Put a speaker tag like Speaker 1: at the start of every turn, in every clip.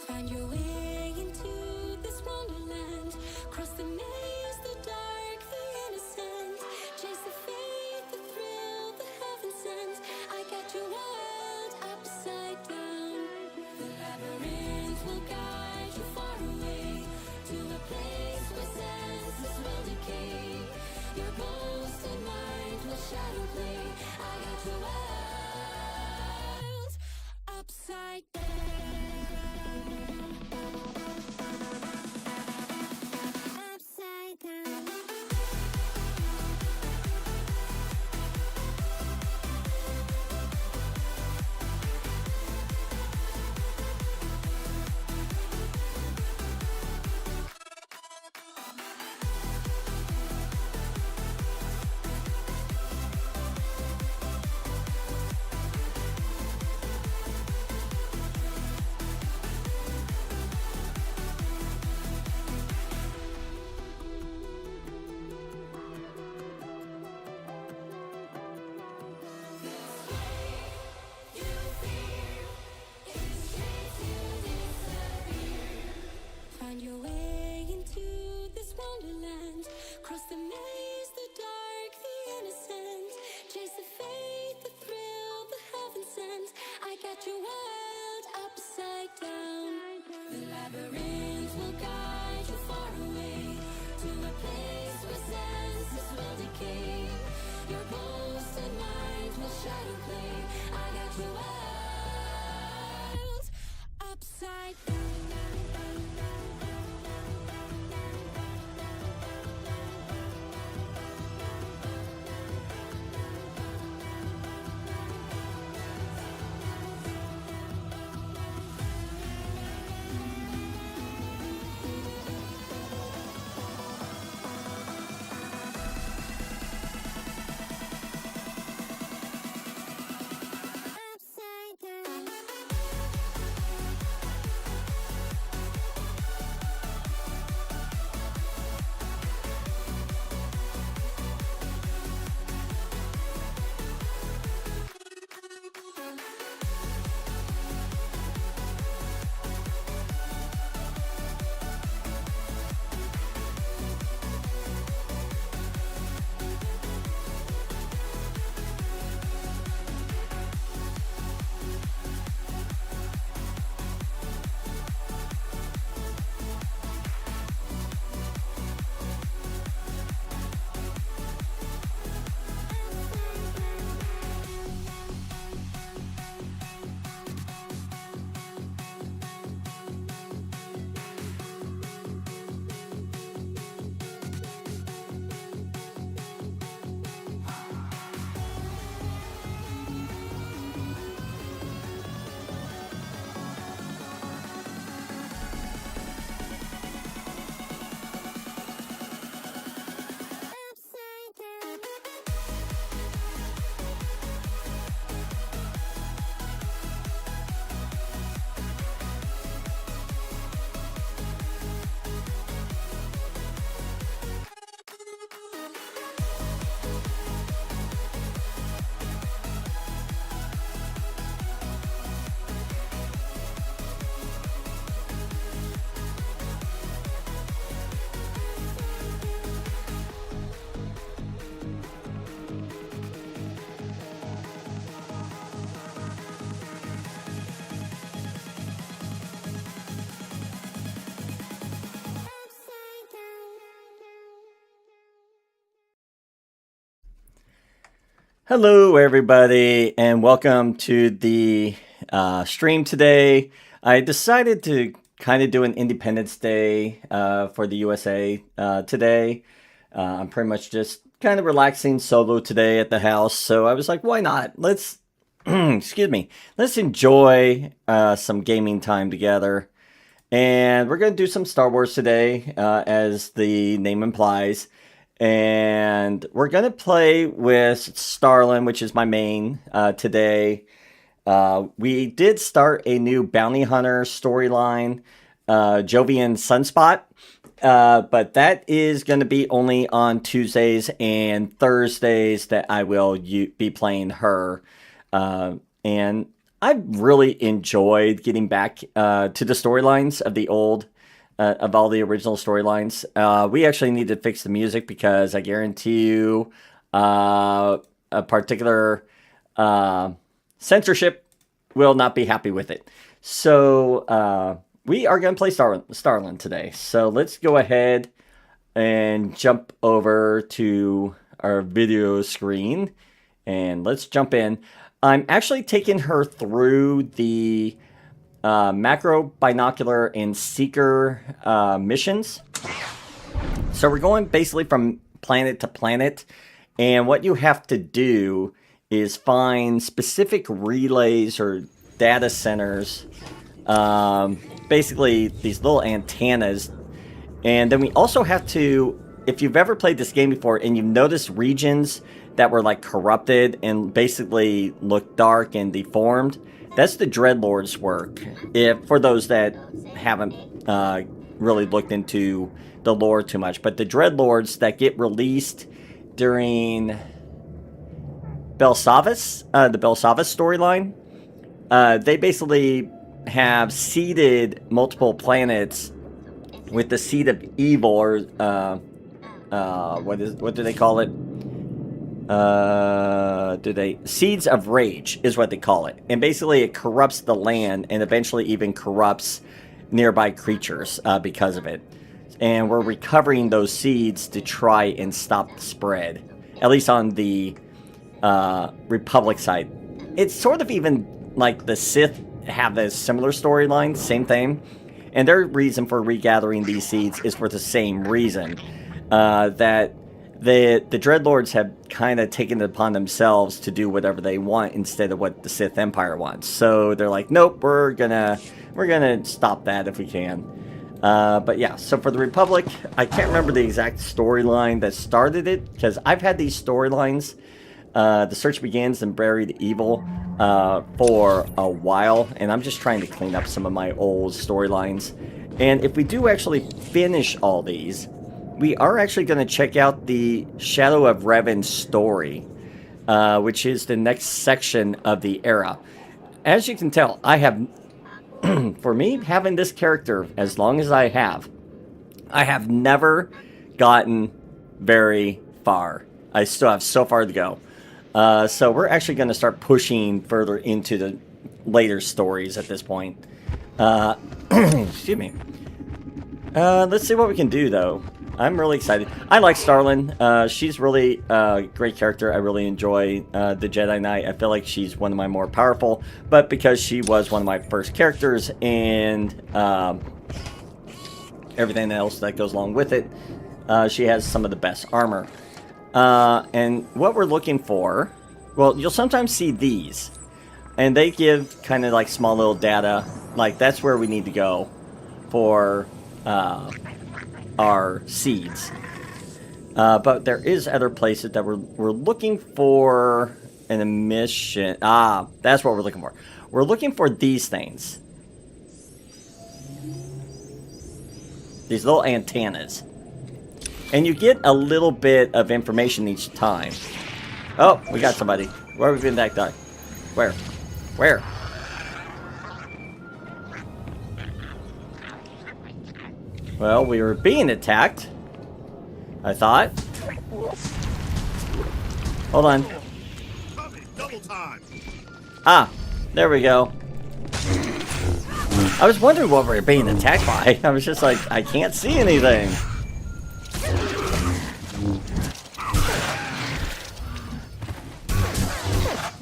Speaker 1: Find your way into this wonderland. Cross the maze, the dark, the innocent. Chase the faith, the thrill, the heaven sent. I got your world upside down. The labyrinth will guide you far away to a place where senses will decay. Your ghosted mind will shadow play. I got your world upside down. Upside down. Find your way into this wonderland. Cross the maze, the dark, the innocent. Chase the faith, the thrill, the heaven sent. I got your world upside down. The labyrinth will guide you far away to a place where senses will decay. Your ghosted mind will shadow play. I got your world upside down. Upside down. Upside down. Upside down.
Speaker 2: Hello, everybody, and welcome to the stream today. I decided to kind of do an Independence Day for the USA today. I'm pretty much just kind of relaxing solo today at the house, so I was like, why not? Let's, excuse me, let's enjoy some gaming time together. And we're going to do some Star Wars today, as the name implies. And we're going to play with Starlin, which is my main today. We did start a new Bounty Hunter storyline, Jovian Sunspot. But that is going to be only on Tuesdays and Thursdays that I will be playing her. And I've really enjoyed getting back to the storylines of the old, of all the original storylines. We actually need to fix the music because I guarantee you, a particular censorship will not be happy with it. So we are going to play Starland today. So let's go ahead and jump over to our video screen and let's jump in. I'm actually taking her through the macro, binocular, and seeker missions. So we're going basically from planet to planet, and what you have to do is find specific relays or data centers, basically these little antennas. And then we also have to, if you've ever played this game before and you've noticed regions that were like corrupted and basically look dark and deformed, that's the Dreadlord's work. If for those that haven't really looked into the lore too much, but the Dreadlords that get released during Belsavis, the Belsavis storyline, they basically have seeded multiple planets with the seed of evil, or what do they call it? Seeds of rage is what they call it, and basically it corrupts the land and eventually even corrupts nearby creatures because of it. And we're recovering those seeds to try and stop the spread, at least on the Republic side. It's sort of even like the Sith have a similar storyline, same thing. And their reason for regathering these seeds is for the same reason, that the Dreadlords have kind of taken it upon themselves to do whatever they want instead of what the Sith Empire wants. So they're like, nope, we're gonna stop that if we can. But yeah, so for the Republic, I can't remember the exact storyline that started it, because I've had these storylines, The Search Begins and Buried Evil, for a while, and I'm just trying to clean up some of my old storylines. And if we do actually finish all these, we are actually going to check out the Shadow of Revan story, which is the next section of the era. As you can tell, I have, for me, having this character as long as I have never gotten very far. I still have so far to go. So we're actually going to start pushing further into the later stories at this point. Excuse me. Let's see what we can do, though. I'm really excited. I like Starland. She's really a great character. I really enjoy the Jedi Knight. I feel like she's one of my more powerful, but because she was one of my first characters and everything else that goes along with it, she has some of the best armor. And what we're looking for, well, you'll sometimes see these, and they give kind of like small little data, like that's where we need to go for our seeds. But there is other places that we're looking for an emission. That's what we're looking for. We're looking for these things. These little antennas. And you get a little bit of information each time. Oh, we got somebody. Where have we been that guy? Where? Where? Well, we were being attacked, I thought. Hold on. Ah, there we go. I was wondering what we were being attacked by. I was just like, I can't see anything.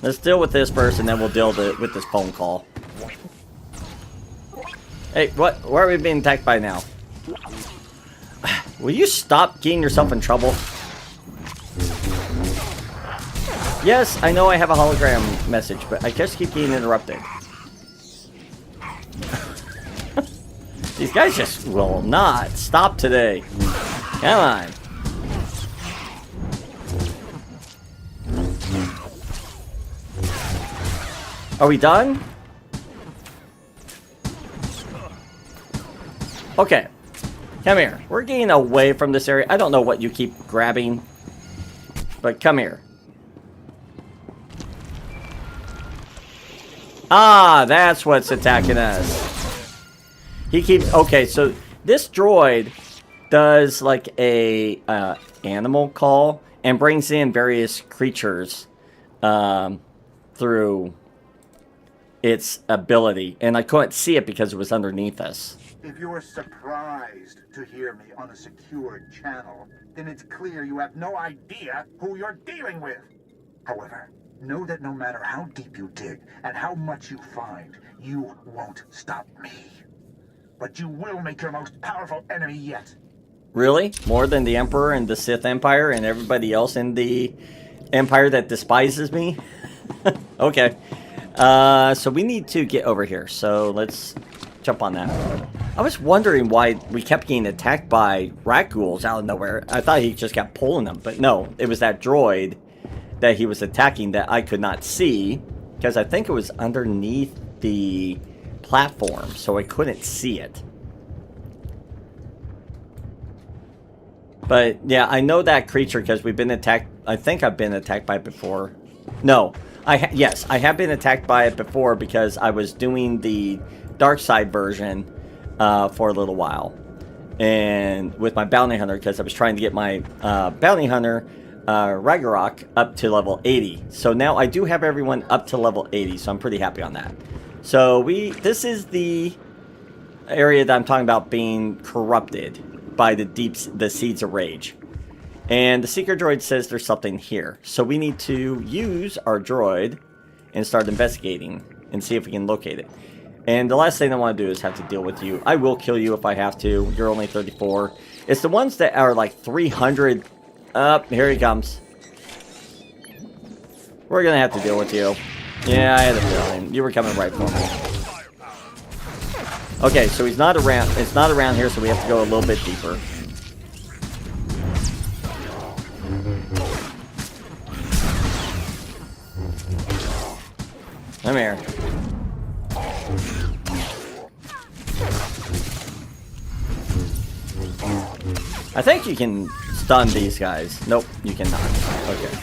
Speaker 2: Let's deal with this first, and then we'll deal with this phone call. Hey, what? Where are we being attacked by now? Will you stop getting yourself in trouble? Yes, I know I have a hologram message, but I just keep getting interrupted. These guys just will not stop today. Come on. Are we done? Okay. Come here. We're getting away from this area. I don't know what you keep grabbing, but come here. Ah, that's what's attacking us. He keeps... Okay, so this droid does like a animal call and brings in various creatures through its ability. And I couldn't see it because it was underneath us.
Speaker 3: If you're surprised to hear me on a secured channel, then it's clear you have no idea who you're dealing with. However, know that no matter how deep you dig and how much you find, you won't stop me. But you will make your most powerful enemy yet.
Speaker 2: Really? More than the Emperor and the Sith Empire and everybody else in the Empire that despises me? Okay. So we need to get over here. So let's jump on that. I was wondering why we kept getting attacked by rat ghouls out of nowhere. I thought he just kept pulling them. But no, it was that droid that he was attacking that I could not see. Because I think it was underneath the platform. So I couldn't see it. But yeah, I know that creature because we've been attacked. I think I've been attacked by it before. No, yes, I have been attacked by it before because I was doing the dark side version for a little while, and with my bounty hunter because I was trying to get my bounty hunter Ragnarok up to level 80. So now I do have everyone up to level 80, so I'm pretty happy on that. So this is the area that I'm talking about being corrupted by the Seeds of Rage. And the Seeker droid says there's something here. So we need to use our droid and start investigating and see if we can locate it. And the last thing I want to do is have to deal with you. I will kill you if I have to. You're only 34. It's the ones that are like 300. Here he comes. We're going to have to deal with you. Yeah, I had a feeling. You were coming right for me. Okay, so he's not around. It's not around here, so we have to go a little bit deeper. Come here. I think you can stun these guys. Nope, you cannot. Okay.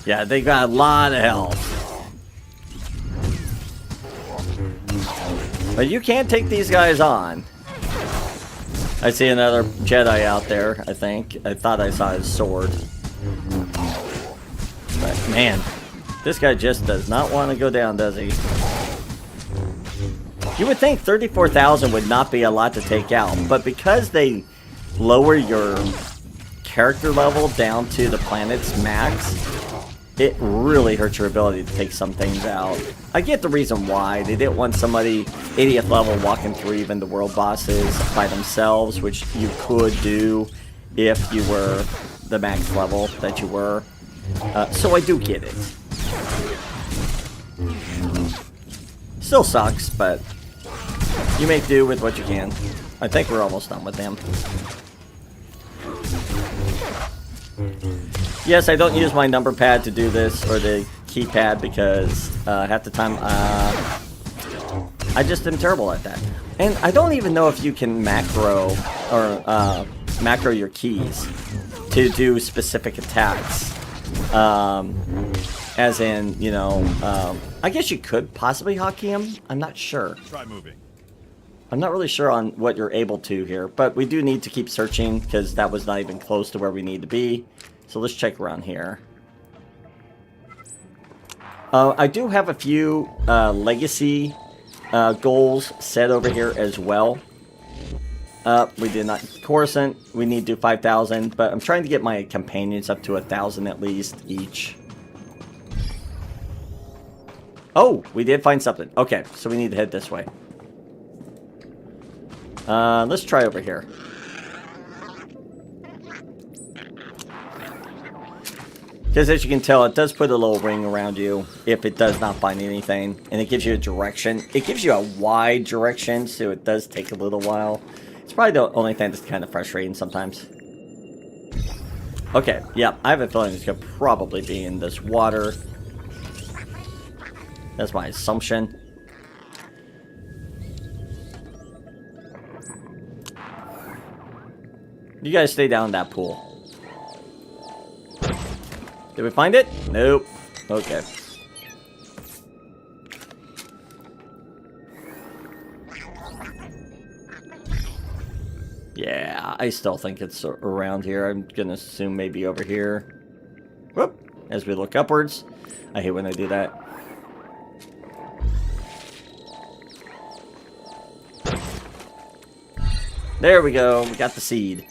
Speaker 2: Yeah, they got a lot of health. But you can't take these guys on. I see another Jedi out there, I think. I thought I saw his sword. But man, this guy just does not want to go down, does he? You would think 34,000 would not be a lot to take out, but because they lower your character level down to the planet's max, it really hurts your ability to take some things out. I get the reason why. They didn't want somebody 80th level walking through even the world bosses by themselves, which you could do if you were the max level that you were. So I do get it. Still sucks, but you make do with what you can. I think we're almost done with them. Yes, I don't use my number pad to do this, or the keypad, because half the time I just am terrible at that. And I don't even know if you can macro your keys to do specific attacks. As in, you know, I guess you could possibly hotkey them. I'm not sure.
Speaker 4: Try moving.
Speaker 2: I'm not really sure on what you're able to here, but we do need to keep searching because that was not even close to where we need to be. So let's check around here. I do have a few legacy goals set over here as well. We did not. Coruscant, we need to do 5,000, but I'm trying to get my companions up to 1,000 at least each. Oh, we did find something. Okay, so we need to head this way. Let's try over here. Because as you can tell, it does put a little ring around you if it does not find anything. And it gives you a direction. It gives you a wide direction, so it does take a little while. It's probably the only thing that's kind of frustrating sometimes. Okay, yeah, I have a feeling it's going to probably be in this water. That's my assumption. You guys stay down in that pool. Did we find it? Nope. Okay. Yeah, I still think it's around here. I'm gonna assume maybe over here. Whoop! As we look upwards. I hate when I do that. There we go. We got the seed.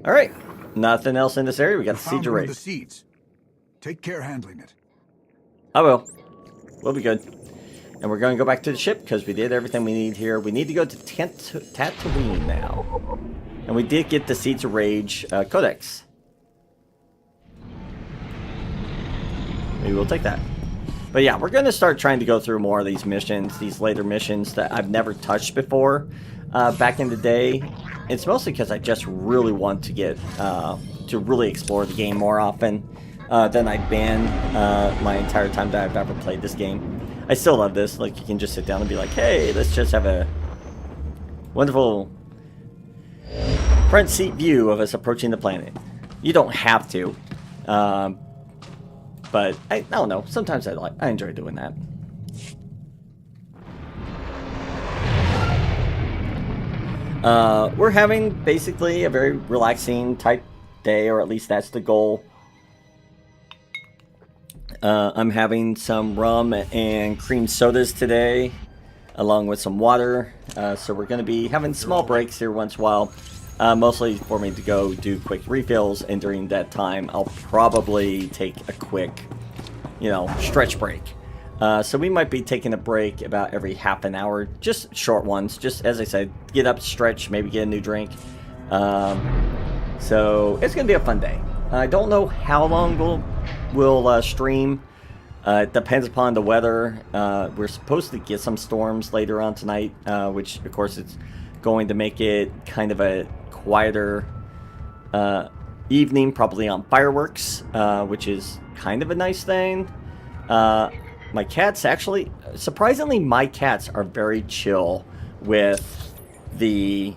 Speaker 2: Alright. Nothing else in this area. We got the seed to raise.
Speaker 4: The seeds. Take care handling it.
Speaker 2: I will. We'll be good. And we're going to go back to the ship because we did everything we need here. We need to go to Tatooine now. And we did get the Seeds of Rage Codex. Maybe we'll take that. But yeah, we're going to start trying to go through more of these missions, these later missions that I've never touched before back in the day. It's mostly because I just really want to get to really explore the game more often than I've been my entire time that I've ever played this game. I still love this. Like, you can just sit down and be like, hey, let's just have a wonderful front seat view of us approaching the planet. You don't have to. But I don't know. Sometimes I enjoy doing that. We're having basically a very relaxing type day, or at least that's the goal. I'm having some rum and cream sodas today, along with some water. So we're going to be having small breaks here once in a while, mostly for me to go do quick refills. And during that time, I'll probably take a quick, stretch break. So we might be taking a break about every half an hour, just short ones. Just as I said, get up, stretch, maybe get a new drink. So it's going to be a fun day. I don't know how long we'll stream. It depends upon the weather. We're supposed to get some storms later on tonight, which of course it's going to make it kind of a quieter evening, probably on fireworks, which is kind of a nice thing. My cats actually, surprisingly, my cats are very chill with the,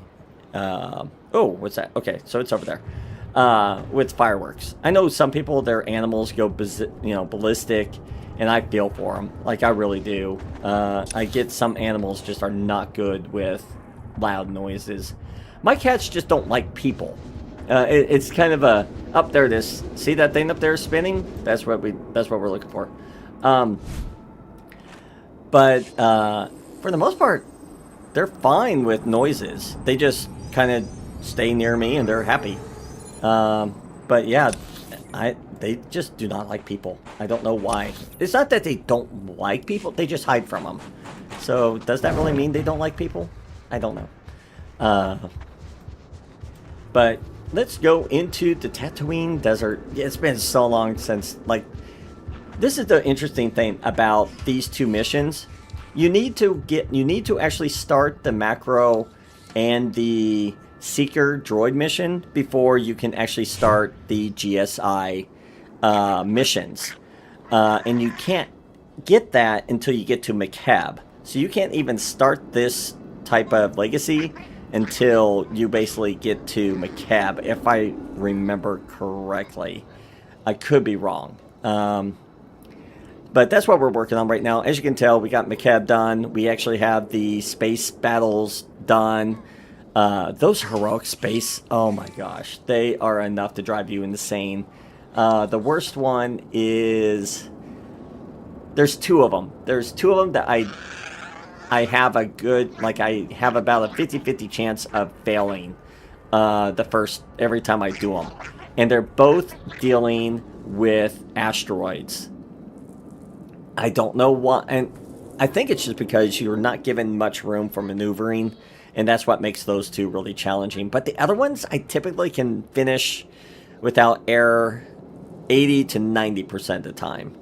Speaker 2: oh, what's that? Okay, so it's over there. With fireworks. I know some people, their animals go, ballistic, and I feel for them. Like, I really do. I get some animals just are not good with loud noises. My cats just don't like people. It's kind of a up there. See that thing up there spinning? That's what we're looking for. But for the most part, they're fine with noises. They just kind of stay near me and they're happy. But yeah, they just do not like people. I don't know why. It's not that they don't like people, they just hide from them. So does that really mean they don't like people? I don't know. But let's go into the Tatooine Desert. It's been so long since, this is the interesting thing about these two missions. You need to actually start the macro and the Seeker droid mission before you can actually start the GSI missions. And you can't get that until you get to McCab. So you can't even start this type of legacy until you basically get to McCab, if I remember correctly. I could be wrong. But that's what we're working on right now. As you can tell, we got McCab done. We actually have the space battles done. Those heroic space, oh my gosh, they are enough to drive you insane. The worst one is, there's two of them. There's two of them that I have a good, I have about a 50-50 chance of failing every time I do them. And they're both dealing with asteroids. I don't know why, and I think it's just because you're not given much room for maneuvering, and that's what makes those two really challenging. But the other ones, I typically can finish without error 80 to 90% of the time.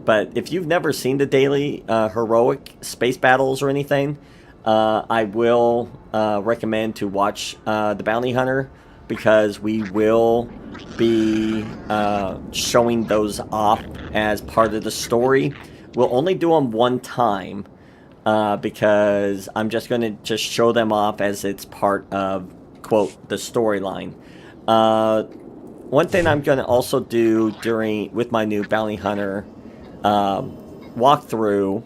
Speaker 2: But if you've never seen the daily heroic space battles or anything, I will recommend to watch The Bounty Hunter, because we will be showing those off as part of the story. We'll only do them one time, because I'm just going to just show them off as it's part of, quote, the storyline. One thing I'm going to also do with my new Bounty Hunter walkthrough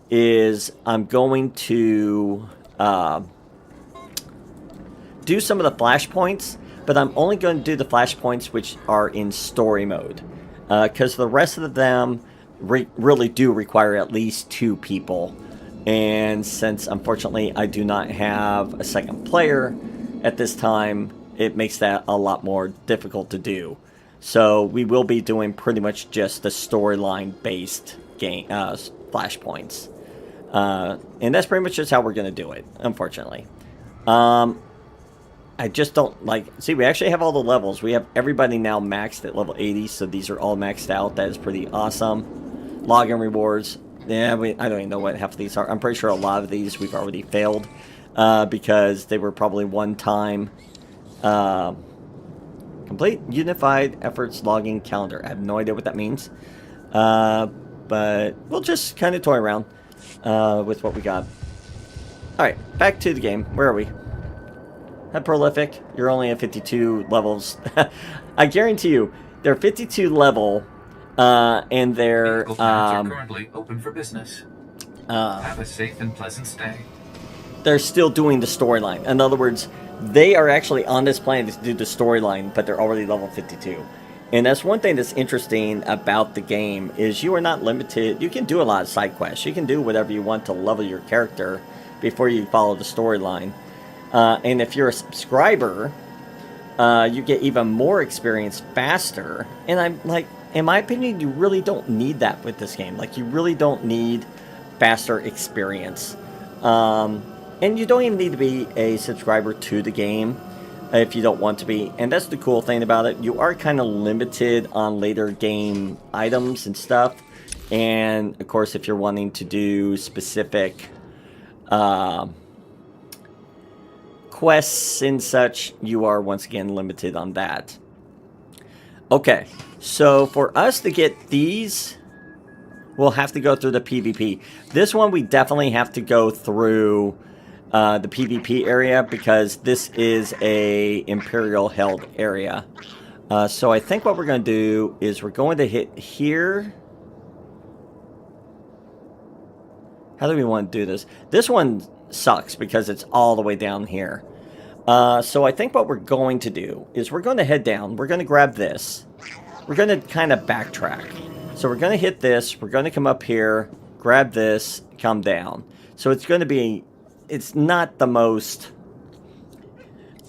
Speaker 2: is I'm going to do some of the flashpoints, but I'm only going to do the flashpoints which are in story mode, because the rest of them really do require at least 2 people. And since, unfortunately, I do not have a second player at this time, it makes that a lot more difficult to do. So we will be doing pretty much just the storyline-based game flashpoints. And that's pretty much just how we're going to do it, unfortunately. I just don't like... See, we actually have all the levels. We have everybody now maxed at level 80, so these are all maxed out. That is pretty awesome. Login rewards... Yeah, I don't even know what half of these are. I'm pretty sure a lot of these we've already failed because they were probably one-time. Complete unified efforts logging calendar. I have no idea what that means, but we'll just kind of toy around with what we got. All right, back to the game. Where are we? How prolific? You're only at 52 levels. I guarantee you, they're 52 level. And they're
Speaker 5: are currently open for business. Have a safe and pleasant stay.
Speaker 2: They're still doing the storyline. In other words, they are actually on this planet to do the storyline, but they're already level 52. And that's one thing that's interesting about the game is you are not limited. You can do a lot of side quests. You can do whatever you want to level your character before you follow the storyline. And if you're a subscriber, you get even more experience faster. And I'm like, in my opinion, you really don't need that with this game. Like, you really don't need faster experience. And you don't even need to be a subscriber to the game if you don't want to be. And that's the cool thing about it. You are kind of limited on later game items and stuff. And, of course, if you're wanting to do specific quests and such, you are, once again, limited on that. Okay, so for us to get these, we'll have to go through the PvP. This one we definitely have to go through the PvP area because this is a Imperial held area. So I think what we're going to do is we're going to hit here. How do we want to do this? This one sucks because it's all the way down here. So I think what we're going to do is we're going to head down. We're going to grab this. We're going to kind of backtrack. So we're going to hit this. We're going to come up here, grab this, come down. So it's going to be... It's not the most...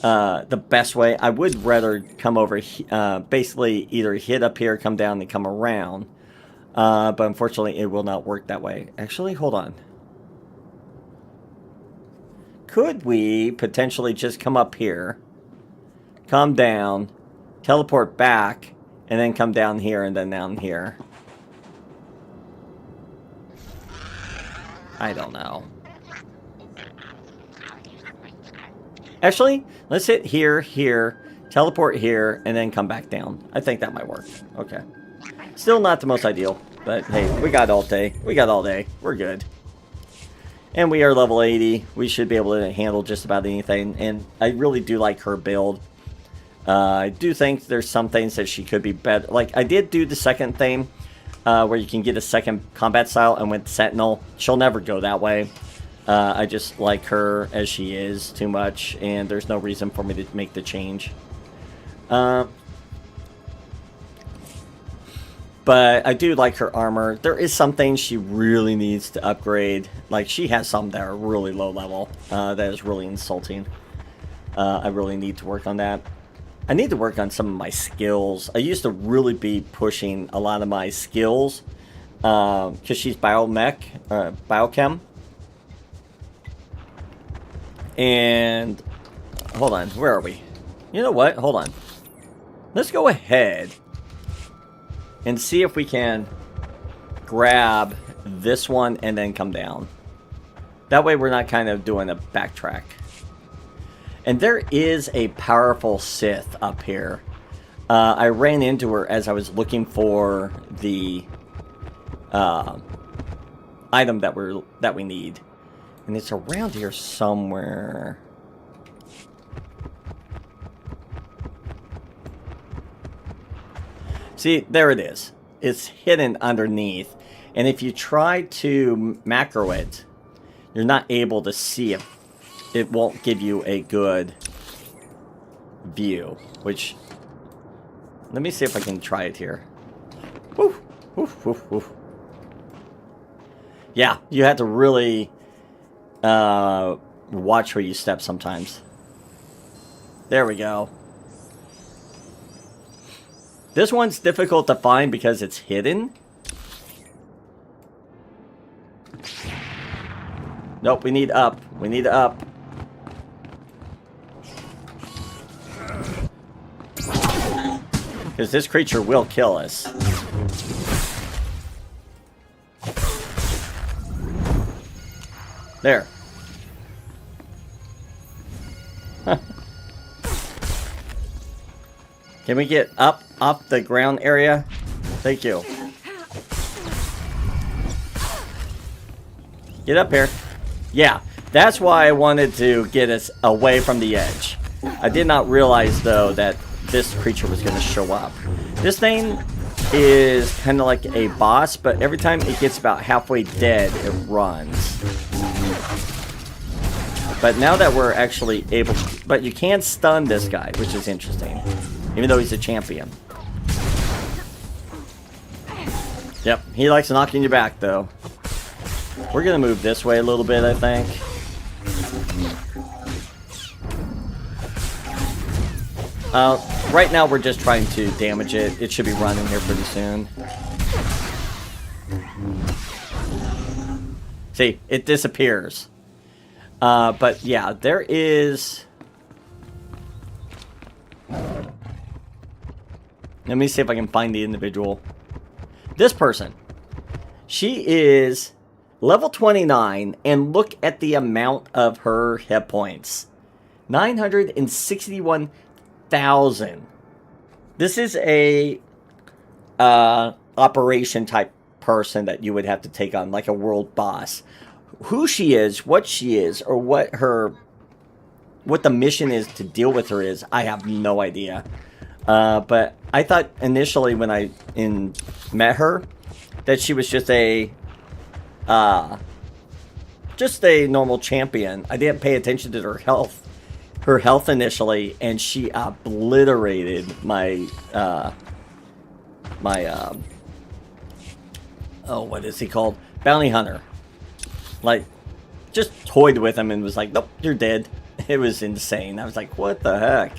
Speaker 2: the best way. I would rather come over... basically either hit up here, come down, and come around. But unfortunately, it will not work that way. Actually, hold on. Could we potentially just come up here, come down, teleport back, and then come down here and then down here? I don't know. Actually, let's hit here, here, teleport here, and then come back down. I think that might work. Okay. Still not the most ideal, but hey, we got all day. We got all day. We're good. And we are level 80. We should be able to handle just about anything. And I really do like her build. I do think there's some things that she could be better. Like, I did do the second thing, where you can get a second combat style. And with Sentinel, she'll never go that way. I just like her as she is too much. And there's no reason for me to make the change. But I do like her armor. There is some things she really needs to upgrade. Like, she has some that are really low level. That is really insulting. I really need to work on that. I need to work on some of my skills. I used to really be pushing a lot of my skills. Because she's biochem. And... Hold on, where are we? You know what? Hold on. Let's go ahead and see if we can grab this one and then come down. That way we're not kind of doing a backtrack. And there is a powerful Sith up here. I ran into her as I was looking for the item that we need. And it's around here somewhere. See, there it is. It's hidden underneath. And if you try to macro it, you're not able to see it. It won't give you a good view, which... Let me see if I can try it here. Woof, woof, woof, woof. Yeah, you have to really watch where you step sometimes. There we go. This one's difficult to find because it's hidden. Nope, we need up. We need up. Because this creature will kill us. There. Can we get up off the ground area? Thank you. Get up here. Yeah, that's why I wanted to get us away from the edge. I did not realize, though, that this creature was going to show up. This thing is kind of like a boss, but every time it gets about halfway dead, it runs. But now that we're actually able to... But you can stun this guy, which is interesting. Even though he's a champion. Yep, he likes knocking you back, though. We're going to move this way a little bit, I think. Right now, we're just trying to damage it. It should be running here pretty soon. See, it disappears. But yeah, there is... Let me see if I can find the individual. This person. She is level 29, and look at the amount of her hit points. 961,000. This is a operation type person that you would have to take on, like a world boss. Who she is, what she is, or what the mission is to deal with her is, I have no idea. But I thought initially when I met her that she was just a normal champion. I didn't pay attention to her health initially, and she obliterated my what is he called? Bounty hunter. Like, just toyed with him and was like, nope, you're dead. It was insane. I was like, what the heck?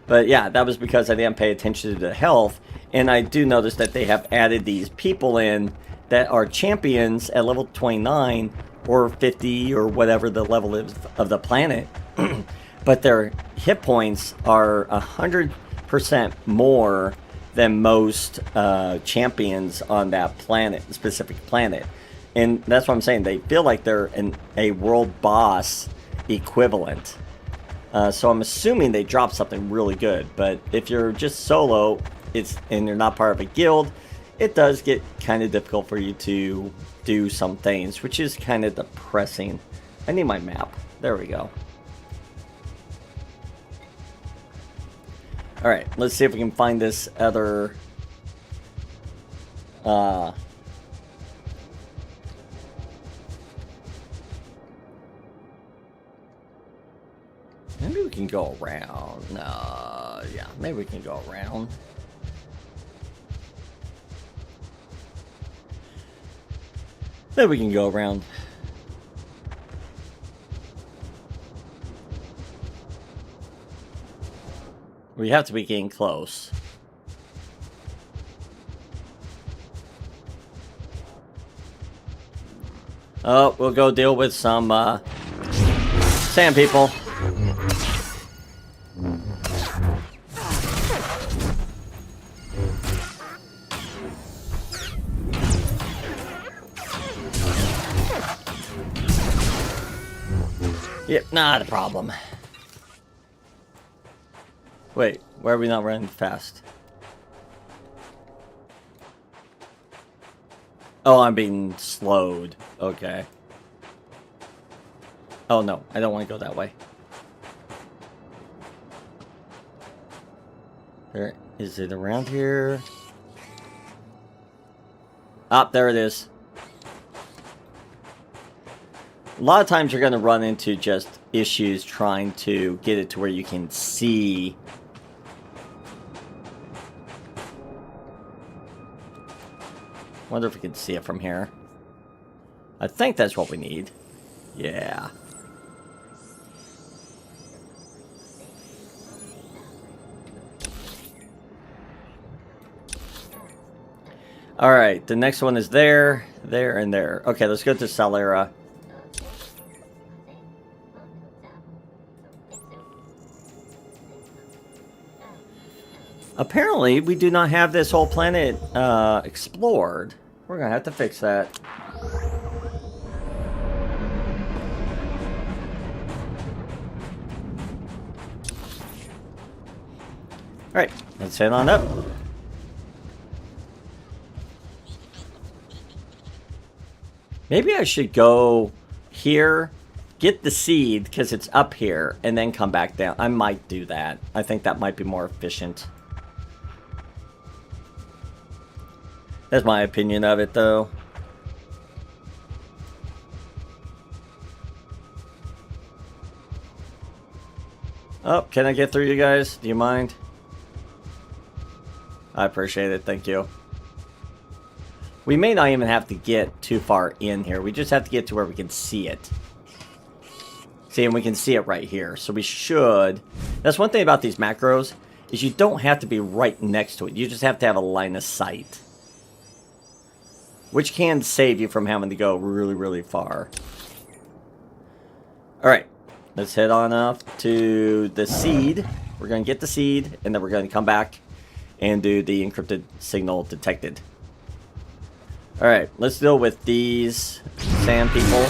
Speaker 2: But yeah, that was because I didn't pay attention to the health. And I do notice that they have added these people in that are champions at level 29 or 50 or whatever the level is of the planet. But their hit points are 100% more than most champions on that planet, specific planet. And that's what I'm saying. They feel like they're a world boss equivalent. So I'm assuming they dropped something really good. But if you're just solo, and you're not part of a guild, it does get kind of difficult for you to do some things, which is kind of depressing. I need my map. There we go. Alright, let's see if we can find this other... Maybe we can go around. Yeah, maybe we can go around. Maybe we can go around. We have to be getting close. Oh, we'll go deal with some sand people. Yep, not a problem. Wait, why are we not running fast? Oh, I'm being slowed. Okay. Oh, no. I don't want to go that way. There, is it around here? Ah, there it is. A lot of times you're going to run into just issues trying to get it to where you can see. Wonder if we can see it from here. I think that's what we need. Yeah. Alright, the next one is there, there, and there. Okay, let's go to Salera. Apparently, we do not have this whole planet explored. We're gonna have to fix that. Alright, let's head on up. Maybe I should go here, get the seed, because it's up here, and then come back down. I might do that. I think that might be more efficient. That's my opinion of it, though. Oh, can I get through, you guys? Do you mind? I appreciate it. Thank you. We may not even have to get too far in here. We just have to get to where we can see it. See, and we can see it right here. So we should... That's one thing about these macros, is you don't have to be right next to it. You just have to have a line of sight. Which can save you from having to go really, really far. Alright. Let's head on up to the seed. We're going to get the seed, and then we're going to come back and do the encrypted signal detected. Alright, let's deal with these sand people.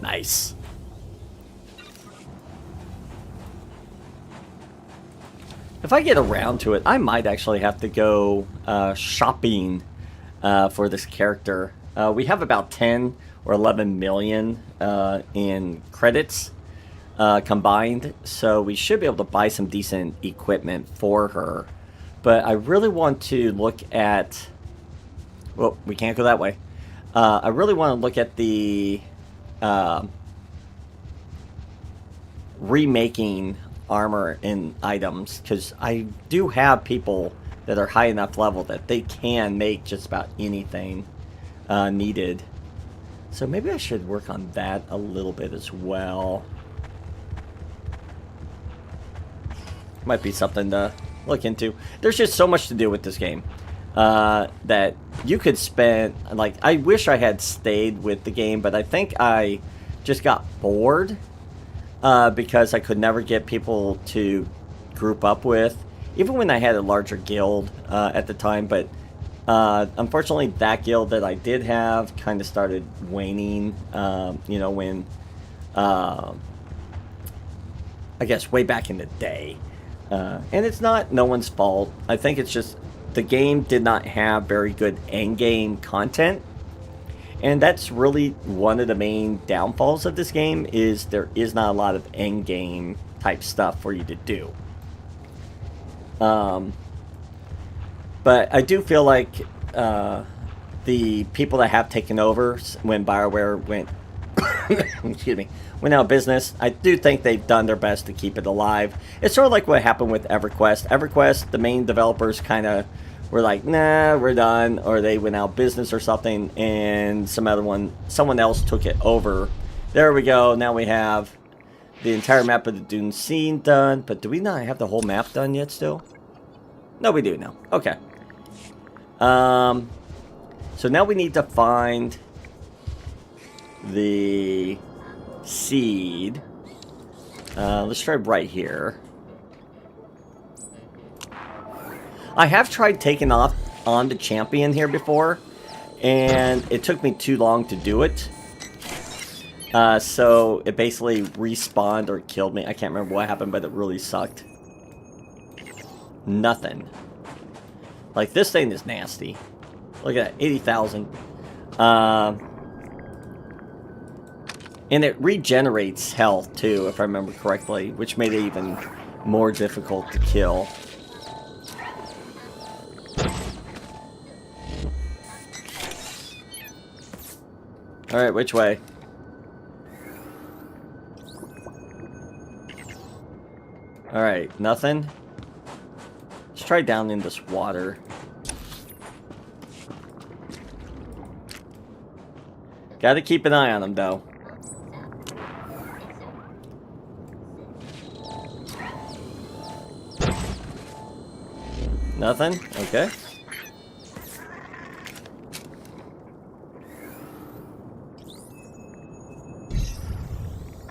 Speaker 2: Nice. If I get around to it, I might actually have to go shopping for this character. We have about 10 or 11 million in credits combined, so we should be able to buy some decent equipment for her. But I really want to look at... Well, we can't go that way. I really want to look at the remaking armor and items, because I do have people that are high enough level that they can make just about anything needed. So maybe I should work on that a little bit as well. Might be something to look into. There's just so much to do with this game that you could spend... Like, I wish I had stayed with the game, but I think I just got bored because I could never get people to group up with, even when I had a larger guild at the time. But unfortunately, that guild that I did have kind of started waning, you know, when, I guess, way back in the day. And it's not no one's fault. I think it's just the game did not have very good end-game content. And that's really one of the main downfalls of this game, is there is not a lot of end-game type stuff for you to do. But I do feel like the people that have taken over when BioWare went excuse me, went out of business, I do think they've done their best to keep it alive. It's sort of like what happened with EverQuest. EverQuest, the main developers kind of were like, nah, we're done, or they went out of business or something, and someone else took it over. There we go. Now we have the entire map of the Dune scene done, but do we not have the whole map done yet still? No, we do now. Okay. So now we need to find the seed. Let's try right here. I have tried taking off on the champion here before, and it took me too long to do it. So it basically respawned or killed me. I can't remember what happened, but it really sucked. Nothing. Like, this thing is nasty. Look at that, 80,000. And it regenerates health, too, if I remember correctly, which made it even more difficult to kill. Alright, which way? Alright, nothing? Let's try down in this water. Gotta keep an eye on them, though. Nothing? Okay.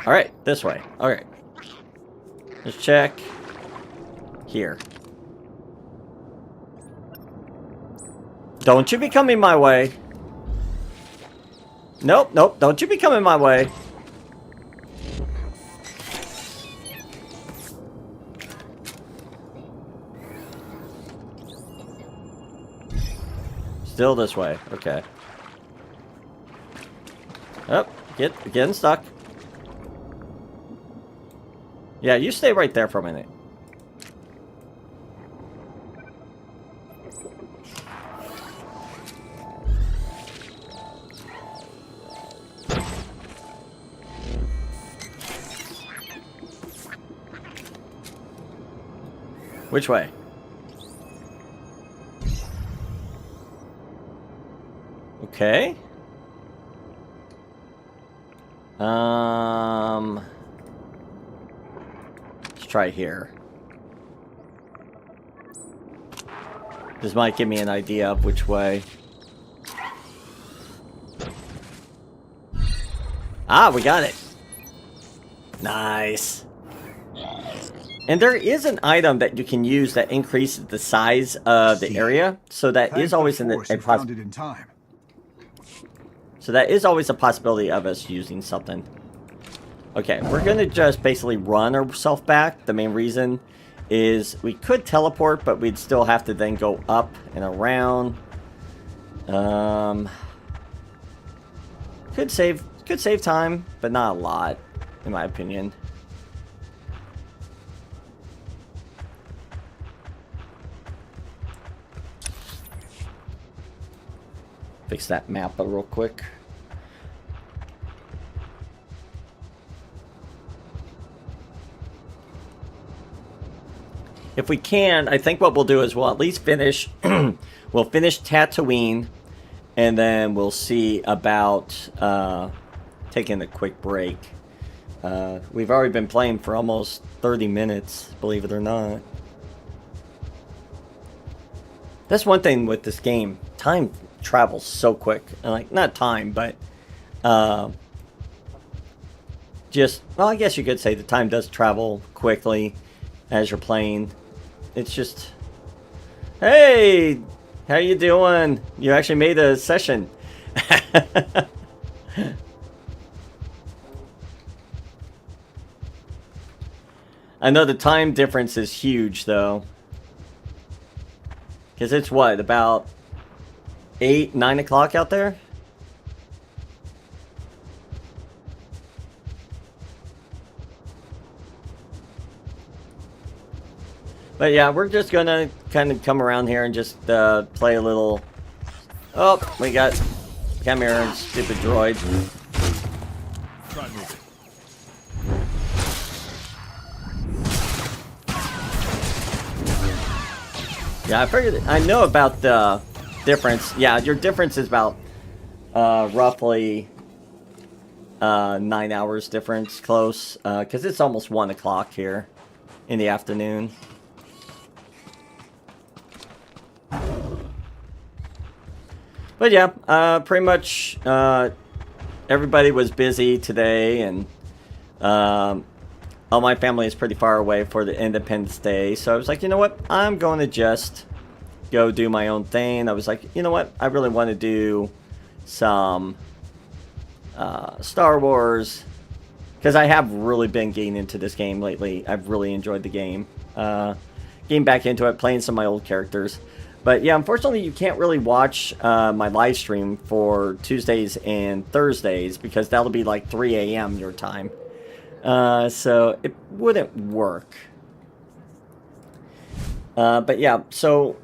Speaker 2: Alright, this way. Alright. Let's check. Here. Don't you be coming my way. Nope, nope. Don't you be coming my way. Still this way. Okay. Oh, getting stuck. Yeah, you stay right there for a minute. Which way? Okay. Let's try here. This might give me an idea of which way. Ah, we got it. Nice. And there is an item that you can use that increases the size of the area, so that is always a possibility. So that is always a possibility of us using something. Okay, we're gonna just basically run ourselves back. The main reason is we could teleport, but we'd still have to then go up and around. Could save time, but not a lot, in my opinion. Fix that map real quick. If we can, I think what we'll do is we'll at least finish. We'll finish Tatooine, and then we'll see about taking a quick break. We've already been playing for almost 30 minutes, believe it or not. That's one thing with this game. Time travels so quick. Like, not time, but just, well, I guess you could say the time does travel quickly as you're playing. It's just, hey, how you doing? You actually made a session. I know the time difference is huge, though. Because it's what, about 8, 9 o'clock out there? But yeah, we're just gonna kind of come around here and just play a little. Oh, we got Camera and stupid droids.
Speaker 6: Try moving.
Speaker 2: Yeah, I figured. I know about the difference. Yeah, your difference is about roughly 9 hours difference, close, because it's almost 1 o'clock here in the afternoon. But yeah, pretty much everybody was busy today, and all my family is pretty far away for the Independence Day, so I was like, you know what, I'm going to just go do my own thing. I was like, you know what, I really want to do some Star Wars, because I have really been getting into this game lately. I've really enjoyed the game. Getting back into it, playing some of my old characters. But yeah, unfortunately, you can't really watch my live stream for Tuesdays and Thursdays because that'll be like 3 a.m. your time. So it wouldn't work. But yeah, so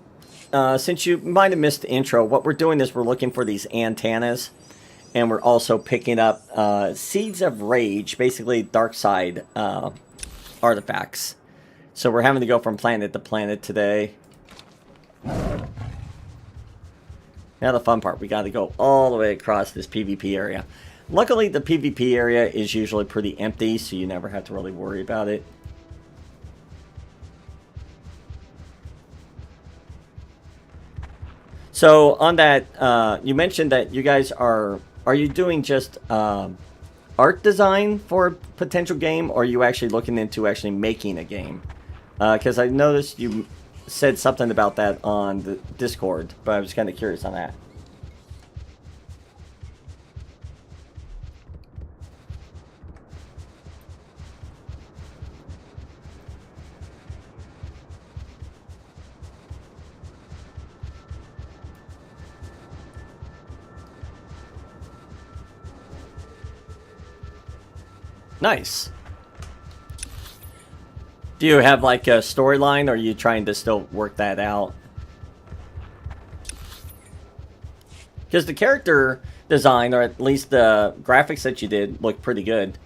Speaker 2: since you might have missed the intro, what we're doing is we're looking for these antennas. And we're also picking up Seeds of Rage, basically dark side artifacts. So we're having to go from planet to planet today. Now the fun part, we got to go all the way across this PvP area. Luckily, the PvP area is usually pretty empty, so you never have to really worry about it. So on that, you mentioned that you guys are you doing just art design for a potential game, or are you actually looking into actually making a game? Because I noticed you said something about that on the Discord, but I was kind of curious on that. Nice. Do you have like a storyline, or are you trying to still work that out? Because the character design, or at least the graphics that you did, look pretty good.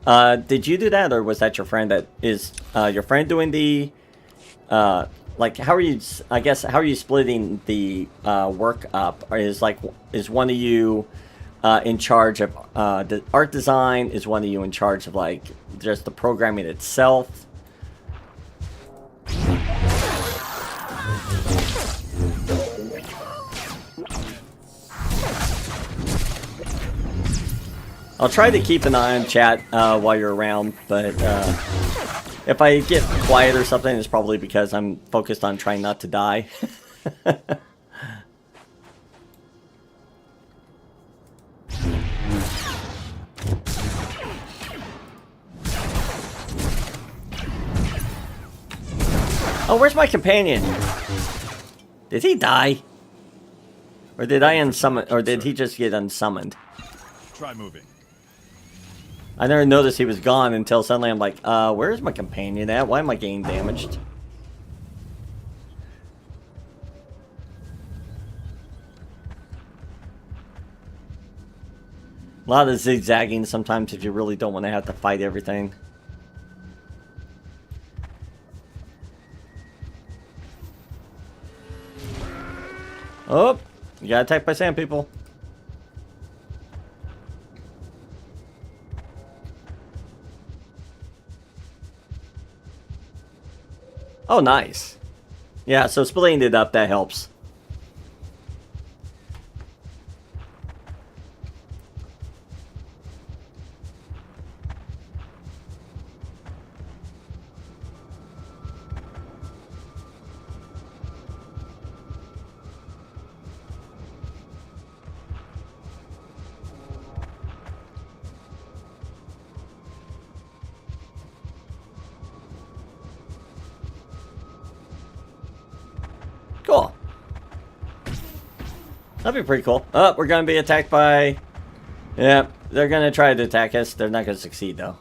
Speaker 2: Did you do that, or was that your friend that is your friend doing the like, how are you, I guess, how are you splitting the work up? Or is one of you in charge of the art design? Is one of you in charge of like just the programming itself? I'll try to keep an eye on chat while you're around, but if I get quiet or something, it's probably because I'm focused on trying not to die. Oh, where's my companion? Did he die? Or did I unsummon, or did he just get unsummoned?
Speaker 6: Try moving.
Speaker 2: I never noticed he was gone until suddenly I'm like, where's my companion at? Why am I getting damaged? A lot of zigzagging sometimes if you really don't want to have to fight everything. Oh, you got attacked by sand people. Oh, nice. Yeah, so splitting it up, that helps. Cool. That'd be pretty cool. Oh, we're gonna be attacked by... Yeah, they're gonna try to attack us. They're not gonna succeed, though.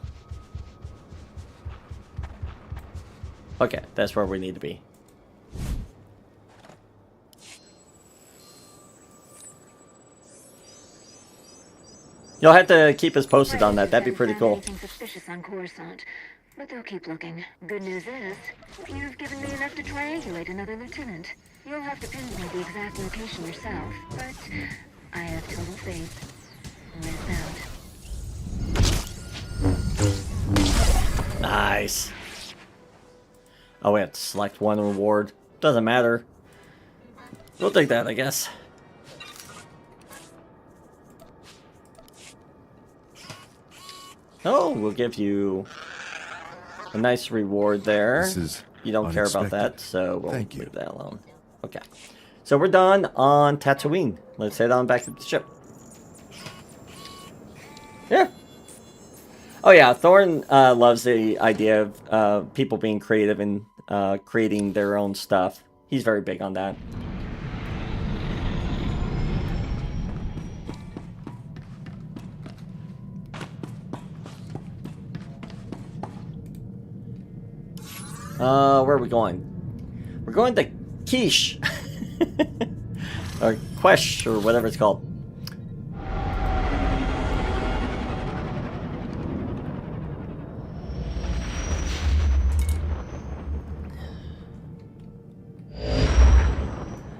Speaker 2: Okay, that's where we need to be. You'll have to keep us posted on that. That'd be pretty cool.
Speaker 7: Anything suspicious on Coruscant, but they'll keep looking. Good news is, you've given me enough to triangulate another lieutenant. You'll have to pinpoint the exact location yourself, but I have total faith. Liz out.
Speaker 2: Nice. Oh, we have to select one reward. Doesn't matter. We'll take that, I guess. Oh, we'll give you a nice reward there.
Speaker 4: This is
Speaker 2: you don't care about that,
Speaker 4: unexpected.
Speaker 2: so we'll
Speaker 4: Thank you.
Speaker 2: leave that alone. Okay. So we're done on Tatooine. Let's head on back to the ship. Yeah. Oh yeah, Thorn loves the idea of people being creative and creating their own stuff. He's very big on that. Where are we going? We're going to Quiche. Or Quesh, or whatever it's called.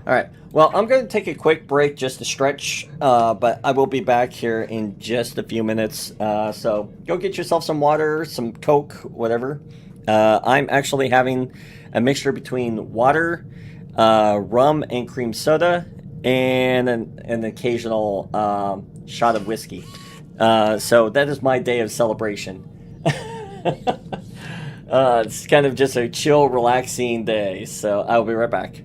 Speaker 2: Alright, well, I'm going to take a quick break just to stretch, but I will be back here in just a few minutes. So go get yourself some water, some Coke, whatever. I'm actually having a mixture between water, rum and cream soda, and an occasional shot of whiskey. So that is my day of celebration. It's kind of just a chill, relaxing day. So I'll be right back.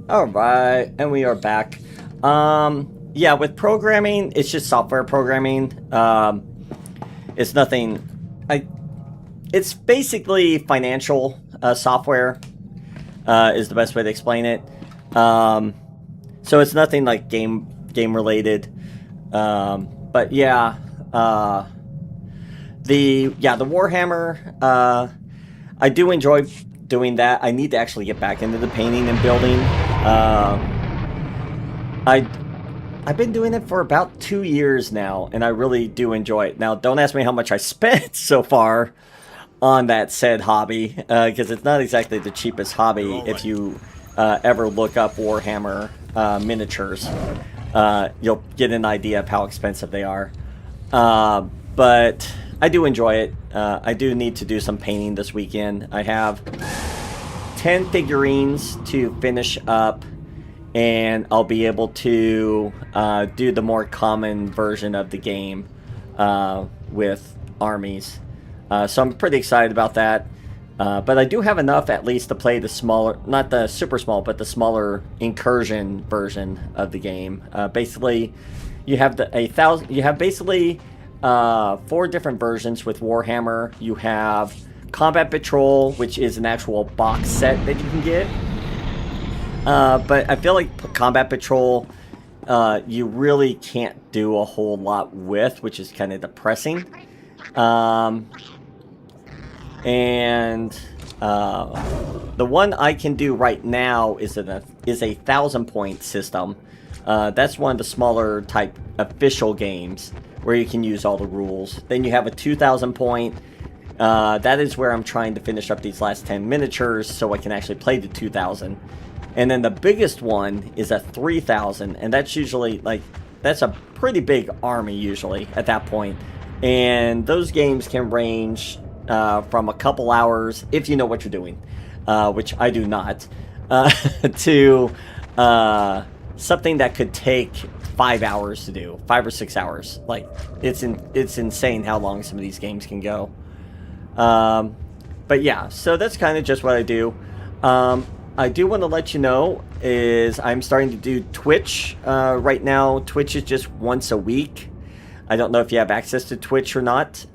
Speaker 2: All right, and we are back. yeah, with programming, it's just software programming. It's nothing. It's basically financial software. Is the best way to explain it. So it's nothing like game related. But yeah, the Warhammer. I do enjoy doing that. I need to actually get back into the painting and building. I've been doing it for about 2 years now, and I really do enjoy it. Now, don't ask me how much I spent so far on that said hobby, because it's not exactly the cheapest hobby. If you ever look up Warhammer miniatures, you'll get an idea of how expensive they are. But I do enjoy it. I do need to do some painting this weekend. I have 10 figurines to finish up, and I'll be able to do the more common version of the game with armies. So I'm pretty excited about that. But I do have enough at least to play the smaller, not the super small, but the smaller incursion version of the game. Basically, you have basically 4 different versions with Warhammer. You have Combat Patrol, which is an actual box set that you can get. But I feel like Combat Patrol, you really can't do a whole lot with, which is kind of depressing. And the one I can do right now is a 1,000-point system. That's one of the smaller type official games where you can use all the rules. Then you have a 2,000-point. That is where I'm trying to finish up these last 10 miniatures so I can actually play the 2,000. And then the biggest one is a 3,000, and that's usually that's a pretty big army usually at that point. And those games can range from a couple hours, if you know what you're doing, which I do not, to something that could take 5 hours to do, 5 or 6 hours. Like, it's insane how long some of these games can go. But yeah, so that's kind of just what I do. I do want to let you know is I'm starting to do Twitch right now. Twitch is just once a week. I don't know if you have access to Twitch or not.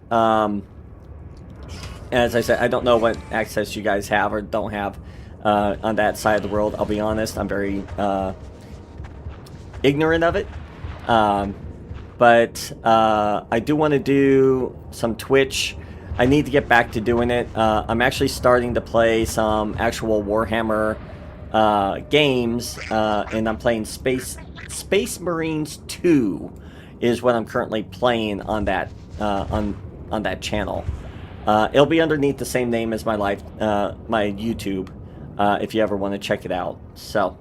Speaker 2: As I said, I don't know what access you guys have or don't have on that side of the world. I'll be honest, I'm very ignorant of it. But I do want to do some Twitch. I need to get back to doing it. I'm actually starting to play some actual Warhammer games, and I'm playing Space Marines 2 is what I'm currently playing on that on that channel. It'll be underneath the same name as my my YouTube, if you ever want to check it out. So,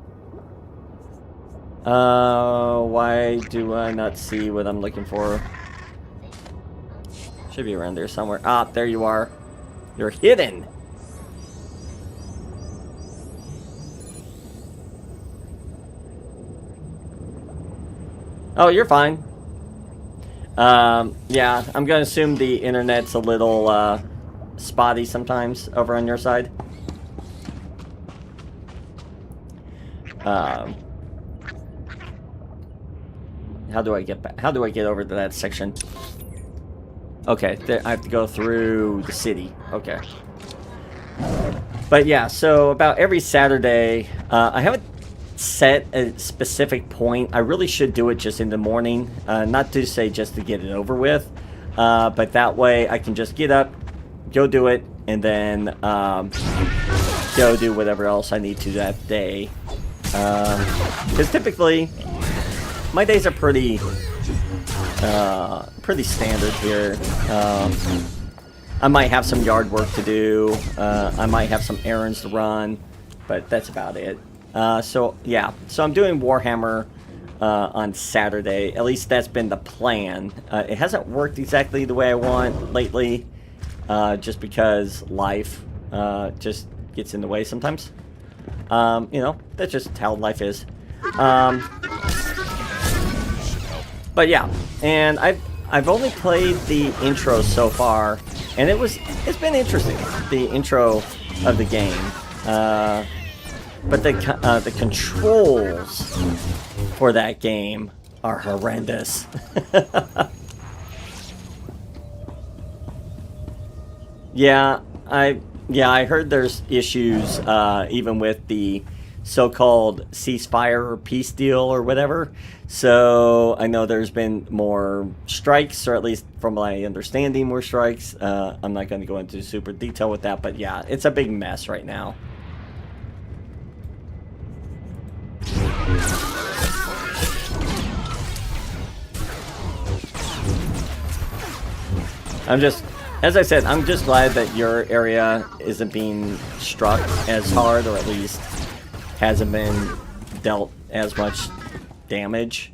Speaker 2: why do I not see what I'm looking for? Should be around there somewhere. Ah, there you are. You're hidden. Oh, you're fine. Yeah, I'm gonna assume the internet's a little spotty sometimes over on your side. How do I get back? How do I get over to that section? Okay, I have to go through the city. Okay. But yeah, so about every Saturday, I haven't set a specific point. I really should do it just in the morning. Not to say just to get it over with, but that way I can just get up, go do it, and then go do whatever else I need to that day. Because typically, my days are pretty standard here. I might have some yard work to do. I might have some errands to run, but that's about it. So yeah, so I'm doing Warhammer on Saturday. At least that's been the plan. It hasn't worked exactly the way I want lately, just because life just gets in the way sometimes. You know, that's just how life is. But yeah, and I've only played the intro so far, and it's been interesting, the intro of the game. But the controls for that game are horrendous. Yeah, I heard there's issues even with the so-called ceasefire or peace deal or whatever. So I know there's been more strikes, or at least from my understanding, more strikes. I'm not going to go into super detail with that, but yeah, it's a big mess right now. As I said, I'm just glad that your area isn't being struck as hard, or at least hasn't been dealt as much damage.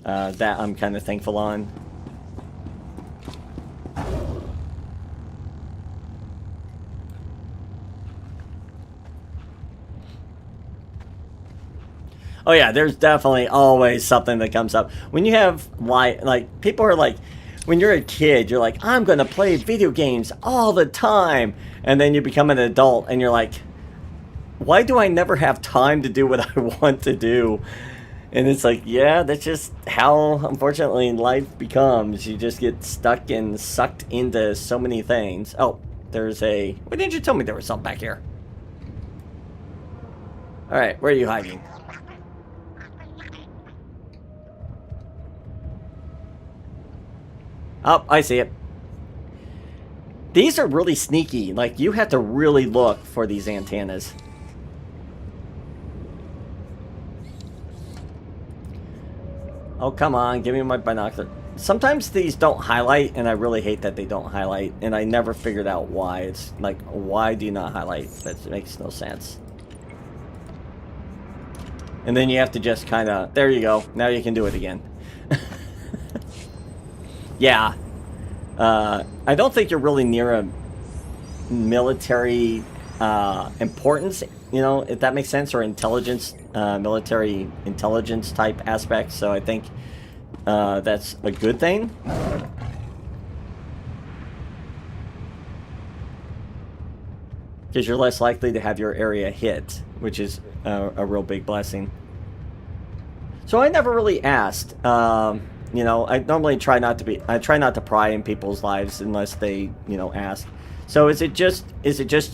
Speaker 2: That I'm kind of thankful on. Oh yeah, there's definitely always something that comes up. When you have, like people are like, when you're a kid, you're like, I'm going to play video games all the time. And then you become an adult and you're like, why do I never have time to do what I want to do? And it's like, yeah, that's just how, unfortunately, life becomes. You just get stuck and sucked into so many things. Oh, there's a... Why didn't you tell me there was something back here? Alright, where are you hiding? Oh, I see it. These are really sneaky. Like, you have to really look for these antennas. Oh, come on. Give me my binocular. Sometimes these don't highlight, and I really hate that they don't highlight. And I never figured out why. It's like, why do you not highlight? That makes no sense. And then you have to just kind of... There you go. Now you can do it again. Yeah. I don't think you're really near a military importance, you know, if that makes sense, or intelligence, military intelligence type aspect. So I think that's a good thing. Because you're less likely to have your area hit, which is a real big blessing. So I never really asked. You know, I normally try not to pry in people's lives unless they, you know, ask. So is it just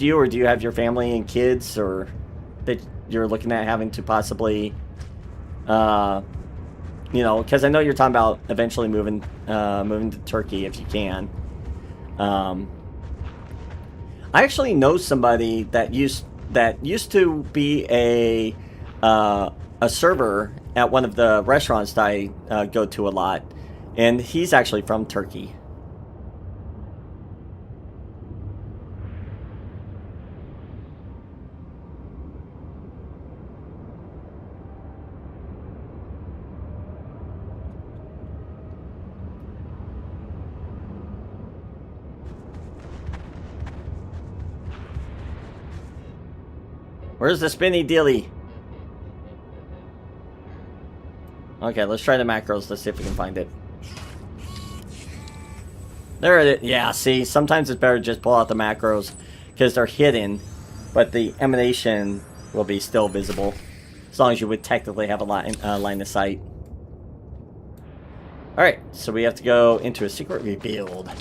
Speaker 2: you, or do you have your family and kids, or that you're looking at having to possibly, you know, because I know you're talking about eventually moving to Turkey if you can. I actually know somebody that used to be a server at one of the restaurants that I go to a lot, and he's actually from Turkey. Where's the spinny dilly? Okay, let's try the macros. Let's see if we can find it. There it is. Yeah, see, sometimes it's better to just pull out the macros because they're hidden, but the emanation will be still visible as long as you would technically have a line of sight. Alright, so we have to go into a secret rebuild.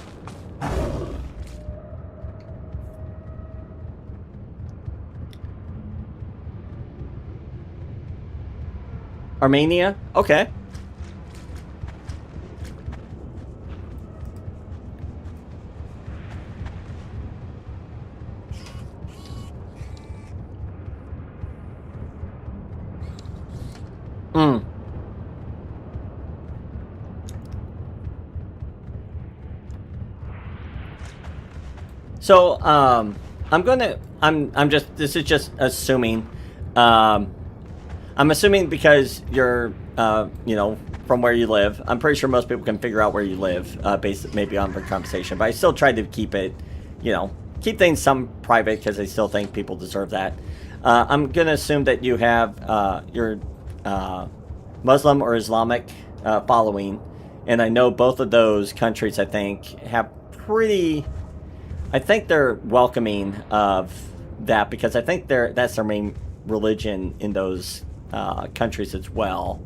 Speaker 2: Armenia? Okay. So, this is just assuming, I'm assuming because you're, you know, from where you live. I'm pretty sure most people can figure out where you live, based maybe on the conversation. But I still try to keep it, you know, keep things some private because I still think people deserve that. I'm going to assume that you have your Muslim or Islamic following. And I know both of those countries, I think, have pretty... I think they're welcoming of that because I think that's their main religion in those countries as well.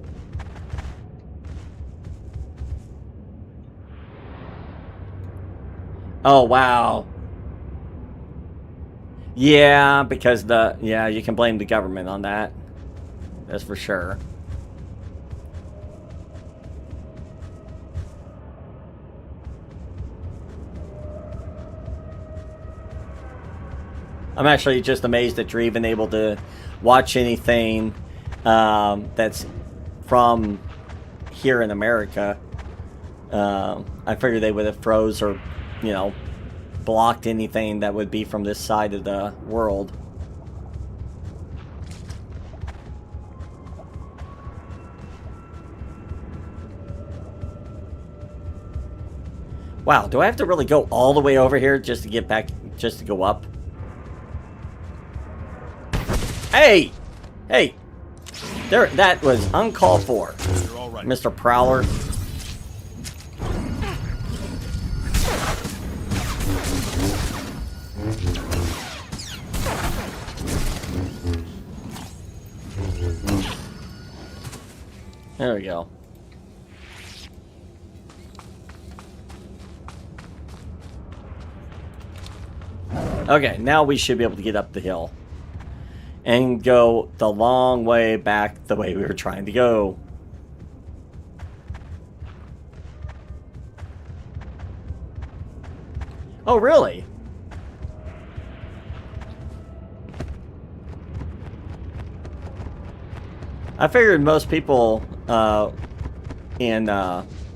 Speaker 2: Oh, wow. Yeah, because you can blame the government on that. That's for sure. I'm actually just amazed that you're even able to watch anything that's from here in America. I figured they would have froze or, you know, blocked anything that would be from this side of the world. Wow, do I have to really go all the way over here just to get back, just to go up? Hey! Hey! There, that was uncalled for,
Speaker 6: You're all right.
Speaker 2: Mr. Prowler. There we go. Okay, now we should be able to get up the hill. And go the long way back the way we were trying to go. Oh, really? I figured most people in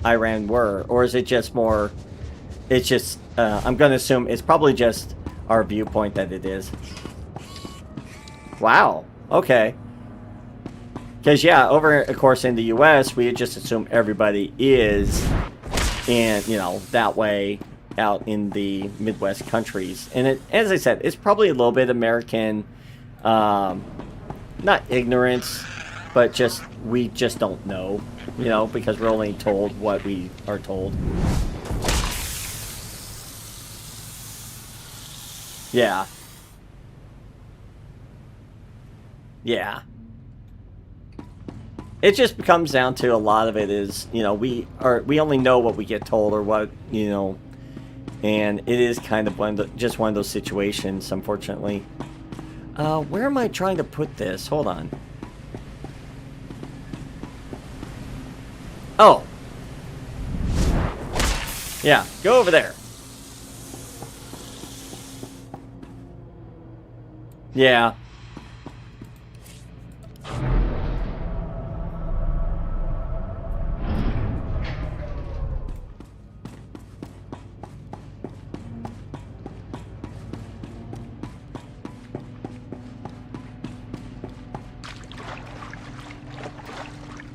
Speaker 2: Iran were. Or is it just more... It's just... I'm going to assume it's probably just our viewpoint that it is. Wow. Okay. Because, yeah, over, of course, in the U.S., we just assume everybody is in, you know, that way out in the Midwest countries. And it, as I said, it's probably a little bit American, not ignorance, but just, we just don't know, you know, because we're only told what we are told. Yeah. Yeah. It just comes down to a lot of it is, you know, we only know what we get told or what, you know, and it is kind of just one of those situations, unfortunately. Where am I trying to put this? Hold on. Oh. Yeah, go over there. Yeah.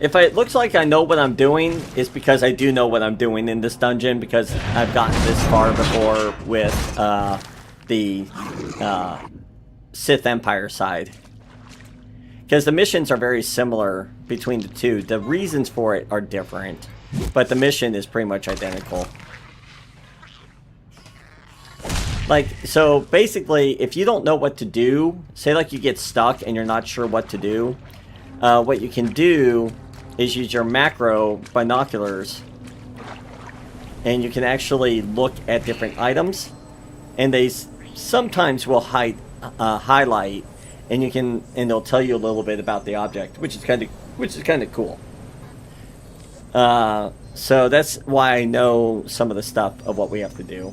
Speaker 2: If it looks like I know what I'm doing, it's because I do know what I'm doing in this dungeon, because I've gotten this far before with the Sith Empire side. Because the missions are very similar between the two. The reasons for it are different, but the mission is pretty much identical. Like, so basically, if you don't know what to do, say like you get stuck and you're not sure what to do, what you can do is use your macro binoculars, and you can actually look at different items, and they sometimes will highlight, and you can, and they'll tell you a little bit about the object, which is kind of cool. So that's why I know some of the stuff of what we have to do.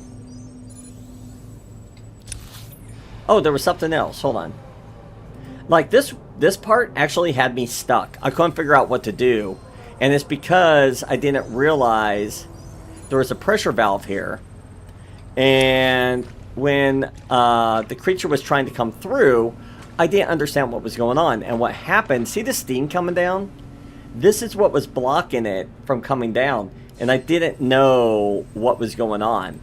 Speaker 2: Oh, there was something else. Hold on. Like this part actually had me stuck. I couldn't figure out what to do, and it's because I didn't realize there was a pressure valve here, and when the creature was trying to come through, I didn't understand what was going on. And what happened, see the steam coming down? This is what was blocking it from coming down, and I didn't know what was going on.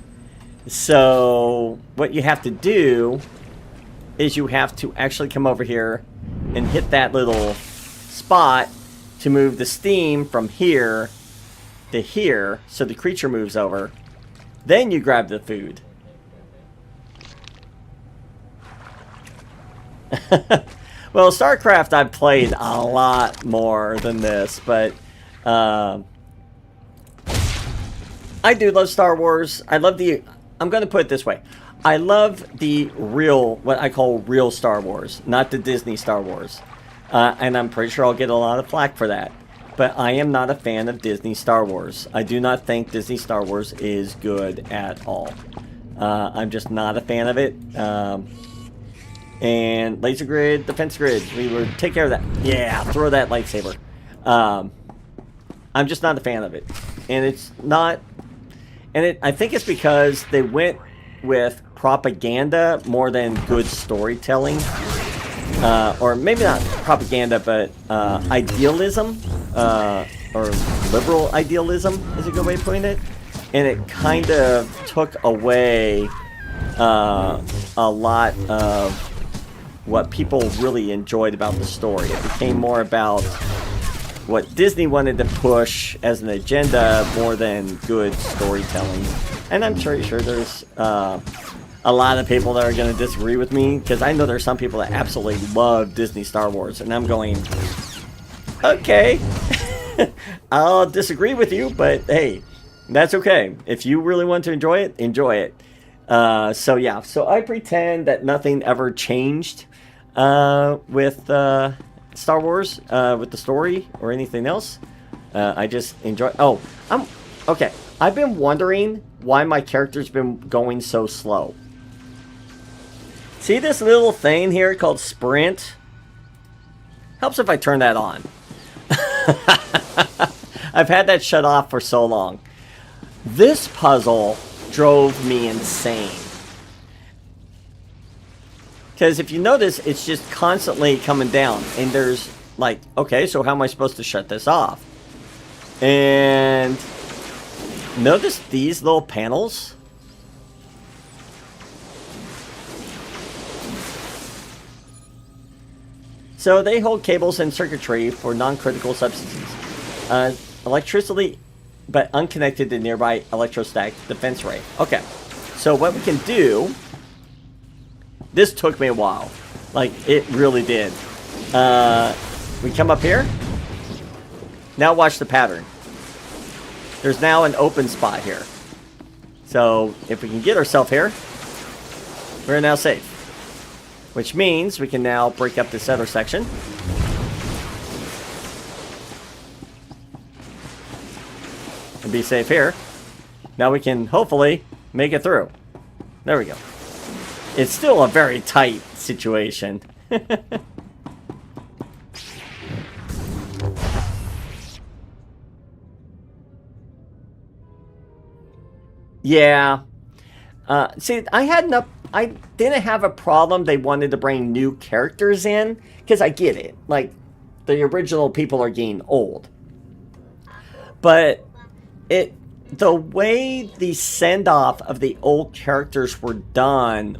Speaker 2: So what you have to do is you have to actually come over here and hit that little spot to move the steam from here to here, so the creature moves over. Then you grab the food. Well, StarCraft I've played a lot more than this, but I do love Star Wars. I love the I'm going to put it this way. I love the real, what I call real Star Wars, not the Disney Star Wars. And I'm pretty sure I'll get a lot of flack for that. But I am not a fan of Disney Star Wars. I do not think Disney Star Wars is good at all. I'm just not a fan of it. And laser grid, defense grid, we would take care of that. Yeah, throw that lightsaber. I'm just not a fan of it. And it's not... And I think it's because they went with propaganda more than good storytelling. Or maybe not propaganda, but idealism. Or liberal idealism is a good way of putting it. And it kind of took away a lot of what people really enjoyed about the story. It became more about what Disney wanted to push as an agenda more than good storytelling. And I'm pretty sure there's a lot of people that are going to disagree with me, because I know there's some people that absolutely love Disney Star Wars, and I'm going, okay, I'll disagree with you, but hey, that's okay. If you really want to enjoy it, enjoy it. So yeah, so I pretend that nothing ever changed with Star Wars, with the story or anything else. I just enjoy... Oh, okay. I've been wondering why my character's been going so slow. See this little thing here called sprint? Helps if I turn that on. I've had that shut off for so long. This puzzle drove me insane. Because if you notice, it's just constantly coming down. And there's like, okay, so how am I supposed to shut this off? And notice these little panels? So they hold cables and circuitry for non-critical substances. Electricity, but unconnected to nearby electrostatic defense ray. Okay, so what we can do... This took me a while. Like, it really did. We come up here. Now watch the pattern. There's now an open spot here. So, if we can get ourselves here, we're now safe. Which means we can now break up this other section. And be safe here. Now we can hopefully make it through. There we go. It's still a very tight situation. Yeah. See, I didn't have a problem they wanted to bring new characters in, because I get it. Like, the original people are getting old. But the way the send-off of the old characters were done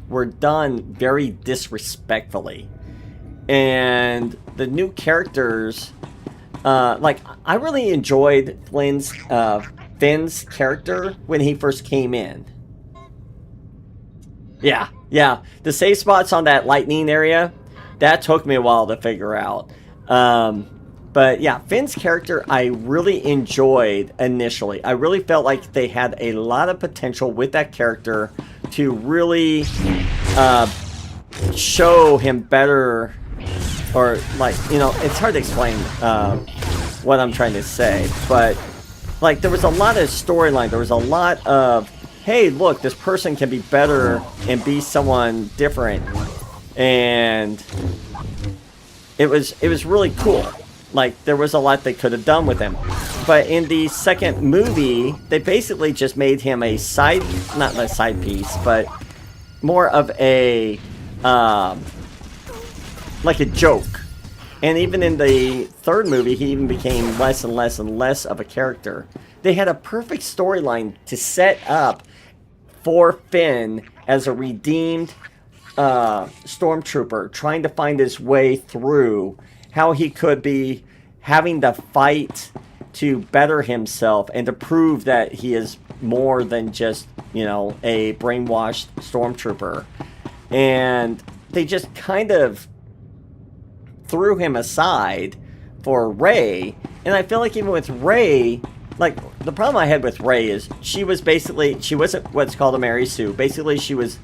Speaker 2: very disrespectfully. And the new characters, like, I really enjoyed Finn's character when he first came in. Yeah. The safe spots on that lightning area, that took me a while to figure out. But yeah, Finn's character I really enjoyed initially. I really felt like they had a lot of potential with that character to really show him better. Or, like, you know, it's hard to explain what I'm trying to say. But, like, there was a lot of storyline. There was a lot of, hey, look, this person can be better and be someone different. And it was really cool. Like, there was a lot they could have done with him. But in the second movie, they basically just made him a not a side piece, but more of a, like a joke. And even in the third movie, he even became less and less and less of a character. They had a perfect storyline to set up for Finn as a redeemed stormtrooper, trying to find his way through, how he could be having to fight to better himself and to prove that he is more than just, you know, a brainwashed stormtrooper. And they just kind of threw him aside for Rey. And I feel like even with Rey, like, the problem I had with Rey is she wasn't what's called a Mary Sue. Basically, she was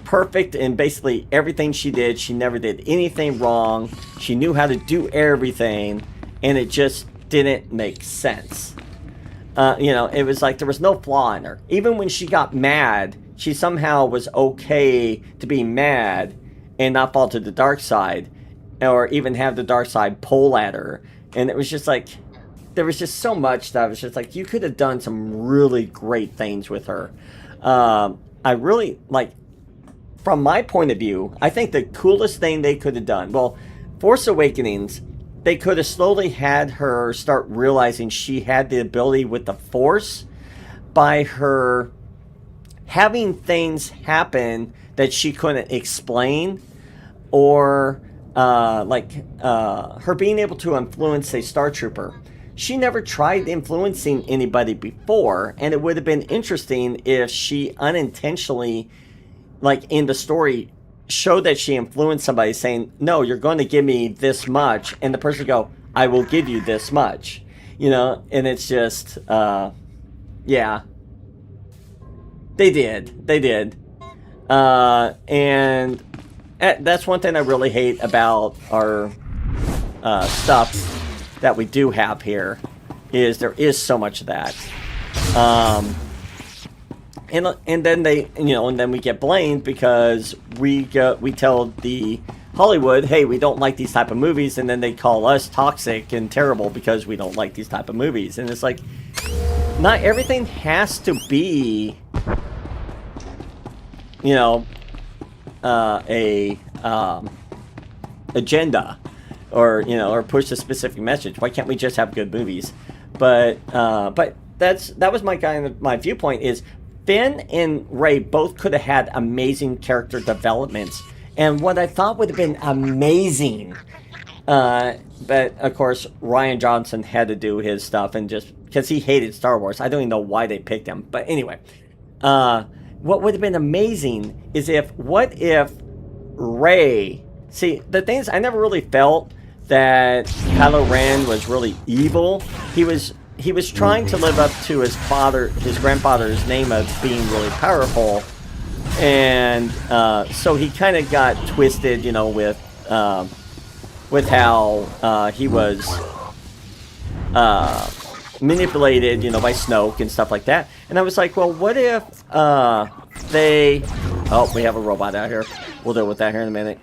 Speaker 2: perfect in basically everything she did. She never did anything wrong. She knew how to do everything, and it just didn't make sense. It was like there was no flaw in her. Even when she got mad, she somehow was okay to be mad and not fall to the dark side, or even have the dark side pull at her. And it was just like, there was just so much that I was just like, you could have done some really great things with her. I really, like, from my point of view, I think the coolest thing they could have done, well, Force Awakenings, they could have slowly had her start realizing she had the ability with the Force by her having things happen that she couldn't explain, or her being able to influence a Star Trooper. She never tried influencing anybody before, and it would have been interesting if she unintentionally, like in the story, showed that she influenced somebody, saying, no, you're going to give me this much, and the person would go, I will give you this much. And it's just, yeah. They did. And that's one thing I really hate about our stuff that we do have here, is there is so much of that. And then then we get blamed because we tell the Hollywood, hey, we don't like these type of movies, and then they call us toxic and terrible because we don't like these type of movies. And it's like, not everything has to be a agenda, or push a specific message. Why can't we just have good movies? But that was my viewpoint, is Finn and Rey both could have had amazing character developments, and what I thought would have been amazing, but of course Rian Johnson had to do his stuff, and just because he hated Star Wars, I don't even know why they picked him. But anyway, what would have been amazing is if Rey, see, the thing is, I never really felt that Kylo Ren was really evil. He was trying to live up to his grandfather's name of being really powerful, and so he kind of got twisted, with how he was manipulated, by Snoke and stuff like that. And I was like, well, what if we have a robot out here. We'll deal with that here in a minute.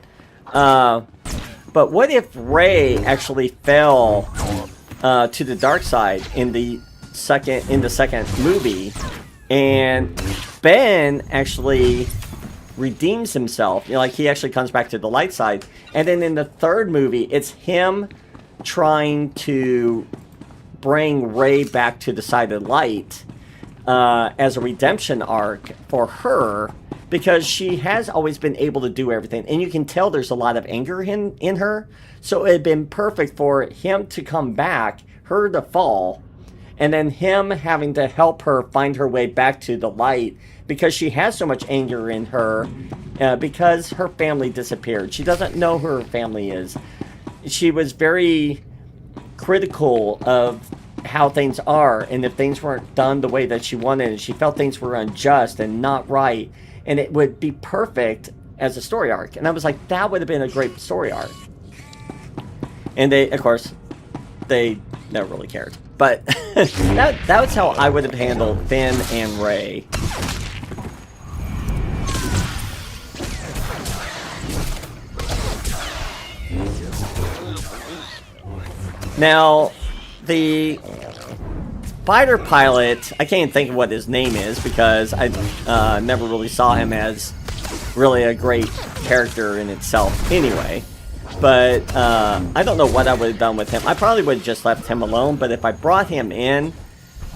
Speaker 2: But what if Rey actually fell to the dark side in the second movie, and Ben actually redeems himself? He actually comes back to the light side, and then in the third movie, it's him trying to bring Rey back to the side of light as a redemption arc for her, because she has always been able to do everything, and you can tell there's a lot of anger in her. So it had been perfect for him to come back, her to fall, and then him having to help her find her way back to the light, because she has so much anger in her, because her family disappeared. She doesn't know who her family is. She was very critical of how things are, and if things weren't done the way that she wanted, and she felt things were unjust and not right, and it would be perfect as a story arc. And I was like, that would have been a great story arc. And they, of course, they never really cared. But that was how I would have handled Finn and Rey. Now, the fighter pilot, I can't think of what his name is, because I never really saw him as really a great character in itself anyway. But I don't know what I would have done with him. I probably would have just left him alone, but if I brought him in,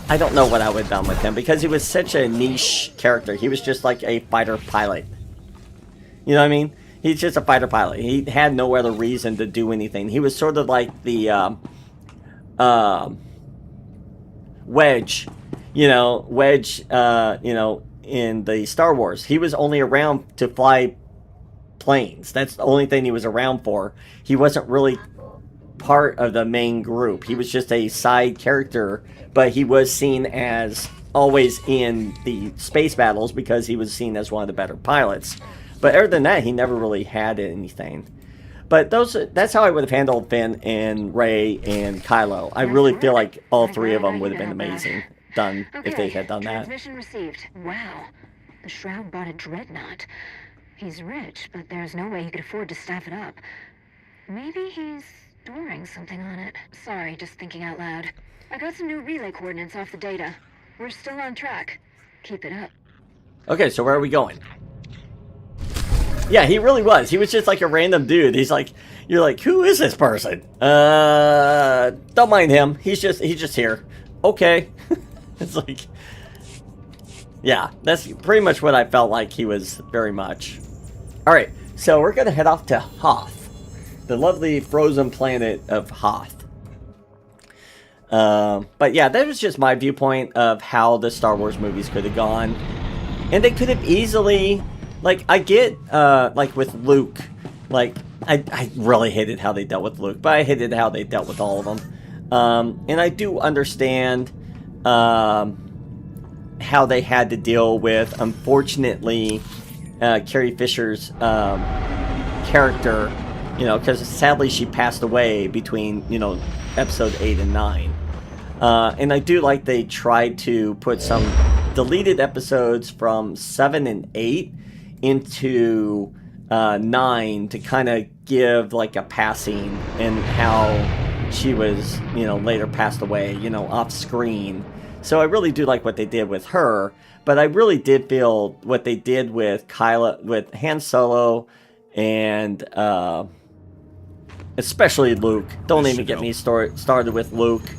Speaker 2: I don't know what I would have done with him, because he was such a niche character. He was just like a fighter pilot. You know what I mean? He's just a fighter pilot. He had no other reason to do anything. He was sort of like the Wedge, Wedge, in the Star Wars. He was only around to fly planes. That's the only thing he was around for. He wasn't really part of the main group. He was just a side character, but he was seen as always in the space battles because he was seen as one of the better pilots. But other than that, he never really had anything. But that's how I would have handled Finn and Rey and Kylo. I really feel like all three of them would have been amazing done if they had done that.
Speaker 7: Transmission received. Wow. The Shroud bought a dreadnought. He's rich, but there's no way he could afford to staff it up. Maybe he's storing something on it. Sorry, just thinking out loud. I got some new relay coordinates off the data. We're still on track. Keep it up.
Speaker 2: Okay, so where are we going? Yeah, he really was. He was just like a random dude. He's like, you're like, who is this person? Don't mind him. He's just here. Okay. It's like, yeah, that's pretty much what I felt like he was very much. All right, so we're gonna head off to Hoth, the lovely frozen planet of Hoth. But yeah, that was just my viewpoint of how the Star Wars movies could have gone, and they could have easily. Like, I get, like, with Luke, like, I really hated how they dealt with Luke, but I hated how they dealt with all of them. And I do understand, how they had to deal with, unfortunately, Carrie Fisher's, character, you know, because sadly she passed away between, you know, episode 8 and 9. And I do like they tried to put some deleted episodes from 7 and 8 into 9 to kind of give like a passing and how she was, you know, later passed away, you know, off screen. So I really do like what they did with her, but I really did feel what they did with Kylo, with Han Solo, and especially Luke. Don't even get me started with Luke.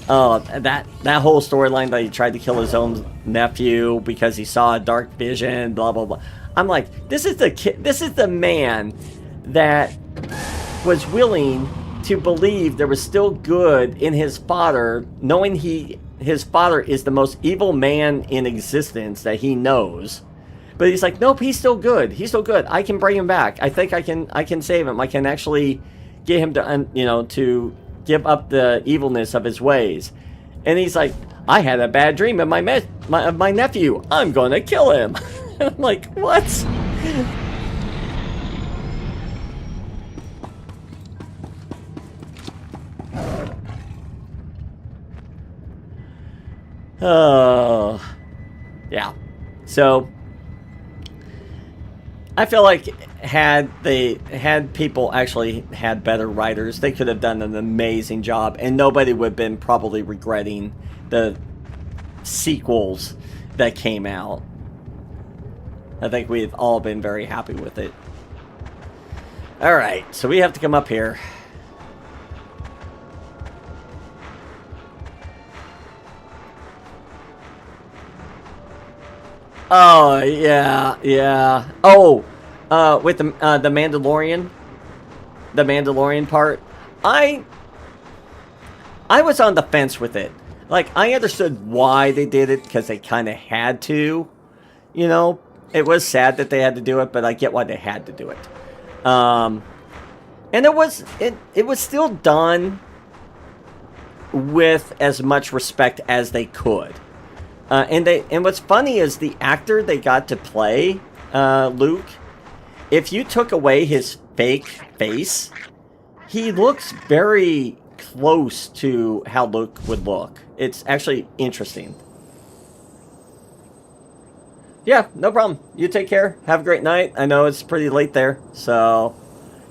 Speaker 2: That whole storyline that he tried to kill his own nephew because he saw a dark vision, blah blah blah. I'm like, this is the man that was willing to believe there was still good in his father, knowing his father is the most evil man in existence that he knows. But he's like, nope, he's still good. He's still good. I can bring him back. I think I can save him. I can actually get him to, you know, to give up the evilness of his ways. And he's like, I had a bad dream of my nephew. I'm gonna kill him. And I'm like, what? Oh, yeah. So I feel like had people actually had better writers, they could have done an amazing job, and nobody would have been probably regretting the sequels that came out. I think we've all been very happy with it. Alright, so we have to come up here. Oh, yeah. Oh, with the Mandalorian. The Mandalorian part. I was on the fence with it. Like, I understood why they did it, because they kind of had to. You know, it was sad that they had to do it, but I get why they had to do it. And it was still done with as much respect as they could. And what's funny is the actor they got to play Luke, if you took away his fake face, he looks very close to how Luke would look. It's actually interesting. Yeah, no problem. You take care. Have a great night. I know it's pretty late there, so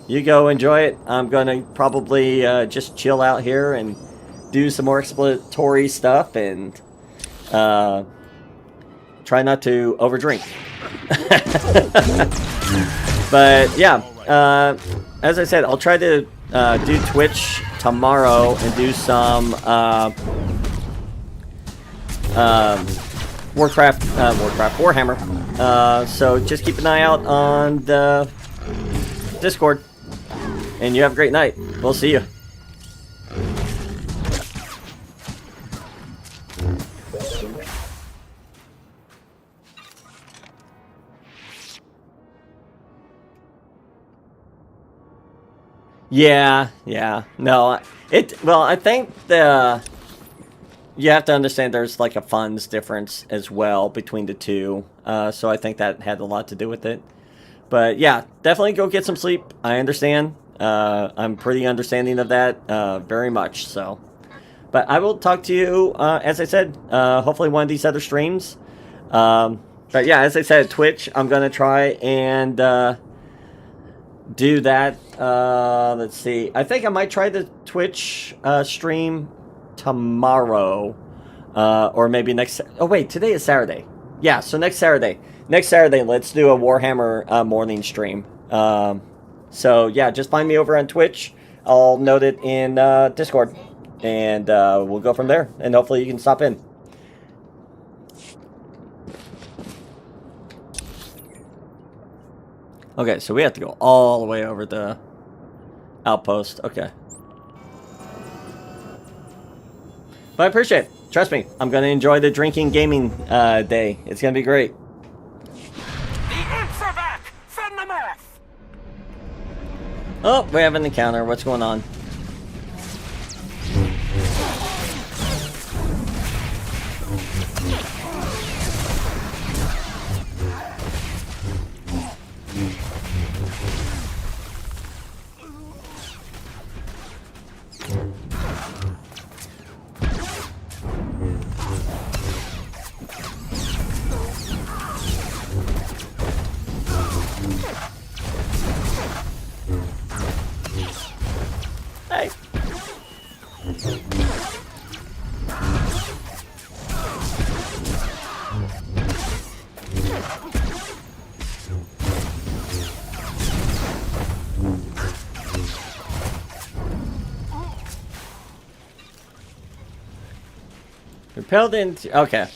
Speaker 2: you go enjoy it. I'm going to probably just chill out here and do some more exploratory stuff and try not to overdrink. But yeah, as I said, I'll try to do Twitch tomorrow and do some Warhammer. So just keep an eye out on the Discord, and you have a great night. We'll see you. Yeah, yeah. No, well, I think you have to understand there's like a funds difference as well between the two. So I think that had a lot to do with it. But yeah, definitely go get some sleep. I understand. I'm pretty understanding of that, very much so. But I will talk to you, as I said, hopefully one of these other streams. But yeah, as I said, Twitch, I'm going to try and do that. Let's see. I think I might try the Twitch stream tomorrow. Or maybe next... Oh, wait, today is Saturday. Yeah, so next Saturday. Next Saturday, let's do a Warhammer morning stream. So yeah, just find me over on Twitch. I'll note it in Discord. And we'll go from there. And hopefully you can stop in. Okay, so we have to go all the way over the outpost. Okay. But I appreciate it. Trust me, I'm going to enjoy the drinking gaming day. It's going to be great.
Speaker 8: The imps are back from the north.
Speaker 2: Oh, we have an encounter. What's going on? Hey. Repelled into... Okay.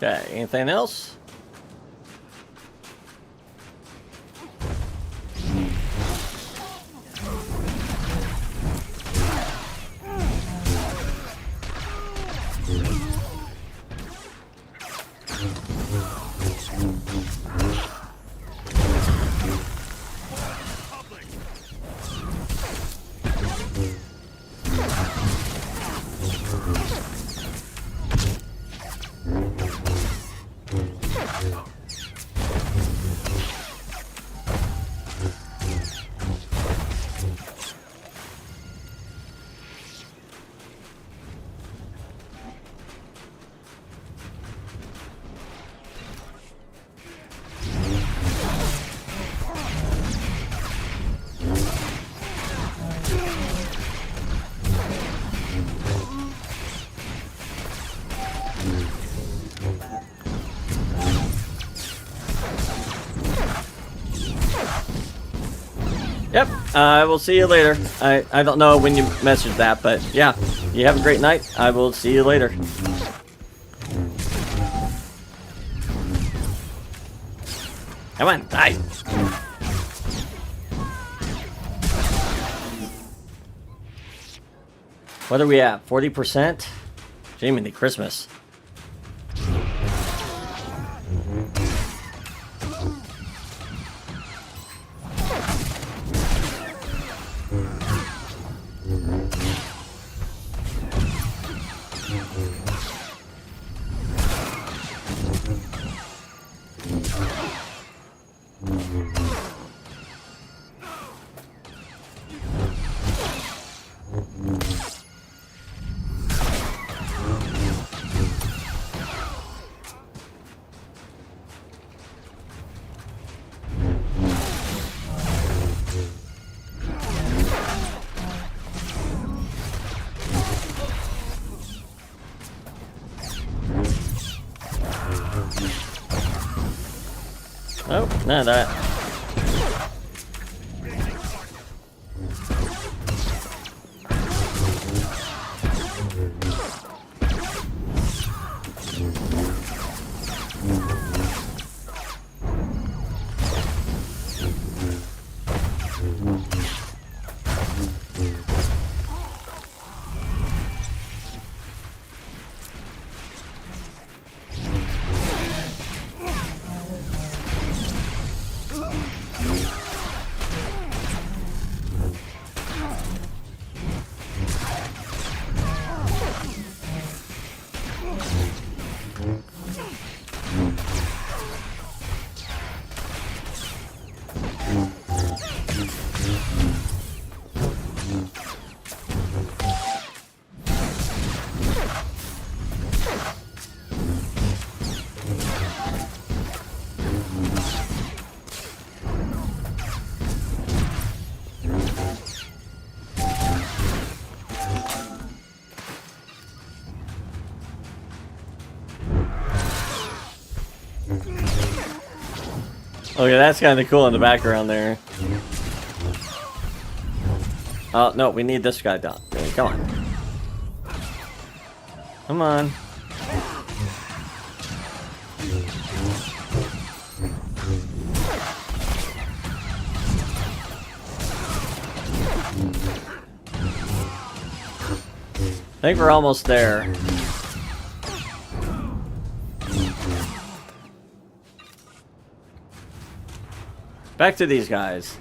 Speaker 2: Okay, anything else? Yep, I will see you later. I don't know when you messaged that, but yeah, you have a great night. I will see you later. Come on, die. What are we at? 40%? Jiminy Christmas. Oh, no, that. Okay, that's kind of cool in the background there. Oh, no, we need this guy down. Come on. Come on. I think we're almost there. Back to these guys.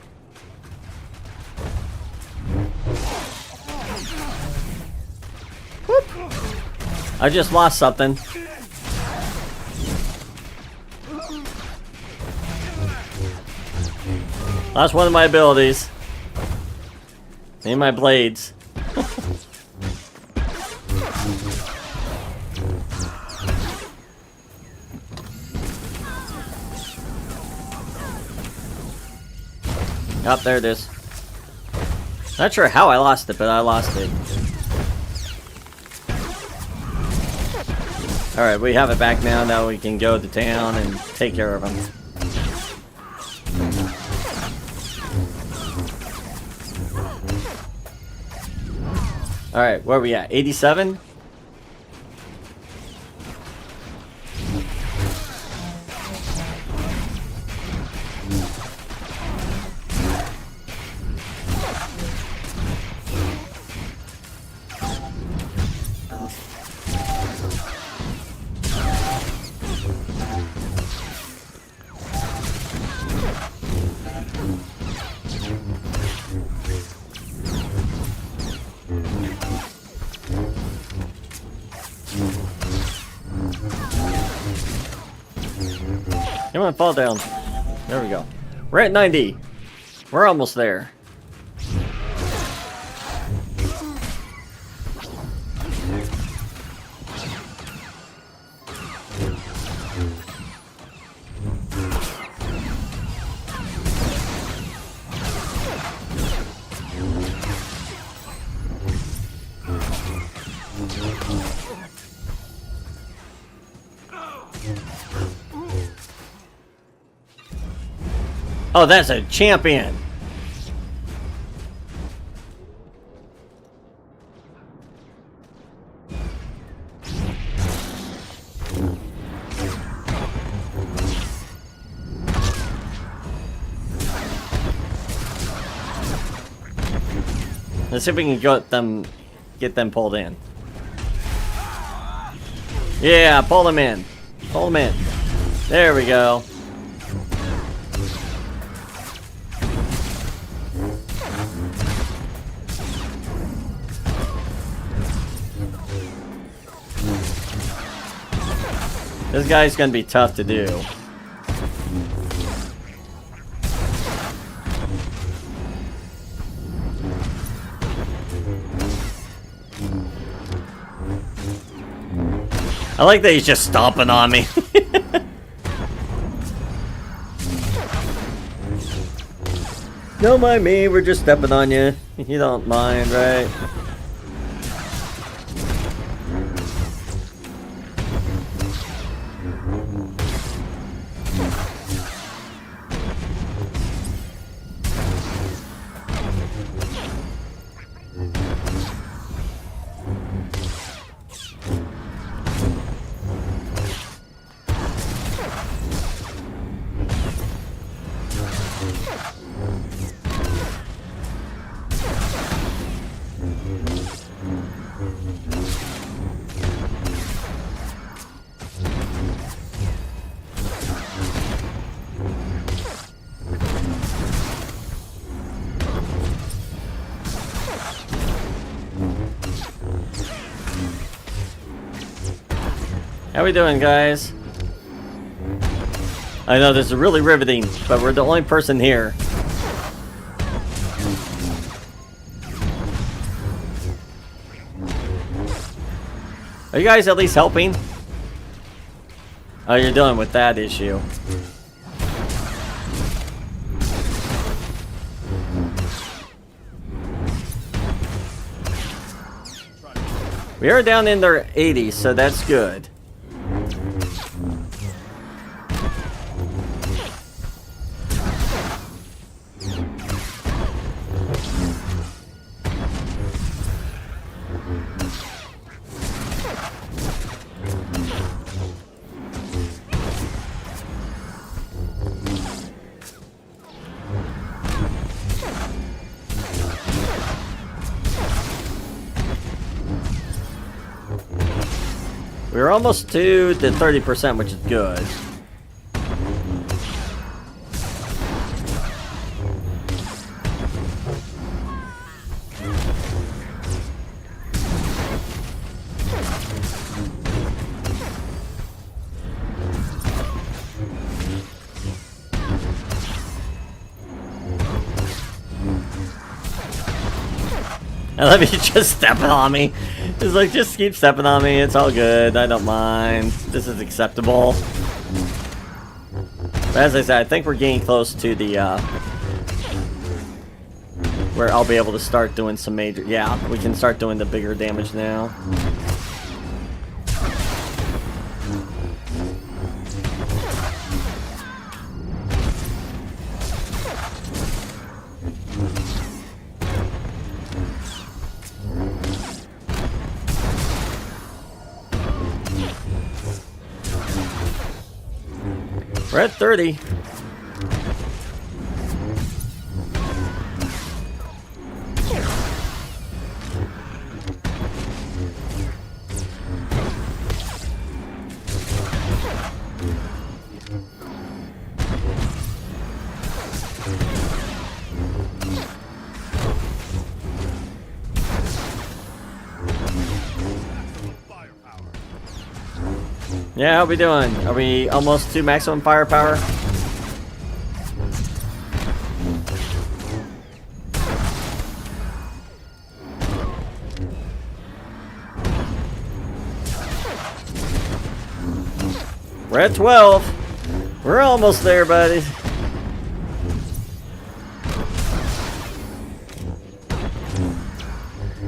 Speaker 2: Whoop. I just lost something. Lost one of my abilities. Need my blades. Oh, there it is. Not sure how I lost it, but I lost it. Alright, we have it back now. Now we can go to town and take care of them. Alright, where are we at? 87? Come on, fall down. There we go. We're at 90. We're almost there. Oh, that's a champion. Let's see if we can get them pulled in. Yeah, pull them in. Pull them in. There we go. This guy's gonna be tough to do. I like that he's just stomping on me. Don't mind me, we're just stepping on you. You don't mind, right? How we doing, guys? I know this is really riveting, but we're the only person here. Are you guys at least helping? Oh, you're dealing with that issue. We are down in their 80s, so that's good. We're almost to the 30%, which is good. I love you just stepping on me. It's like, just keep stepping on me. It's all good. I don't mind. This is acceptable. But as I said, I think we're getting close to the, where I'll be able to start doing some major... Yeah, we can start doing the bigger damage now. We're at 30. Yeah, how we doing? Are we almost to maximum firepower? We're at 12. We're almost there, buddy.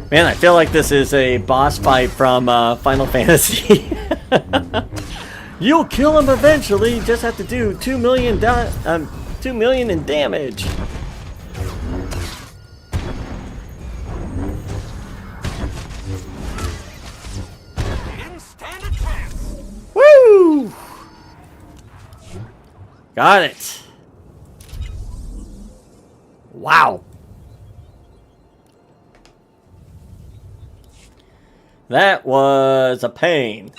Speaker 2: Man, I feel like this is a boss fight from Final Fantasy. You'll kill him eventually. You just have to do 2 million in damage.
Speaker 8: Didn't stand a chance.
Speaker 2: Woo! Got it. Wow. That was a pain.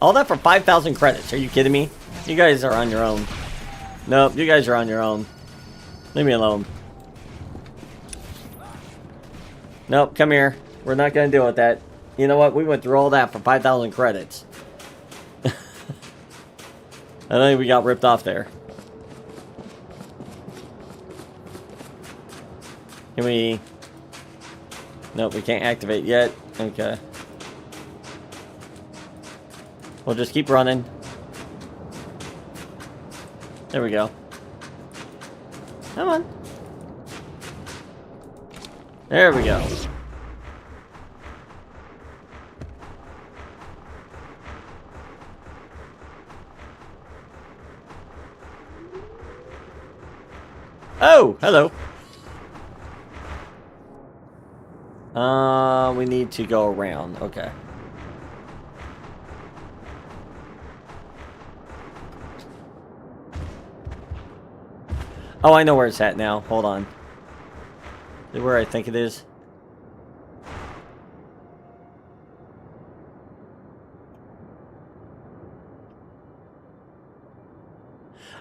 Speaker 2: All that for 5,000 credits. Are you kidding me? You guys are on your own. Nope, you guys are on your own. Leave me alone. Nope, come here. We're not going to deal with that. You know what? We went through all that for 5,000 credits. I think we got ripped off there. Can we... Nope, we can't activate yet. Okay. We'll just keep running. There we go. Come on. There we go. Oh, hello. We need to go around. Okay. Oh, I know where it's at now. Hold on. Is it where I think it is?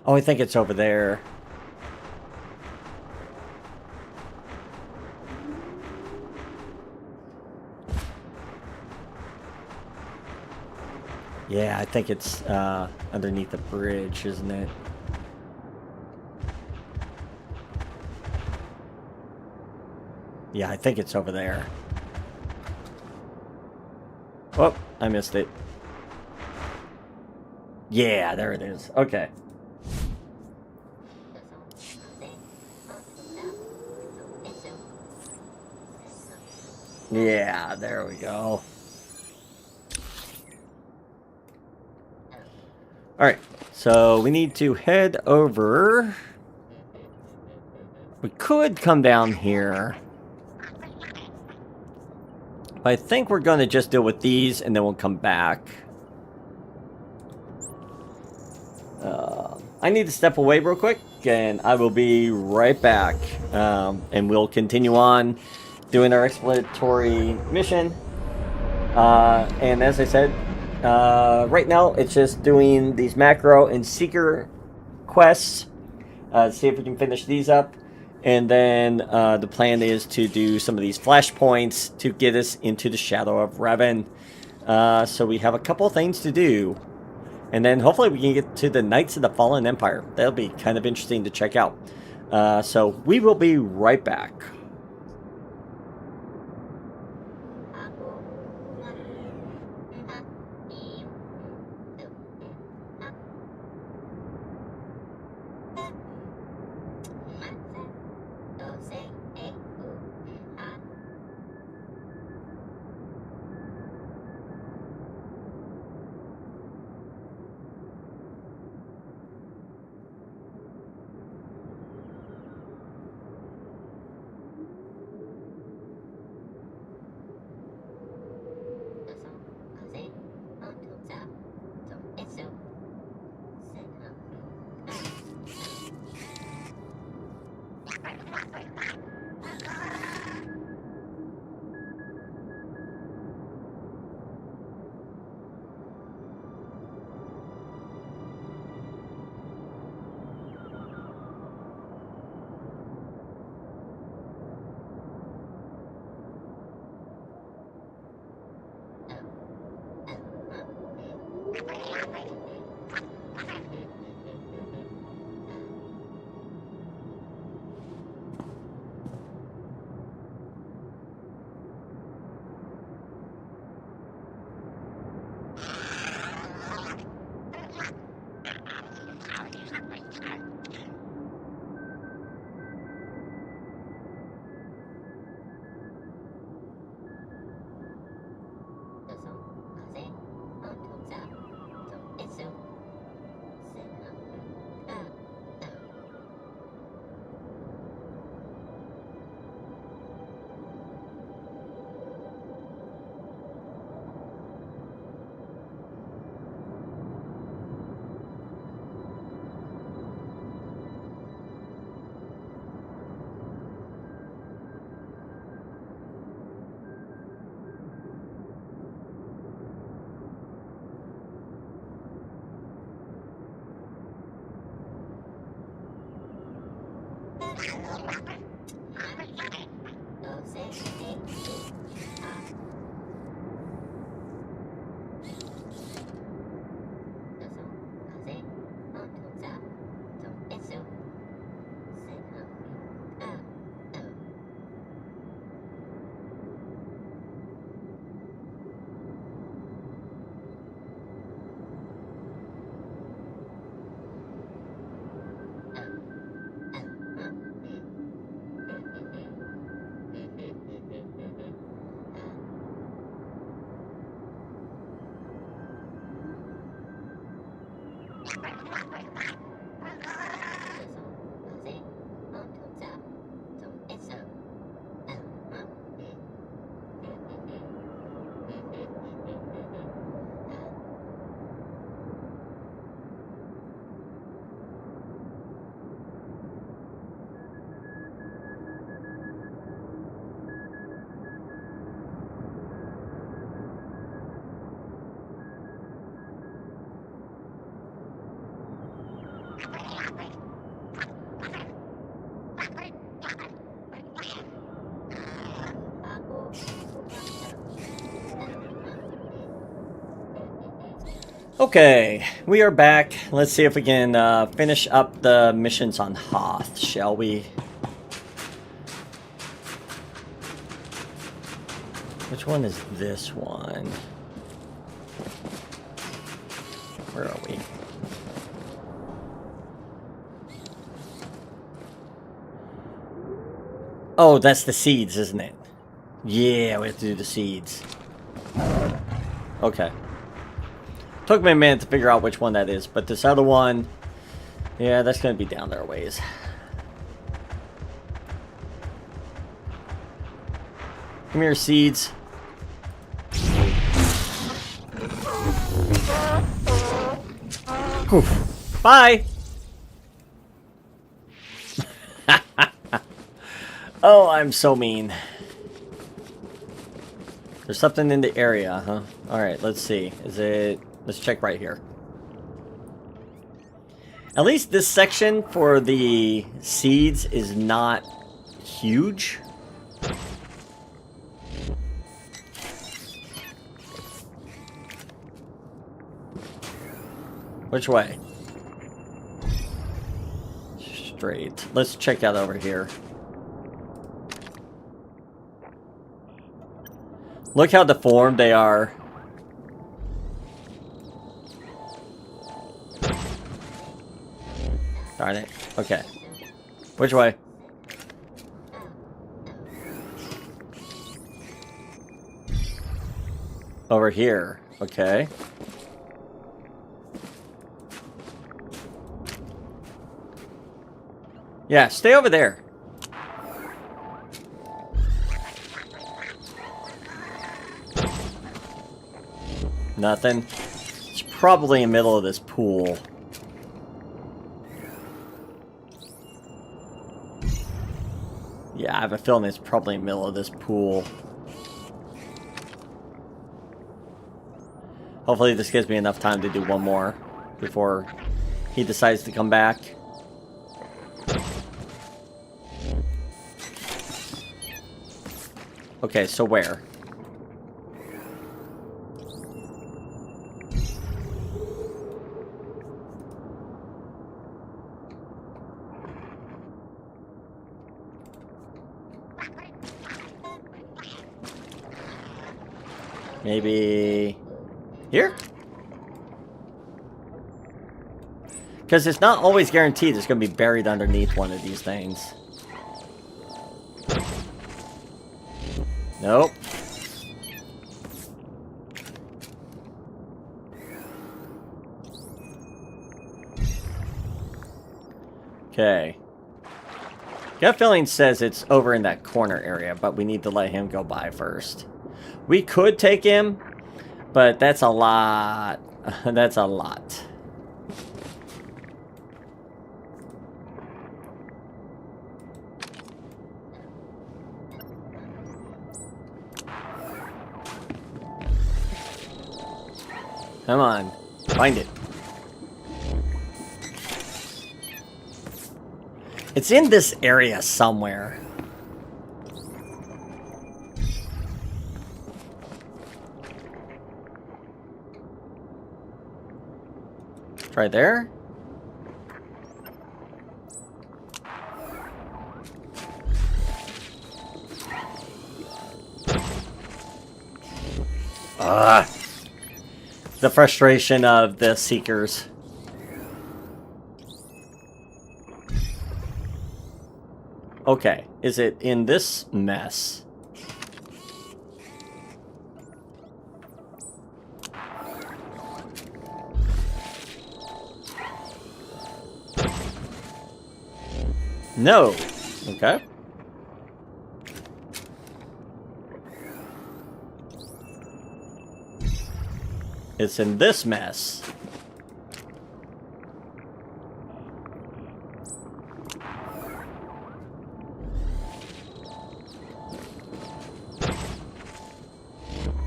Speaker 2: Oh, I think it's over there. Yeah, I think it's underneath the bridge, isn't it? Yeah, I think it's over there. Oh, I missed it. Yeah, there it is. Okay. Yeah, there we go. Alright, so we need to head over. We could come down here. But I think we're going to just deal with these and then we'll come back. I need to step away real quick and I will be right back. And we'll continue on doing our exploratory mission. And as I said, right now it's just doing these macro and seeker quests. See if we can finish these up. And then the plan is to do some of these flashpoints to get us into the Shadow of Revan. So we have a couple of things to do. And then hopefully we can get to the Knights of the Fallen Empire. That'll be kind of interesting to check out. So we will be right back. Okay, we are back. Let's see if we can finish up the missions on Hoth, shall we? Which one is this one? Where are we? Oh, that's the seeds, isn't it? Yeah, we have to do the seeds. Okay. Took me a minute to figure out which one that is, but this other one, yeah, that's going to be down there a ways. Come here, seeds. Oof. Bye! Oh, I'm so mean. There's something in the area, huh? Alright, let's see. Is it... Let's check right here. At least this section for the seeds is not huge. Which way? Straight. Let's check out over here. Look how deformed they are. Darn it. Okay. Which way? Over here. Okay. Yeah, stay over there. Nothing. It's probably in the middle of this pool. Yeah, I have a feeling it's probably in the middle of this pool. Hopefully this gives me enough time to do one more before he decides to come back. Okay, so where? Maybe here? Because it's not always guaranteed it's going to be buried underneath one of these things. Nope. Okay. Gut feeling says it's over in that corner area, but we need to let him go by first. We could take him, but that's a lot. That's a lot. Come on, find it. It's in this area somewhere. Right there. The frustration of the Seekers. Okay, is it in this mess? No. Okay. It's in this mess.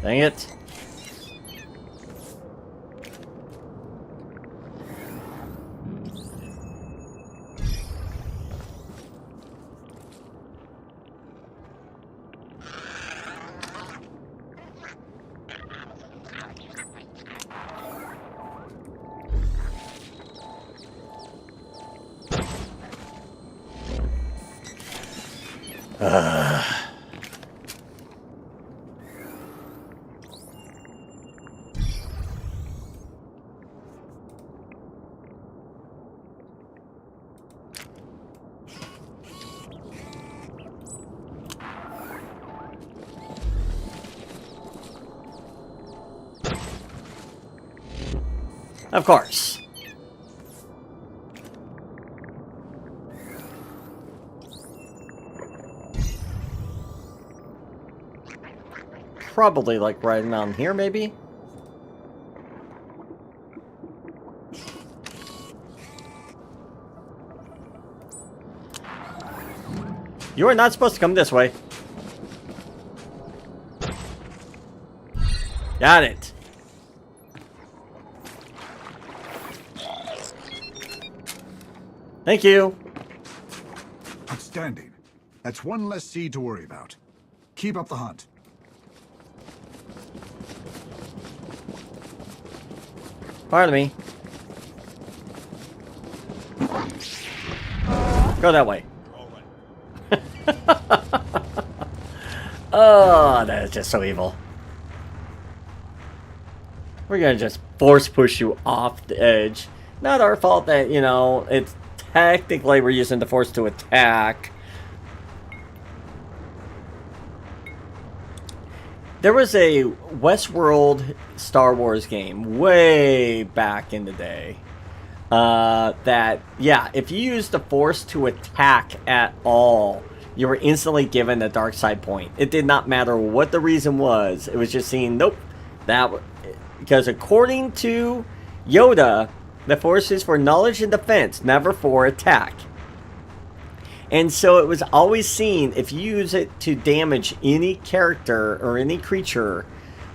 Speaker 2: Dang it. Of course. Probably like right around here, maybe? You are not supposed to come this way. Got it. Thank you.
Speaker 4: Outstanding. That's one less seed to worry about. Keep up the hunt.
Speaker 2: Pardon me. Go that way. Oh, that is just so evil. We're gonna just force push you off the edge. Not our fault that, you know, it's technically we're using the force to attack. There was a Westworld Star Wars game way back in the day. That, yeah, if you used the force to attack at all, you were instantly given a dark side point. It did not matter what the reason was. It was just saying, nope, because according to Yoda, the force is for knowledge and defense, never for attack. And so it was always seen, if you use it to damage any character or any creature,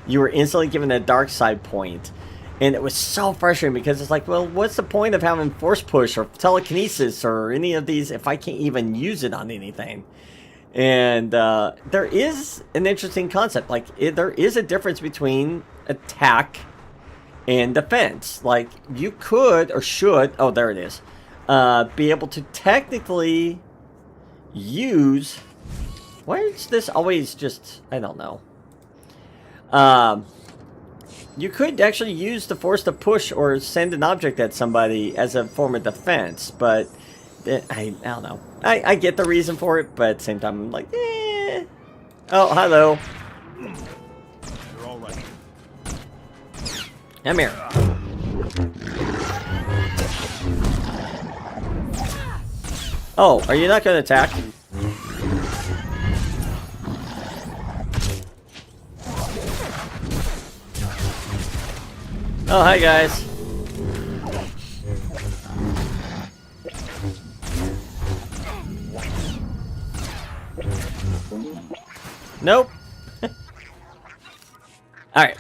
Speaker 2: you were instantly given a dark side point. And it was so frustrating because it's like, well, what's the point of having force push or telekinesis or any of these if I can't even use it on anything? And there is an interesting concept. Like, there is a difference between attack and defense. Like, you could or should, oh, there it is, be able to technically use, why is this always just, I don't know. You could actually use the force to push or send an object at somebody as a form of defense, but I don't know. I get the reason for it, but at the same time, I'm like, eh. Oh, hello.
Speaker 6: You're all right.
Speaker 2: Come here. Oh, are you not going to attack? Oh, hi guys. Nope. Alright.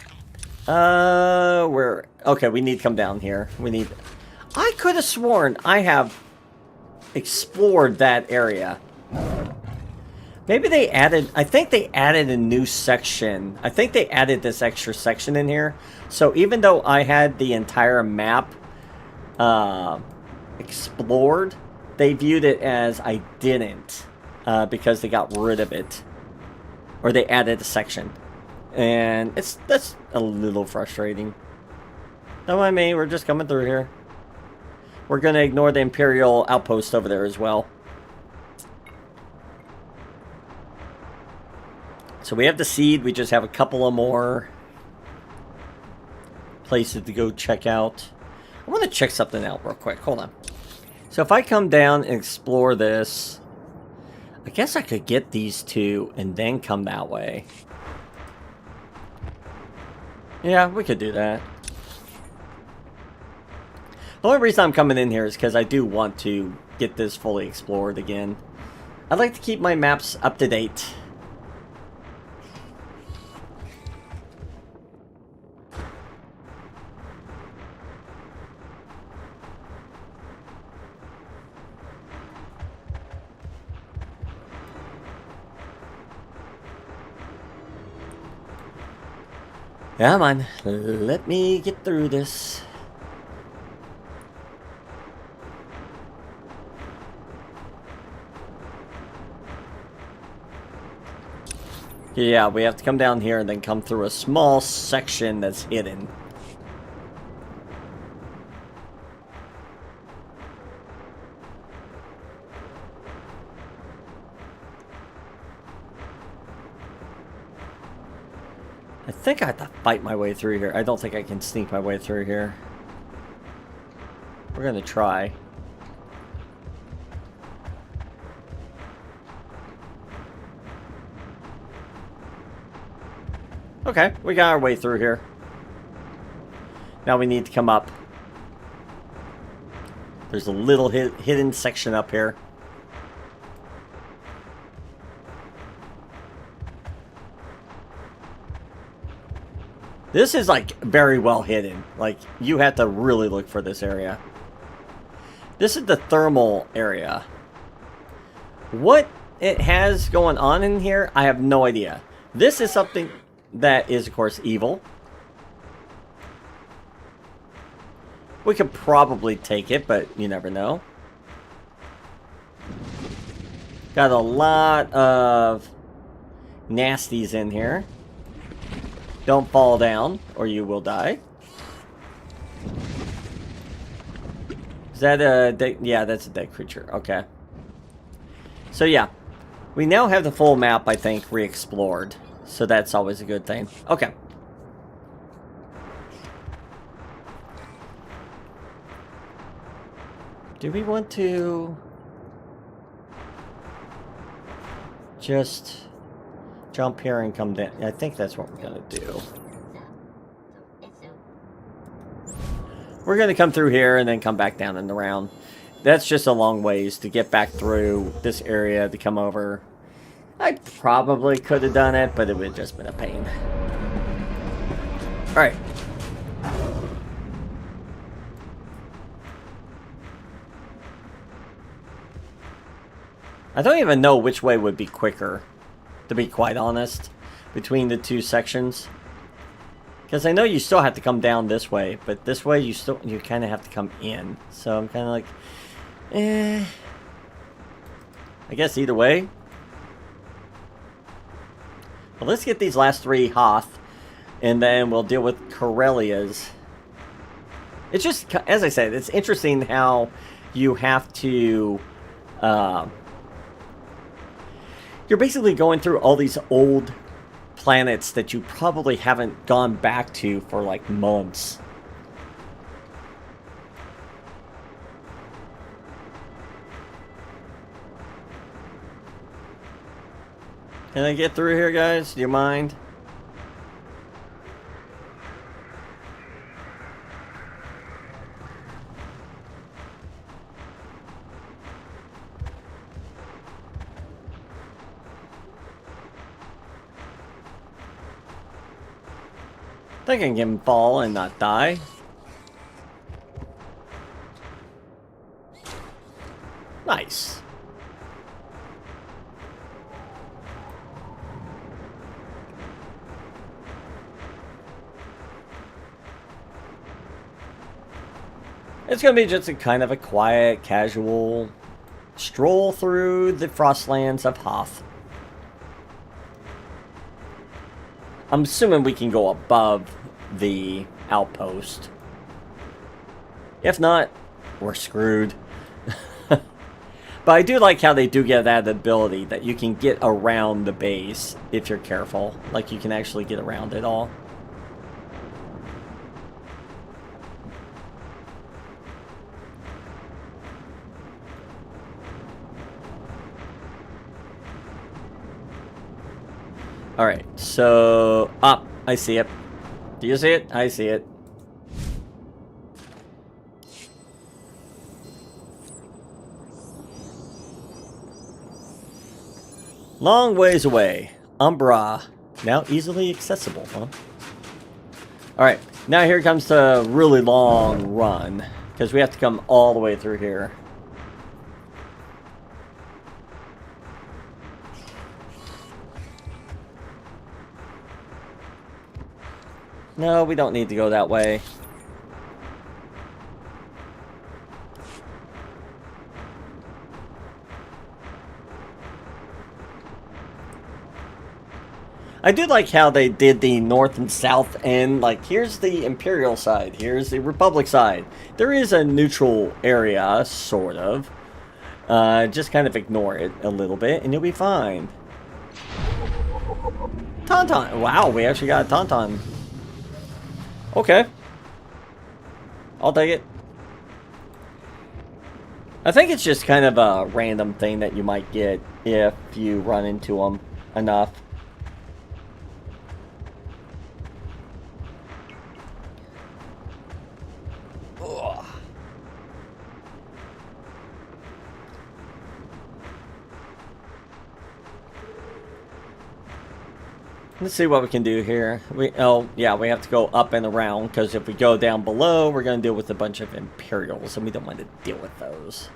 Speaker 2: Okay, we need to come down here. I could have sworn I have explored that area. Maybe they added, I think they added a new section. I think they added this extra section in here. So even though I had the entire map explored, they viewed it as I didn't because they got rid of it. Or they added a section. And that's a little frustrating. Don't mind me, we're just coming through here. We're going to ignore the Imperial outpost over there as well. So we have the seed, we just have a couple of more places to go check out. I want to check something out real quick, hold on. So if I come down and explore this, I guess I could get these two and then come that way. Yeah, we could do that. The only reason I'm coming in here is because I do want to get this fully explored again. I'd like to keep my maps up to date. Come on, let me get through this. Yeah, we have to come down here and then come through a small section that's hidden. I think I have to fight my way through here. I don't think I can sneak my way through here. We're gonna try. Okay, we got our way through here. Now we need to come up. There's a little hidden section up here. This is like very well hidden. Like you have to really look for this area. This is the thermal area. What it has going on in here, I have no idea. This is something that is, of course, evil. We could probably take it, but you never know. Got a lot of nasties in here. Don't fall down, or you will die. Is that a dead? Yeah, that's a dead creature. Okay. So yeah, we now have the full map, I think, re-explored. So that's always a good thing. Okay. Do we want to just jump here and come down? I think that's what we're gonna do. We're gonna come through here and then come back down and around. That's just a long ways to get back through this area to come over. I probably could have done it, but it would have just been a pain. Alright. I don't even know which way would be quicker, to be quite honest, between the two sections. Because I know you still have to come down this way, but this way you kind of have to come in. So I'm kind of like, I guess either way. Well, let's get these last three Hoth, and then we'll deal with Corellia's. It's just, as I said, it's interesting how you have to, you're basically going through all these old planets that you probably haven't gone back to for like months. Can I get through here, guys? Do you mind? I think I can fall and not die. Nice. It's going to be just a kind of a quiet, casual stroll through the Frostlands of Hoth. I'm assuming we can go above the outpost. If not, we're screwed. But I do like how they do get that ability that you can get around the base if you're careful. Like you can actually get around it all. Alright, so... I see it. Do you see it? I see it. Long ways away. Umbra. Now easily accessible, huh? Alright, now here comes the really long run. Because we have to come all the way through here. No, we don't need to go that way. I do like how they did the north and south end. Like, here's the Imperial side. Here's the Republic side. There is a neutral area, sort of. Just kind of ignore it a little bit, and you'll be fine. Tauntaun. Wow, we actually got a Tauntaun. Okay. I'll take it. I think it's just kind of a random thing that you might get if you run into them enough. Ugh. Let's see what we can do here. We have to go up and around, because if we go down below, we're going to deal with a bunch of Imperials, and we don't want to deal with those.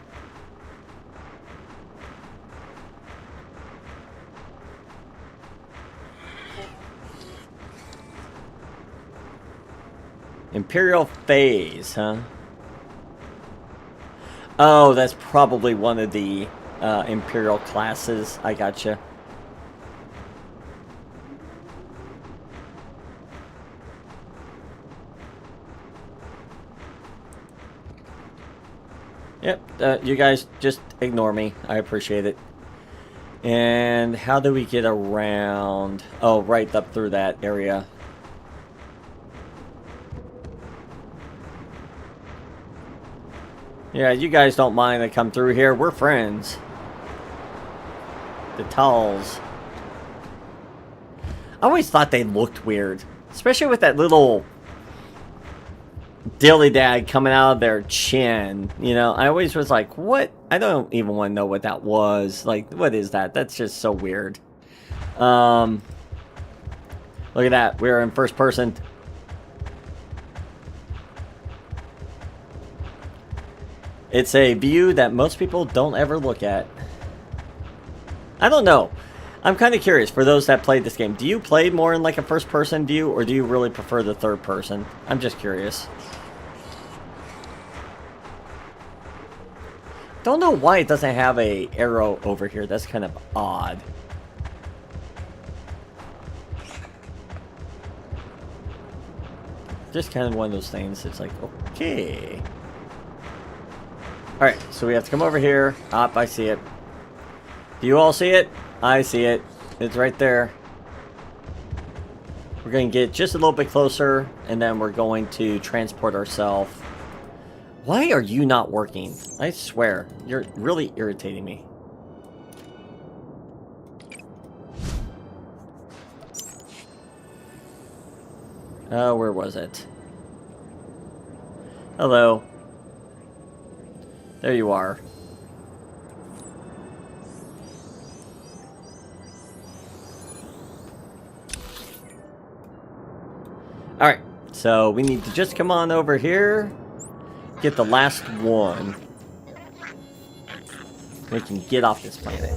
Speaker 2: Imperial phase, huh? Oh, that's probably one of the Imperial classes. I gotcha. Yep, you guys just ignore me. I appreciate it. And how do we get around? Oh, right up through that area. Yeah, you guys don't mind I come through here. We're friends. The Talls. I always thought they looked weird. Especially with that little dilly-dag coming out of their chin. You know, I always was like, what? I don't even want to know what that was. Like, what is that? That's just so weird. Look at that. We're in first person. It's a view that most people don't ever look at. I don't know. I'm kind of curious, for those that played this game, do you play more in like a first-person view, or do you really prefer the third person? I'm just curious. Don't know why it doesn't have a arrow over here. That's kind of odd. Just kind of one of those things. It's like, okay. Alright, so we have to come over here. Up, I see it. Do you all see it? I see it. It's right there. We're going to get just a little bit closer, and then we're going to transport ourselves. Why are you not working? I swear, you're really irritating me. Where was it? Hello. There you are. Alright, so we need to just come on over here. Get the last one. We can get off this planet.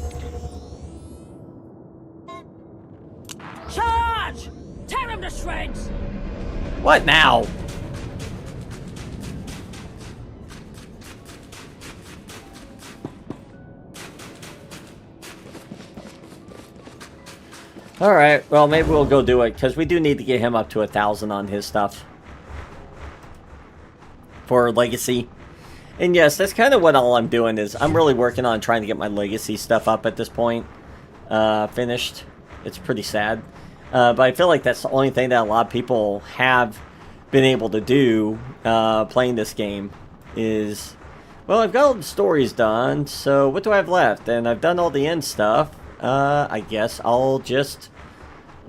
Speaker 8: Charge! Tear him to shreds!
Speaker 2: What now? Alright, well maybe we'll go do it, because we do need to get him up to 1,000 on his stuff. For Legacy. And yes, that's kind of what all I'm doing is, I'm really working on trying to get my Legacy stuff up at this point. Finished. It's pretty sad. But I feel like that's the only thing that a lot of people have been able to do playing this game. Is, well, I've got all the stories done, so what do I have left? And I've done all the end stuff. I guess I'll just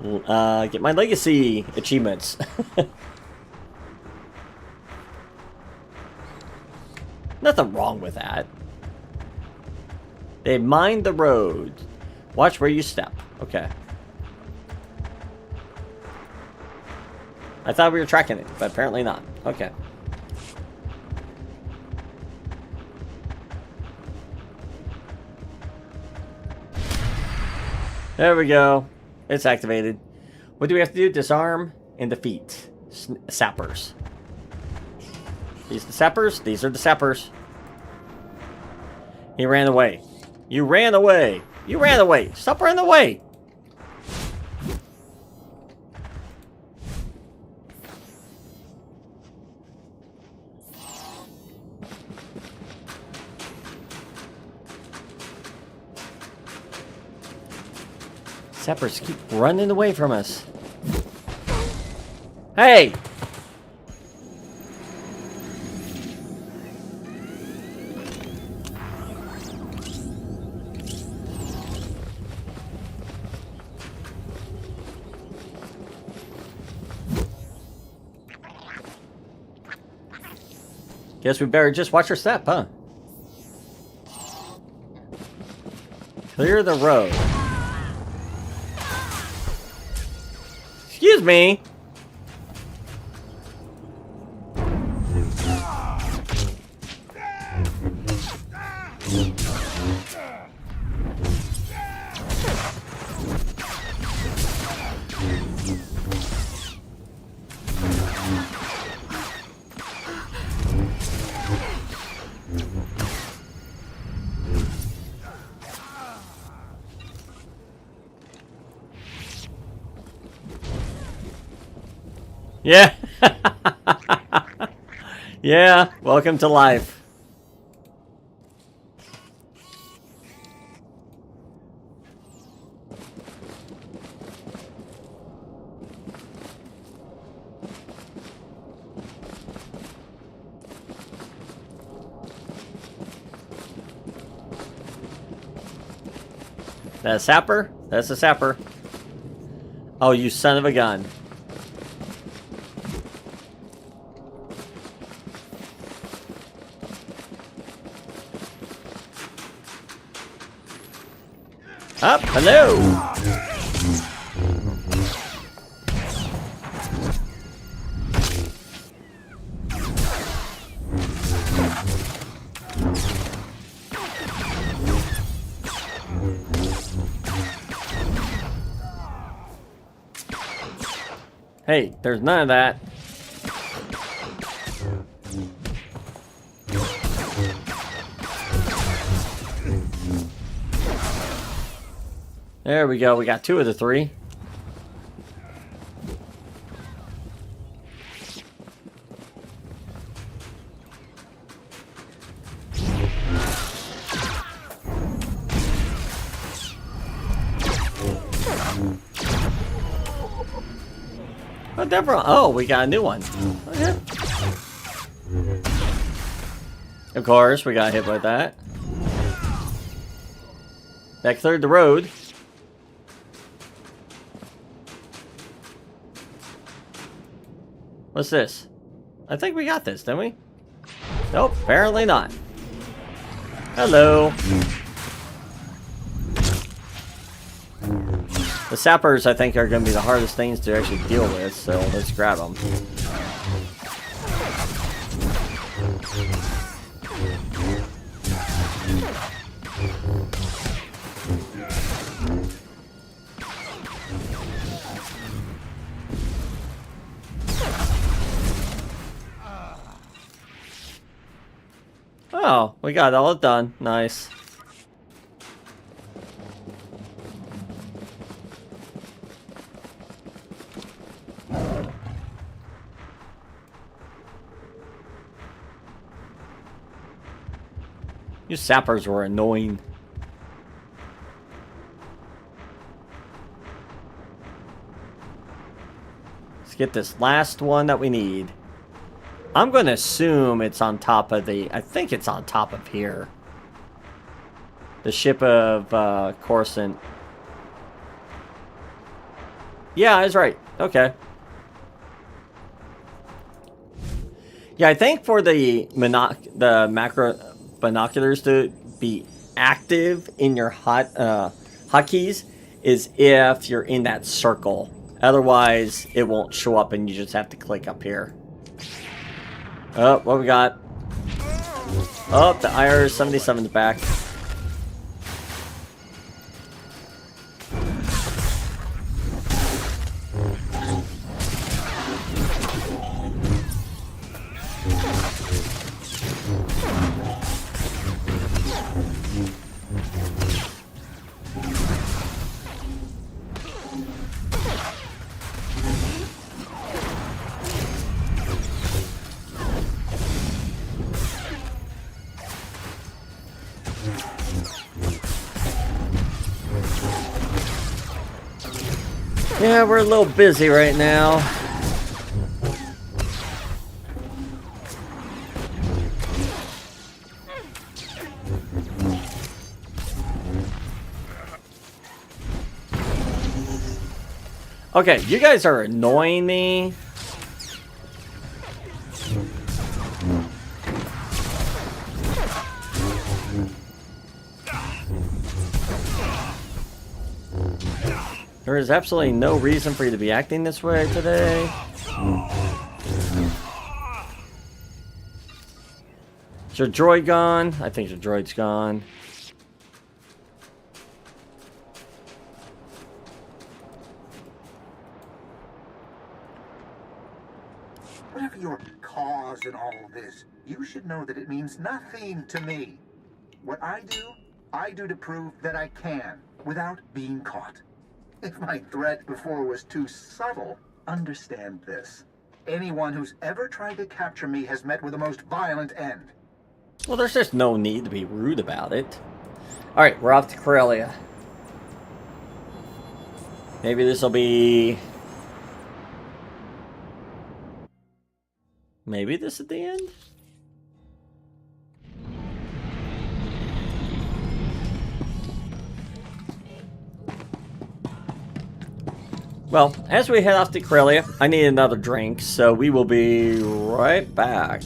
Speaker 2: get my Legacy achievements. Nothing wrong with that. They mind the road. Watch where you step. Okay. I thought we were tracking it, but apparently not. Okay. There we go. It's activated. What do we have to do? Disarm and defeat. Sappers. These are the sappers? These are the sappers. He ran away. You ran away. You ran away. Stop running away. Sappers keep running away from us. Hey! Guess we better just watch our step, huh? Clear the road. Excuse me. Yeah. Yeah, welcome to life. That a sapper? That's a sapper. Oh, you son of a gun. Up, hello. Hey, there's none of that. There we go. We got 2 of the 3. Oh, Deborah. Oh, we got a new one. Okay. Of course, we got hit by that. That cleared the road. What's this? I think we got this, didn't we? Nope, apparently not. Hello. The sappers, I think, are going to be the hardest things to actually deal with, so let's grab them. Oh, we got all done. Nice. You sappers were annoying. Let's get this last one that we need. I'm going to assume it's on top of the... I think it's on top of here. The ship of Coruscant. Yeah, I was right. Okay. Yeah, I think for the macro binoculars to be active in your hotkeys is if you're in that circle. Otherwise, it won't show up and you just have to click up here. Oh, what we got? Oh, the IR-77's back. Yeah, we're a little busy right now. Okay, you guys are annoying me. There is absolutely no reason for you to be acting this way today. Is your droid gone? I think your droid's gone.
Speaker 3: Whatever your cause in all this, you should know that it means nothing to me. What I do to prove that I can, without being caught. If my threat before was too subtle, understand this. Anyone who's ever tried to capture me has met with the most violent end.
Speaker 2: Well, there's just no need to be rude about it. Alright, we're off to Corellia. Maybe this will be... Maybe this is the end? Well, as we head off to Corellia, I need another drink, so we will be right back.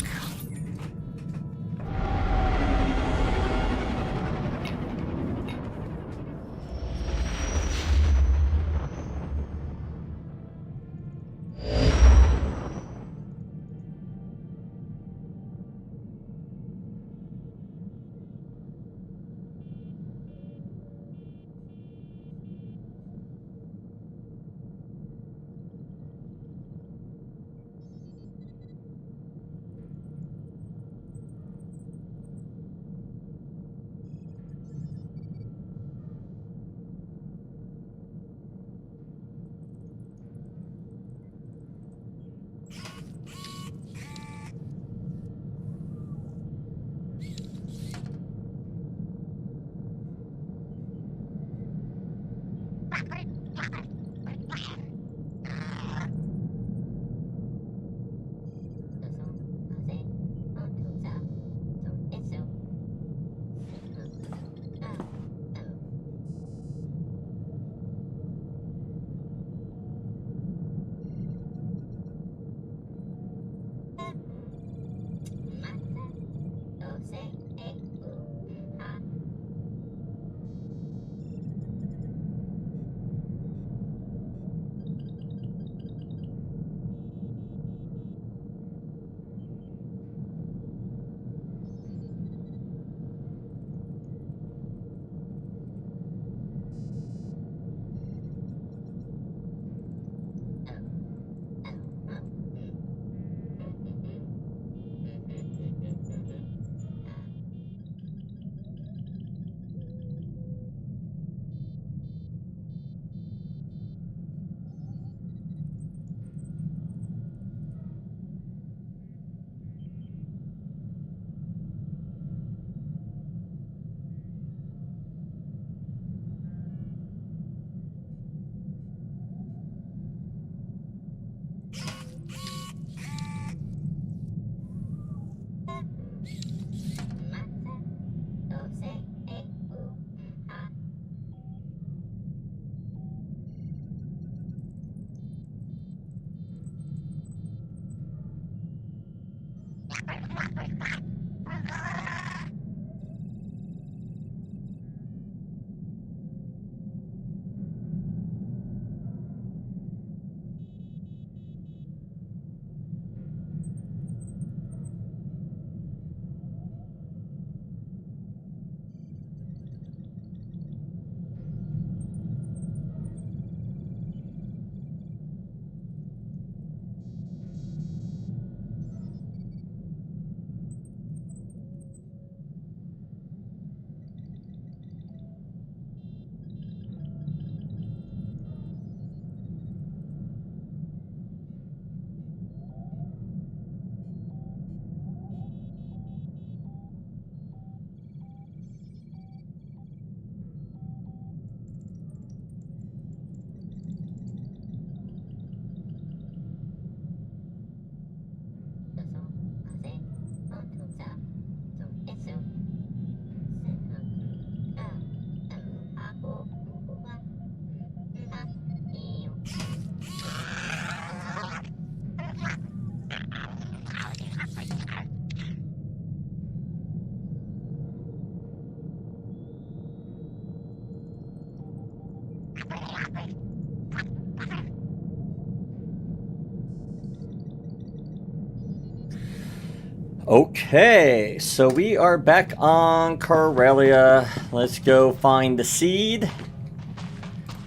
Speaker 2: Okay, so we are back on Corellia. Let's go find the seed.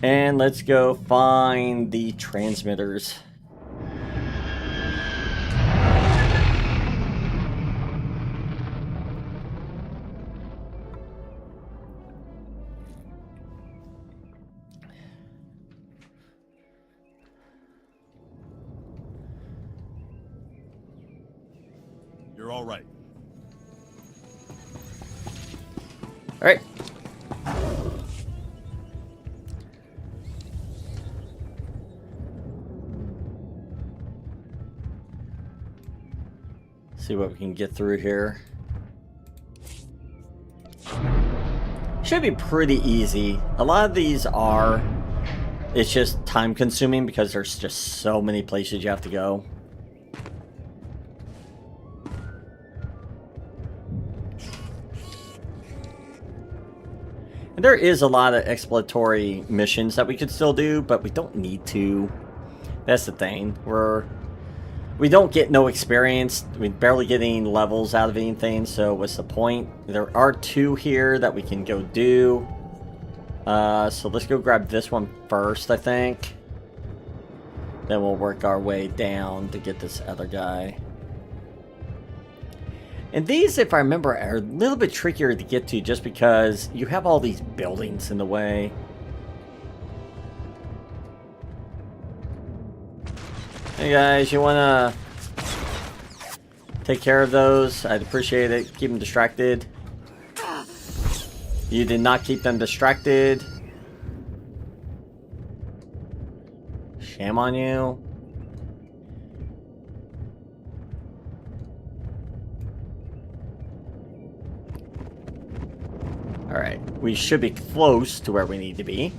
Speaker 2: And let's go find the transmitters.
Speaker 6: You're all right.
Speaker 2: All right. See what we can get through here. Should be pretty easy. A lot of these are. It's just time consuming because there's just so many places you have to go. And there is a lot of exploratory missions that we could still do, but we don't need to. That's the thing. We don't get no experience. We barely get any levels out of anything, so what's the point? There are 2 here that we can go do. So let's go grab this one first, I think. Then we'll work our way down to get this other guy. And these, if I remember, are a little bit trickier to get to just because you have all these buildings in the way. Hey guys, you wanna take care of those? I'd appreciate it. Keep them distracted. You did not keep them distracted. Shame on you. Alright, we should be close to where we need to be.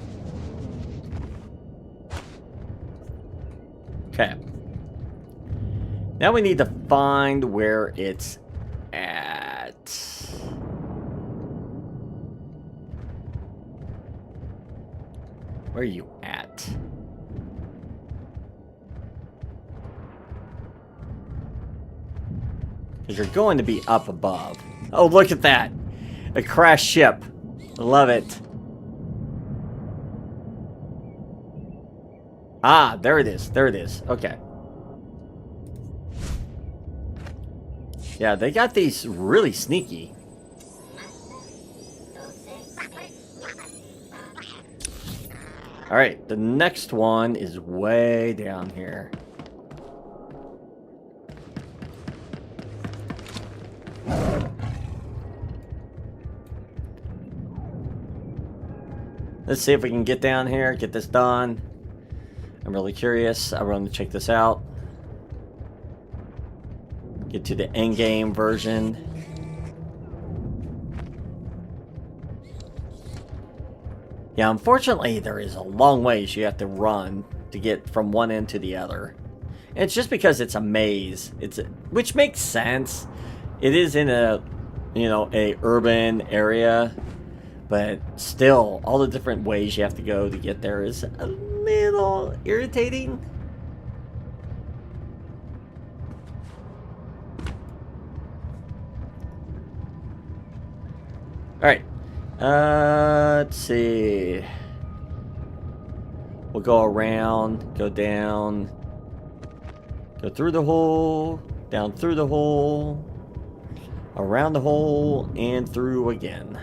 Speaker 2: Okay. Now we need to find where it's at. Where are you at? Because you're going to be up above. Oh, look at that! A crashed ship. Love it. Ah, there it is. There it is. Okay. Yeah, they got these really sneaky. Alright, the next one is way down here. Let's see if we can get down here, get this done. I'm really curious. I want to check this out. Get to the endgame version. Yeah, unfortunately, there is a long ways you have to run to get from one end to the other. And it's just because it's a maze. Which makes sense. It is in a, a urban area. But still, all the different ways you have to go to get there is a little irritating. Alright. Let's see. We'll go around, go down, go through the hole, down through the hole, around the hole, and through again.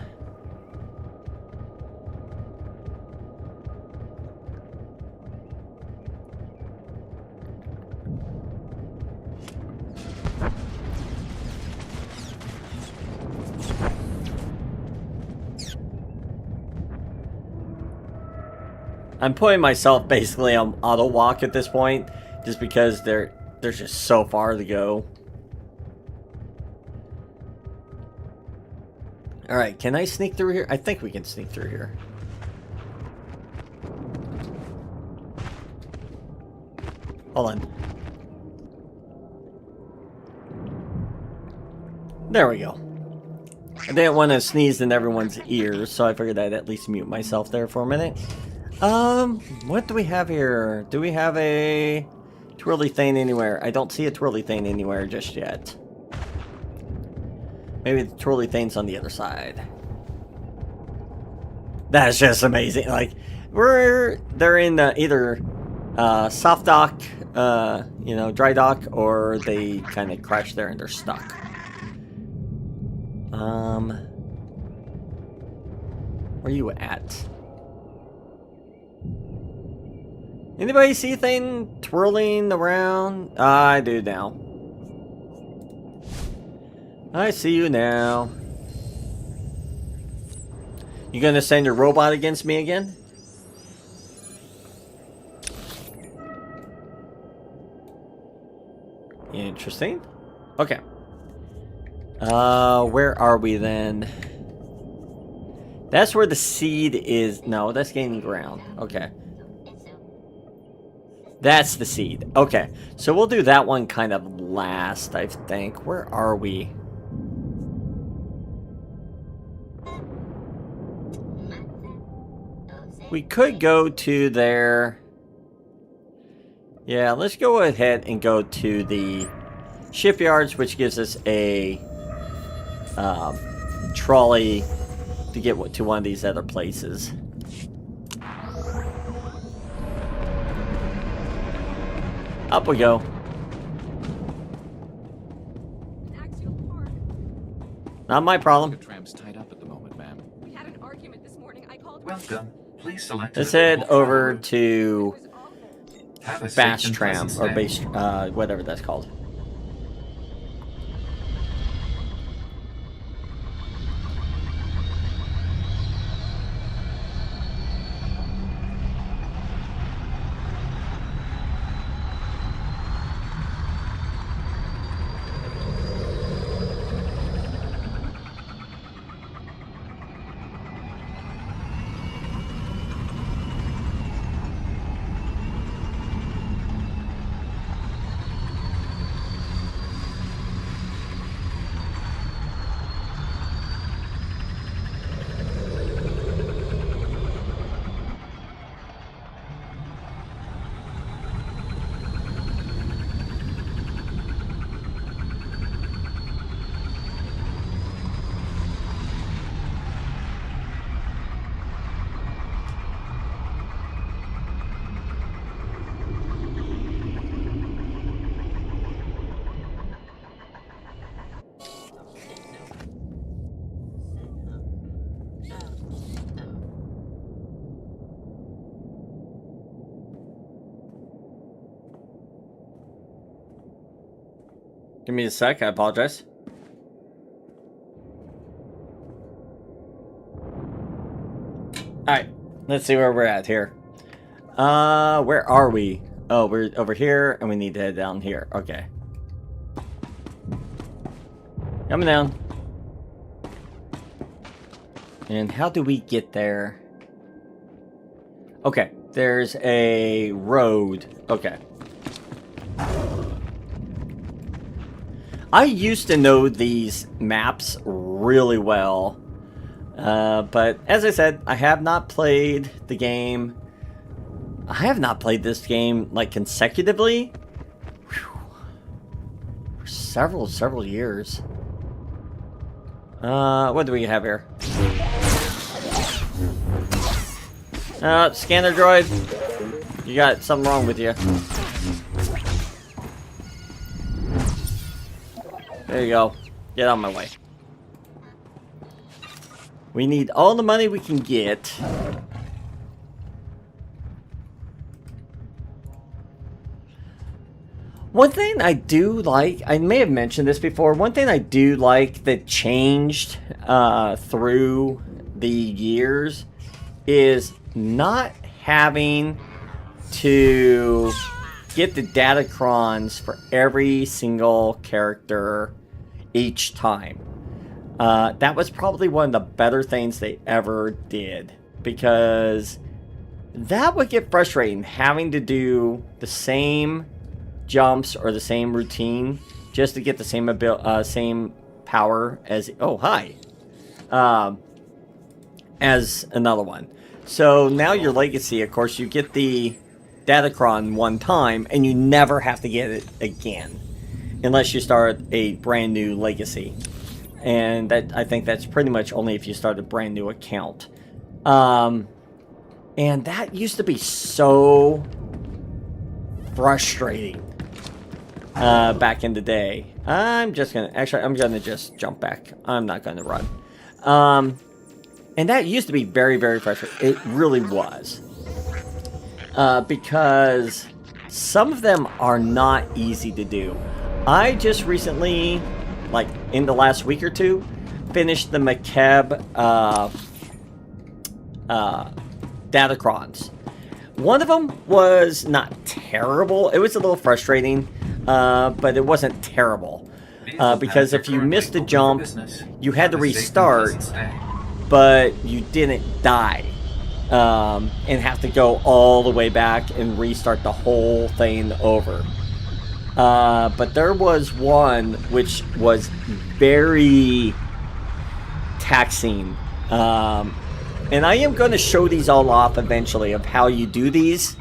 Speaker 2: I'm putting myself basically on auto walk at this point, just because there's just so far to go. Alright, can I sneak through here? I think we can sneak through here. Hold on. There we go. I didn't want to sneeze in everyone's ears, so I figured I'd at least mute myself there for a minute. What do we have here? Do we have a twirly thing anywhere? I don't see a twirly thing anywhere just yet. Maybe the twirly thing's on the other side. That's just amazing. Like, they're in either soft dock, you know, dry dock, or they kind of crash there and they're stuck. Where you at? Anybody see anything twirling around? I do now. I see you now. You gonna send your robot against me again? Interesting. Okay. Where are we then? That's where the seed is. No, that's gaining ground. Okay. That's the seed. Okay. So we'll do that one kind of last, I think. Where are we? We could go to there. Yeah, let's go ahead and go to the shipyards, which gives us a trolley to get to one of these other places. Up we go. Not my problem.
Speaker 5: The tram's tied up at the moment, ma'am.
Speaker 9: We had an argument this morning. I called.
Speaker 5: Welcome. Please select.
Speaker 2: Let's head over to
Speaker 5: Have a safe
Speaker 2: Bash
Speaker 5: and
Speaker 2: Tram,
Speaker 5: pleasant
Speaker 2: or
Speaker 5: stay.
Speaker 2: base, whatever that's called. Give me a sec, I apologize. Alright, let's see where we're at here. Where are we? Oh, we're over here, and we need to head down here. Okay. Coming down. And how do we get there? Okay, there's a road. Okay. I used to know these maps really well, but as I said, I have not played the game. I have not played this game like consecutively for several years. What do we have here? Scanner droid, you got something wrong with you. There you go. Get out of my way. We need all the money we can get. One thing I do like, I may have mentioned this before, one thing I do like that changed through the years is not having to get the datacrons for every single character each time. That was probably one of the better things they ever did, because that would get frustrating, having to do the same jumps or the same routine just to get the same same power as as another one. So now your legacy, of course, you get the datacron one time and you never have to get it again unless you start a brand new legacy. and I think that's pretty much only if you start a brand new account. And that used to be so frustrating back in the day. I'm gonna just jump back. I'm not gonna run. And that used to be very, very frustrating. It really was. Because some of them are not easy to do. I just recently, like in the last week or two, finished the Mecheb Datacrons. One of them was not terrible. It was a little frustrating, but it wasn't terrible. Because if you missed a jump, you had to restart, but you didn't die. And have to go all the way back and restart the whole thing over. But there was one which was very taxing. And I am going to show these all off eventually of how you do these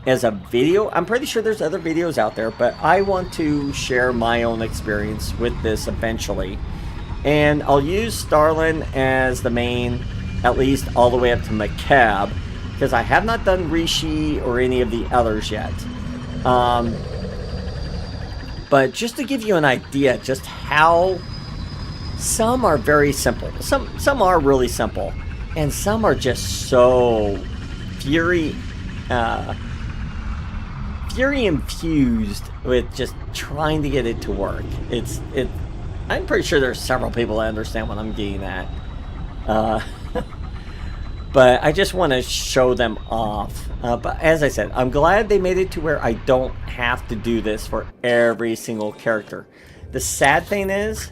Speaker 2: as a video. I'm pretty sure there's other videos out there, but I want to share my own experience with this eventually. And I'll use Starlin as the main, at least all the way up to Mecheb, because I have not done Rishi or any of the others yet. But just to give you an idea just how some are very simple. Some are really simple. And some are just so fury infused with just trying to get it to work. I'm pretty sure there's several people that understand what I'm getting at. But I just want to show them off. But as I said, I'm glad they made it to where I don't have to do this for every single character. The sad thing is,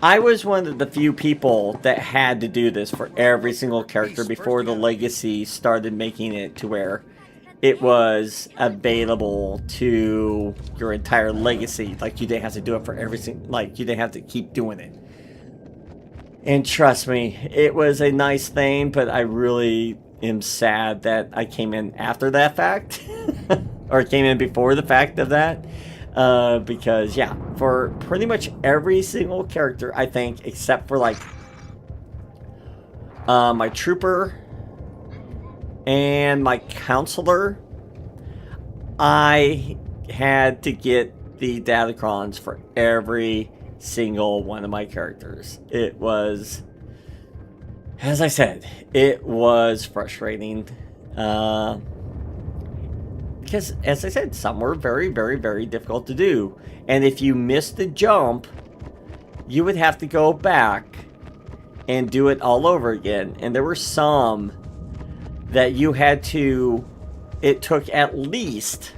Speaker 2: I was one of the few people that had to do this for every single character before the Legacy started making it to where it was available to your entire Legacy. Like, you didn't have to do it for every single, like, you didn't have to keep doing it. And trust me, it was a nice thing, but I really am sad that I came in after that fact. Or came in before the fact of that. Because, yeah, for pretty much every single character, I think, except for, like, my Trooper and my Counselor, I had to get the Datacrons for every single one of my characters. It was, as I said, it was frustrating. Because, as I said, some were very, very, very difficult to do. And if you missed the jump, you would have to go back and do it all over again. And there were some that you had to... It took at least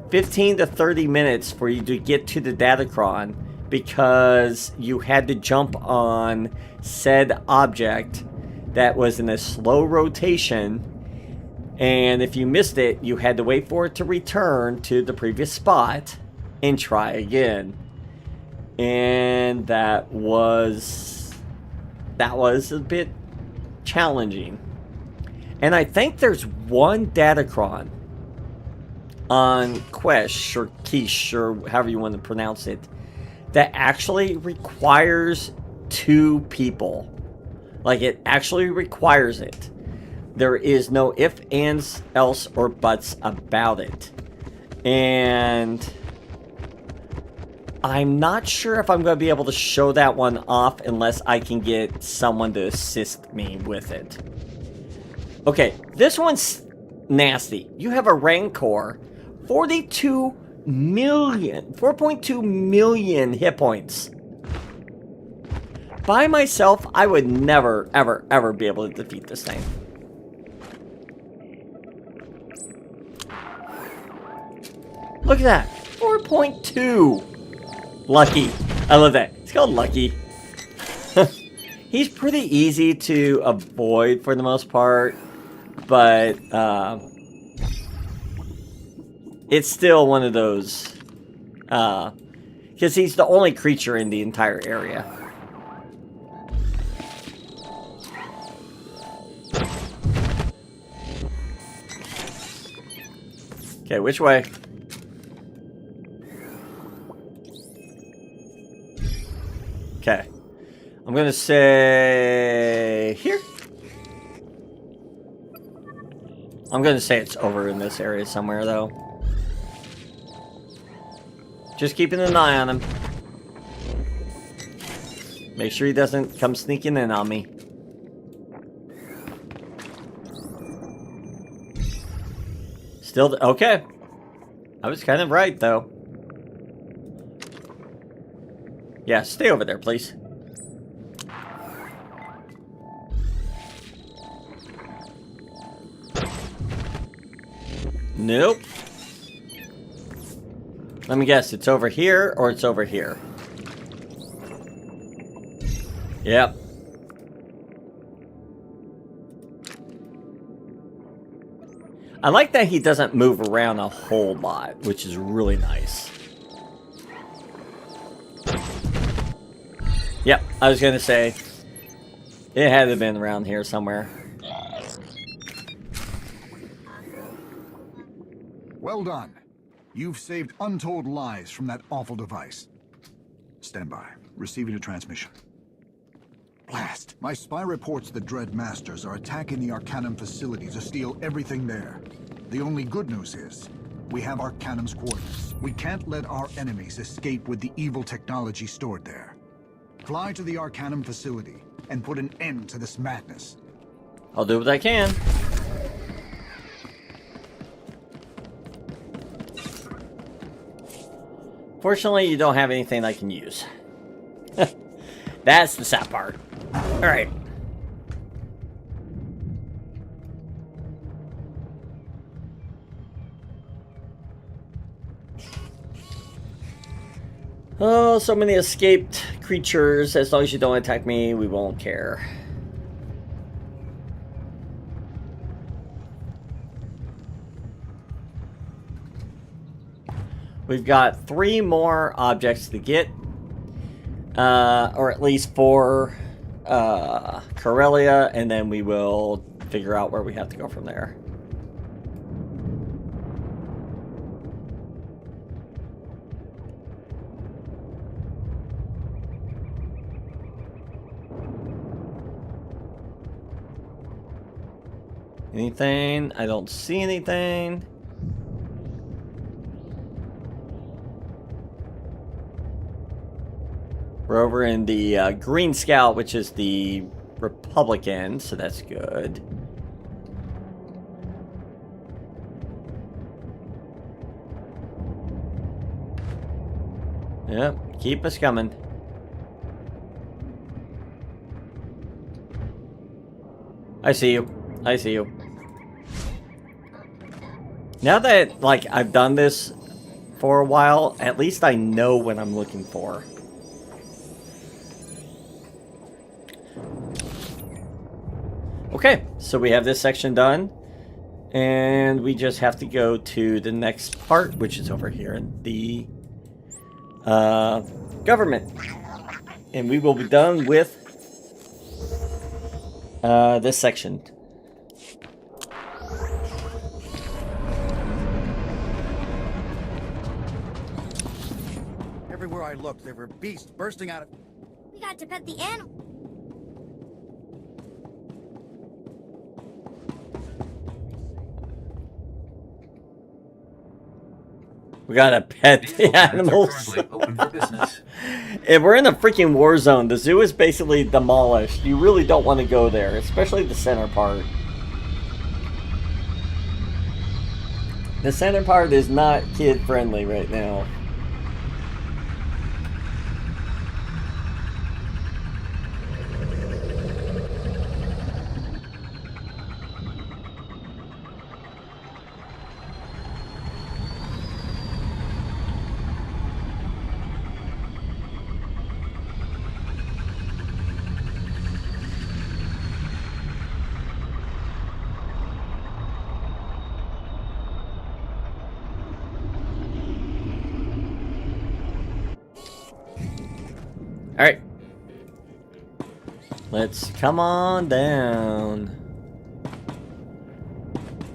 Speaker 2: 15 to 30 minutes for you to get to the Datacron because you had to jump on said object that was in a slow rotation. And if you missed it, you had to wait for it to return to the previous spot and try again. And that was a bit challenging. And I think there's one Datacron on Quesh or Quiche or however you want to pronounce it that actually requires 2 people. Like, it actually requires it. There is no if, ands, else, or buts about it. And I'm not sure if I'm going to be able to show that one off unless I can get someone to assist me with it. Okay, this one's nasty. You have a Rancor, 4.2 million hit points. By myself, I would never, ever, ever be able to defeat this thing. Look at that. 4.2. Lucky. I love that. It's called Lucky. He's pretty easy to avoid for the most part. But, it's still one of those. Because he's the only creature in the entire area. Okay, which way? Okay. I'm gonna say here. I'm gonna say it's over in this area somewhere, though. Just keeping an eye on him. Make sure he doesn't come sneaking in on me. Still, okay. I was kind of right, though. Yeah, stay over there, please. Nope. Let me guess, it's over here or it's over here. Yep. I like that he doesn't move around a whole lot, which is really nice. Yep, I was gonna say, it had to have been around here somewhere.
Speaker 4: Well done. You've saved untold lives from that awful device. Stand by. Receiving a transmission. Blast. My spy reports the Dread Masters are attacking the Arcanum facility to steal everything there. The only good news is, we have Arcanum's coordinates. We can't let our enemies escape with the evil technology stored there. Fly to the Arcanum facility and put an end to this madness.
Speaker 2: I'll do what I can. Fortunately, you don't have anything I can use. That's the sad part. Alright. Oh, so many escaped creatures. As long as you don't attack me, we won't care. We've got 3 more objects to get. Or at least 4 Corellia, and then we will figure out where we have to go from there. Anything? I don't see anything. We're over in the Green Scout, which is the Republican, so that's good. Yep, keep us coming. I see you. I see you. Now that, like, I've done this for a while, at least I know what I'm looking for. Okay, so we have this section done, and we just have to go to the next part, which is over here in the government, and we will be done with this section.
Speaker 10: Everywhere I looked, there were beasts bursting out of...
Speaker 11: We got to pet the animal.
Speaker 2: We gotta pet the animals.
Speaker 5: Open for business.
Speaker 2: If we're in a freaking war zone, the zoo is basically demolished. You really don't want to go there, especially the center part. The center part is not kid friendly right now. Alright. Let's come on down.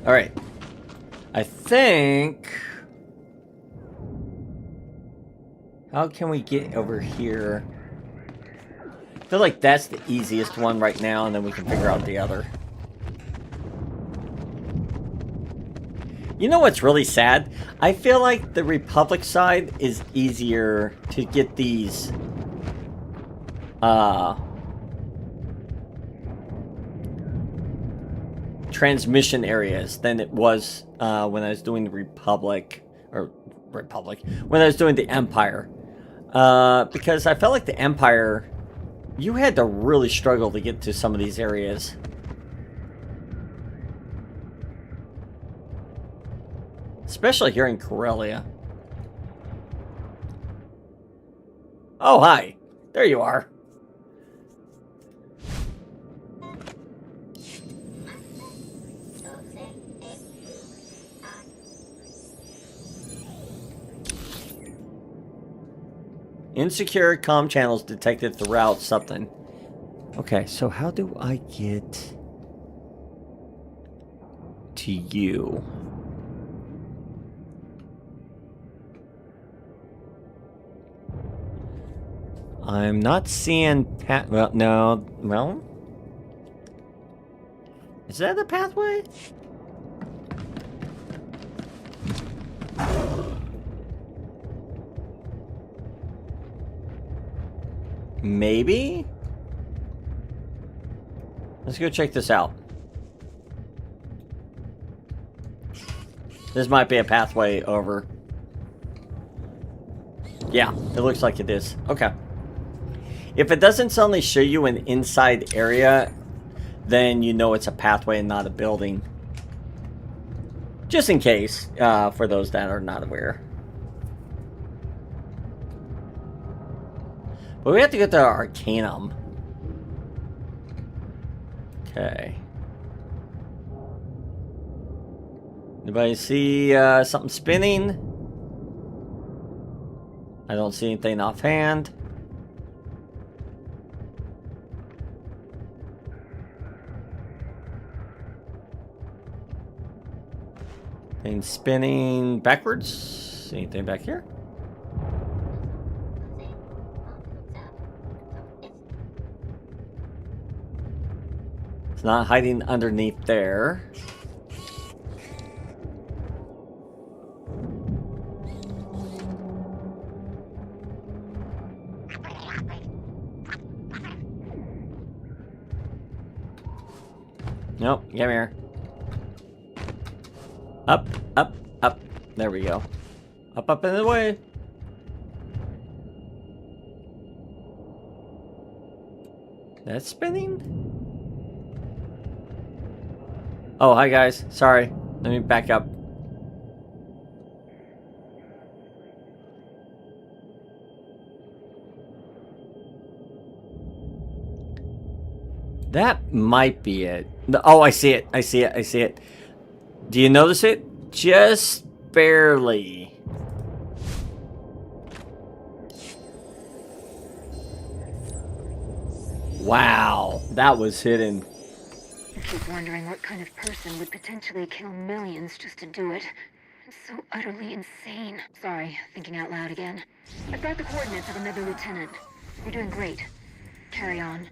Speaker 2: Alright. I think... How can we get over here? I feel like that's the easiest one right now, and then we can figure out the other. You know what's really sad? I feel like the Republic side is easier to get these transmission areas than it was when I was doing the Republic, when I was doing the Empire. Because I felt like the Empire, you had to really struggle to get to some of these areas. Especially here in Corellia. Oh, hi. There you are. Insecure comm channels detected throughout something. Okay, so how do I get to you? I'm not seeing well, no. Well, is that the pathway? Maybe? Let's go check this out. This might be a pathway over. Yeah, it looks like it is. Okay. If it doesn't suddenly show you an inside area, then you know it's a pathway and not a building. Just in case, for those that are not aware. But we have to get to Arcanum. Okay. Anybody see something spinning? I don't see anything offhand. Thing spinning backwards. Anything back here? It's not hiding underneath there. Nope, come here. Up, up, up. There we go. Up, up, and away. That's spinning? Oh, hi guys. Sorry. Let me back up. That might be it. Oh, I see it. I see it. I see it. Do you notice it? Just barely. Wow, that was hidden.
Speaker 7: I keep wondering what kind of person would potentially kill millions just to do it. It's so utterly insane. Sorry, thinking out loud again. I've got the coordinates of another lieutenant. You're doing great. Carry on.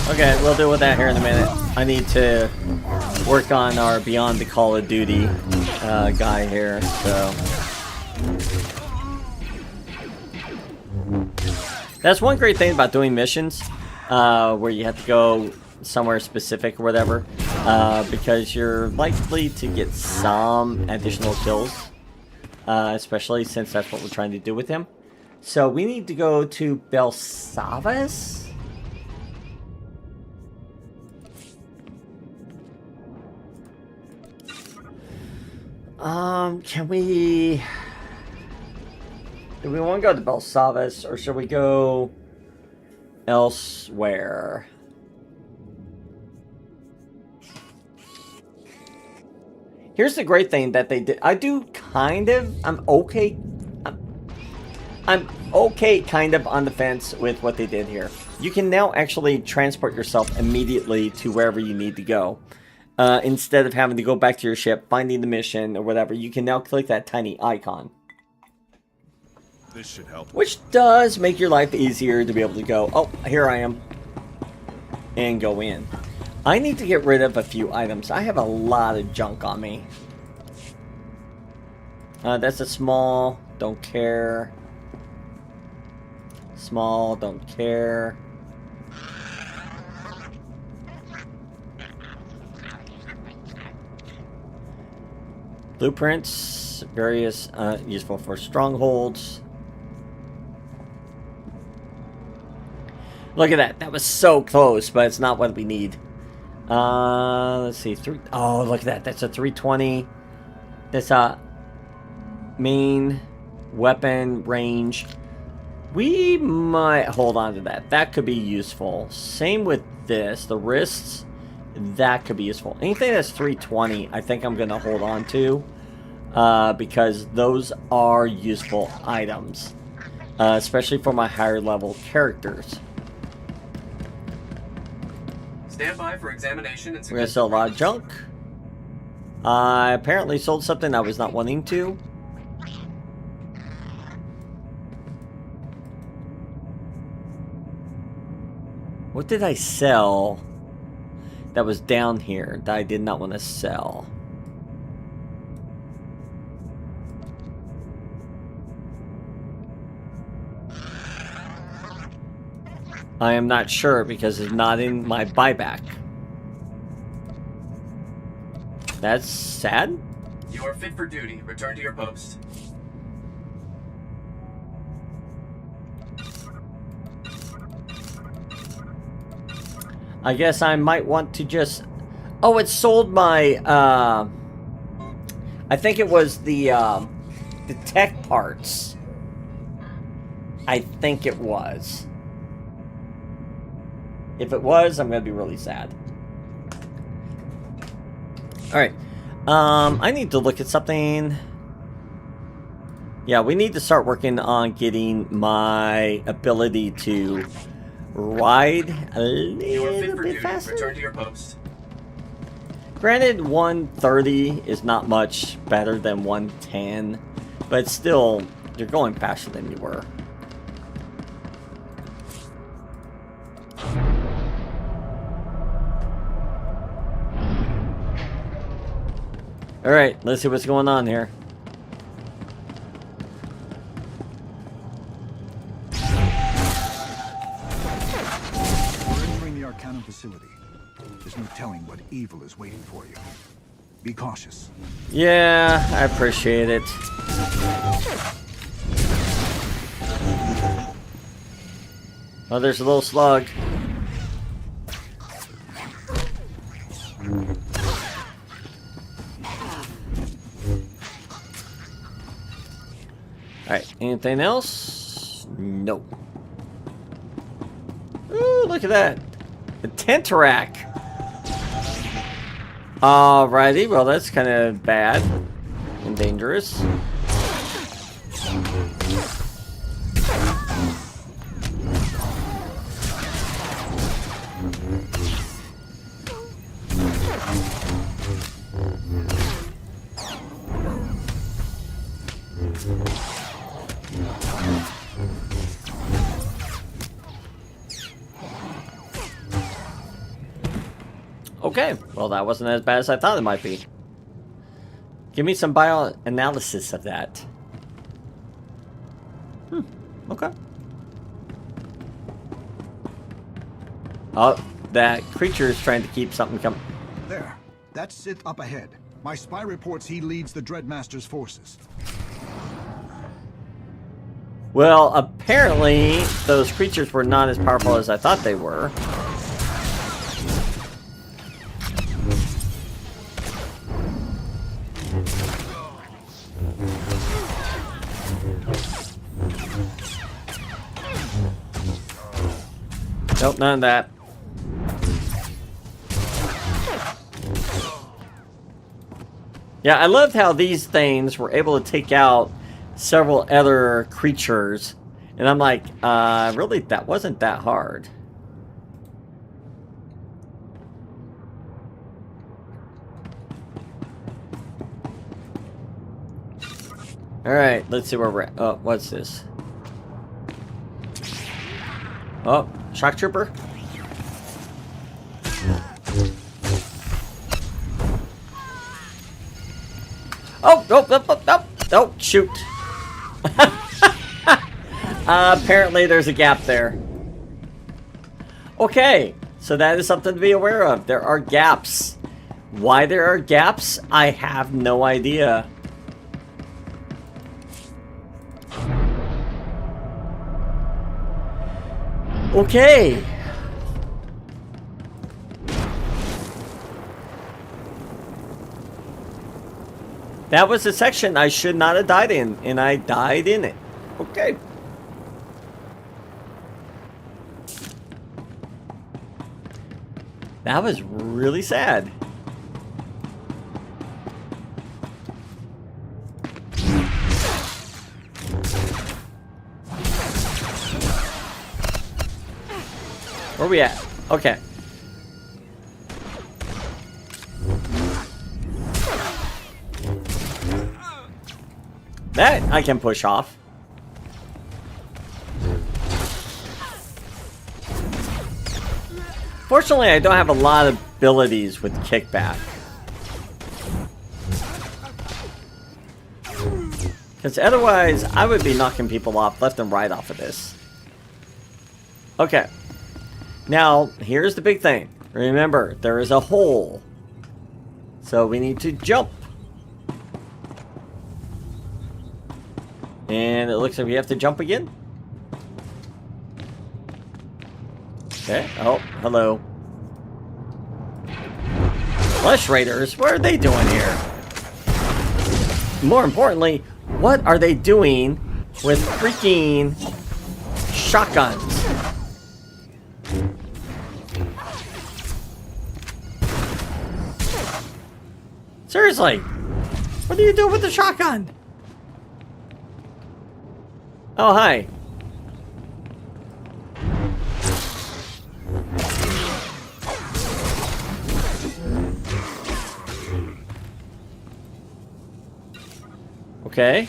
Speaker 2: Okay, we'll deal with that here in a minute. I need to work on our Beyond the Call of Duty guy here, so... That's one great thing about doing missions, where you have to go somewhere specific or whatever, because you're likely to get some additional kills, especially since that's what we're trying to do with him. So we need to go to Belsavas? Can we... Do we want to go to Belsavas, or should we go elsewhere? Here's the great thing that they did. I'm okay kind of on the fence with what they did here. You can now actually transport yourself immediately to wherever you need to go. Instead of having to go back to your ship, finding the mission or whatever, you can now click that tiny icon.
Speaker 6: This should help.
Speaker 2: Which does make your life easier to be able to go, oh, here I am, and go in. I need to get rid of a few items. I have a lot of junk on me. That's a small, don't care. Small, don't care. Blueprints, various, useful for strongholds. Look at that. That was so close, but it's not what we need. Let's see. Oh, look at that. That's a 320. That's a main weapon range. We might hold on to that. That could be useful. Same with this. The wrists, that could be useful. Anything that's 320, I think I'm going to hold on to. Because those are useful items. Especially for my higher level characters.
Speaker 5: Stand by for examination and
Speaker 2: We're going to sell a lot of junk. I apparently sold something I was not wanting to. What did I sell that was down here that I did not want to sell? I am not sure because it's not in my buyback. That's sad.
Speaker 5: You are fit for duty. Return to your post.
Speaker 2: I guess I might want to just... Oh, it sold my... I think it was the tech parts. I think it was. If it was, I'm going to be really sad. Alright. I need to look at something. Yeah, we need to start working on getting my ability to ride a little bit faster.
Speaker 5: Return to your post.
Speaker 2: Granted, 130 is not much better than 110, but still, you're going faster than you were. Alright, let's see what's going on here.
Speaker 4: We're entering the Arcanum facility. There's no telling what evil is waiting for you. Be cautious.
Speaker 2: Yeah, I appreciate it. Oh, there's a little slug. Alright, anything else? Nope. Ooh, look at that. A Tenterac. Alrighty, well that's kind of bad and dangerous. Okay, well that wasn't as bad as I thought it might be. Give me some bioanalysis of that. Okay. Oh, that creature is trying to keep something coming.
Speaker 4: There. That's Sith up ahead. My spy reports he leads the Dreadmaster's forces.
Speaker 2: Well, apparently those creatures were not as powerful as I thought they were. Nope, none of that. Yeah, I loved how these things were able to take out several other creatures. And I'm like, really, that wasn't that hard. Alright, let's see where we're at. Oh, what's this? Oh, shock trooper. Oh, oh, shoot. Apparently there's a gap there. Okay, so that is something to be aware of. There are gaps. Why there are gaps, I have no idea. Okay. That was a section I should not have died in, and I died in it. Okay. That was really sad. Where we at? Okay. That I can push off. Fortunately, I don't have a lot of abilities with kickback. Because otherwise, I would be knocking people off left and right off of this. Okay. Now, here's the big thing. Remember, there is a hole. So we need to jump. And it looks like we have to jump again. Okay. Oh, hello. Flesh Raiders, what are they doing here? More importantly, what are they doing with freaking shotguns? Seriously, what are you doing with the shotgun? Oh, hi. Okay.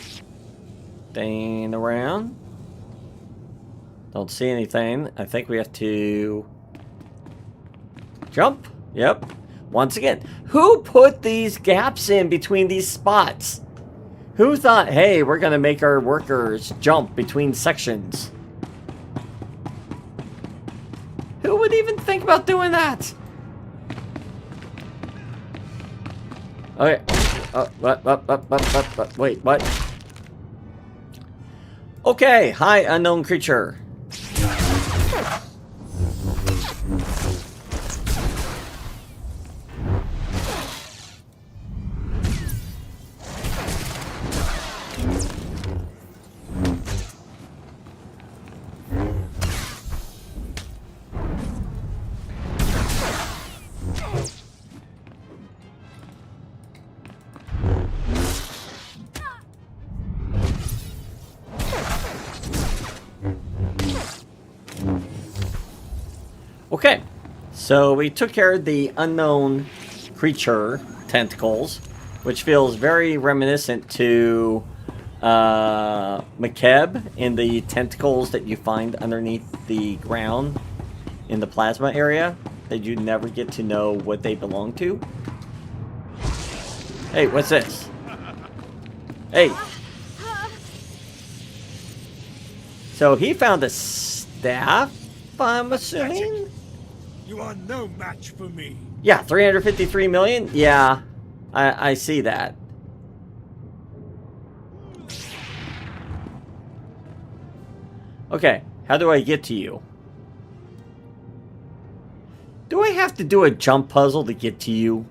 Speaker 2: Staying around. Don't see anything. I think we have to jump. Yep. Once again, who put these gaps in between these spots? Who thought, hey, we're going to make our workers jump between sections? Who would even think about doing that? Okay. What? Wait, what? Okay, hi, unknown creature. Okay, so we took care of the unknown creature tentacles, which feels very reminiscent to McKeb in the tentacles that you find underneath the ground in the plasma area that you never get to know what they belong to. Hey, what's this? Hey. So he found a staff, I'm assuming?
Speaker 6: You are no match for me.
Speaker 2: Yeah, 353 million? Yeah, I see that. Okay, how do I get to you? Do I have to do a jump puzzle to get to you?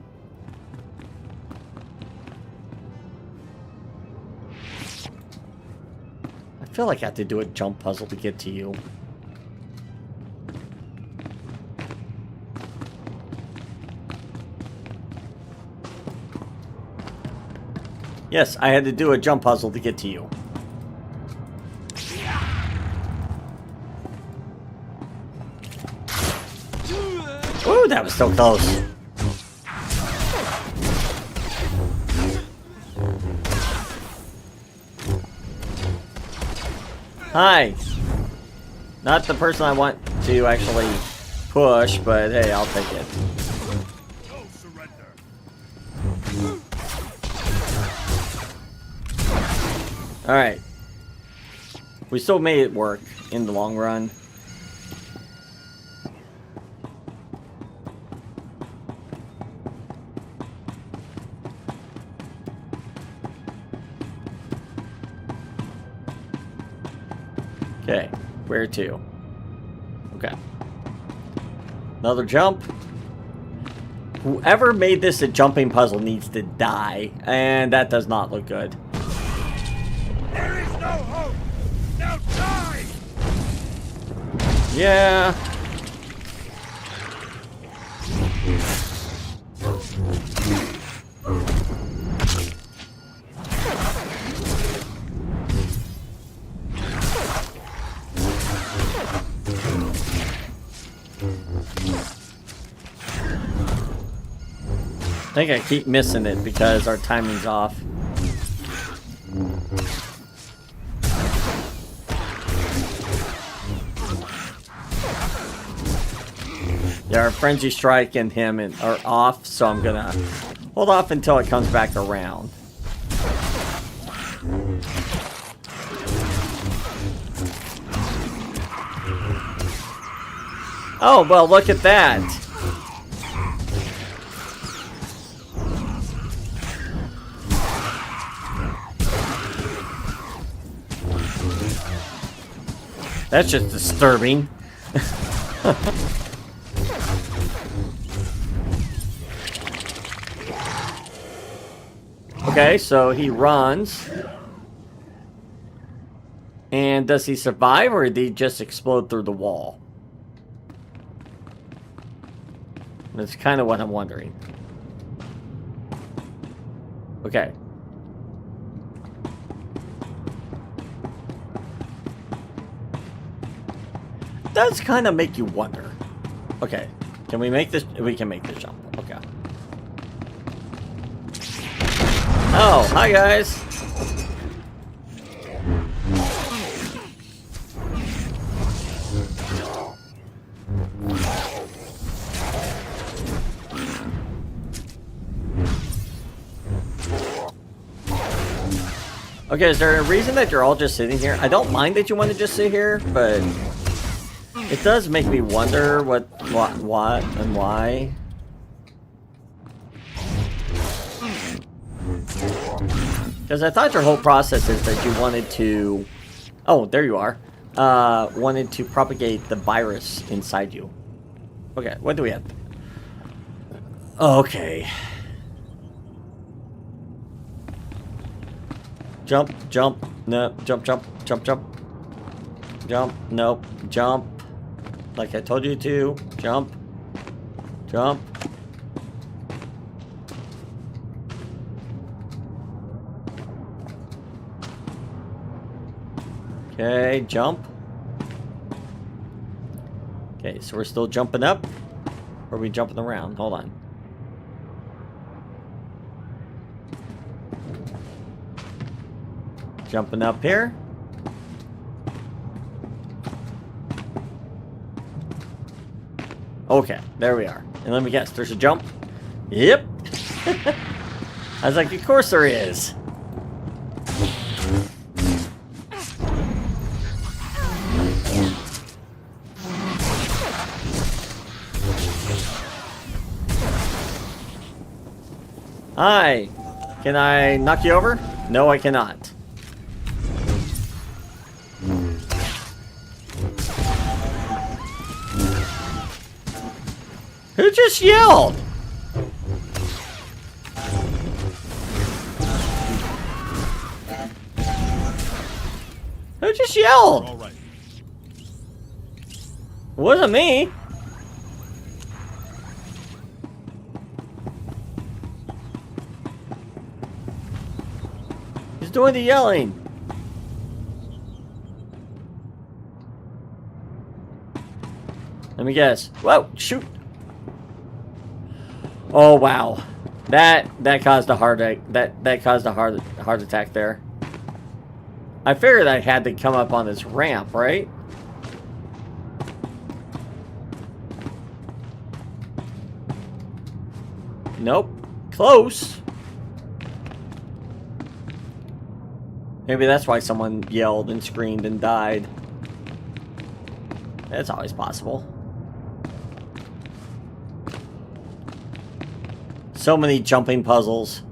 Speaker 2: I feel like I have to do a jump puzzle to get to you. Yes, I had to do a jump puzzle to get to you. Ooh, that was so close. Hi. Not the person I want to actually push, but hey, I'll take it.
Speaker 6: No surrender.
Speaker 2: Alright. We still made it work in the long run. Okay, where to? Okay. Another jump. Whoever made this a jumping puzzle needs to die, and that does not look good.
Speaker 6: There is no hope. Now die.
Speaker 2: Yeah. I think I keep missing it because our timing's off. Yeah, our Frenzy Strike and him are off, so I'm gonna hold off until it comes back around. Oh, well, look at that. That's just disturbing. Okay, so he runs. And does he survive, or did he just explode through the wall? That's kind of what I'm wondering. Okay. Does kind of make you wonder. Okay, can we make this? We can make this jump. Okay. Oh, hi guys. Okay, is there a reason that you're all just sitting here? I don't mind that you want to just sit here, but it does make me wonder what, and why. Because I thought your whole process is that you wanted to... Oh, there you are. Wanted to propagate the virus inside you. Okay, what do we have? Okay. Jump, jump, no, jump, jump, jump, jump. Jump, nope, jump. Like I told you to. Jump. Jump. Okay, jump. Okay, so we're still jumping up. Or are we jumping around? Hold on. Jumping up here. Okay, there we are. And let me guess, there's a jump? Yep. I was like, of course there is. Hi. Can I knock you over? No, I cannot. Who just yelled? Who just yelled?
Speaker 6: All right.
Speaker 2: Wasn't me. He's doing the yelling. Let me guess. Whoa, shoot. Oh wow, that caused a heart attack there. I figured I had to come up on this ramp, right? Nope. Close. Maybe that's why someone yelled and screamed and died. That's always possible. So many jumping puzzles.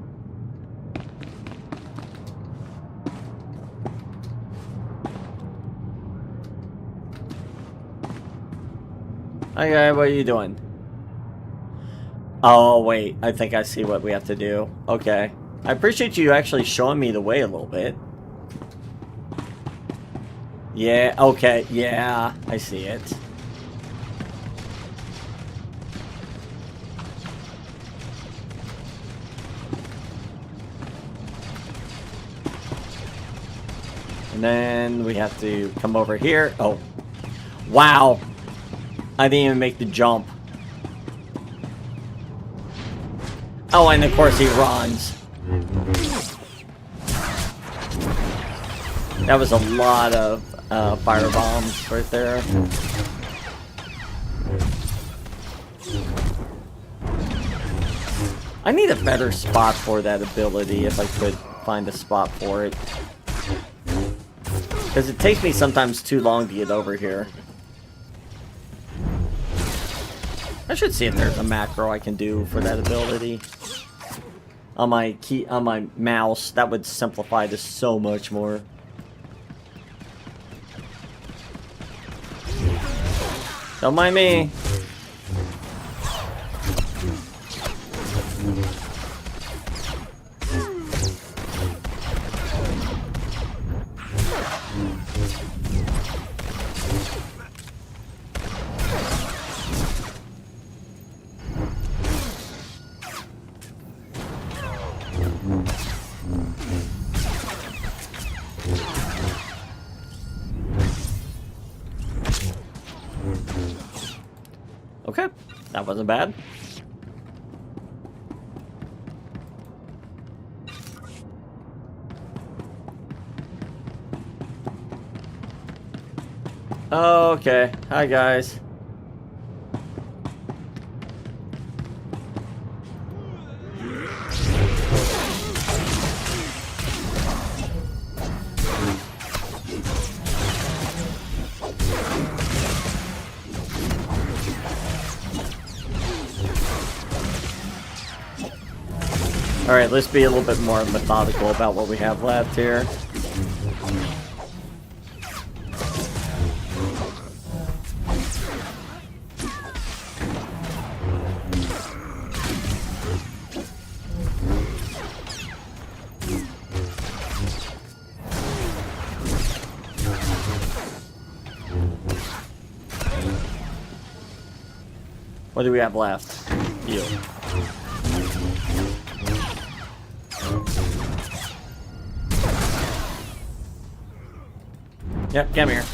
Speaker 2: Okay, what are you doing? Oh, wait. I think I see what we have to do. Okay. I appreciate you actually showing me the way a little bit. Yeah, okay. Yeah, I see it. And then we have to come over here. Oh. Wow. I didn't even make the jump. Oh, and of course he runs. That was a lot of fire bombs right there. I need a better spot for that ability if I could find a spot for it. Because it takes me sometimes too long to get over here. I should see if there's a macro I can do for that ability. On my mouse, that would simplify this so much more. Don't mind me. Okay, that wasn't bad. Okay, hi guys. Alright, let's be a little bit more methodical about what we have left here. What do we have left? You. Yep, come here.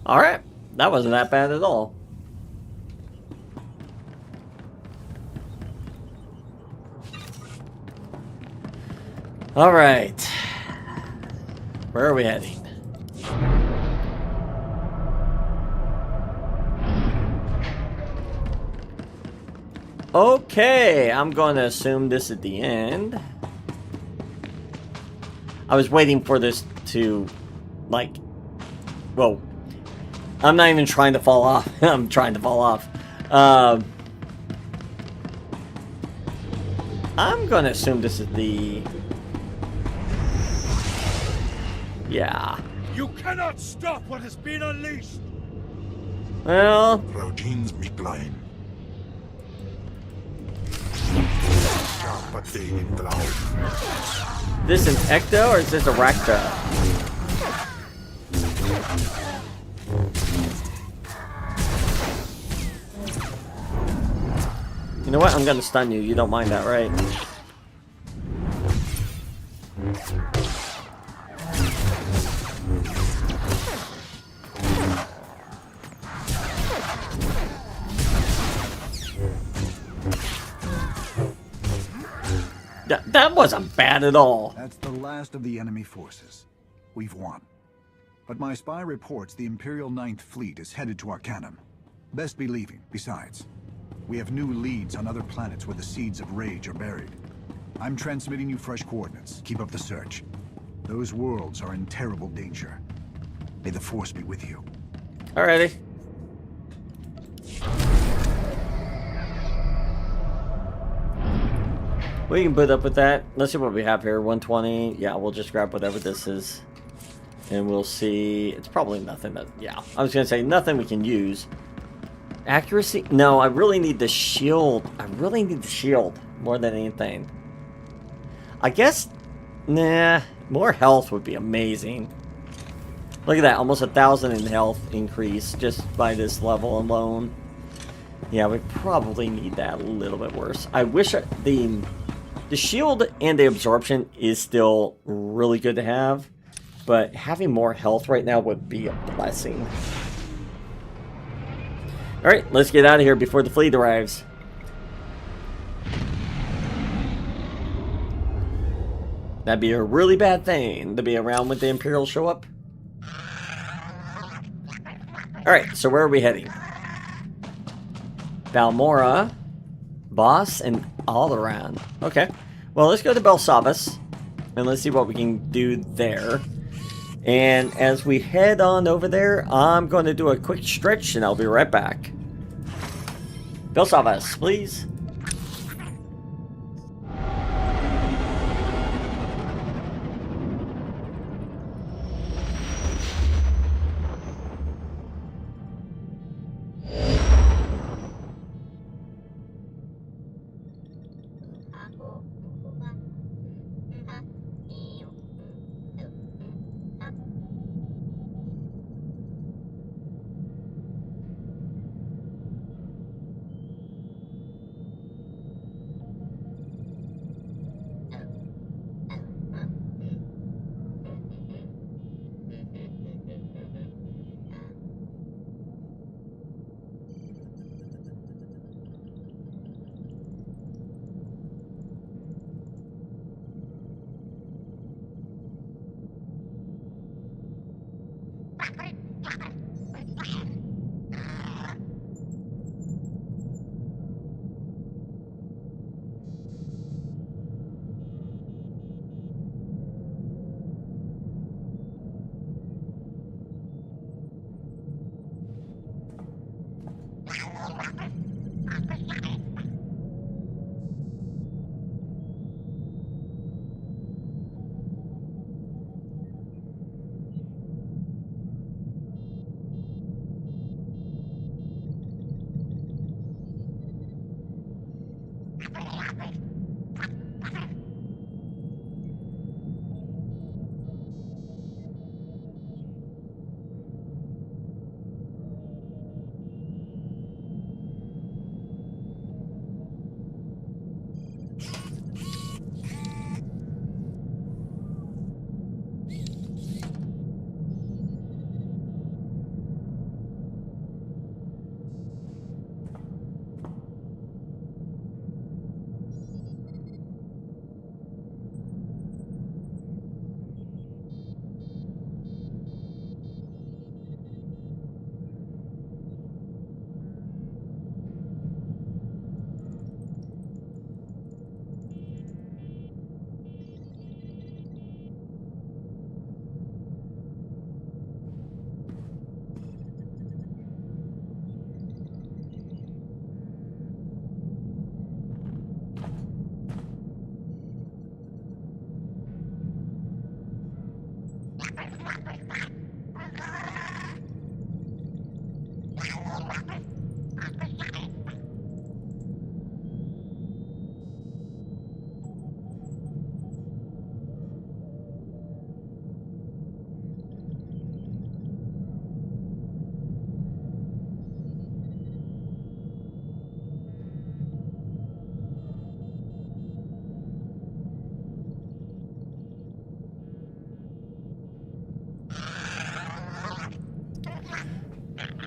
Speaker 2: Alright, that wasn't that bad at all. Alright. Where are we heading? Okay, I'm going to assume this at the end. I was waiting for this to, like, whoa. I'm not even trying to fall off. I'm trying to fall off. I'm going to assume this is the... Yeah.
Speaker 6: You cannot stop what has been unleashed.
Speaker 2: Well...
Speaker 6: Routines Miklein.
Speaker 2: This an Ecto or is this a Rakta? You know what? I'm gonna stun you. You don't mind that, right? That wasn't bad at all.
Speaker 4: That's the last of the enemy forces. We've won. But my spy reports the Imperial Ninth Fleet is headed to Arcanum. Best be leaving. Besides, we have new leads on other planets where the seeds of rage are buried. I'm transmitting you fresh coordinates. Keep up the search. Those worlds are in terrible danger. May the Force be with you.
Speaker 2: Alrighty. We can put up with that. Let's see what we have here. 120. Yeah, we'll just grab whatever this is. And we'll see. It's probably nothing that... Yeah, I was going to say nothing we can use. Accuracy? No, I really need the shield. I really need the shield more than anything. I guess... Nah, more health would be amazing. Look at that, almost 1,000 in health increase just by this level alone. Yeah, we probably need that a little bit worse. I wish the shield and the absorption is still really good to have, but having more health right now would be a blessing. Alright, let's get out of here before the fleet arrives. That'd be a really bad thing to be around when the Imperials show up. Alright, so where are we heading? Balmora, Boss, and Alderaan. Okay, well, let's go to Belsavas, and let's see what we can do there. And as we head on over there, I'm going to do a quick stretch, and I'll be right back. Belsavas, please.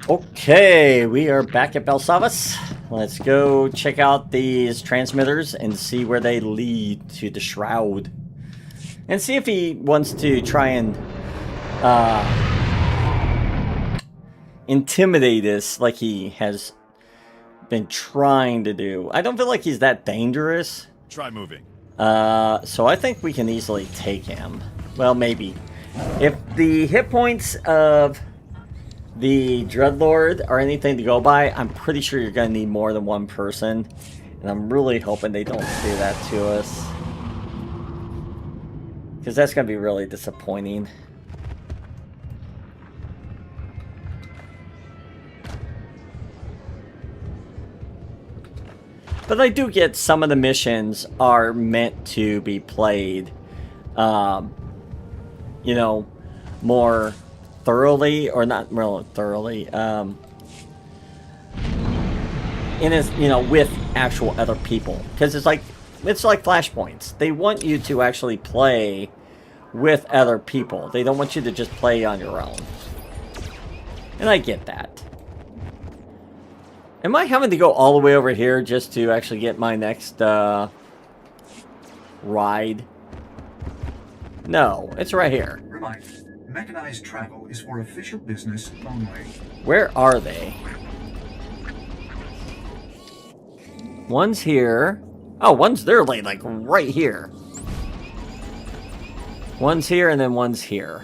Speaker 2: Okay, we are back at Belsavas. let's go check out these transmitters and see where they lead to the Shroud. And see if he wants to try and intimidate us like he has been trying to do. I don't feel like he's that dangerous.
Speaker 6: Try moving.
Speaker 2: So I think we can easily take him. Well, maybe. If the hit points of the Dreadlord are anything to go by, I'm pretty sure you're going to need more than one person. And I'm really hoping they don't do that to us. Because that's going to be really disappointing. But I do get some of the missions are meant to be played, you know, more thoroughly, or not really thoroughly, you know, with actual other people. Because it's like flashpoints. They want you to actually play with other people. They don't want you to just play on your own. And I get that. Am I having to go all the way over here just to actually get my next ride? No, it's right here.
Speaker 3: Reminder, mechanized travel is for official business only.
Speaker 2: Where are they? One's here. Oh, one's there, like right here. One's here and then one's here.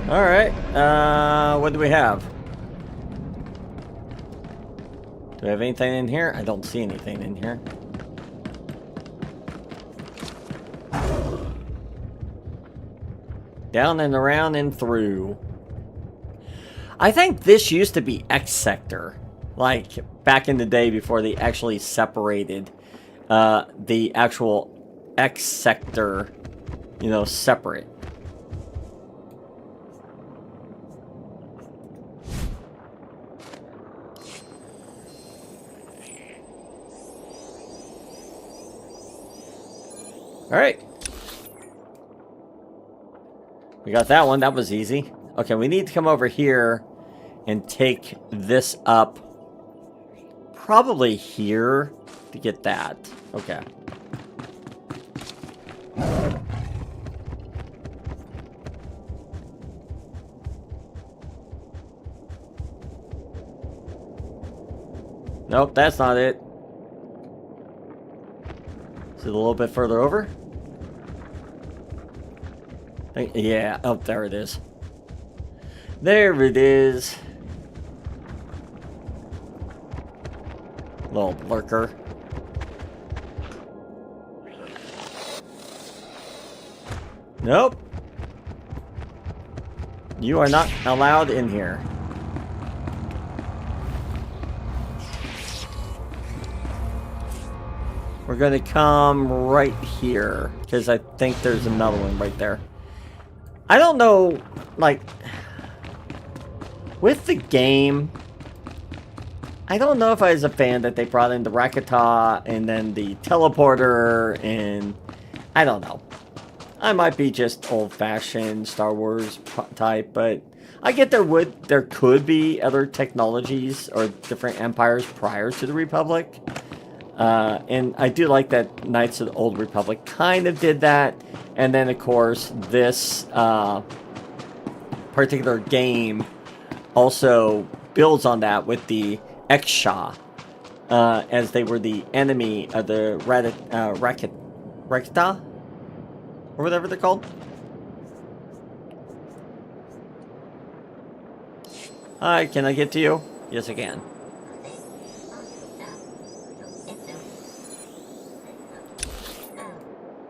Speaker 2: Alright, what do we have? Do we have anything in here? I don't see anything in here. Down and around and through. I think this used to be X Sector. Like, back in the day before they actually separated the actual X Sector, you know, separate. Alright. We got that one. That was easy. Okay, we need to come over here and take this up. Probably here to get that. Okay. Nope, that's not it. Is it a little bit further over? Yeah, oh, there it is. There it is. Little lurker. Nope. You are not allowed in here. We're gonna come right here, because I think there's another one right there. I don't know, like, with the game, I don't know if I was a fan that they brought in the Rakata and then the teleporter, and I don't know. I might be just old-fashioned Star Wars type, but I get there could be other technologies or different empires prior to the Republic. And I do like that Knights of the Old Republic kind of did that. And then, of course, this particular game also builds on that with the Exsha, as they were the enemy of the Rakata? Or whatever they're called. Hi, can I get to you? Yes, I can.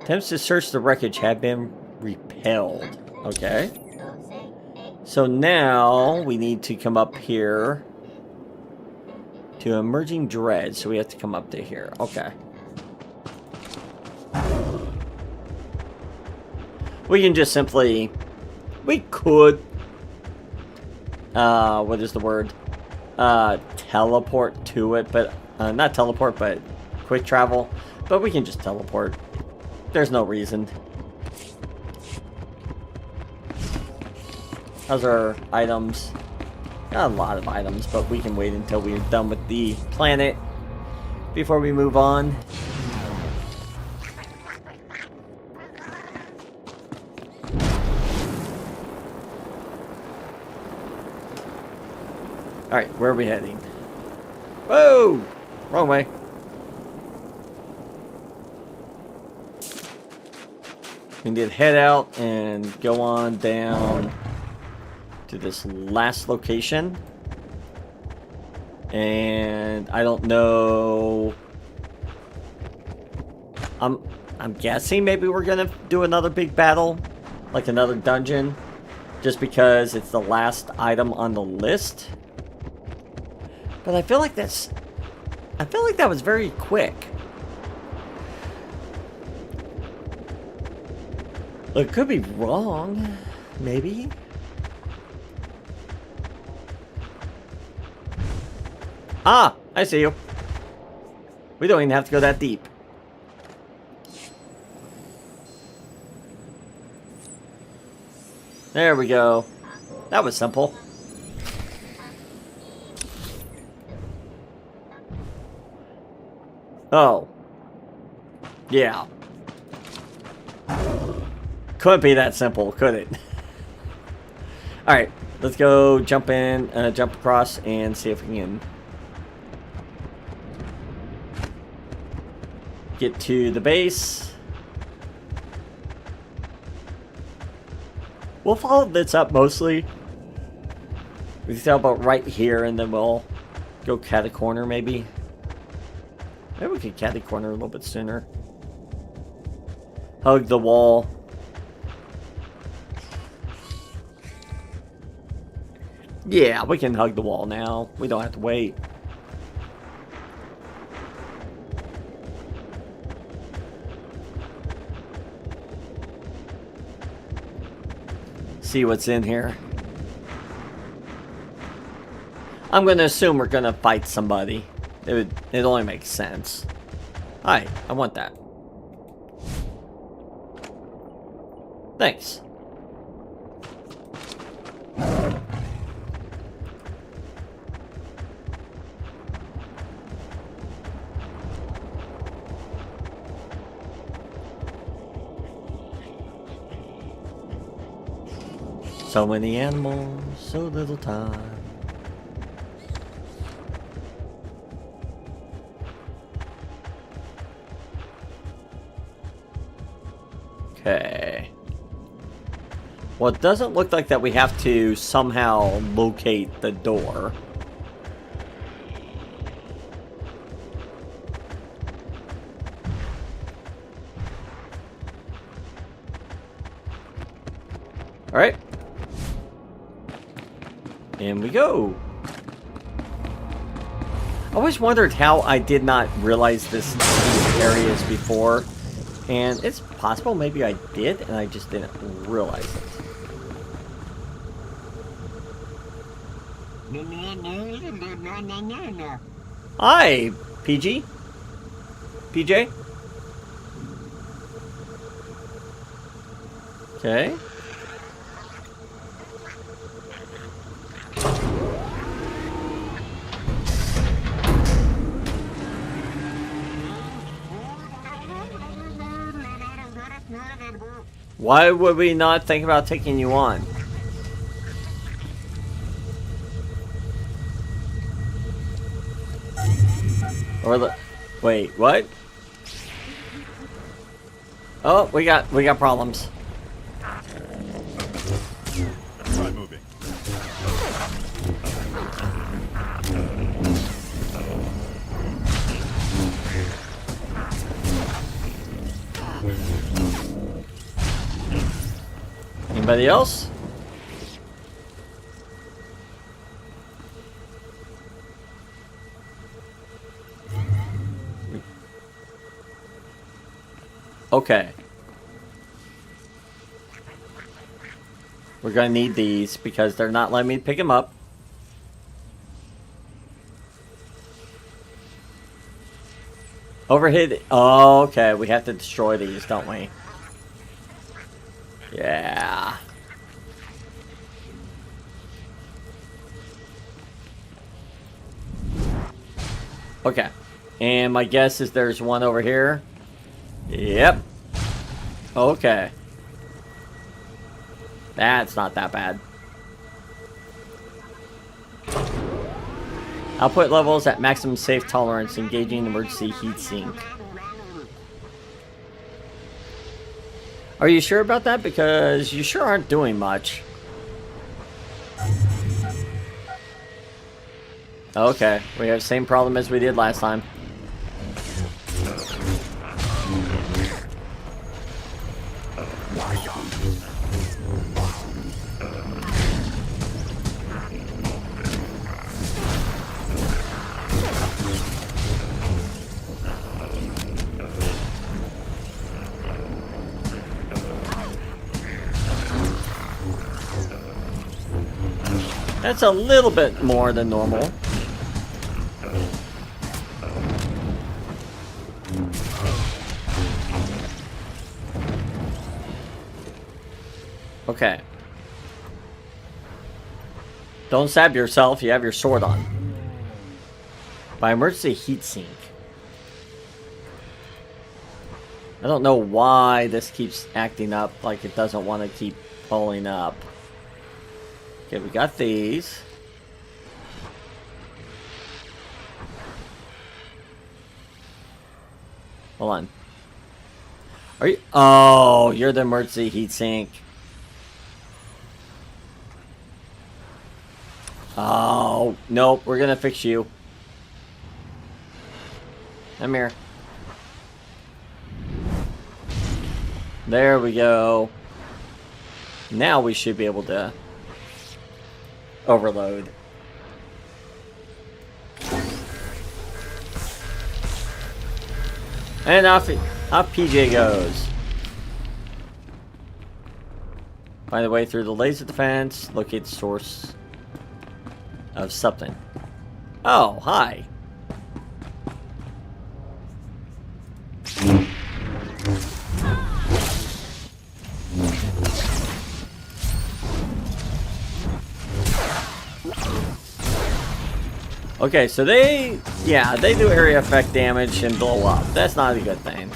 Speaker 2: Attempts to search the wreckage have been repelled. Okay. So now we need to come up here to Emerging Dread. So we have to come up to here. Okay. We can just simply... We could... what is the word? Teleport to it, but... not teleport, but quick travel. But we can just teleport. There's no reason. How's our items? Got a lot of items, but we can wait until we're done with the planet before we move on. Alright, where are we heading? Whoa! Wrong way. We need to head out and go on down to this last location. And I don't know. I'm guessing maybe we're gonna do another big battle, like another dungeon, just because it's the last item on the list. But I feel like that was very quick. It could be wrong, maybe. Ah, I see you. We don't even have to go that deep. There we go. That was simple. Oh. Yeah. Couldn't be that simple, could it? Alright, let's go jump in, jump across, and see if we can get to the base. We'll follow this up mostly. We can start about right here, and then we'll go catty corner maybe. Maybe we could catty corner a little bit sooner. Hug the wall. Yeah, we can hug the wall now. We don't have to wait. See what's in here. I'm gonna assume we're gonna fight somebody. It only makes sense. Hi, I want that. Thanks. So many animals, so little time. Okay. Well, it doesn't look like that we have to somehow locate the door. All right. In we go. I always wondered how I did not realize these areas before. And it's possible maybe I did and I just didn't realize it. Hi, PG. PJ. Okay. Why would we not think about taking you on? Or the wait, what? Oh, we got problems.
Speaker 6: Try moving.
Speaker 2: Anybody else? Okay. We're gonna need these because they're not letting me pick them up. Overhead. Oh, okay. We have to destroy these, don't we? Yeah. Okay. And my guess is there's one over here. Yep. Okay. That's not that bad. Output levels at maximum safe tolerance, engaging emergency heat sink. Are you sure about that? Because you sure aren't doing much. Okay, we have the same problem as we did last time. That's a little bit more than normal. Okay. Don't stab yourself, you have your sword on. By emergency heat sink. I don't know why this keeps acting up like it doesn't want to keep pulling up. Okay, we got these. Hold on. Are you? Oh, you're the emergency heat sink. Oh, nope, we're gonna fix you. Come here. There we go. Now we should be able to overload. And off PJ goes. Find the way through the laser defense. Locate the source of something. Oh, hi. Okay, so they do area effect damage and blow up. That's not a good thing.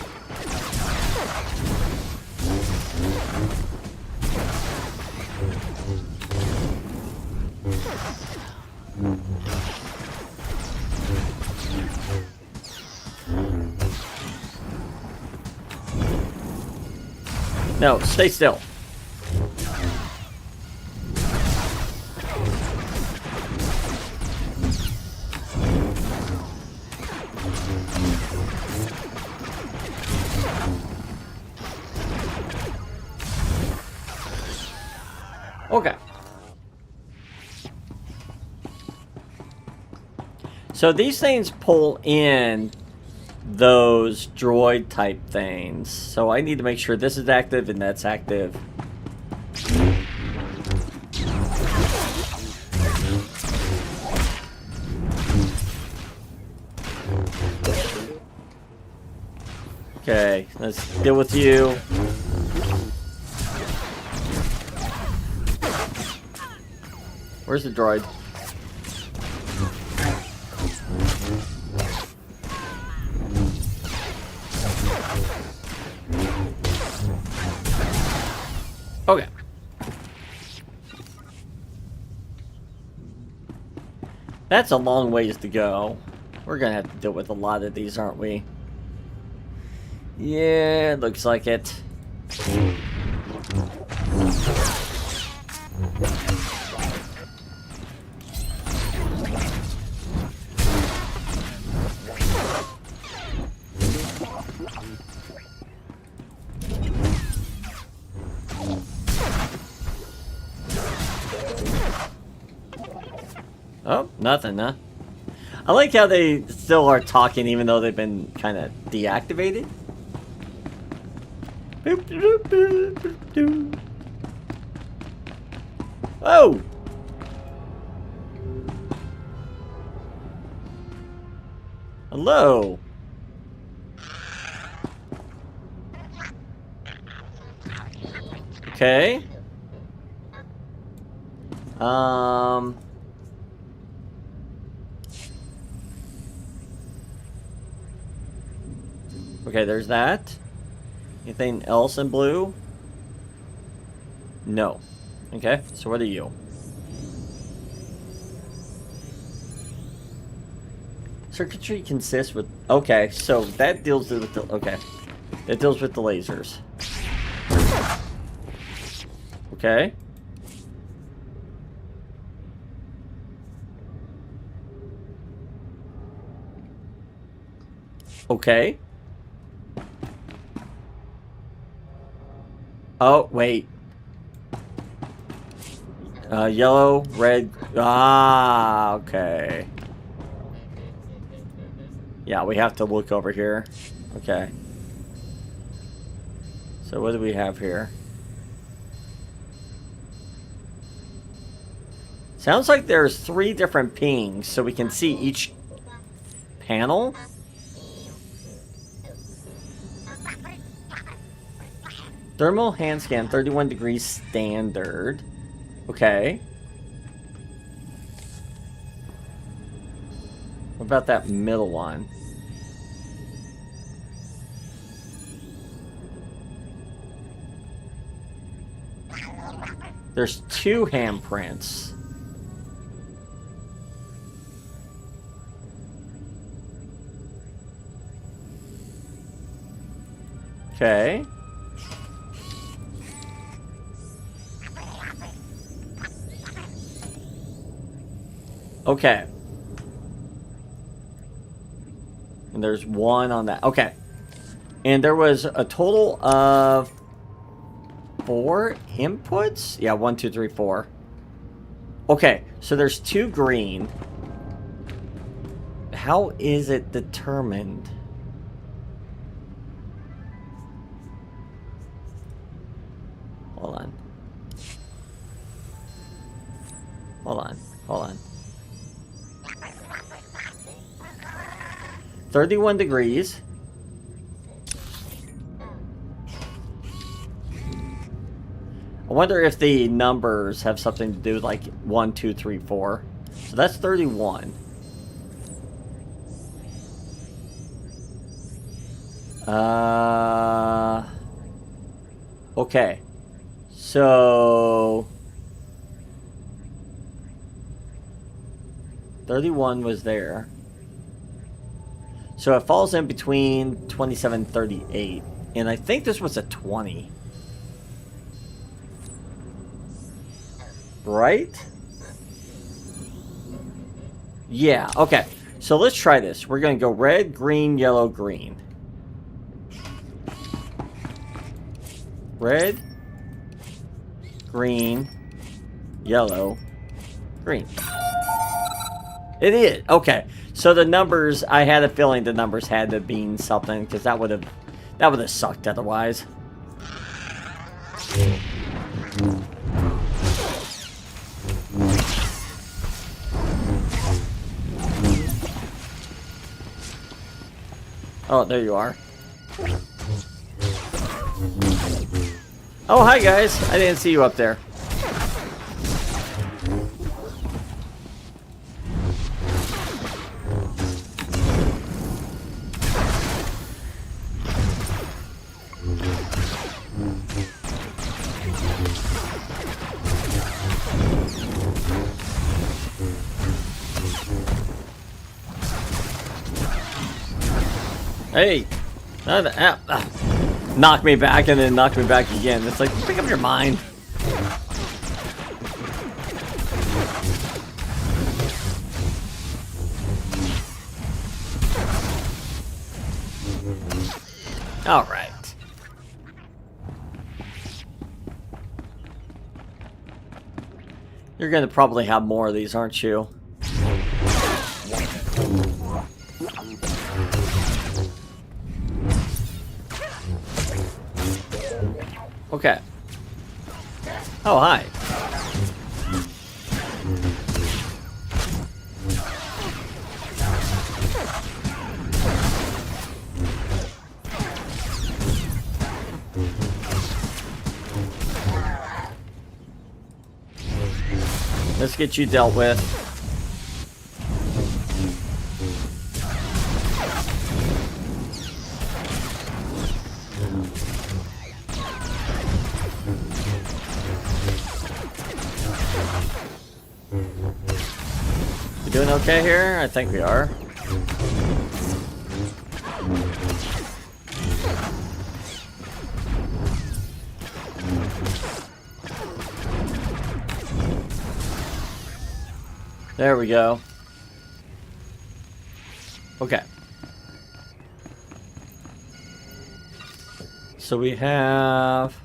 Speaker 2: No, stay still. Okay. So these things pull in those droid type things. So I need to make sure this is active and that's active. Okay, let's deal with you. Where's the droid? Okay. That's a long ways to go. We're gonna have to deal with a lot of these, aren't we? Yeah, looks like it. Oh, nothing, huh? I like how they still are talking even though they've been kind of deactivated. Oh! Hello! Okay. Okay, there's that. Anything else in blue? No. Okay, so what are you? Circuitry consists with... Okay, so that deals with the... Okay. That deals with the lasers. Okay. Okay. Oh, wait. Yellow, red... Ah, okay. Yeah, we have to look over here. Okay. So what do we have here? Sounds like there's 3 different pings, so we can see each panel. Thermal hand scan, 31 degrees standard. Okay. What about that middle one? There's 2 handprints. Okay. Okay. And there's 1 on that. Okay. And there was a total of 4 inputs? Yeah, 1, 2, 3, 4. Okay, so there's 2 green. How is it determined? Hold on. Hold on. Hold on. 31 degrees. I wonder if the numbers have something to do with like 1, 2, 3, 4. So that's 31. Okay. So 31 was there. So it falls in between 27 and 38. And I think this was a 20. Right? Yeah, okay. So let's try this. We're going to go red, green, yellow, green. Red, green, yellow, green. It is. Okay. So the numbers, I had a feeling the numbers had to be something, because that would have sucked otherwise. Oh, there you are. Oh, hi guys. I didn't see you up there. Hey, knock me back and then knock me back again. It's like, pick up your mind. All right. You're going to probably have more of these, aren't you? Okay. Oh, hi. Let's get you dealt with. okay here? I think we are. There we go. Okay. So we have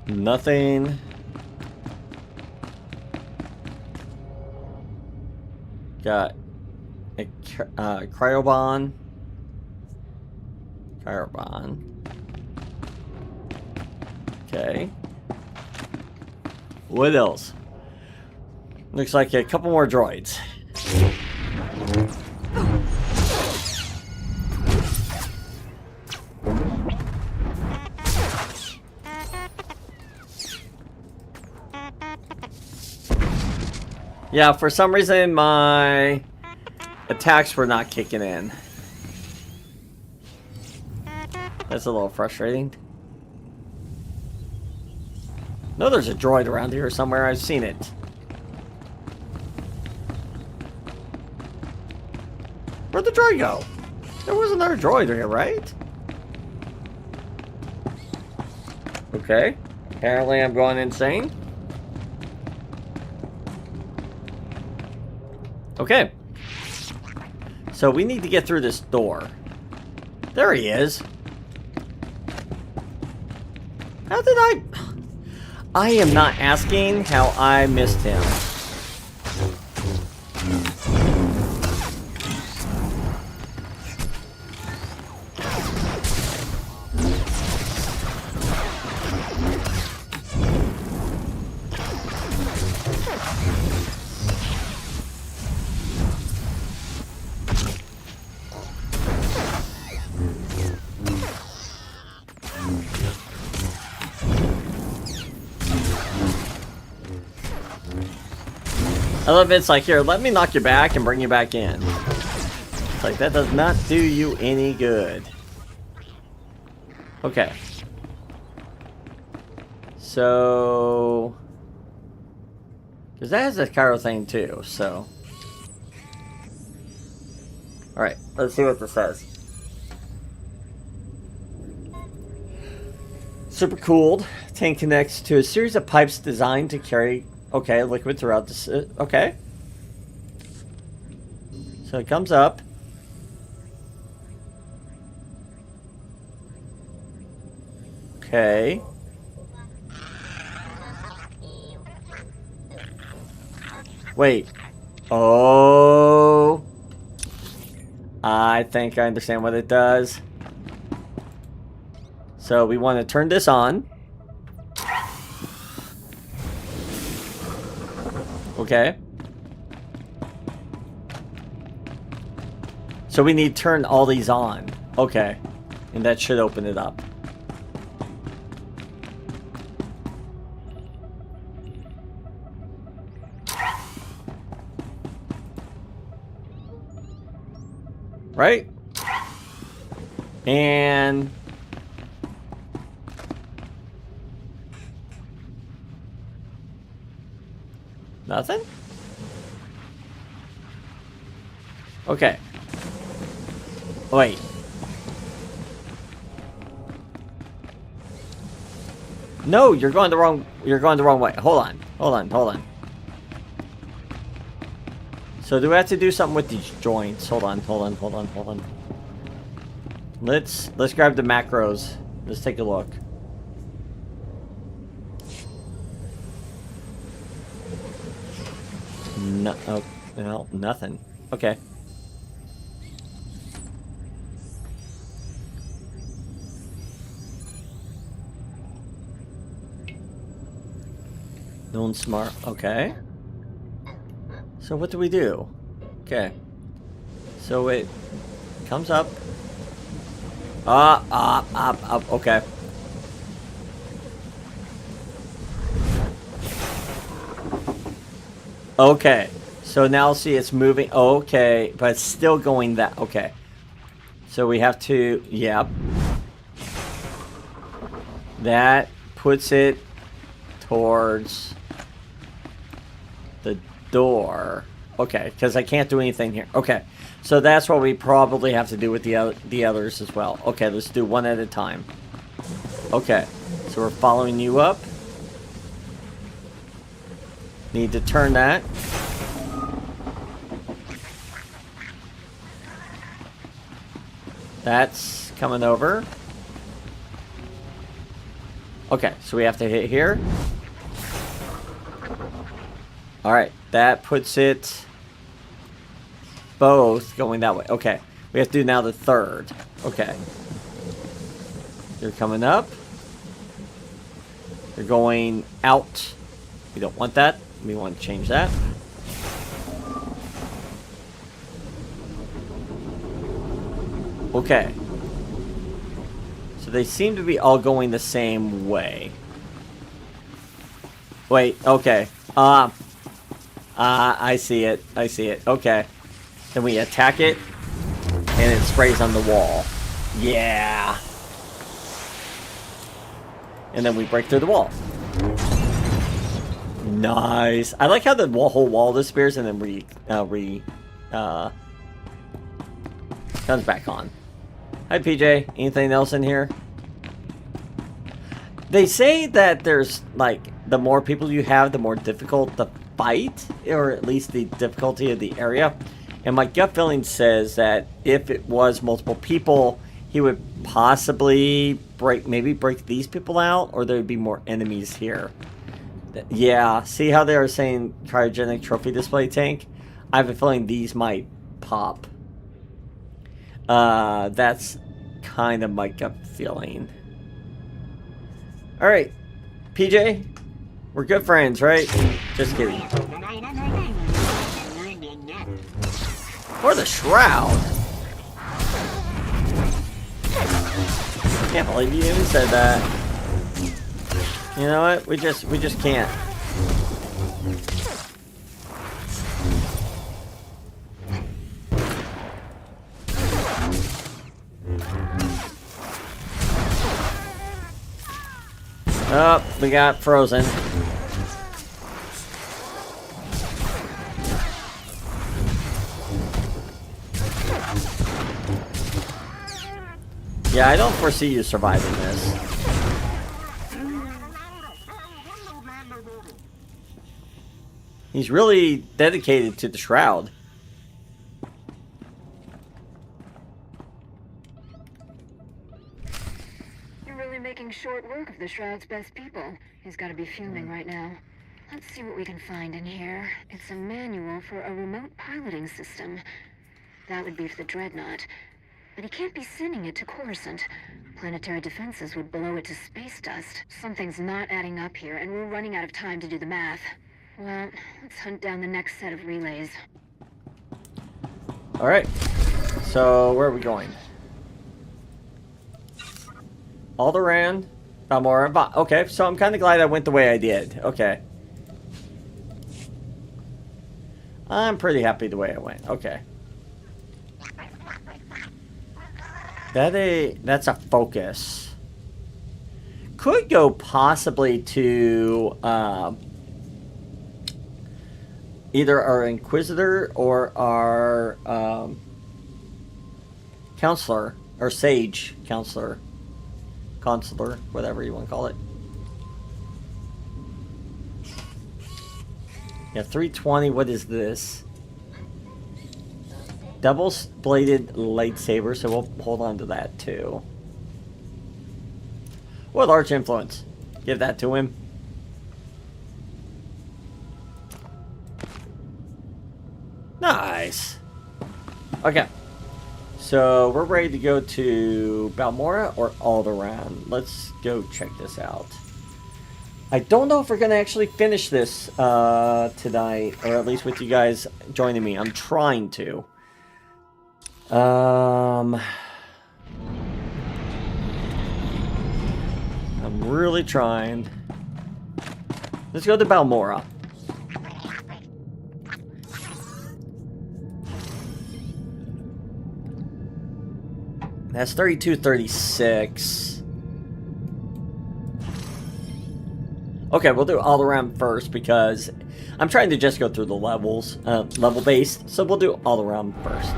Speaker 2: nothing. Got a cryobon. Cryobon. Okay. What else? Looks like a couple more droids. Yeah, for some reason my attacks were not kicking in. That's a little frustrating. No, there's a droid around here somewhere. I've seen it. Where'd the droid go? There was another droid here, right? Okay. Apparently I'm going insane. Okay. So we need to get through this door. There he is. How did I am not asking how I missed him. I love it's like, here, let me knock you back and bring you back in. It's like, that does not do you any good. Okay. So... because that has a Cairo thing too, so... alright, let's see what this says. Super cooled. Tank connects to a series of pipes designed to carry... okay, liquid throughout this. Okay. So it comes up. Okay. Wait. Oh. I think I understand what it does. So we want to turn this on. Okay. So we need to turn all these on. Okay. And that should open it up. Right? And... nothing? Okay. Wait. No, you're going the wrong way. Hold on. So do we have to do something with these joints? Hold on. Let's grab the macros. Let's take a look. No, oh, well, nothing. Okay. Known smart. Okay. So what do we do? Okay. So it comes up. Up. Okay. Okay. So now see it's moving. Okay. But it's still going that. Okay. So we have to. Yep. That puts it towards the door. Okay, because I can't do anything here. Okay, so that's what we probably have to do with the others as well. Okay, let's do one at a time. Okay, so we're following you up. Need to turn that. That's coming over. Okay, so we have to hit here. Alright, that puts it both going that way. Okay, we have to do now the third. Okay. You're coming up. You're going out. We don't want that. We want to change that. Okay. So they seem to be all going the same way. Wait, okay. I see it. I see it. Okay. Then we attack it, and it sprays on the wall. Yeah. And then we break through the wall. Nice. I like how the whole wall disappears and then comes back on. Hi, PJ. Anything else in here? They say that there's, like, the more people you have, the more difficult the fight, or at least the difficulty of the area. And my gut feeling says that if it was multiple people, he would possibly maybe break these people out, or there would be more enemies here. Yeah, see how they were saying cryogenic trophy display tank? I have a feeling these might pop. That's kind of my gut feeling. Alright, PJ, we're good friends, right? Just kidding. Or the shroud. Can't believe you even said that. You know what? We just can't. Oh, we got frozen. Yeah, I don't foresee you surviving this. He's really dedicated to the shroud.
Speaker 7: You're really making short work of the Shroud's best people. He's got to be fuming right now. Let's see what we can find in here. It's a manual for a remote piloting system. That would be for the Dreadnought. But he can't be sending it to Coruscant. Planetary defenses would blow it to space dust. Something's not adding up here, and we're running out of time to do the math. Well, let's hunt down the next set of relays.
Speaker 2: Alright. So, where are we going? Alderaan, Balmorra, okay, so I'm kind of glad I went the way I did. Okay. I'm pretty happy the way I went. Okay. That's a focus. Could go possibly to either our Inquisitor or our Counselor, or Sage Counselor, whatever you want to call it. Yeah, 320. What is this? Double-bladed lightsaber, so we'll hold on to that too. What large influence? Give that to him. Nice. Okay. So we're ready to go to Balmorra or Alderaan. Let's go check this out. I don't know if we're going to actually finish this tonight, or at least with you guys joining me. I'm trying to. I'm really trying. Let's go to Balmorra. That's 3236. Okay, we'll do all around first because I'm trying to just go through the levels, level based. So we'll do all around first.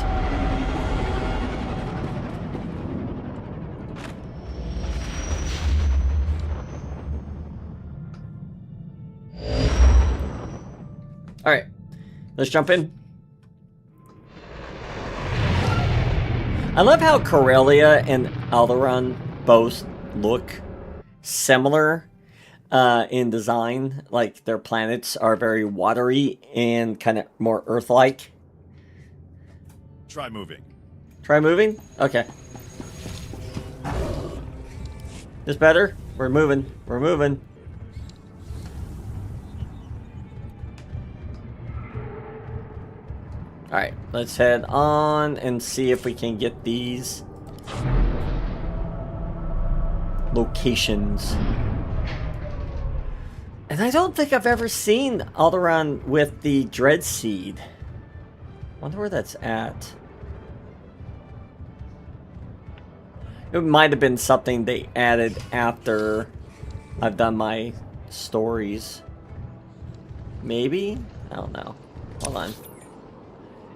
Speaker 2: All right, let's jump in. I love how Corellia and Alderaan both look similar in design. Like their planets are very watery and kind of more Earth-like.
Speaker 6: Try moving.
Speaker 2: Try moving? Okay. This better? We're moving. We're moving. Alright, let's head on and see if we can get these locations. And I don't think I've ever seen Alderaan with the Dread Seed. Wonder where that's at. It might have been something they added after I've done my stories. Maybe? I don't know. Hold on.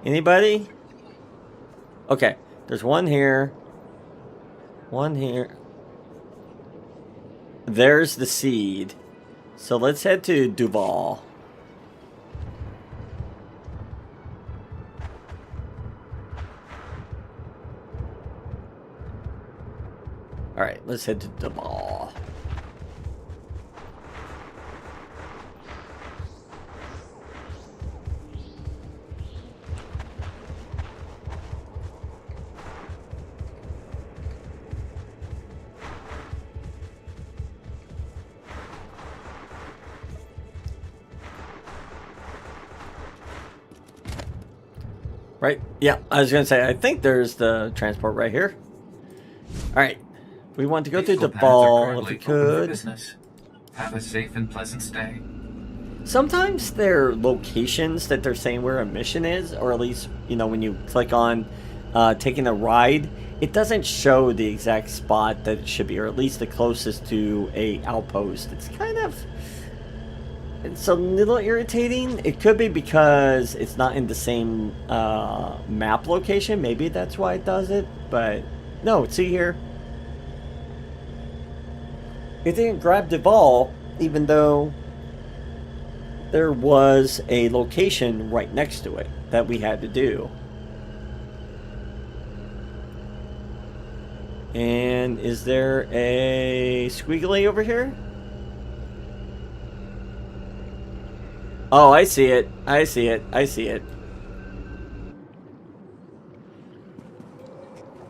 Speaker 2: Anybody? Okay, there's one here. One here. There's the seed. So let's head to Duval. Alright, let's head to Duval. Right? Yeah, I was going to say, I think there's the transport right here. Alright. We want to go to Duval if we could.
Speaker 5: Have a safe and pleasant stay.
Speaker 2: Sometimes there are locations that they're saying where a mission is, or at least, you know, when you click on taking a ride, it doesn't show the exact spot that it should be, or at least the closest to a outpost. It's a little irritating. It could be because it's not in the same map location. Maybe that's why it does it. But no, see here. It didn't grab Duval, even though there was a location right next to it that we had to do. And is there a squiggly over here? Oh, I see it. I see it. I see it.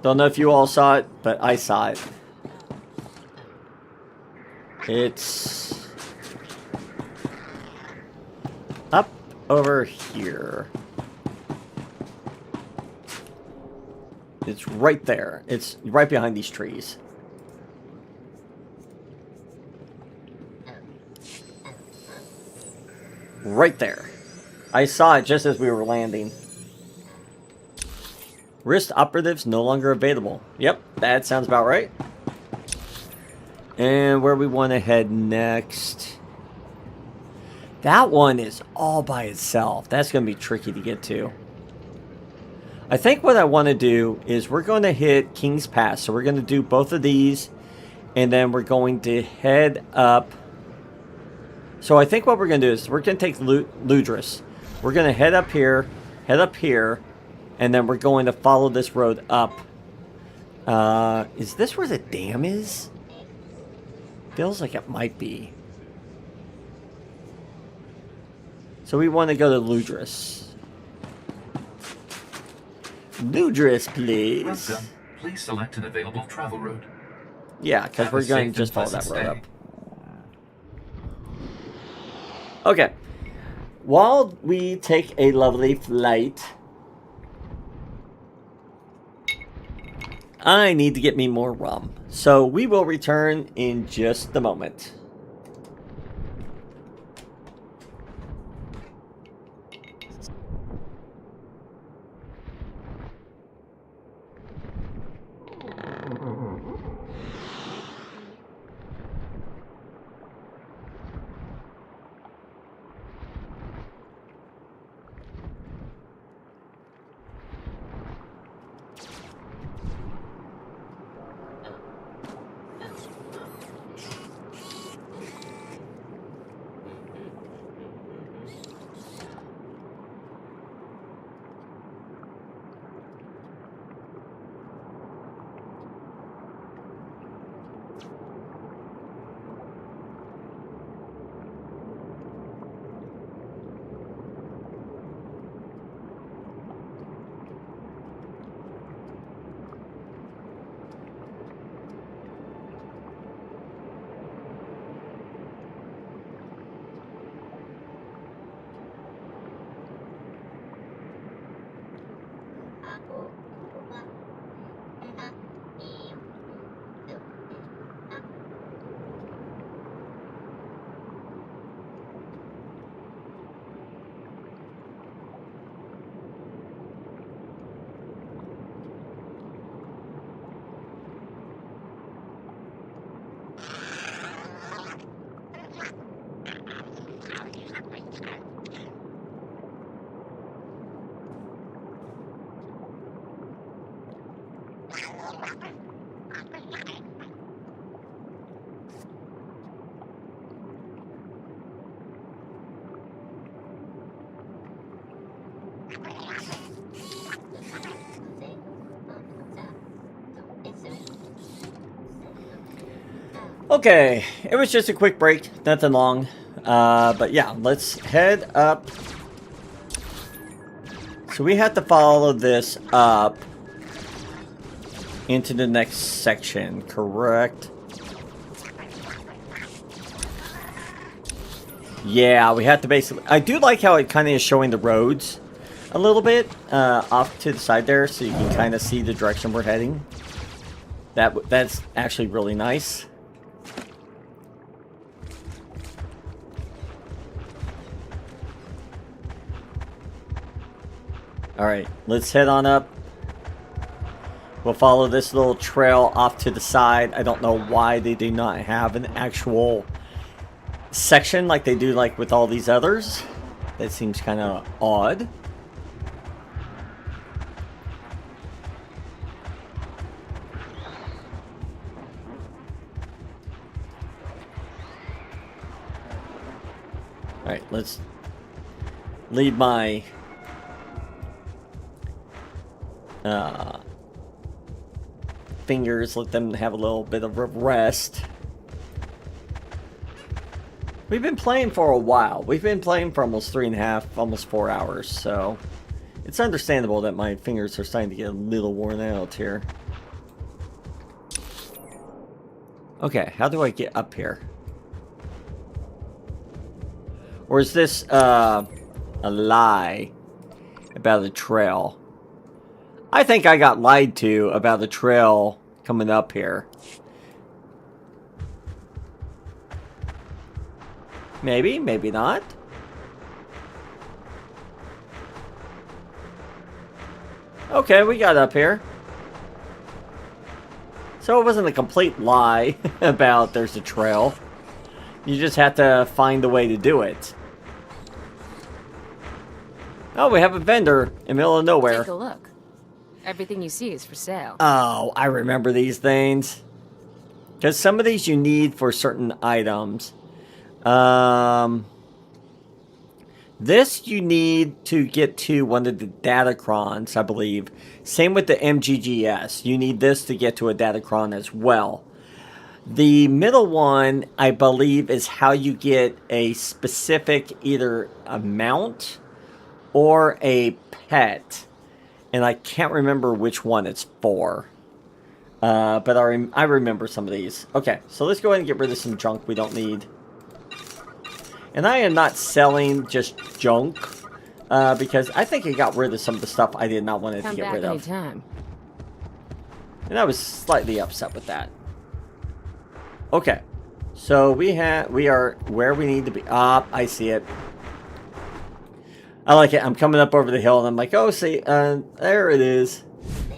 Speaker 2: Don't know if you all saw it, but I saw it. It's up over here. It's right there. It's right behind these trees. Right there. I saw it just as we were landing. Wrist operatives no longer available. Yep, that sounds about right. And where we want to head next. That one is all by itself. That's going to be tricky to get to. I think what I want to do is we're going to hit King's Pass. So we're going to do both of these. And then we're going to head up. So I think what we're going to do is we're going to take Ludris. We're going to head up here, and then we're going to follow this road up. Is this where the dam is? Feels like it might be. So we want to go to Ludris. Ludris, please.
Speaker 5: Welcome. Please select an available travel route.
Speaker 2: Yeah, because we're going to just follow that road up. Okay. While we take a lovely flight, I need to get me more rum. So we will return in just a moment. Okay, it was just a quick break, nothing long. But yeah, let's head up. So we have to follow this up into the next section, correct? Yeah, we have to basically... I do like how it kind of is showing the roads a little bit off to the side there, so you can kind of see the direction we're heading. That's actually really nice. Alright, let's head on up. We'll follow this little trail off to the side. I don't know why they do not have an actual section like they do like with all these others. That seems kind of odd. Alright, let's leave my fingers, let them have a little bit of a rest. We've been playing for a while. We've been playing for almost 3.5, almost 4 hours, so it's understandable that my fingers are starting to get a little worn out here. Okay, how do I get up here? Or is this a lie about a trail? I think I got lied to about the trail coming up here. Maybe, maybe not. Okay, we got up here. So it wasn't a complete lie about there's a trail. You just have to find a way to do it. Oh, we have a vendor in the middle of nowhere.
Speaker 9: Take a look. Everything you see is for sale.
Speaker 2: Oh, I remember these things. Because some of these you need for certain items. This you need to get to one of the Datacrons, I believe. Same with the MGGS. You need this to get to a Datacron as well. The middle one, I believe, is how you get a specific either a mount or a pet. And I can't remember which one it's for. But I remember some of these. Okay, so let's go ahead and get rid of some junk we don't need. And I am not selling just junk. Because I think I got rid of some of the stuff I did not want to get rid of.
Speaker 9: Anytime.
Speaker 2: And I was slightly upset with that. Okay. So we are where we need to be. Ah, I see it. I like it. I'm coming up over the hill and I'm like, oh, see, there it is.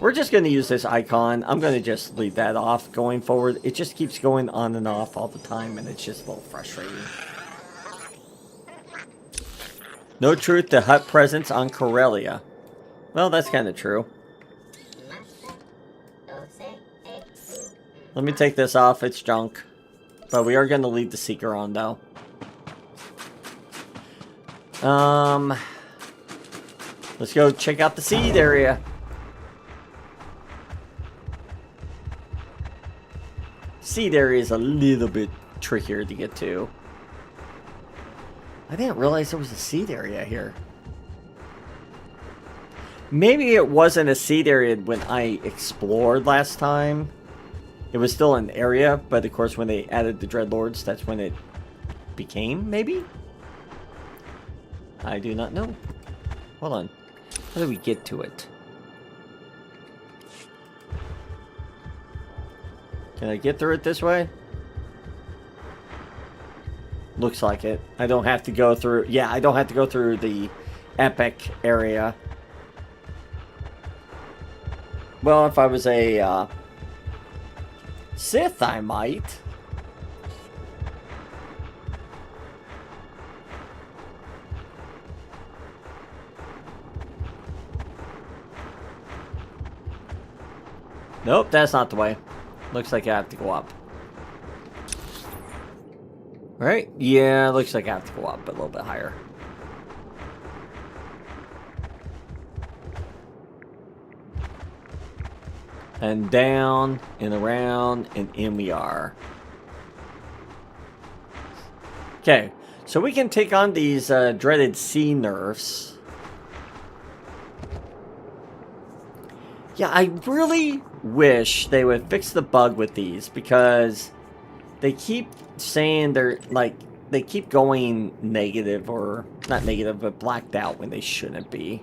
Speaker 2: We're just going to use this icon. I'm going to just leave that off going forward. It just keeps going on and off all the time, and it's just a little frustrating. No truth to hut presence on Corellia. Well, that's kind of true. Let me take this off. It's junk. But we are going to leave the Seeker on, though. Let's go check out the seed area. Seed area is a little bit trickier to get to. I didn't realize there was a seed area here. Maybe it wasn't a seed area when I explored last time. It was still an area, but of course when they added the Dreadlords, that's when it became, maybe? I do not know. Hold on. How do we get to it? Can I get through it this way? Looks like it. I don't have to go through... Yeah, I don't have to go through the epic area. Well, if I was a Sith, I might. Nope, that's not the way. Looks like I have to go up. Right? Yeah, looks like I have to go up a little bit higher. And down, and around, and in we are. Okay, so we can take on these dreaded sea nerfs. Yeah, I really wish they would fix the bug with these, because they keep saying they're, like, they keep going negative, or not negative, but blacked out when they shouldn't be.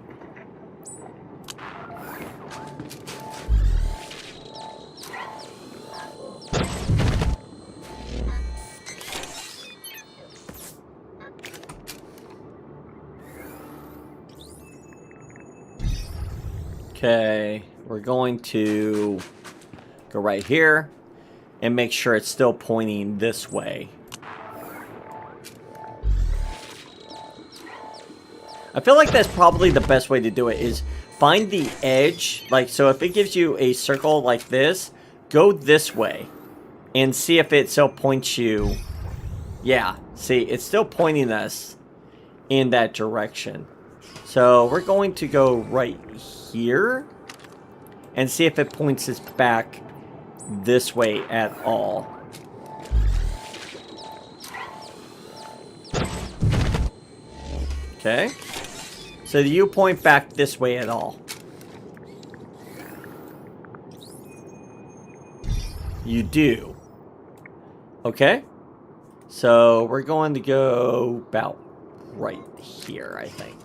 Speaker 2: Okay, we're going to go right here and make sure it's still pointing this way. I feel like that's probably the best way to do it, is find the edge. Like, so if it gives you a circle like this, go this way and see if it still points you. Yeah, see, it's still pointing us in that direction. So we're going to go right here and see if it points us back this way at all. Okay. So do you point back this way at all? You do. Okay. So we're going to go about right here, I think.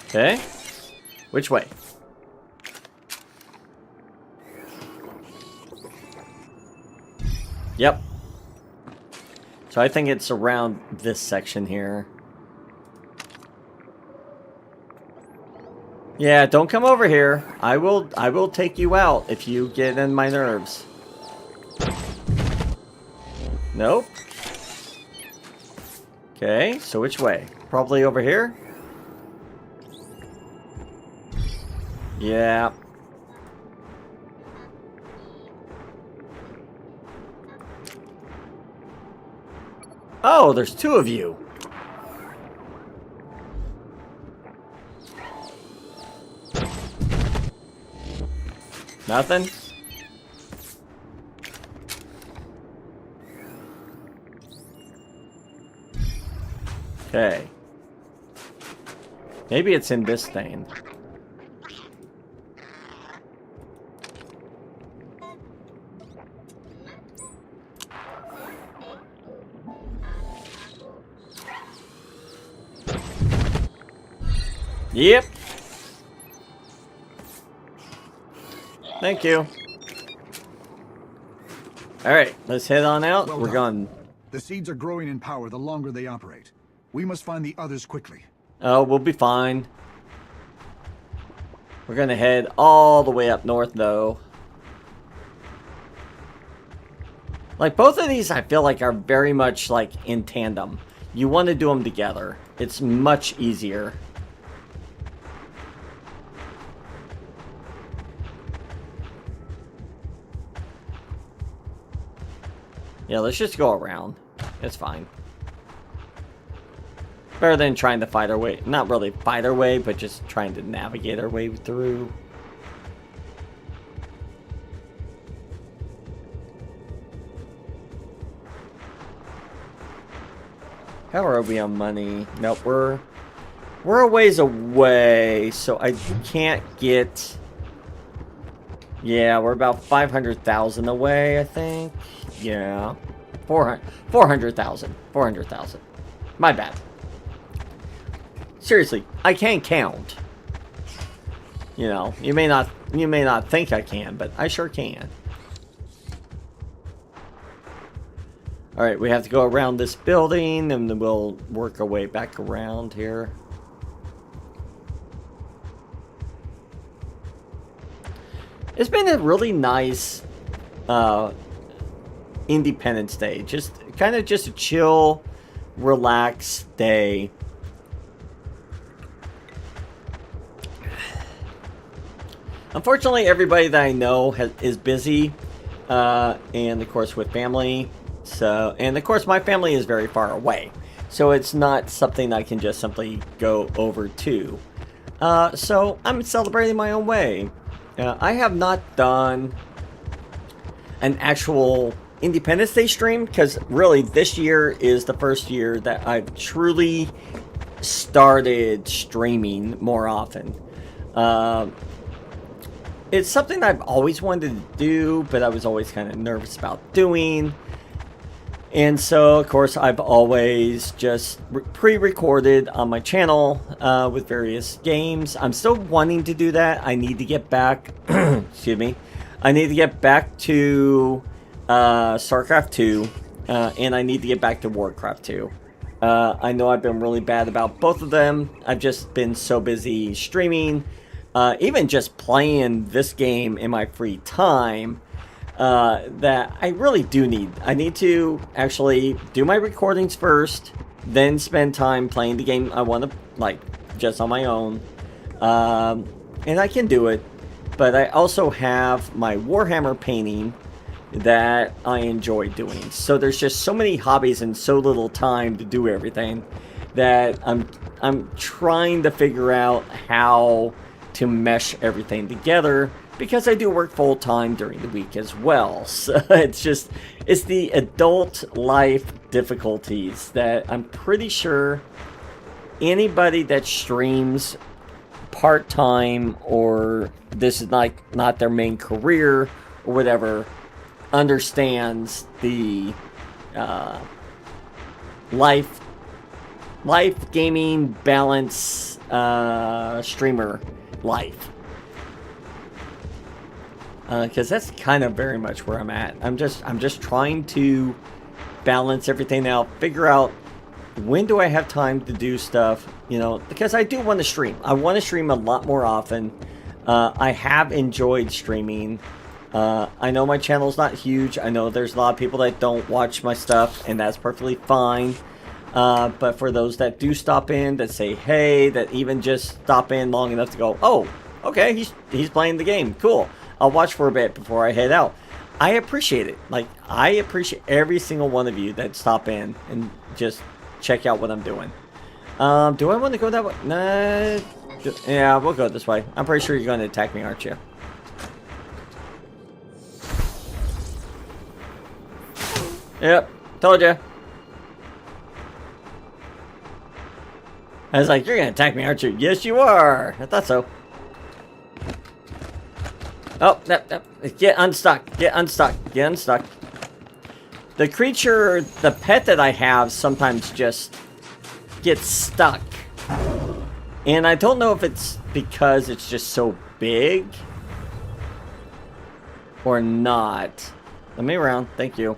Speaker 2: Okay. Which way? Yep. So I think it's around this section here. Yeah, don't come over here. I will take you out if you get in my nerves. Nope. Okay, so which way? Probably over here? Yeah. Oh, there's two of you. Nothing? Okay. Maybe it's in this thing. Yep. Thank you. Alright, let's head on out.
Speaker 4: Well
Speaker 2: We're
Speaker 4: done.
Speaker 2: going...
Speaker 4: The seeds are growing in power the longer they operate. We must find the others quickly.
Speaker 2: Oh, we'll be fine. We're gonna head all the way up north, though. Like, both of these, I feel like, are very much, like, in tandem. You want to do them together. It's much easier. Yeah, let's just go around. It's fine. Better than trying to fight our way. Not really fight our way, but just trying to navigate our way through. How are we on money? Nope, we're a ways away, so I can't get... Yeah, we're about 500,000 away, I think. Yeah. 400,000. 400,000. My bad. Seriously, I can't count. You know, you may not think I can, but I sure can. Alright, we have to go around this building, and then we'll work our way back around here. It's been a really nice Independence Day. Just kind of just a chill, relaxed day. Unfortunately, everybody that I know is busy, and of course with family. So, and of course my family is very far away, so it's not something I can just simply go over to. So I'm celebrating my own way. I have not done an actual Independence Day stream because really this year is the first year that I've truly started streaming more often. It's something I've always wanted to do, but I was always kind of nervous about doing. And so, of course, I've always just pre-recorded on my channel with various games. I'm still wanting to do that. I need to get back, excuse me, I need to get back to StarCraft 2, and I need to get back to Warcraft 2. I know I've been really bad about both of them. I've just been so busy streaming, even just playing this game in my free time. That I really do need. I need to actually do my recordings first, then spend time playing the game I want to, like, just on my own. And I can do it, but I also have my Warhammer painting that I enjoy doing. So there's just so many hobbies and so little time to do everything that I'm trying to figure out how to mesh everything together. Because I do work full-time during the week as well. So it's the adult life difficulties that I'm pretty sure anybody that streams part-time or this is not their main career or whatever understands the life gaming balance streamer life. Because that's kind of very much where I'm at. I'm just trying to balance everything out, figure out when do I have time to do stuff, you know, because I do want to stream. I want to stream a lot more often. I have enjoyed streaming. I know my channel's not huge. I know there's a lot of people that don't watch my stuff, and that's perfectly fine. But for those that do stop in, that say hey, that even just stop in long enough to go, oh, okay, he's playing the game, cool. I'll watch for a bit before I head out. I appreciate it. Like, I appreciate every single one of you that stop in and just check out what I'm doing. Do I want to go that way? Nah. Yeah, we'll go this way. I'm pretty sure you're going to attack me, aren't you? Yep. Told you. I was like, you're going to attack me, aren't you? Yes, you are. I thought so. Oh, get unstuck, get unstuck, get unstuck. The creature, the pet that I have sometimes just gets stuck. And I don't know if it's because it's just so big or not. Let me around, thank you.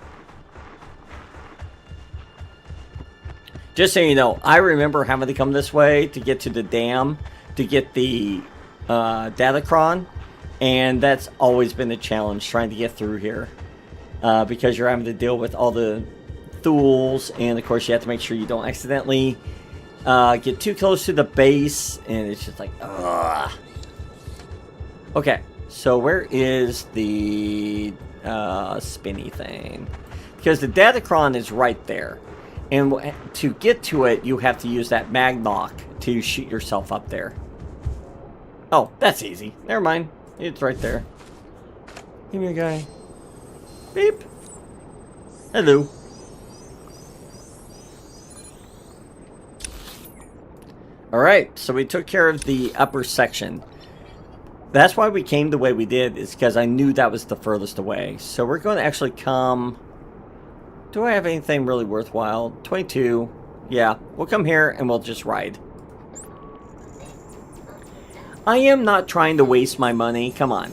Speaker 2: Just so you know, I remember having to come this way to get to the dam, to get the Datacron. And that's always been a challenge, trying to get through here. Because you're having to deal with all the Thuls, and of course you have to make sure you don't accidentally get too close to the base, and it's just like, ugh. Okay, so where is the spinny thing? Because the Datacron is right there. And to get to it, you have to use that Magnock to shoot yourself up there. Oh, that's easy. Never mind. It's right there. Give me a guy. Beep. Hello. Alright, so we took care of the upper section. That's why we came the way we did, is because I knew that was the furthest away. So we're going to actually come... Do I have anything really worthwhile? 22. Yeah, we'll come here and we'll just ride. I am not trying to waste my money. Come on.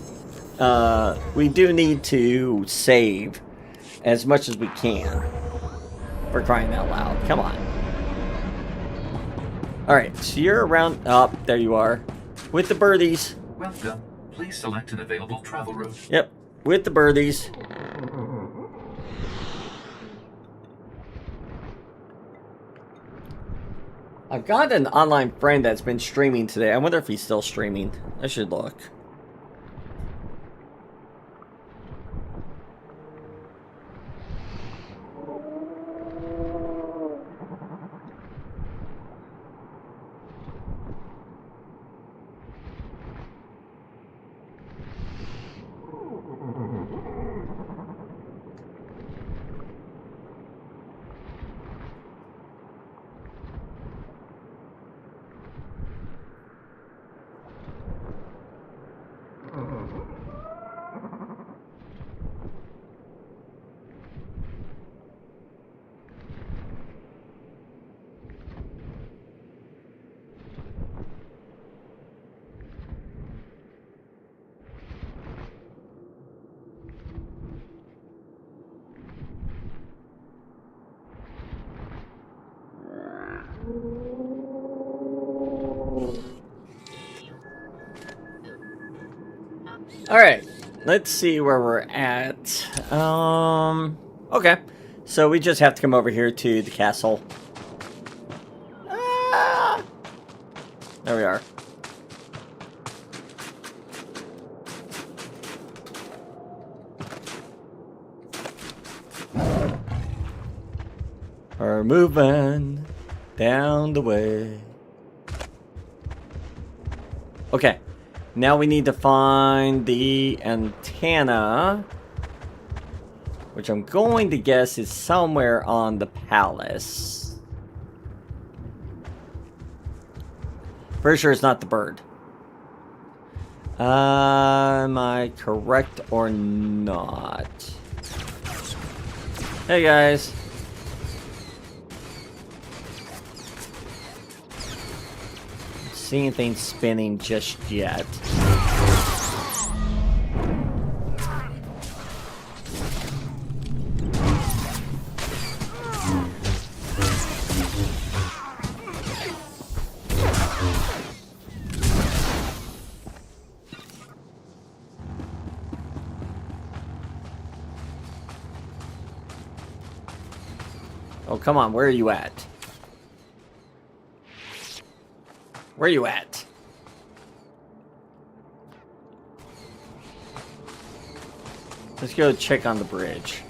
Speaker 2: We do need to save as much as we can. For crying out loud. Come on. Alright, so you're around... Oh, there you are. With the birdies.
Speaker 5: Welcome. Please select an available travel route.
Speaker 2: Yep, with the birdies. I've got an online friend that's been streaming today. I wonder if he's still streaming. I should look. Alright, let's see where we're at. Okay. So we just have to come over here to the castle. Ah! There we are. We're moving down the way. Okay. Now we need to find the antenna, which I'm going to guess is somewhere on the palace. Pretty sure it's not the bird. Am I correct or not? Hey guys. See anything spinning just yet. Oh, come on, where are you at? Where are you at? Let's go check on the bridge.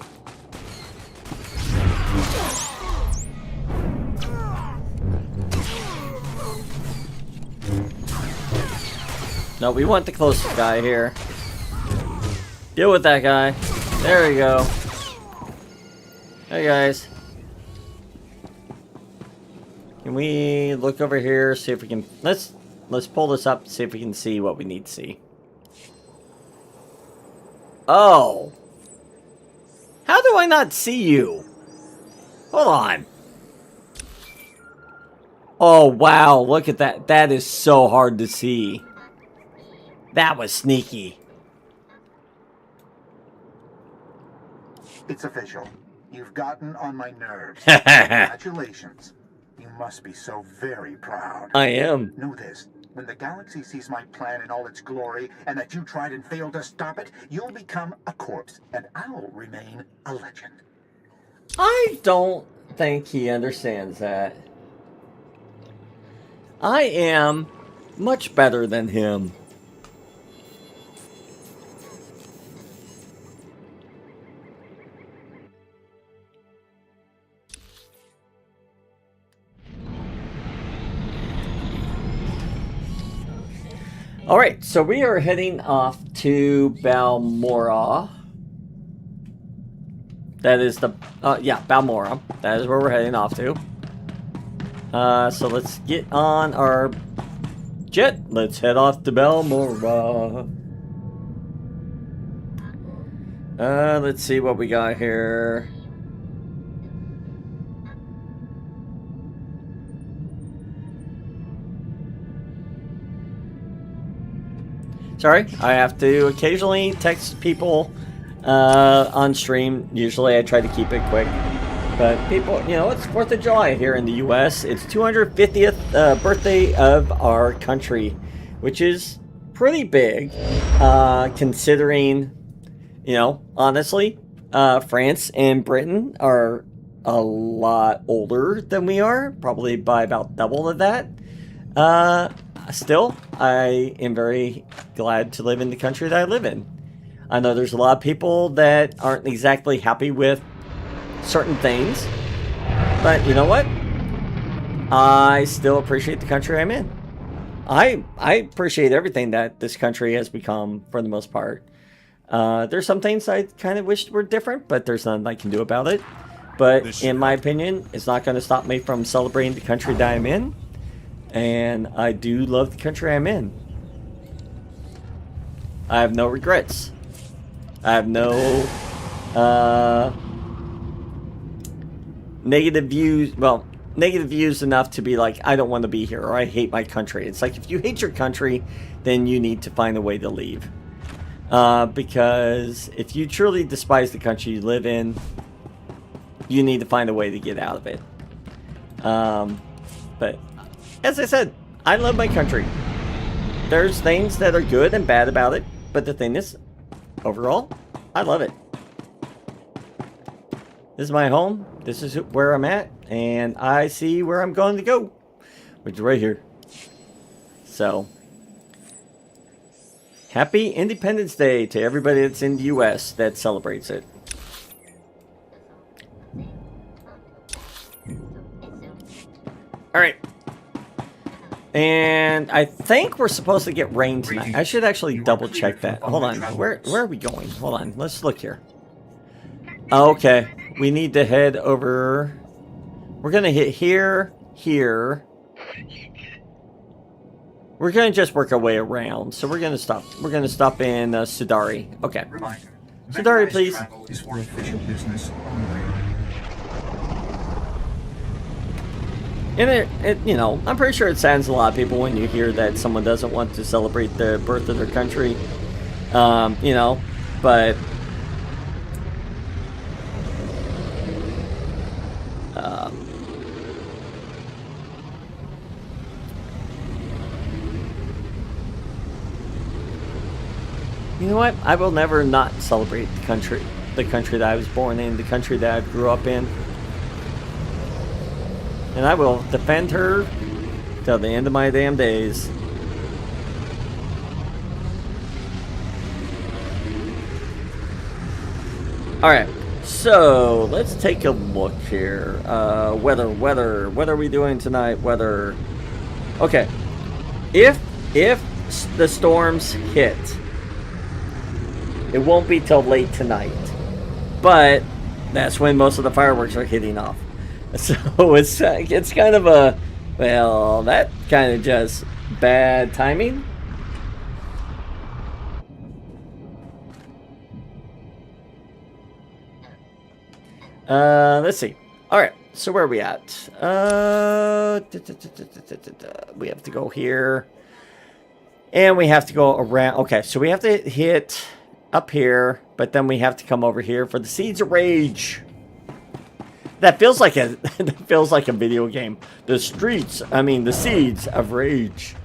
Speaker 2: No, we want the closest guy here. Deal with that guy. There we go. Hey guys. Can we look over here, see if we can... Let's pull this up, see if we can see what we need to see. Oh! How do I not see you? Hold on. Oh, wow, look at that. That is so hard to see. That was sneaky.
Speaker 3: It's official. You've gotten on my nerves. Congratulations. You must be so very proud.
Speaker 2: I am.
Speaker 3: Know this. When the galaxy sees my plan in all its glory, and that you tried and failed to stop it, you'll become a corpse, and I'll remain a legend.
Speaker 2: I don't think he understands that. I am much better than him. Alright, so we are heading off to Balmorra. That is the... yeah, Balmorra. That is where we're heading off to. So let's get on our jet. Let's head off to Balmorra. Let's see what we got here. Sorry, I have to occasionally text people on stream. Usually I try to keep it quick. But people, you know, it's 4th of July here in the U.S. It's 250th birthday of our country, which is pretty big, considering, you know, honestly, France and Britain are a lot older than we are, probably by about double of that. Still, I am very glad to live in the country that I live in. I know there's a lot of people that aren't exactly happy with certain things, but you know what? I still appreciate the country I'm in. I appreciate everything that this country has become for the most part. There's some things I kind of wish were different, but there's nothing I can do about it. But in my opinion, it's not going to stop me from celebrating the country that I'm in. And I do love the country I'm in. I have no regrets. I have no negative views. Well, negative views enough to be like, I don't want to be here, or I hate my country. It's like, if you hate your country, then you need to find a way to leave. Because if you truly despise the country you live in, you need to find a way to get out of it. But as I said, I love my country. There's things that are good and bad about it, but the thing is, overall, I love it. This is my home. This is where I'm at, and I see where I'm going to go, which is right here. So, happy Independence Day to everybody that's in the U.S. that celebrates it. All right. And I think we're supposed to get rain tonight. I should actually double check that. Hold on. Where are we going? Hold on. Let's look here. Okay. We need to head over. We're going to hit here, here. We're going to just work our way around. So we're going to stop. We're going to stop in Sudari. Okay. Sudari, please.
Speaker 4: Is for official business only.
Speaker 2: And it, you know, I'm pretty sure it saddens a lot of people when you hear that someone doesn't want to celebrate the birth of their country. You know, but you know what? I will never not celebrate the country that I was born in, the country that I grew up in. And I will defend her till the end of my damn days. Alright, so let's take a look here. Weather. What are we doing tonight? Weather. Okay. If the storms hit, it won't be till late tonight. But that's when most of the fireworks are hitting off. So it's kind of a, well, that kind of just bad timing. Let's see. All right, so where are we at? We have to go here, and we have to go around. Okay, so we have to hit up here, but then we have to come over here for the Seeds of Rage. That feels like a video game. The Seeds of Rage.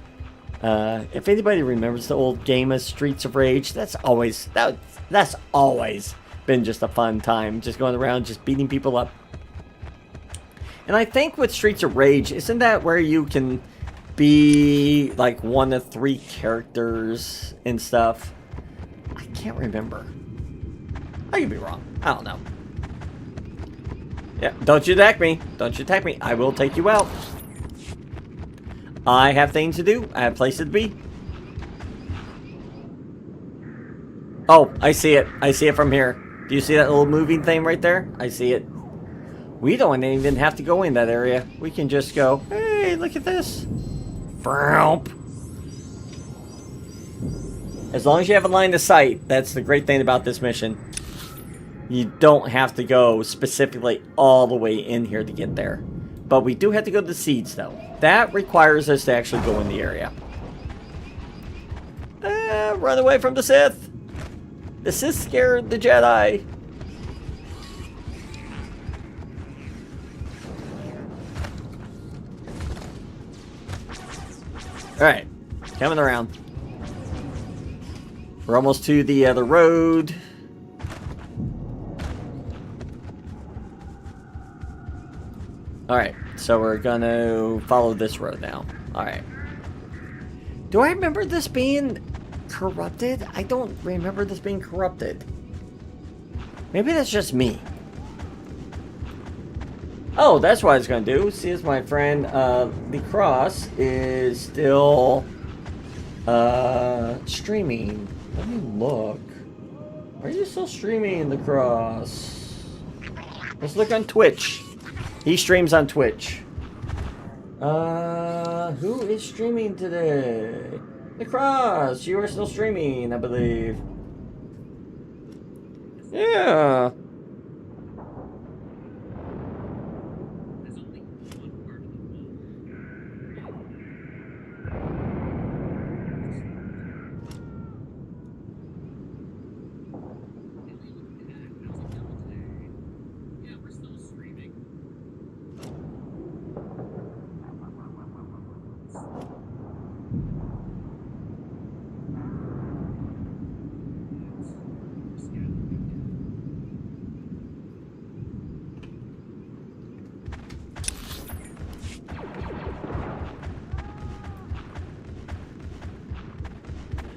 Speaker 2: If anybody remembers the old game of Streets of Rage, that's always been just a fun time, just going around just beating people up. And I think with Streets of Rage, isn't that where you can be like one of 3 characters and stuff? I can't remember. I could be wrong. I don't know. Yeah, don't you attack me. Don't you attack me. I will take you out. I have things to do. I have places to be. Oh, I see it. I see it from here. Do you see that little moving thing right there? I see it. We don't even have to go in that area. We can just go, hey, look at this. Vroom. As long as you have a line of sight, that's the great thing about this mission. You don't have to go specifically all the way in here to get there. But we do have to go to the seeds, though. That requires us to actually go in the area. Run away from the Sith. The Sith scared the Jedi. Alright, coming around. We're almost to the other road. Alright, so we're gonna follow this road now. Alright. Do I remember this being corrupted? I don't remember this being corrupted. Maybe that's just me. Oh, that's what I was going to do. See, as my friend, the Cross is still streaming. Let me look. Are you still streaming, the Cross? Let's look on Twitch. He streams on Twitch. Who is streaming today? The Cross, you are still streaming, I believe. Yeah.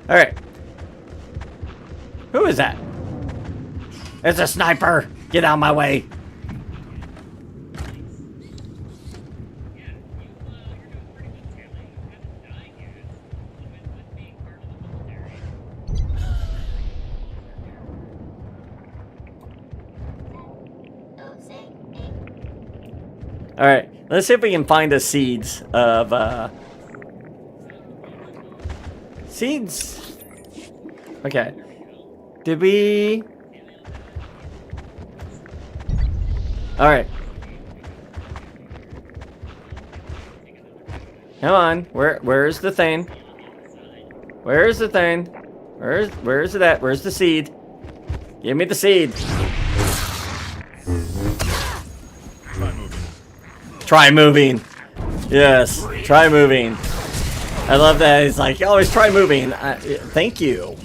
Speaker 2: Alright. Who is that? It's a sniper! Get out of my way! Alright, let's see if we can find the seeds of, Seeds? Okay. Did we... Alright. Come on. Where's the thing? Where's the thing? Where's it at? Where's the seed? Give me the seed. Try moving. Yes. Try moving. I love that. He's like, always try moving. Thank you.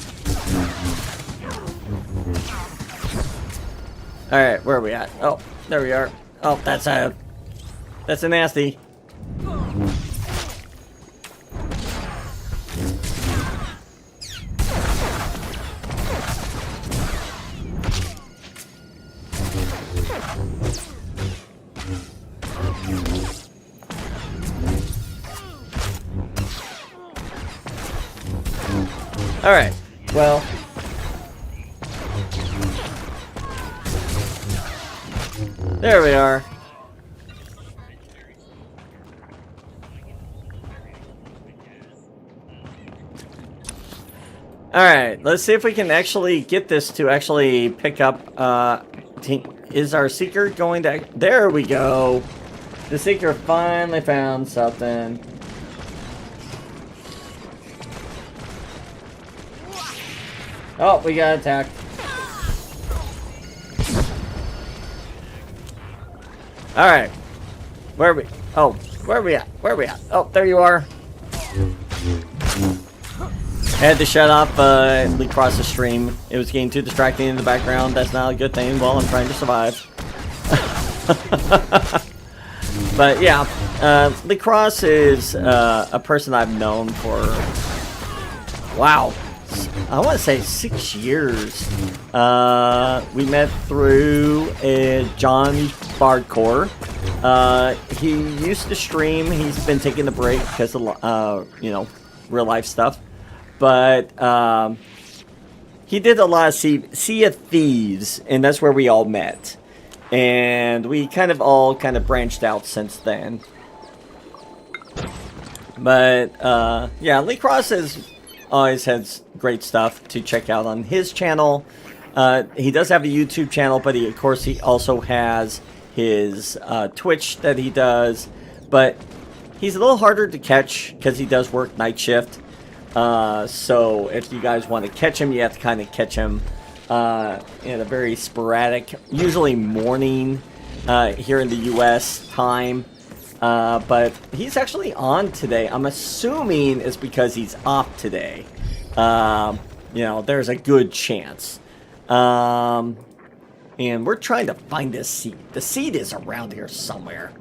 Speaker 2: Alright, where are we at? Oh, there we are. Oh, that's a nasty. Alright, well. There we are. Alright, let's see if we can actually get this to actually pick up, is our Seeker going to... There we go! The Seeker finally found something. Oh, we got attacked. Alright. Where are we? Oh, where are we at? Where are we at? Oh, there you are. I had to shut off Lee Cross's stream. It was getting too distracting in the background. That's not a good thing while I'm trying to survive. But yeah, Lee Cross is a person I've known for... Wow. I want to say 6 years. We met through John Bardcore. He used to stream. He's been taking a break because of, you know, real life stuff. But he did a lot of Sea of Thieves, and that's where we all met. And we kind of all branched out since then. But yeah, Lee Cross has always has great stuff to check out on his channel. He does have a YouTube channel, but of course he also has his Twitch that he does. But he's a little harder to catch because he does work night shift. So if you guys want to catch him, you have to kind of catch him in a very sporadic, usually morning here in the U.S. time. But he's actually on today. I'm assuming it's because he's off today. You know, there's a good chance. And we're trying to find this seed. The seed is around here somewhere.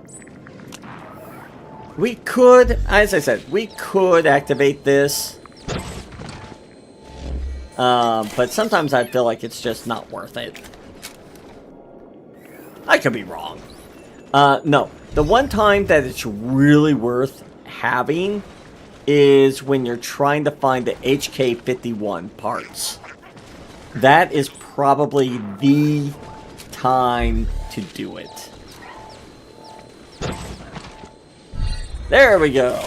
Speaker 2: We could, as I said, we could activate this. But sometimes I feel like it's just not worth it. I could be wrong. No. The one time that it's really worth having is when you're trying to find the HK-51 parts. That is probably the time to do it. There we go.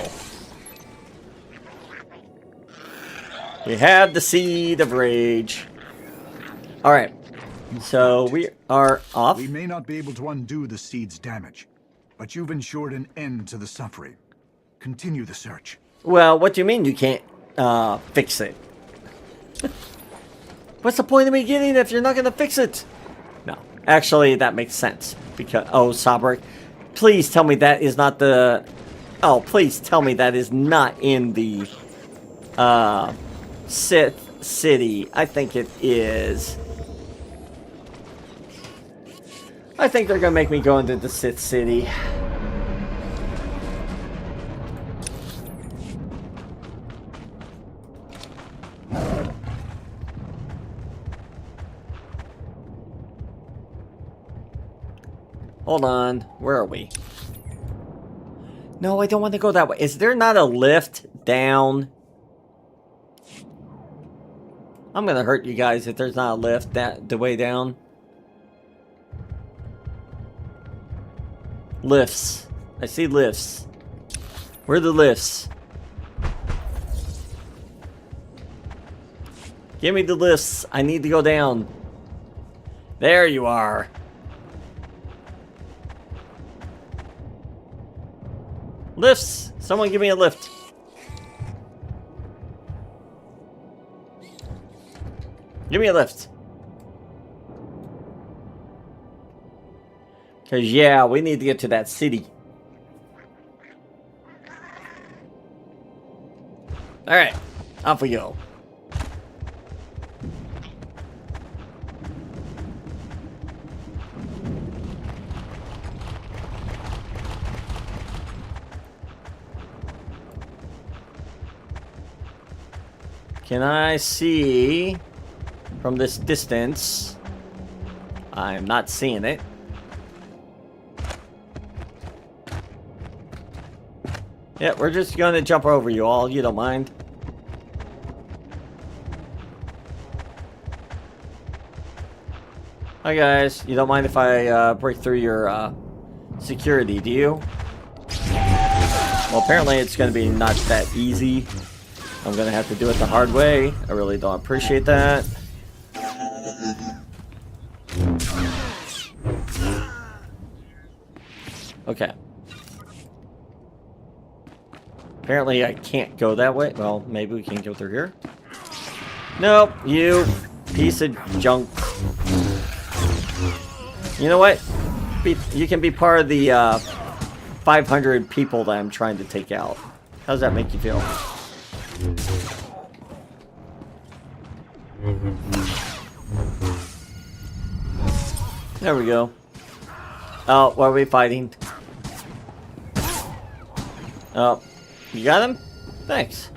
Speaker 2: We have the Seed of Rage. Alright. So we are off.
Speaker 4: We may not be able to undo the seed's damage, but you've ensured an end to the suffering. Continue the search.
Speaker 2: Well, what do you mean you can't fix it? What's the point of me getting it if you're not going to fix it? No. Actually, that makes sense. Because, oh, Sabrik, please tell me that is not the... Oh, please tell me that is not in the Sith City. I think it is. I think they're going to make me go into the Sith City. Hold on. Where are we? No, I don't want to go that way. Is there not a lift down? I'm going to hurt you guys if there's not a lift the way down. Lifts. I see lifts. Where are the lifts? Give me the lifts. I need to go down. There you are. Lifts! Someone give me a lift. Give me a lift. Because, yeah, we need to get to that city. Alright, off we go. Can I see from this distance? I'm not seeing it. Yeah, we're just gonna jump over you all. You don't mind. Hi guys, you don't mind if I break through your security, do you? Well, apparently it's gonna be not that easy. I'm gonna have to do it the hard way. I really don't appreciate that. Okay. Apparently I can't go that way. Well, maybe we can go through here. Nope, you piece of junk. You know what? You can be part of the 500 people that I'm trying to take out. How does that make you feel? There we go. Oh, what are we fighting? Oh, you got him? Thanks.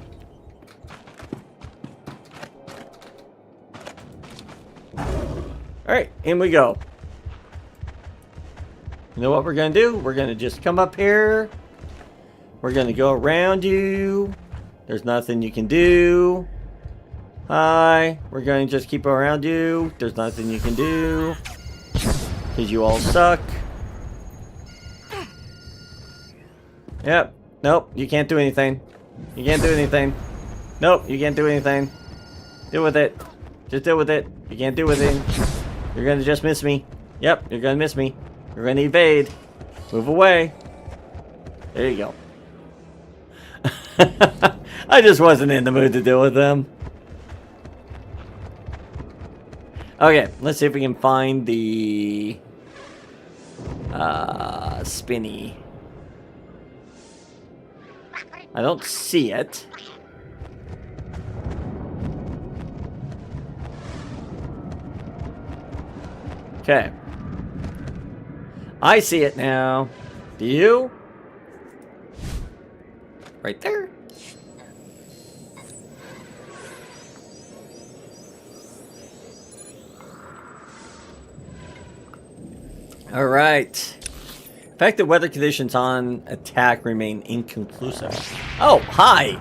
Speaker 2: Alright, in we go. You know what we're gonna do? We're gonna just come up here. We're gonna go around you. There's nothing you can do. Hi. We're going to just keep around you. There's nothing you can do. Because you all suck. Yep. Nope. You can't do anything. You can't do anything. Nope. You can't do anything. Deal with it. Just deal with it. You can't do anything. You're going to just miss me. Yep. You're going to miss me. You're going to evade. Move away. There you go. I just wasn't in the mood to deal with them. Okay, let's see if we can find the spinny. I don't see it. Okay. I see it now. Do you? Right there. All right. Effective weather conditions on attack remain inconclusive. Oh, hi.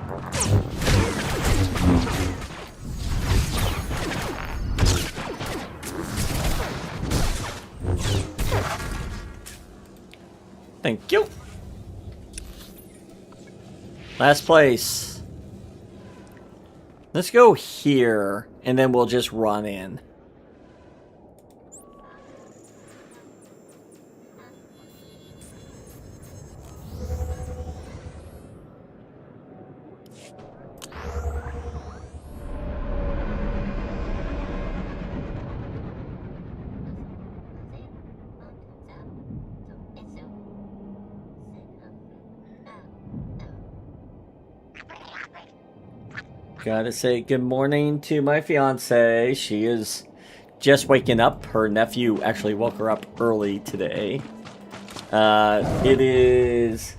Speaker 2: Thank you. Last place. Let's go here, and then we'll just run in. Gotta say good morning to my fiance. She is just waking up. Her nephew actually woke her up early today. It is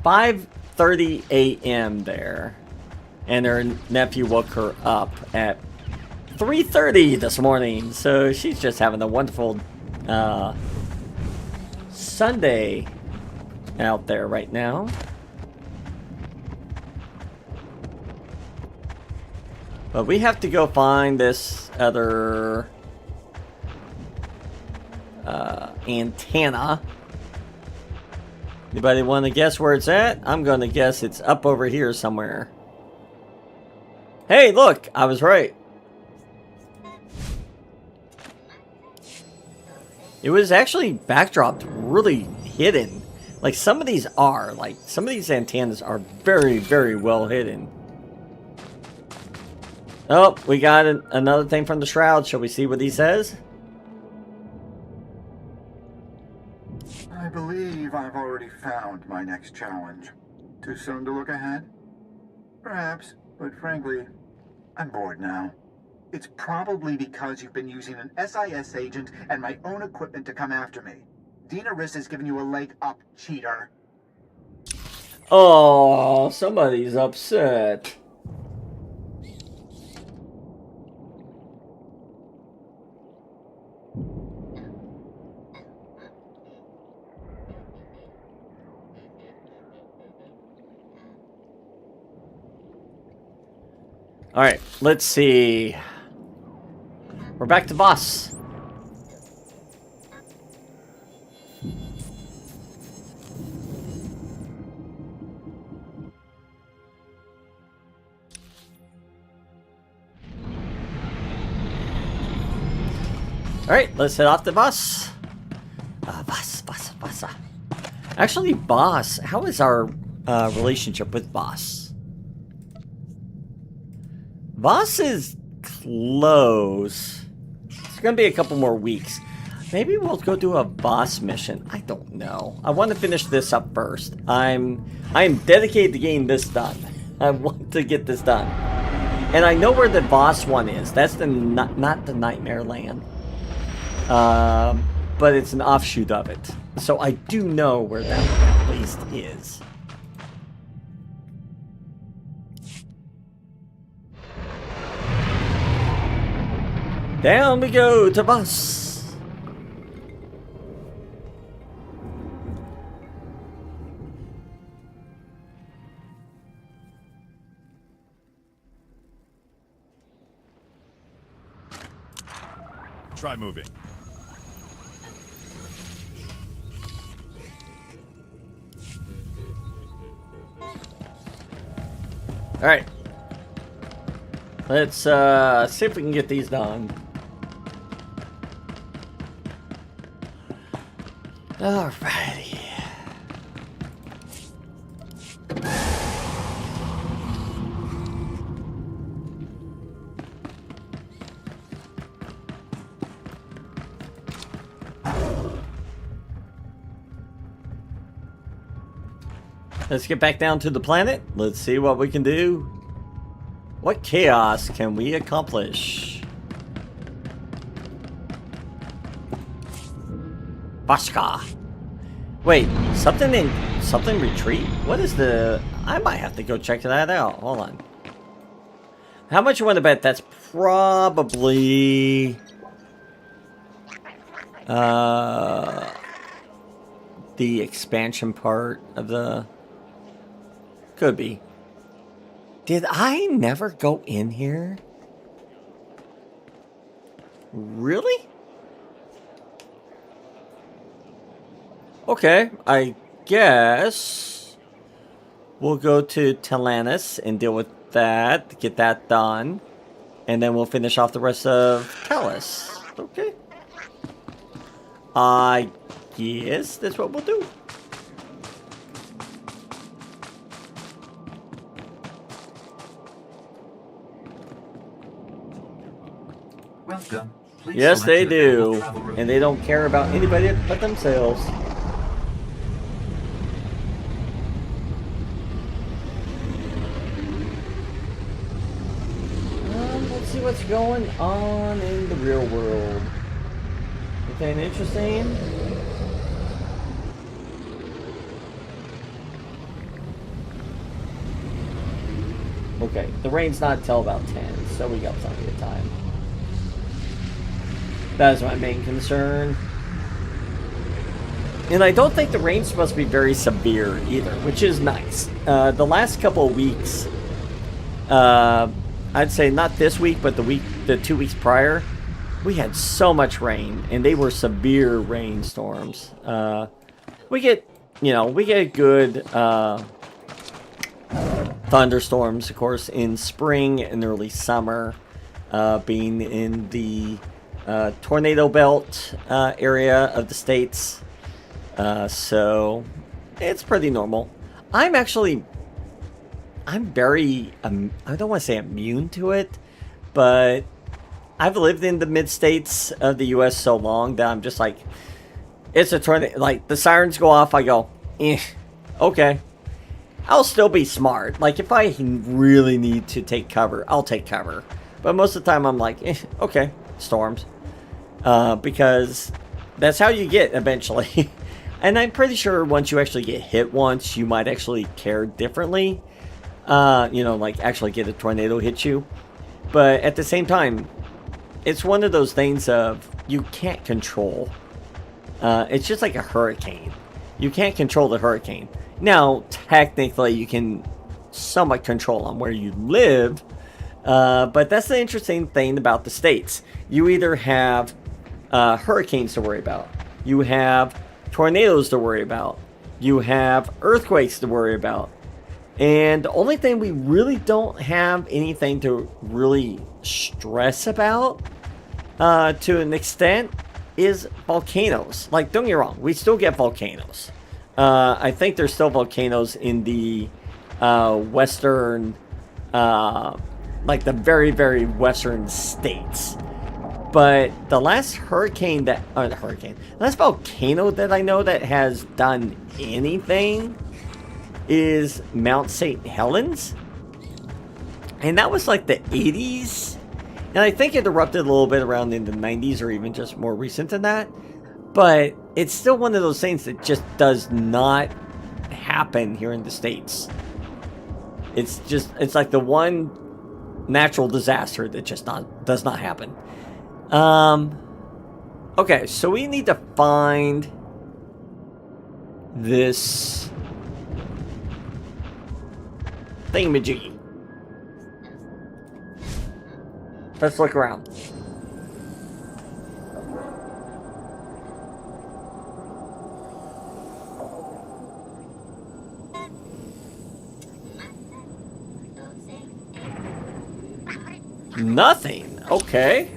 Speaker 2: 5:30 a.m. there. And her nephew woke her up at 3:30 this morning. So she's just having a wonderful Sunday out there right now. But we have to go find this other antenna. Anybody want to guess where it's at? I'm going to guess it's up over here somewhere. Hey, look! I was right. It was actually backdropped really hidden. Like some of these are. Like some of these antennas are very, very well hidden. Oh, we got another thing from the Shroud. Shall we see what he says?
Speaker 3: I believe I've already found my next challenge. Too soon to look ahead? Perhaps, but frankly, I'm bored now. It's probably because you've been using an SIS agent and my own equipment to come after me. Dina Riss has given you a leg up, cheater.
Speaker 2: Oh, somebody's upset. Alright, let's see. We're back to boss. Alright, let's head off to boss. Boss. Actually, boss, how is our relationship with boss? Boss is close. It's gonna be a couple more weeks. Maybe we'll go do a boss mission. I don't know. I want to finish this up first. I am dedicated to getting this done. I want to get this done. And I know where the boss one is. That's the not the Nightmare Land. But it's an offshoot of it. So I do know where that one at least is. Down we go to boss.
Speaker 6: Try moving.
Speaker 2: All right. Let's see if we can get these done. Alrighty. Let's get back down to the planet. Let's see what we can do. What chaos can we accomplish? Bashka. Wait, something retreat? What is the... I might have to go check that out. Hold on. How much you want to bet that's probably... the expansion part of the... Could be. Did I never go in here? Really? Okay, I guess we'll go to Talanis and deal with that, get that done, and then we'll finish off the rest of Talos. Okay. I guess that's what we'll do.
Speaker 5: Welcome. Please
Speaker 2: Yes,
Speaker 5: select
Speaker 2: they
Speaker 5: your
Speaker 2: do.
Speaker 5: available travel route.
Speaker 2: And they don't care about anybody but themselves. Let's see what's going on in the real world. Anything interesting? Okay, the rain's not till about 10, so we got plenty of time. That is my main concern. And I don't think the rain's supposed to be very severe either, which is nice. The last couple of weeks, I'd say not this week, but the 2 weeks prior, we had so much rain, and they were severe rainstorms. We get good thunderstorms, of course, in spring and early summer, being in the tornado belt area of the States. So it's pretty normal. I'm very, I don't want to say immune to it, but I've lived in the mid-states of the U.S. so long that I'm just like, it's a tornado. Like, the sirens go off, I go, okay. I'll still be smart. Like, if I really need to take cover, I'll take cover. But most of the time, I'm like, okay, storms. Because that's how you get eventually. And I'm pretty sure once you actually get hit once, you might actually care differently. Like actually get a tornado hit you. But at the same time, it's one of those things of you can't control. It's just like a hurricane. You can't control the hurricane. Now, technically, you can somewhat control on where you live. But that's the interesting thing about the States. You either have hurricanes to worry about. You have tornadoes to worry about. You have earthquakes to worry about. And the only thing we really don't have anything to really stress about, to an extent, is volcanoes. Like, don't get me wrong, we still get volcanoes. I think there's still volcanoes in the western, like the very, very western states. But the last last volcano that I know that has done anything is Mount St. Helens. And that was like the 80s. And I think it erupted a little bit around in the 90s or even just more recent than that. But it's still one of those things that just does not happen here in the States. It's like the one natural disaster that just does not happen. Okay, so we need to find this thingamajiggy. Let's look around. Nothing. Okay.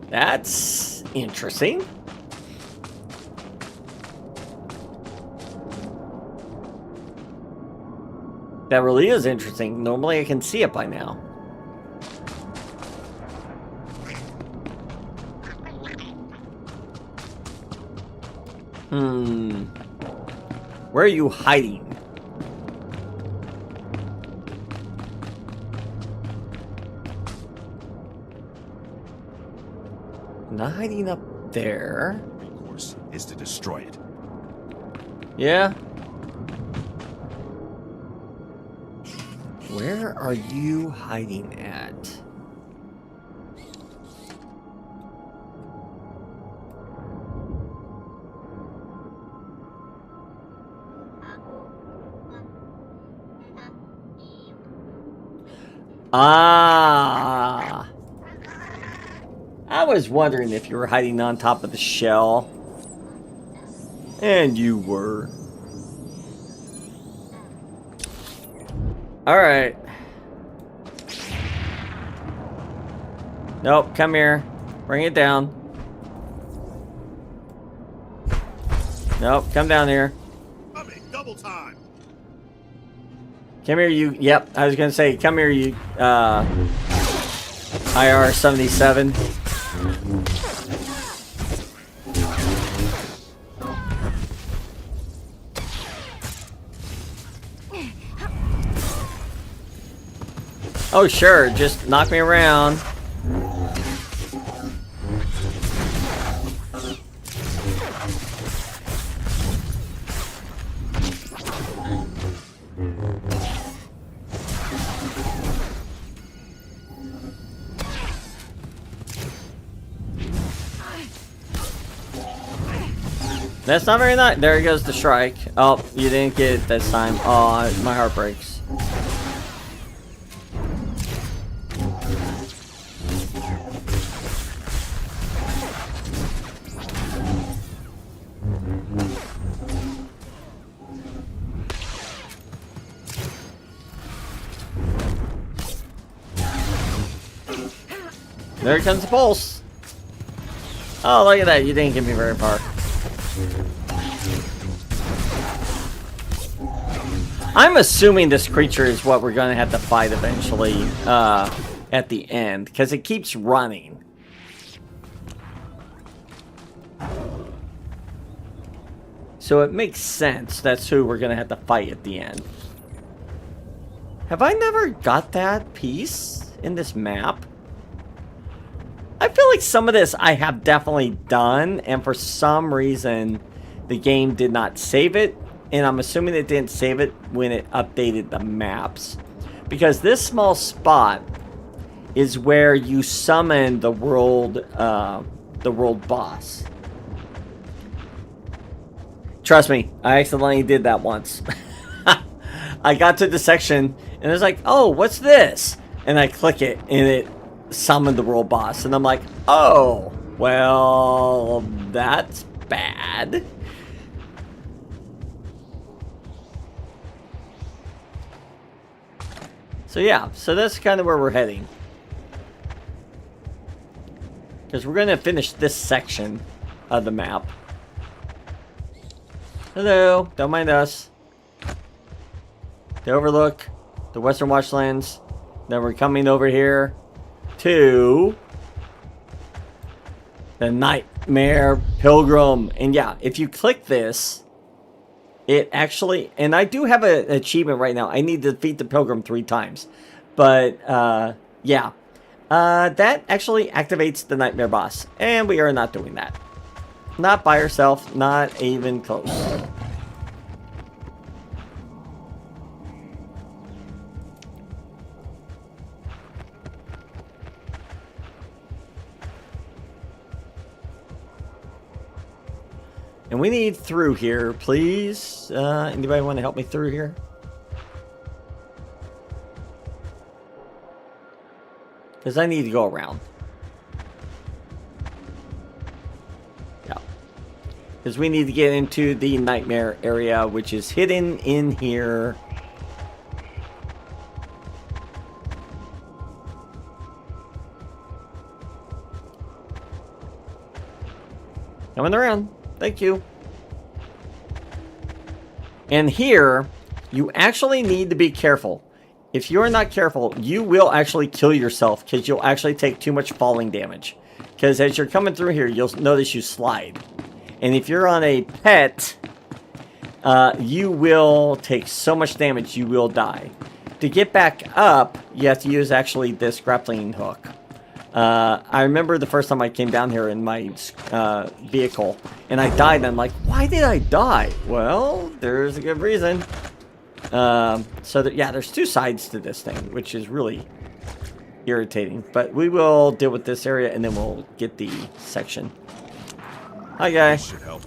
Speaker 2: That's interesting. That really is interesting. Normally I can see it by now. Where are you hiding? Not hiding up there.
Speaker 6: Recourse is to destroy it.
Speaker 2: Yeah. Where are you hiding at? Ah. I was wondering if you were hiding on top of the shell. And you were. Alright. Nope, come here. Bring it down. Nope, come down here.
Speaker 6: Coming, double time.
Speaker 2: Come here, you. Yep, I was gonna say, come here, you. IR-77. Oh, sure, just knock me around. That's not very nice. There goes the strike. Oh, you didn't get it this time. Oh, my heart breaks. There comes the pulse. Oh, look at that. You didn't get me very far. I'm assuming this creature is what we're going to have to fight eventually at the end, because it keeps running. So it makes sense that's who we're going to have to fight at the end. Have I never got that piece in this map? I feel like some of this I have definitely done, and for some reason the game did not save it, and I'm assuming it didn't save it when it updated the maps. Because this small spot is where you summon the world boss. Trust me, I accidentally did that once. I got to the section, and it's like, oh, what's this? And I click it, and it summoned the world boss. And I'm like, oh, well, that's bad. So yeah, so that's kind of where we're heading. Because we're going to finish this section of the map. Hello, don't mind us. The Overlook, the Western Watchlands. Then we're coming over here to the Nightmare Pilgrim. And yeah, if you click this, it actually, and I do have an achievement right now. I need to defeat the Pilgrim 3 times. But, yeah. That actually activates the Nightmare boss. And we are not doing that. Not by herself. Not even close. And we need through here, please. Anybody want to help me through here? Because I need to go around. Yeah. Because we need to get into the Nightmare area, which is hidden in here. Coming around. Thank you. And here, you actually need to be careful. If you're not careful, you will actually kill yourself because you'll actually take too much falling damage. Because as you're coming through here, you'll notice you slide. And if you're on a pet, you will take so much damage you will die. To get back up, you have to use actually this grappling hook. I remember the first time I came down here in my vehicle, and I died, and I'm like, why did I die? Well, there's a good reason. Yeah, there's two sides to this thing, which is really irritating. But we will deal with this area, and then we'll get the section. Hi, guys.
Speaker 6: Should help.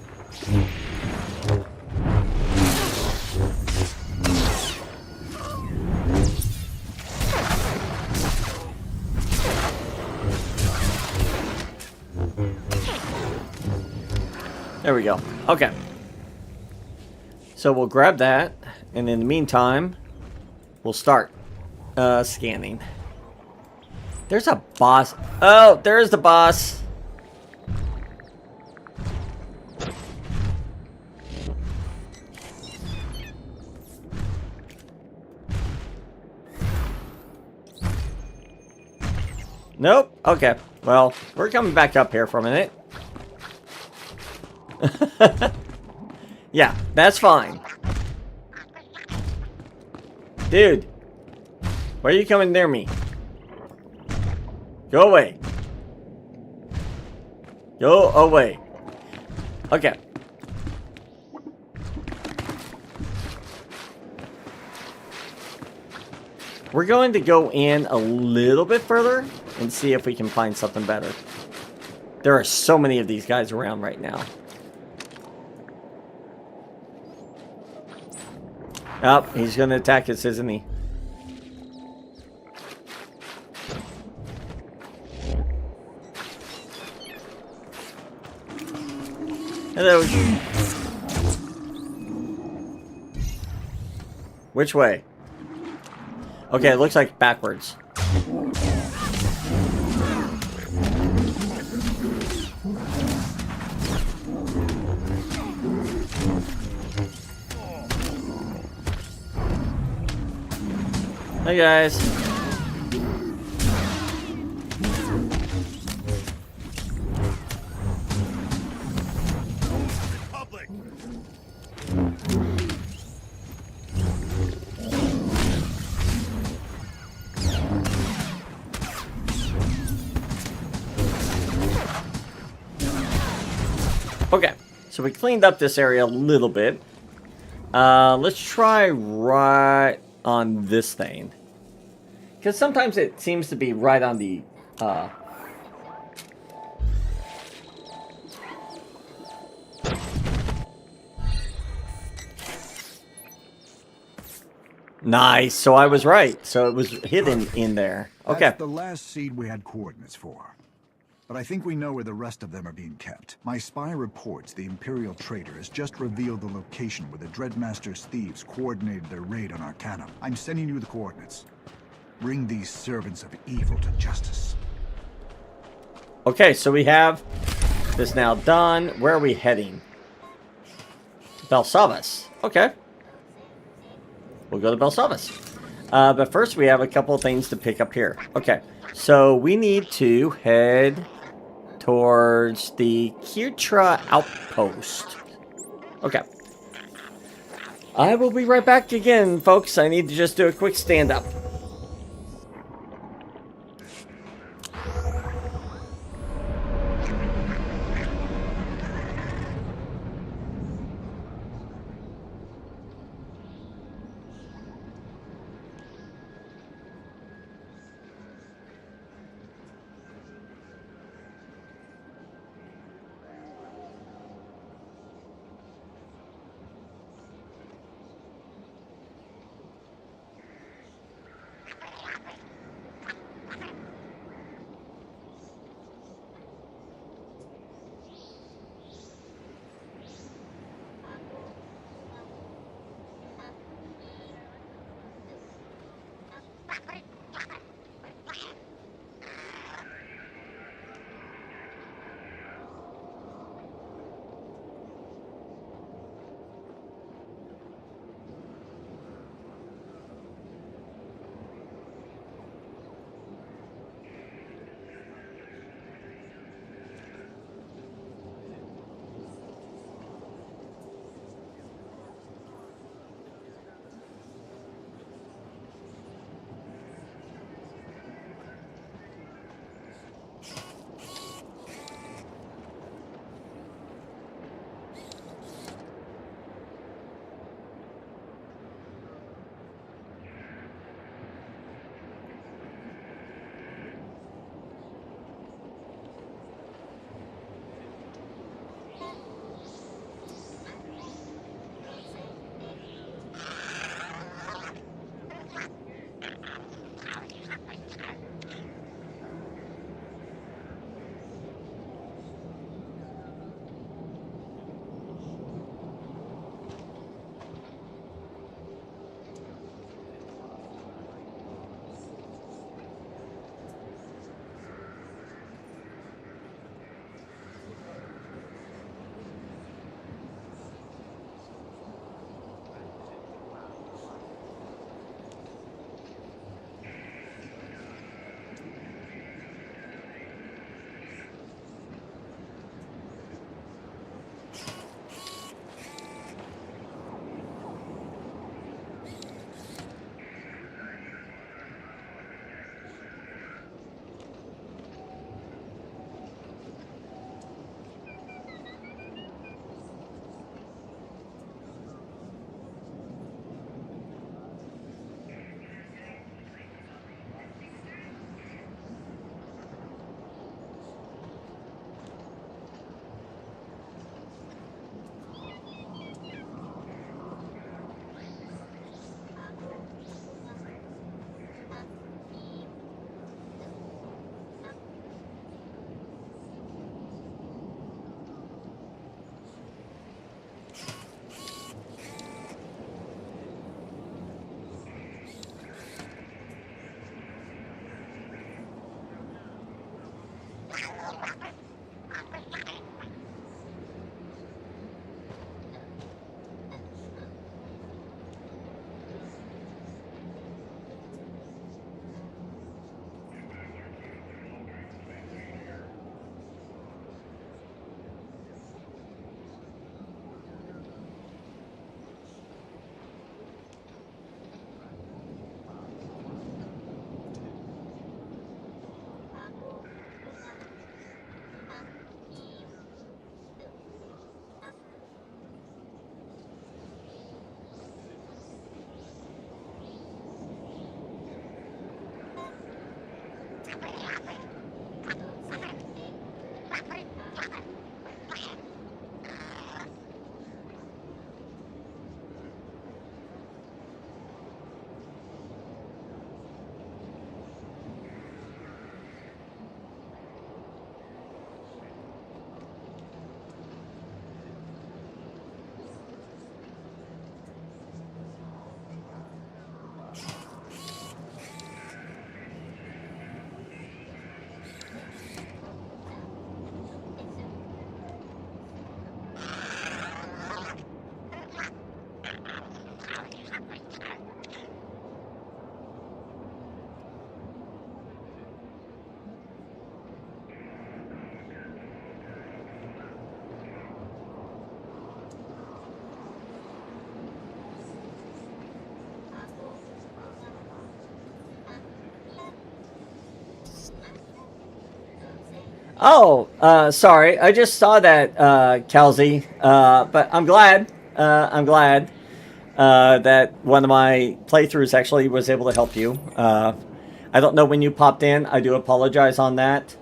Speaker 2: There we go. Okay. So we'll grab that, and in the meantime, we'll start scanning. There's a boss. Oh, there's the boss. Nope. Okay. Well, we're coming back up here for a minute. Yeah, that's fine. Dude. Why are you coming near me? Go away. Go away. Okay. We're going to go in a little bit further and see if we can find something better. There are so many of these guys around right now. Oh, he's going to attack us, isn't he? Hello. Which way? Okay, it looks like backwards. Hey guys.
Speaker 6: Public.
Speaker 2: Okay, so we cleaned up this area a little bit. Let's try right on this thing. Because sometimes it seems to be right on the... Nice, so I was right. So it was hidden in there. Okay.
Speaker 4: That's the last seed we had coordinates for. But I think we know where the rest of them are being kept. My spy reports the Imperial Trader has just revealed the location where the Dreadmaster's thieves coordinated their raid on Arcanum. I'm sending you the coordinates. Bring these servants of evil to justice.
Speaker 2: Okay, so we have this now done. Where are we heading? Belsavas. Okay. We'll go to Belsavas. But first we have a couple of things to pick up here. Okay, so we need to head towards the Kirtra outpost. Okay. I will be right back again, folks. I need to just do a quick stand-up. Oh, sorry. I just saw that, Kelsey. But I'm glad. That one of my playthroughs actually was able to help you. I don't know when you popped in. I do apologize on that.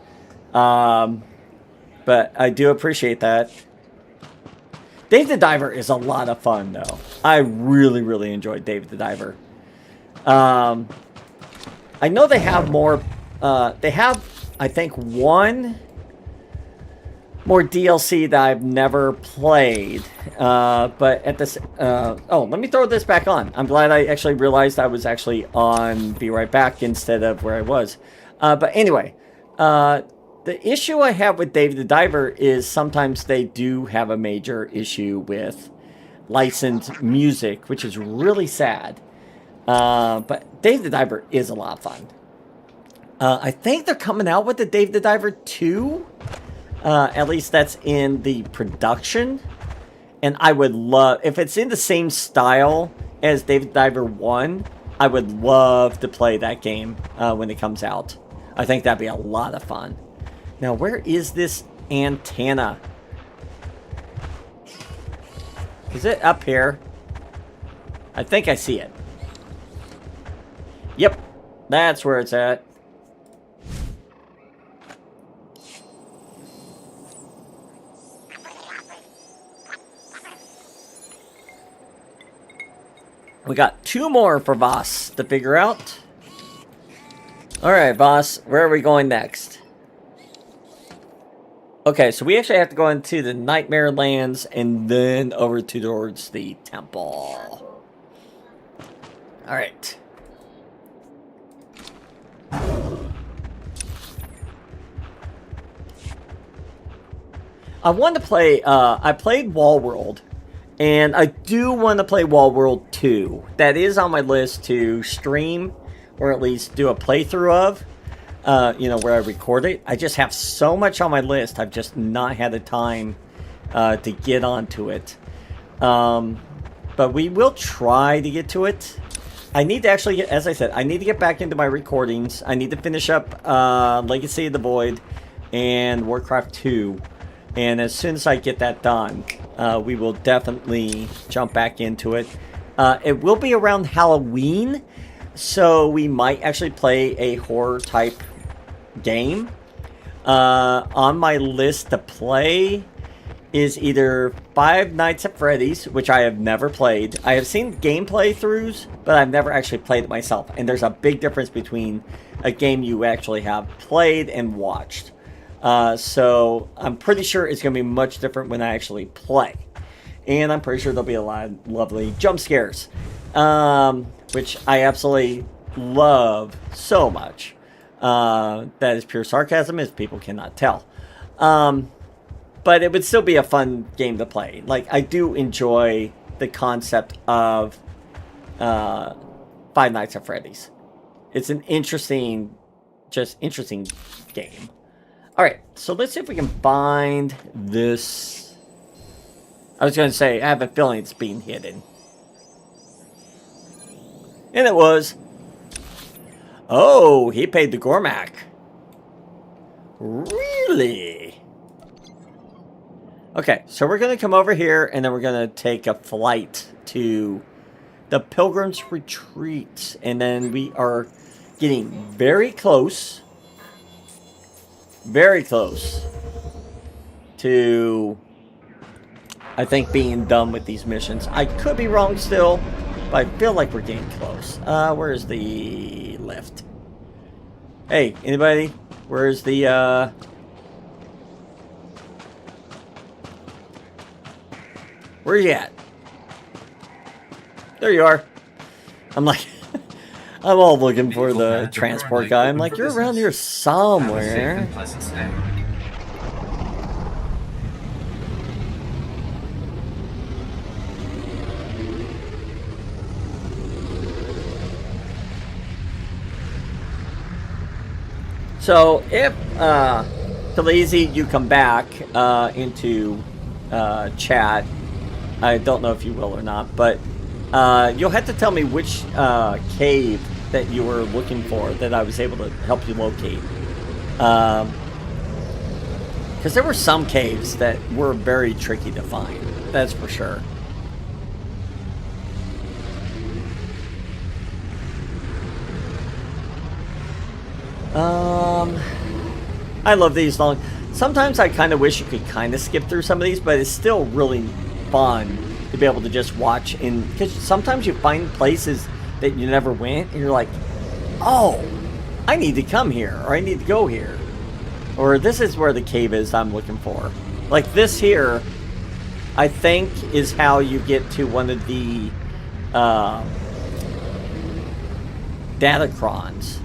Speaker 2: But I do appreciate that. Dave the Diver is a lot of fun, though. I really, really enjoyed Dave the Diver. I know they have more... they have, I think, one more DLC that I've never played. But at this... oh, let me throw this back on. I'm glad I actually realized I was actually on Be Right Back instead of where I was. But anyway, the issue I have with Dave the Diver is sometimes they do have a major issue with licensed music, which is really sad. But Dave the Diver is a lot of fun. I think they're coming out with the Dave the Diver 2. At least that's in the production. And I would love... If it's in the same style as Dave the Diver 1, I would love to play that game when it comes out. I think that'd be a lot of fun. Now, where is this antenna? Is it up here? I think I see it. Yep, that's where it's at. We got 2 more for Voss to figure out. Alright, Voss, where are we going next? Okay, so we actually have to go into the Nightmare Lands and then over towards the temple. Alright. I want to play, I played Wall World, and I do want to play Wall World 2. That is on my list to stream, or at least do a playthrough of. You know, where I record it. I just have so much on my list. I've just not had the time to get onto it. But we will try to get to it. I need to actually get, as I said, I need to get back into my recordings. I need to finish up Legacy of the Void and Warcraft 2. And as soon as I get that done, we will definitely jump back into it. It will be around Halloween, so we might actually play a horror type game. On my list to play is either Five Nights at Freddy's, which I have never played. I have seen gameplay throughs, but I've never actually played it myself. And there's a big difference between a game you actually have played and watched. So I'm pretty sure it's going to be much different when I actually play. And I'm pretty sure there'll be a lot of lovely jump scares, which I absolutely love so much. That is pure sarcasm, as people cannot tell. But it would still be a fun game to play. Like, I do enjoy the concept of Five Nights at Freddy's. It's an interesting game. Alright, so let's see if we can find this. I was going to say, I have a feeling it's being hidden. And it was. Oh, he paid the Gormak. Really? Okay, so we're going to come over here, and then we're going to take a flight to the Pilgrim's Retreat. And then we are getting very close to, I think, being done with these missions. I could be wrong still, but I feel like we're getting close. Where's the lift? Hey, anybody? Where's the, where you at? There you are. I'm like, I'm all looking for the transport guy. I'm like, you're around here somewhere. So if Khaleesi, you come back into chat, I don't know if you will or not, but you'll have to tell me which cave that you were looking for that I was able to help you locate. Because there were some caves that were very tricky to find. That's for sure. I love these long. Sometimes I kind of wish you could kind of skip through some of these, but it's still really fun to be able to just watch. Because sometimes you find places that you never went, and you're like, oh, I need to come here, or I need to go here. Or this is where the cave is I'm looking for. Like this here, I think is how you get to one of the Datacrons.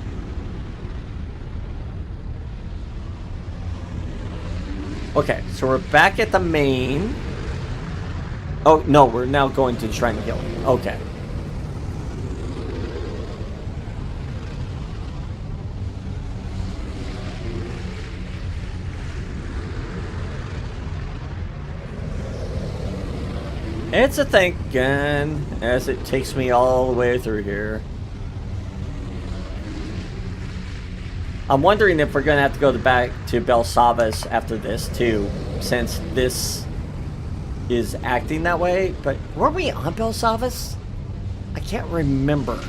Speaker 2: Okay, so we're back at the main. Oh, no, we're now going to the Shrine of Healing. Okay. It's a thinking as it takes me all the way through here. I'm wondering if we're going to have to go back to Belsavas after this, too, since this is acting that way. But were we on Belsavas? I can't remember.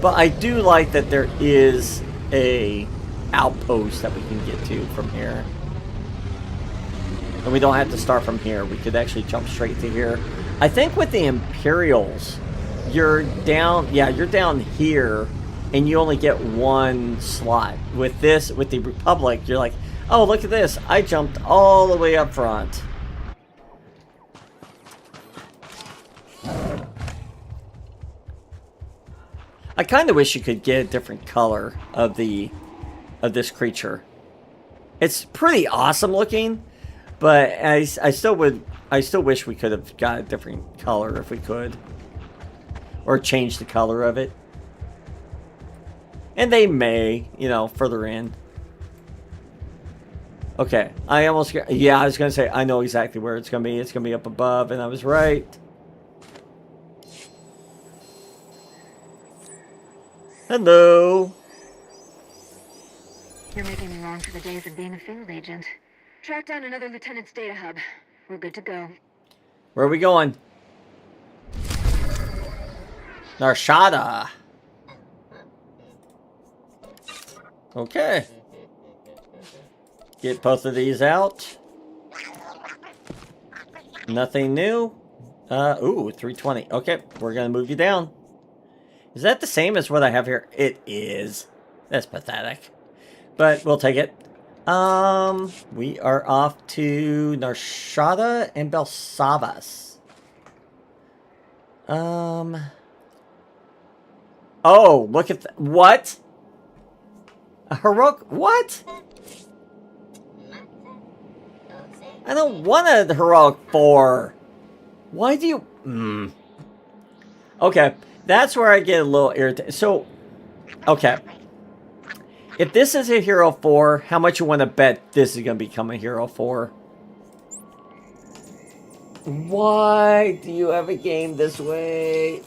Speaker 2: But I do like that there is a outpost that we can get to from here. And we don't have to start from here. We could actually jump straight to here. I think with the Imperials, you're down, yeah, you're down here, and you only get one slot. With this, with the Republic, you're like, oh, look at this. I jumped all the way up front. I kind of wish you could get a different color of this creature. It's pretty awesome looking. But I still wish we could have got a different color if we could. Or change the color of it. And they may, you know, further in. Okay, I almost got, yeah, I was going to say, I know exactly where it's going to be. It's going to be up above, and I was right. Hello.
Speaker 7: You're making me long for the days of being a field agent. Track down another lieutenant's data hub. We're good to go.
Speaker 2: Where are we going? Narshada. Okay. Get both of these out. Nothing new. Ooh, 320. Okay, we're gonna move you down. Is that the same as what I have here? It is. That's pathetic. But we'll take it. We are off to Narshada and Belsavas. Oh, look at what? A heroic, what? I don't want a heroic 4. Why do you, Okay, that's where I get a little irritated. So, okay. If this is a Hero 4, how much you want to bet this is going to become a Hero 4? Why do you have a game this way?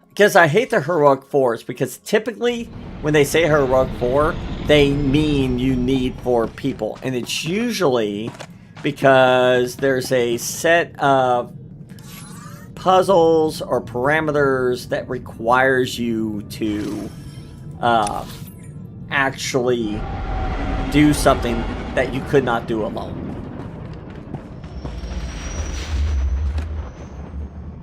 Speaker 2: Because I hate the Heroic 4s, because typically when they say Heroic 4, they mean you need 4 people. And it's usually because there's a set of puzzles or parameters that requires you to actually do something that you could not do alone.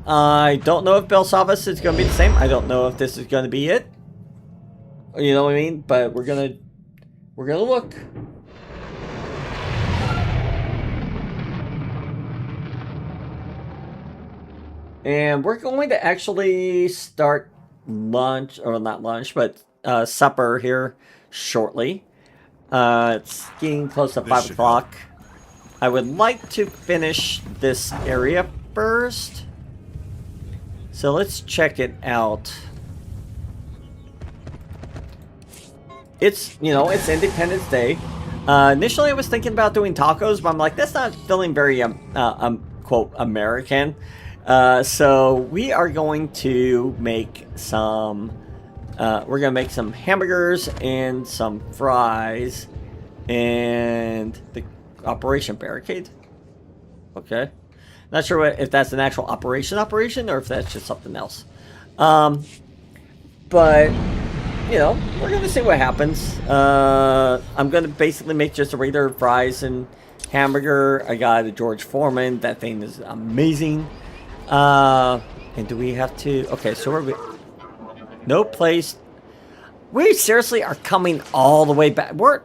Speaker 2: I don't know if Belsavas is going to be the same. I don't know if this is going to be it. You know what I mean? But we're gonna look. And we're going to actually start lunch, or not lunch, but supper here shortly. It's getting close to 5 o'clock. I would like to finish this area first. So let's check it out. It's, you know, it's Independence Day. Initially I was thinking about doing tacos, but I'm like, that's not feeling very, quote, American. So we are going to make some. We're gonna make some hamburgers and some fries, and the Operation Barricade. Okay, not sure if that's an actual operation or if that's just something else. But you know, we're gonna see what happens. I'm gonna basically make just a regular fries and hamburger. I got a George Foreman. That thing is amazing. And do we have to? Okay, so we? No place. We seriously are coming all the way back. Weren't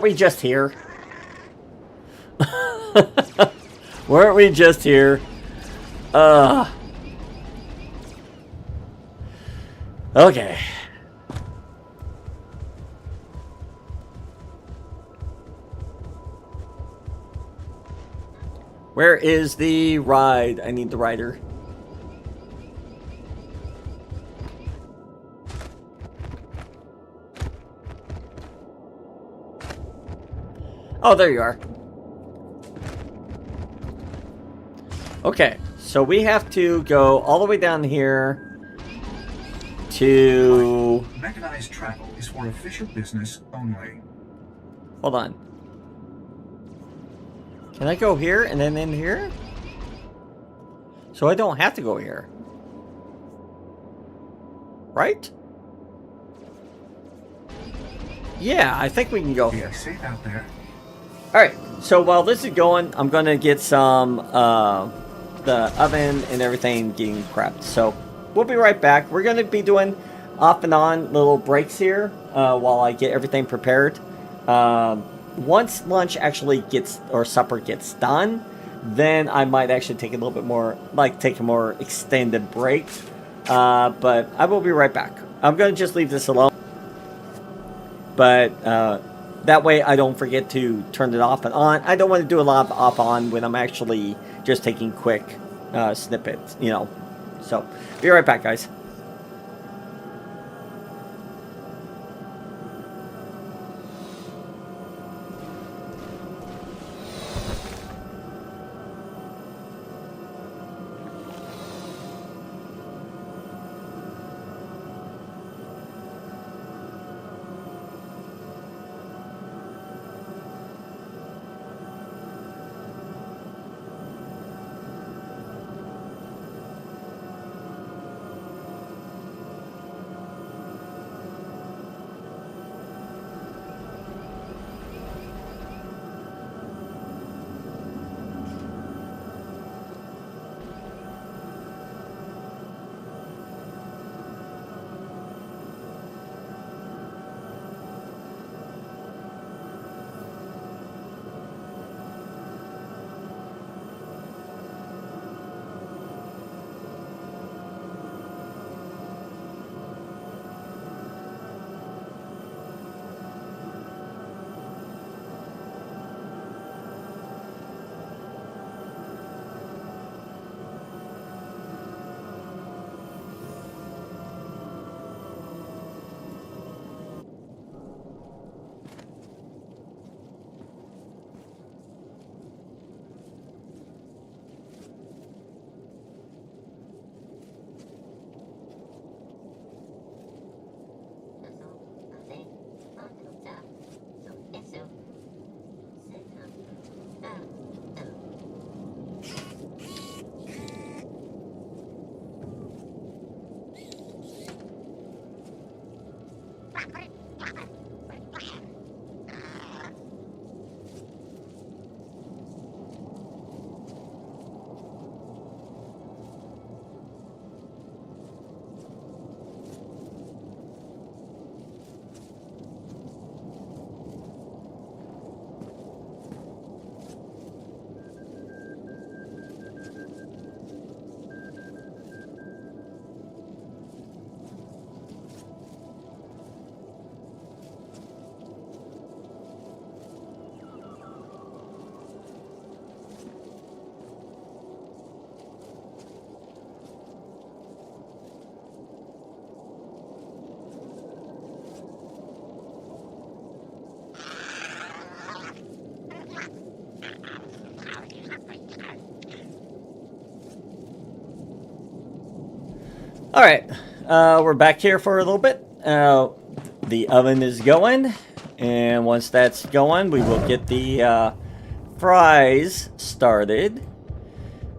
Speaker 2: we just here? Weren't we just here? Okay. Where is the ride? I need the rider. Oh, there you are. Okay, so we have to go all the way down here to...
Speaker 3: Mechanized travel is for official business only.
Speaker 2: Hold on. Can I go here and then in here? So I don't have to go here. Right? Yeah, I think we can go here.
Speaker 3: Safe out there.
Speaker 2: Alright, so while this is going, I'm going to get some, the oven and everything getting prepped. So, we'll be right back. We're going to be doing off and on little breaks here, while I get everything prepared. Once lunch actually gets, or supper gets done, then I might actually take a little bit more, like take a more extended break. But I will be right back. I'm going to just leave this alone. But, that way I don't forget to turn it off and on. I don't want to do a lot of off on when I'm actually just taking quick snippets, you know. So, be right back, guys. Alright, we're back here for a little bit. The oven is going, and once that's going, we will get the fries started.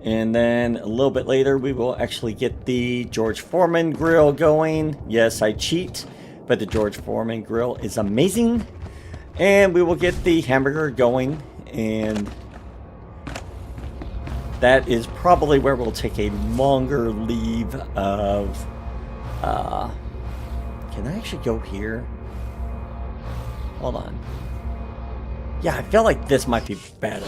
Speaker 2: And then a little bit later, we will actually get the George Foreman grill going. Yes, I cheat, but the George Foreman grill is amazing. And we will get the hamburger going, and that is probably where we'll take a longer leave of... can I actually go here? Hold on. Yeah, I feel like this might be better.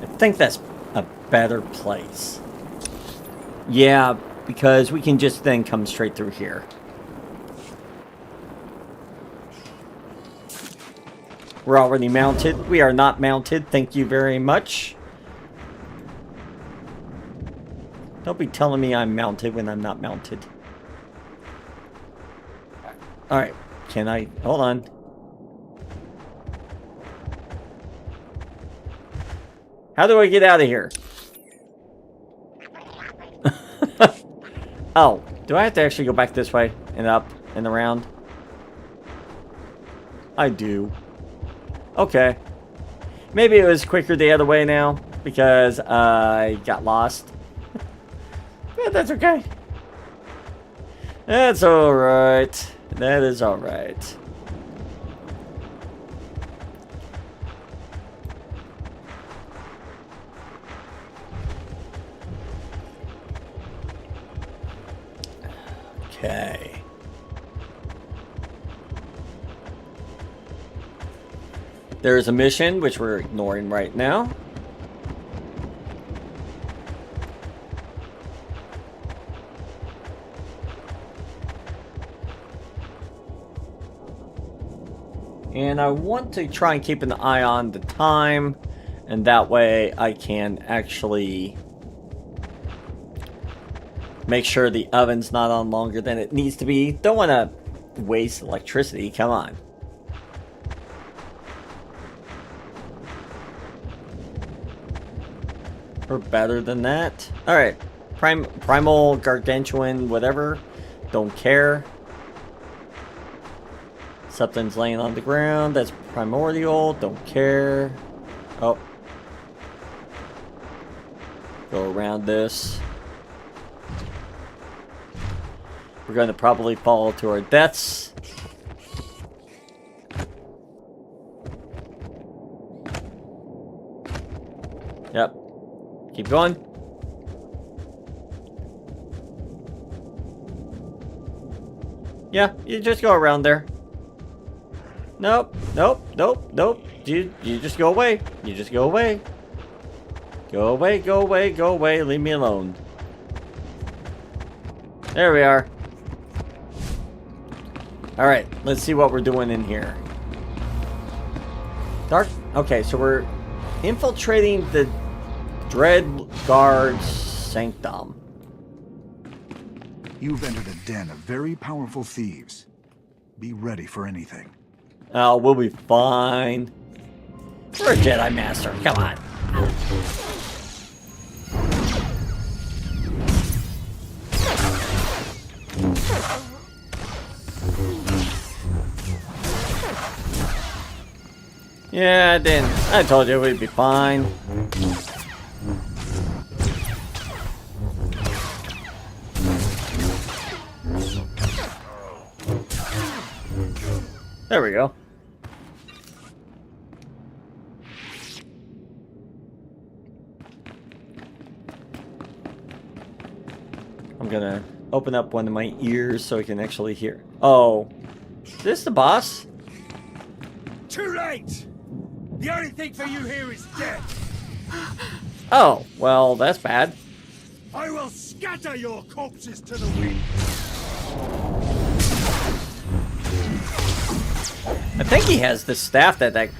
Speaker 2: I think that's a better place. Yeah, because we can just then come straight through here. We're already mounted. We are not mounted. Thank you very much. Don't be telling me I'm mounted when I'm not mounted. Alright. Can I... Hold on. How do I get out of here? Oh. Do I have to actually go back this way? And up and around? I do. Okay. Maybe it was quicker the other way now because I got lost. But that's okay. That's alright. That is alright. Okay. There is a mission, which we're ignoring right now. And I want to try and keep an eye on the time, and that way I can actually make sure the oven's not on longer than it needs to be. Don't want to waste electricity, come on. We're better than that. Alright. Primal, gargantuan, whatever. Don't care. Something's laying on the ground. That's primordial. Don't care. Oh. Go around this. We're going to probably fall to our deaths. Yep. Keep going. Yeah, you just go around there. Nope, nope, nope, nope. You just go away. You just go away. Go away, go away, go away. Leave me alone. There we are. Alright, let's see what we're doing in here. Dark. Okay, so we're infiltrating the Dreadguard's sanctum.
Speaker 4: You've entered a den of very powerful thieves. Be ready for anything.
Speaker 2: Oh, we'll be fine. We're a Jedi Master. Come on. Yeah, I didn't. I told you we'd be fine. There we go. I'm gonna open up one of my ears so I can actually hear. Oh, is this the boss?
Speaker 6: Too late! The only thing for you here is death.
Speaker 2: Oh, well, that's bad.
Speaker 6: I will scatter your corpses to the wind.
Speaker 2: I think he has the staff that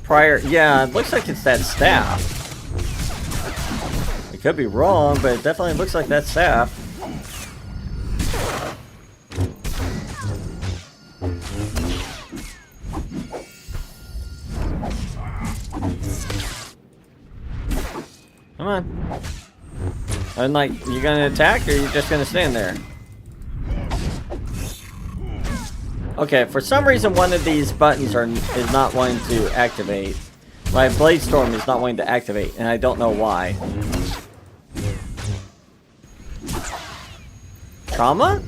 Speaker 2: prior... Yeah, it looks like it's that staff. I could be wrong, but it definitely looks like that staff. Come on. I'm like, you gonna attack or are you just gonna stand there? Okay, for some reason one of these buttons is not wanting to activate. My Blade Storm is not wanting to activate, and I don't know why. Trauma?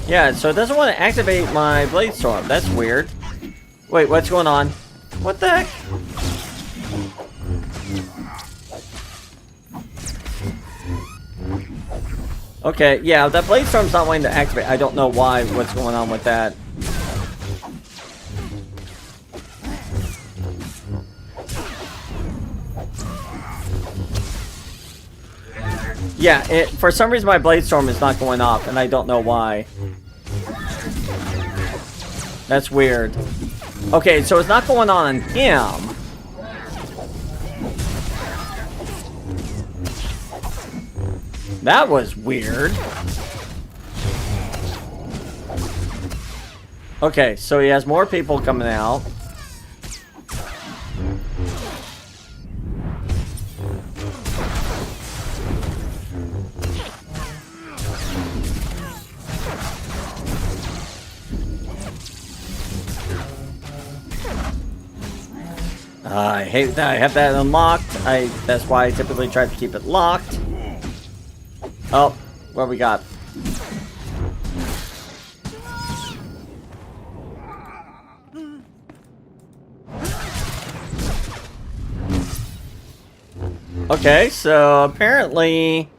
Speaker 2: Yeah, so it doesn't want to activate my Blade Storm. That's weird. Wait, what's going on? What the heck? Okay, yeah, that Blade Storm's not wanting to activate. I don't know why, what's going on with that. Yeah, for some reason my Blade Storm is not going off, and I don't know why. That's weird. Okay, so it's not going on him. That was weird. Okay, so he has more people coming out. I hate that I have that unlocked. That's why I typically try to keep it locked. Oh, what we got? Okay, so apparently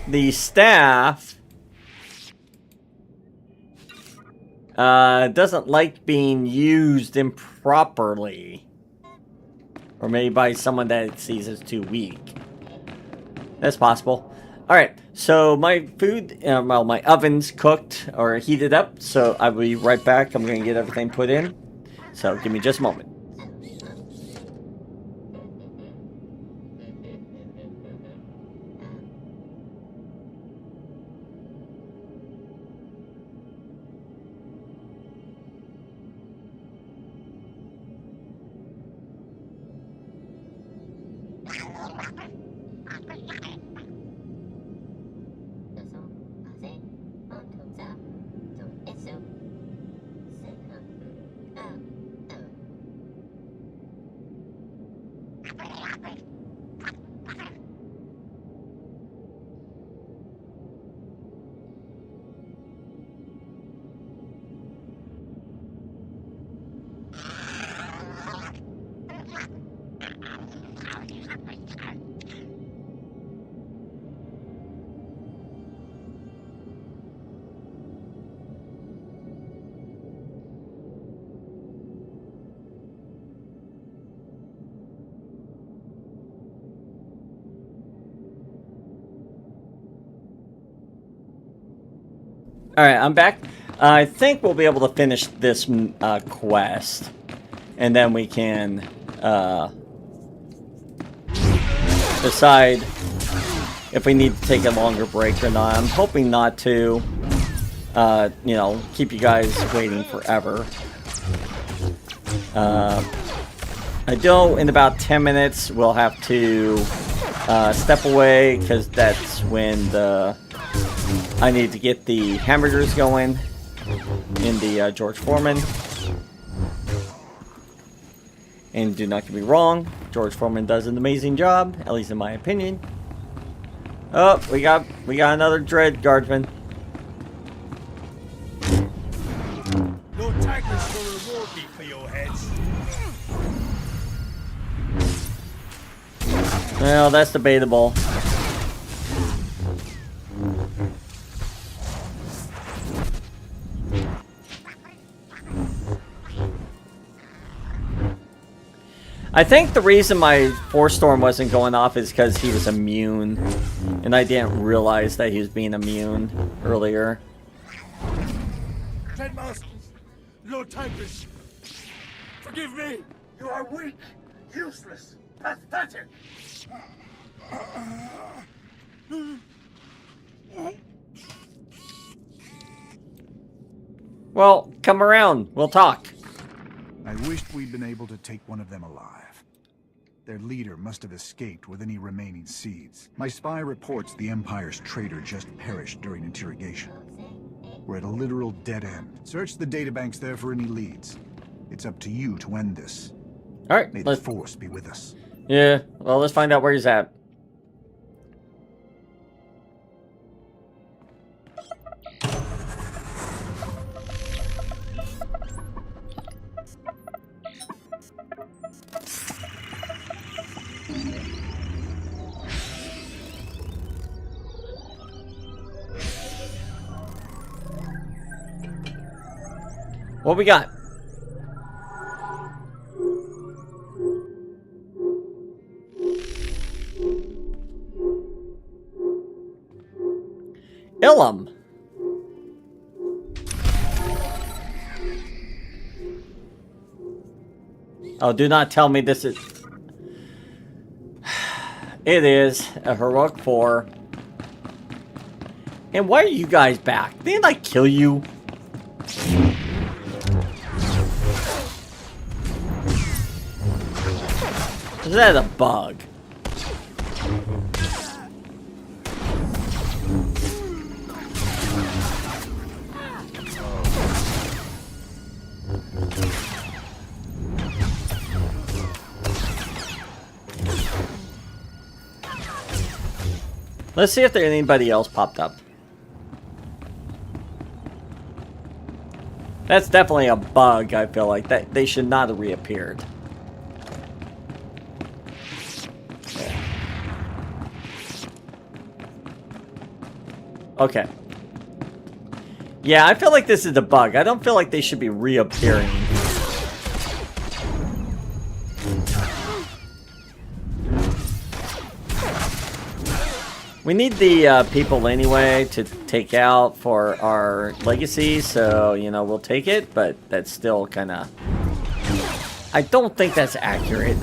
Speaker 2: the staff doesn't like being used improperly. Or maybe by someone that it sees as too weak. That's possible. Alright, so my food, well, my oven's cooked or heated up, so I'll be right back. I'm going to get everything put in. So give me just a moment. Alright, I'm back. I think we'll be able to finish this quest. And then we can decide if we need to take a longer break or not. I'm hoping not to, you know, keep you guys waiting forever. I know in about 10 minutes we'll have to step away because that's when I need to get the hamburgers going in the George Foreman. And do not get me wrong, George Foreman does an amazing job, at least in my opinion. Oh, we got another Dread Guardsman.
Speaker 6: Lord Tigress will reward me for your heads.
Speaker 2: Well, that's debatable. I think the reason my Force Storm wasn't going off is because he was immune. And I didn't realize that he was being immune earlier.
Speaker 6: Dreadmasters, Lord Tigress, forgive me.
Speaker 3: You are weak, useless, pathetic.
Speaker 2: Well, come around. We'll talk.
Speaker 4: I wished we'd been able to take one of them alive. Their leader must have escaped with any remaining seeds. My spy reports the Empire's traitor just perished during interrogation. We're at a literal dead end. Search the databanks there for any leads. It's up to you to end this.
Speaker 2: All right,
Speaker 4: May the Force be with us.
Speaker 2: Yeah, well, let's find out where he's at. What we got? Ilum. Oh, do not tell me this is... It is a heroic 4. And why are you guys back? Didn't I kill you? Is that a bug? Let's see if there anybody else popped up. That's definitely a bug, I feel like. That they should not have reappeared. Okay. Yeah, I feel like this is a bug. I don't feel like they should be reappearing. We need the people anyway to take out for our legacy, so, you know, we'll take it, but that's still kind of... I don't think that's accurate.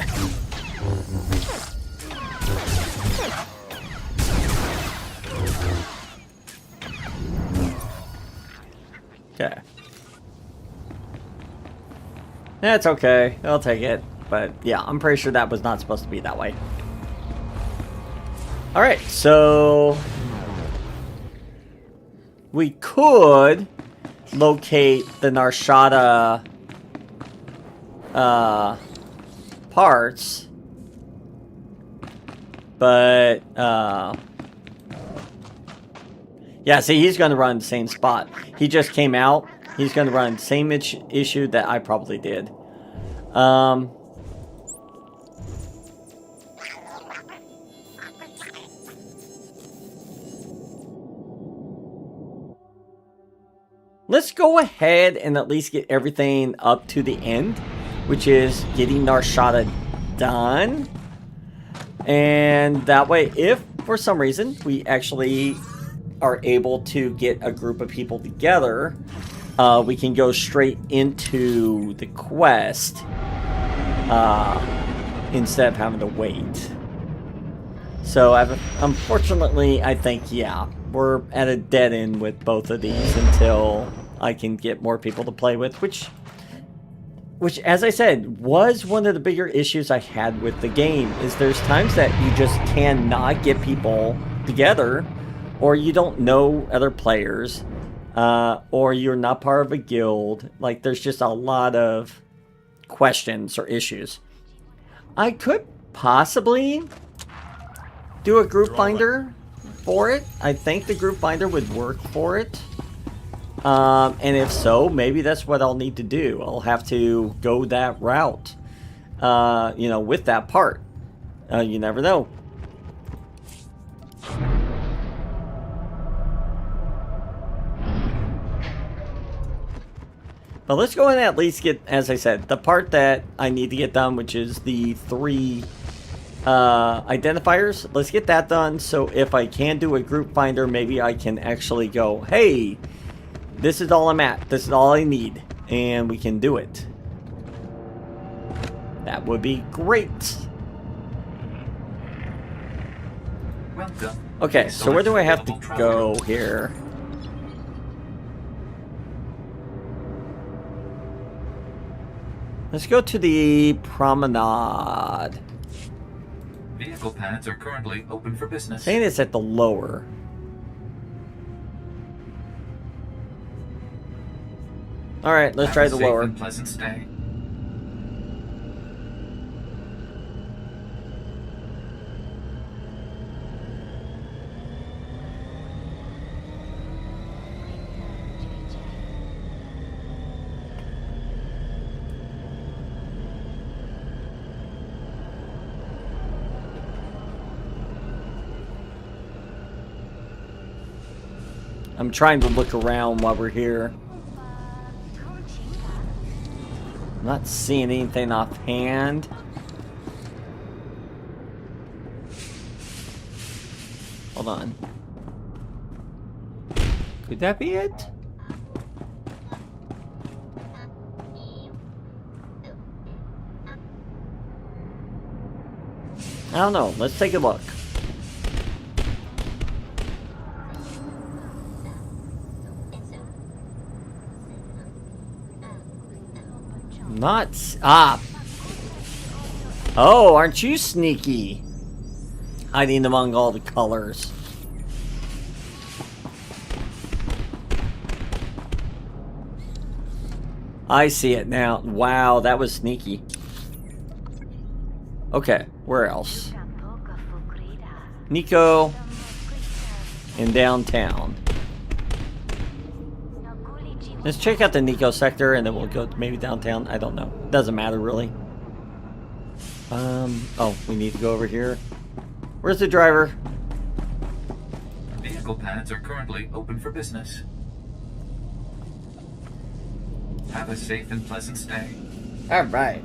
Speaker 2: Okay. That's okay. I'll take it. But, yeah, I'm pretty sure that was not supposed to be that way. Alright, so... we could locate the Narshada parts. But, yeah, see, he's going to run the same spot. He just came out. He's going to run the same issue that I probably did. Let's go ahead and at least get everything up to the end, which is getting Narshada done. And that way, if for some reason we actually are able to get a group of people together, we can go straight into the quest instead of having to wait. So unfortunately, I think, yeah, we're at a dead end with both of these until I can get more people to play with, which, as I said, was one of the bigger issues I had with the game, is there's times that you just cannot get people together, or you don't know other players, or you're not part of a guild. Like, there's just a lot of questions or issues. I could possibly do a group finder for it. I think the group finder would work for it. And if so, maybe that's what I'll need to do. I'll have to go that route, you know, with that part. You never know. But let's go and at least get, as I said, the part that I need to get done, which is the 3 identifiers. Let's get that done, so if I can do a group finder, maybe I can actually go, hey, this is all I'm at. This is all I need. And we can do it. That would be great.
Speaker 5: Well done.
Speaker 2: Okay, so where do I have to go here? Let's go to the promenade.
Speaker 5: Vehicle pads are currently open for business.
Speaker 2: Saying it's at the lower. Alright, let's try the
Speaker 5: Safe
Speaker 2: lower.
Speaker 5: and pleasant stay.
Speaker 2: I'm trying to look around while we're here. I'm not seeing anything offhand. Hold on. Could that be it? I don't know. Let's take a look. Not ah. Oh, aren't you sneaky? Hiding among all the colors. I see it now. Wow, that was sneaky. Okay, where else? Nico in downtown. Let's check out the Nico sector and then we'll go maybe downtown. I don't know. Doesn't matter really. Oh, we need to go over here. Where's the driver?
Speaker 5: Vehicle pads are currently open for business. Have a safe and pleasant stay.
Speaker 2: All right.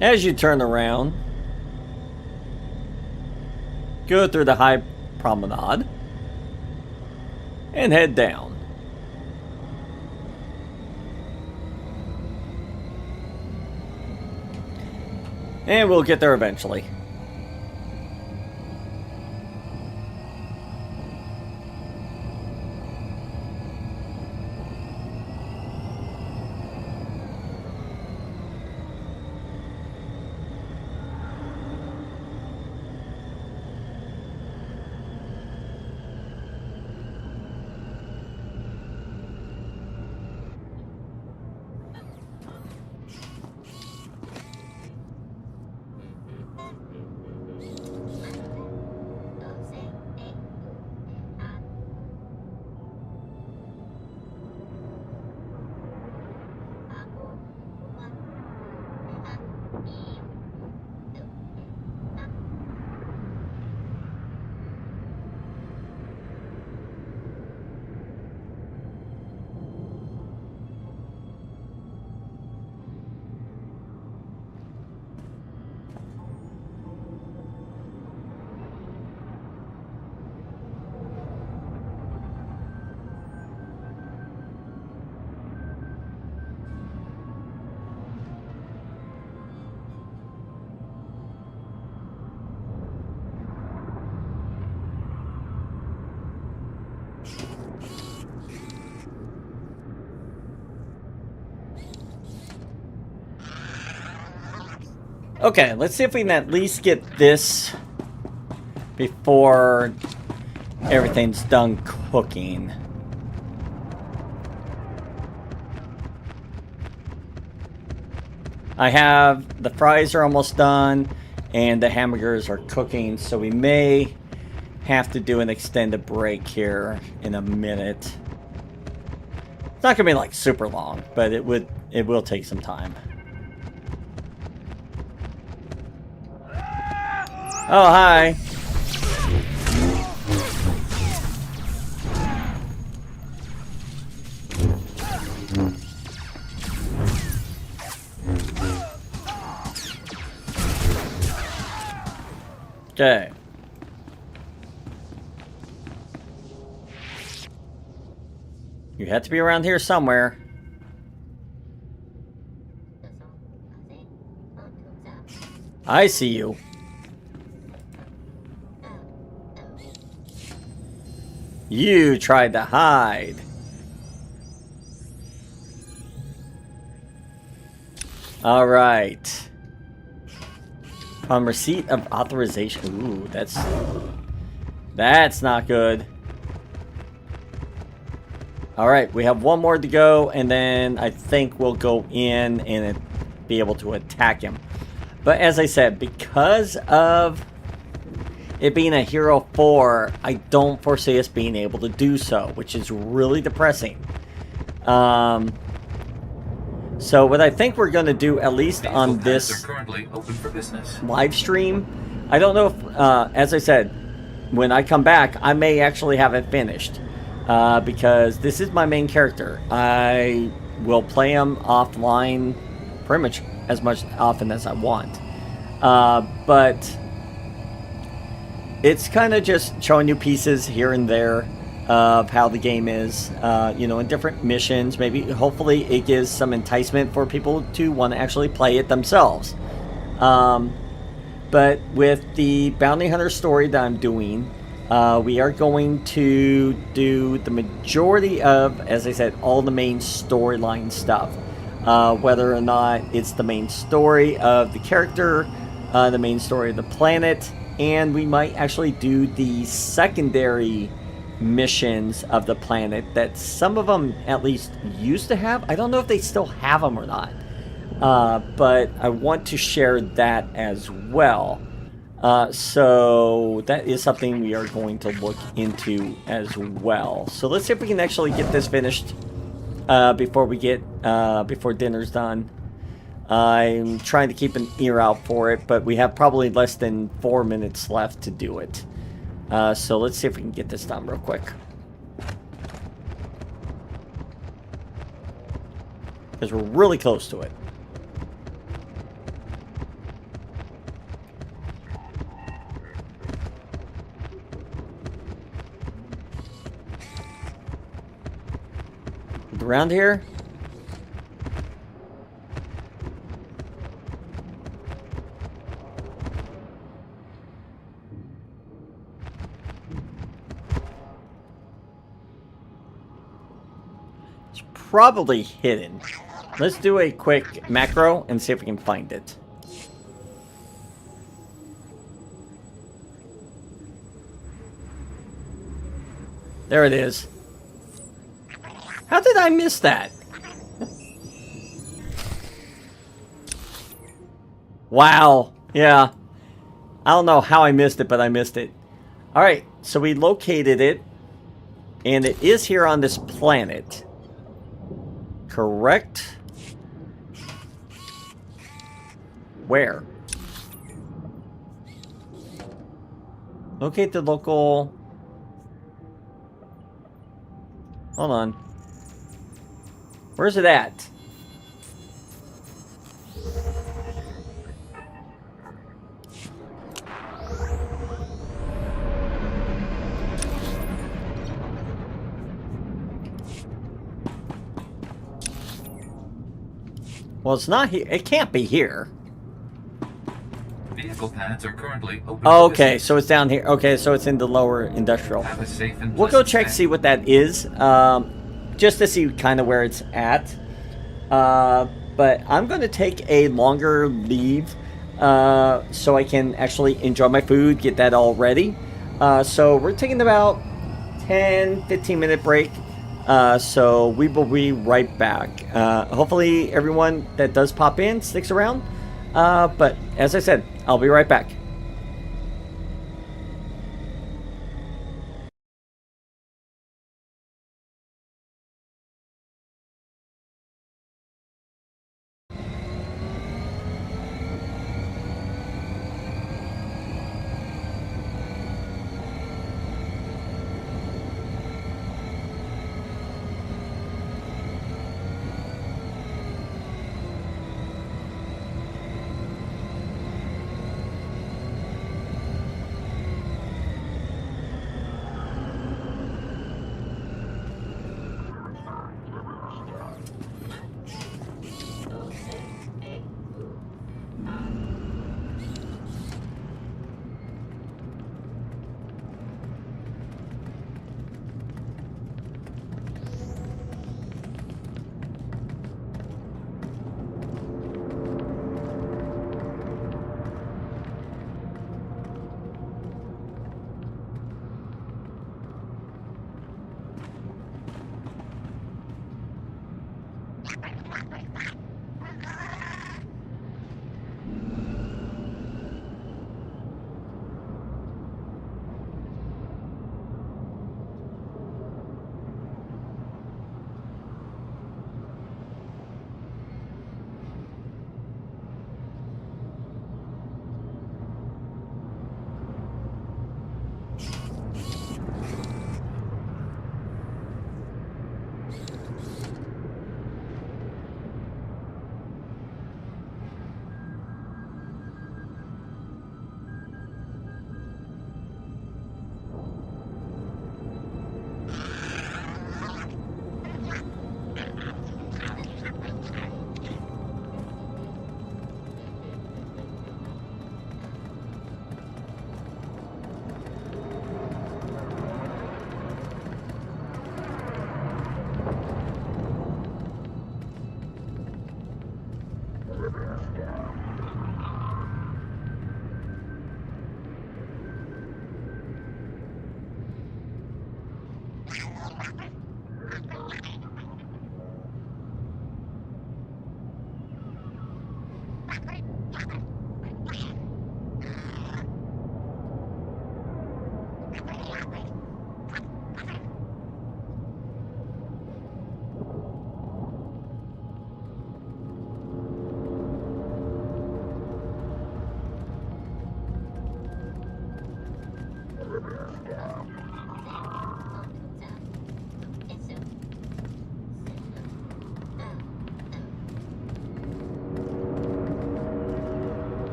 Speaker 2: As you turn around, go through the high promenade and head down. And we'll get there eventually. Okay, let's see if we can at least get this before everything's done cooking. I have the fries are almost done and the hamburgers are cooking, so we may have to do an extended break here in a minute. It's not gonna be like super long, but it will take some time. Oh, hi. Okay. You have to be around here somewhere. I see you. You tried to hide. All right. On receipt of authorization. Ooh, that's not good. All right, we have one more to go, and then I think we'll go in and be able to attack him. But as I said, because of it being a Hero 4, I don't foresee us being able to do so, which is really depressing. So what I think we're going to do, at least on this live stream, I don't know if, as I said, when I come back, I may actually have it finished. Because this is my main character. I will play him offline pretty much often as I want. But it's kind of just showing you pieces here and there of how the game is, you know, in different missions. Maybe, hopefully, it gives some enticement for people to want to actually play it themselves. But with the Bounty Hunter story that I'm doing, we are going to do the majority of, as I said, all the main storyline stuff. Whether or not it's the main story of the character, the main story of the planet, and we might actually do the secondary missions of the planet that some of them at least used to have. I don't know if they still have them or not, but I want to share that as well. So that is something we are going to look into as well. So let's see if we can actually get this finished before dinner's done. I'm trying to keep an ear out for it, but we have probably less than 4 minutes left to do it. So let's see if we can get this done real quick. Because we're really close to it. Around here? It's probably hidden. Let's do a quick macro and see if we can find it. There it is. How did I miss that? Wow. Yeah. I don't know how I missed it, but I missed it. Alright, so we located it. And it is here on this planet. Correct? Where? Locate the local... Hold on. Where's it at? Well, it's not here. It can't be here.
Speaker 5: Vehicle pads are currently open.
Speaker 2: Okay, so it's down here. Okay, so it's in the lower industrial.
Speaker 5: Have a safe and
Speaker 2: We'll go
Speaker 5: pleasant
Speaker 2: check,
Speaker 5: day.
Speaker 2: see what that is. Just to see kind of where it's at. But I'm going to take a longer leave so I can actually enjoy my food, get that all ready. So we're taking about 10-15 minute break. So we will be right back. Hopefully everyone that does pop in sticks around. But as I said, I'll be right back.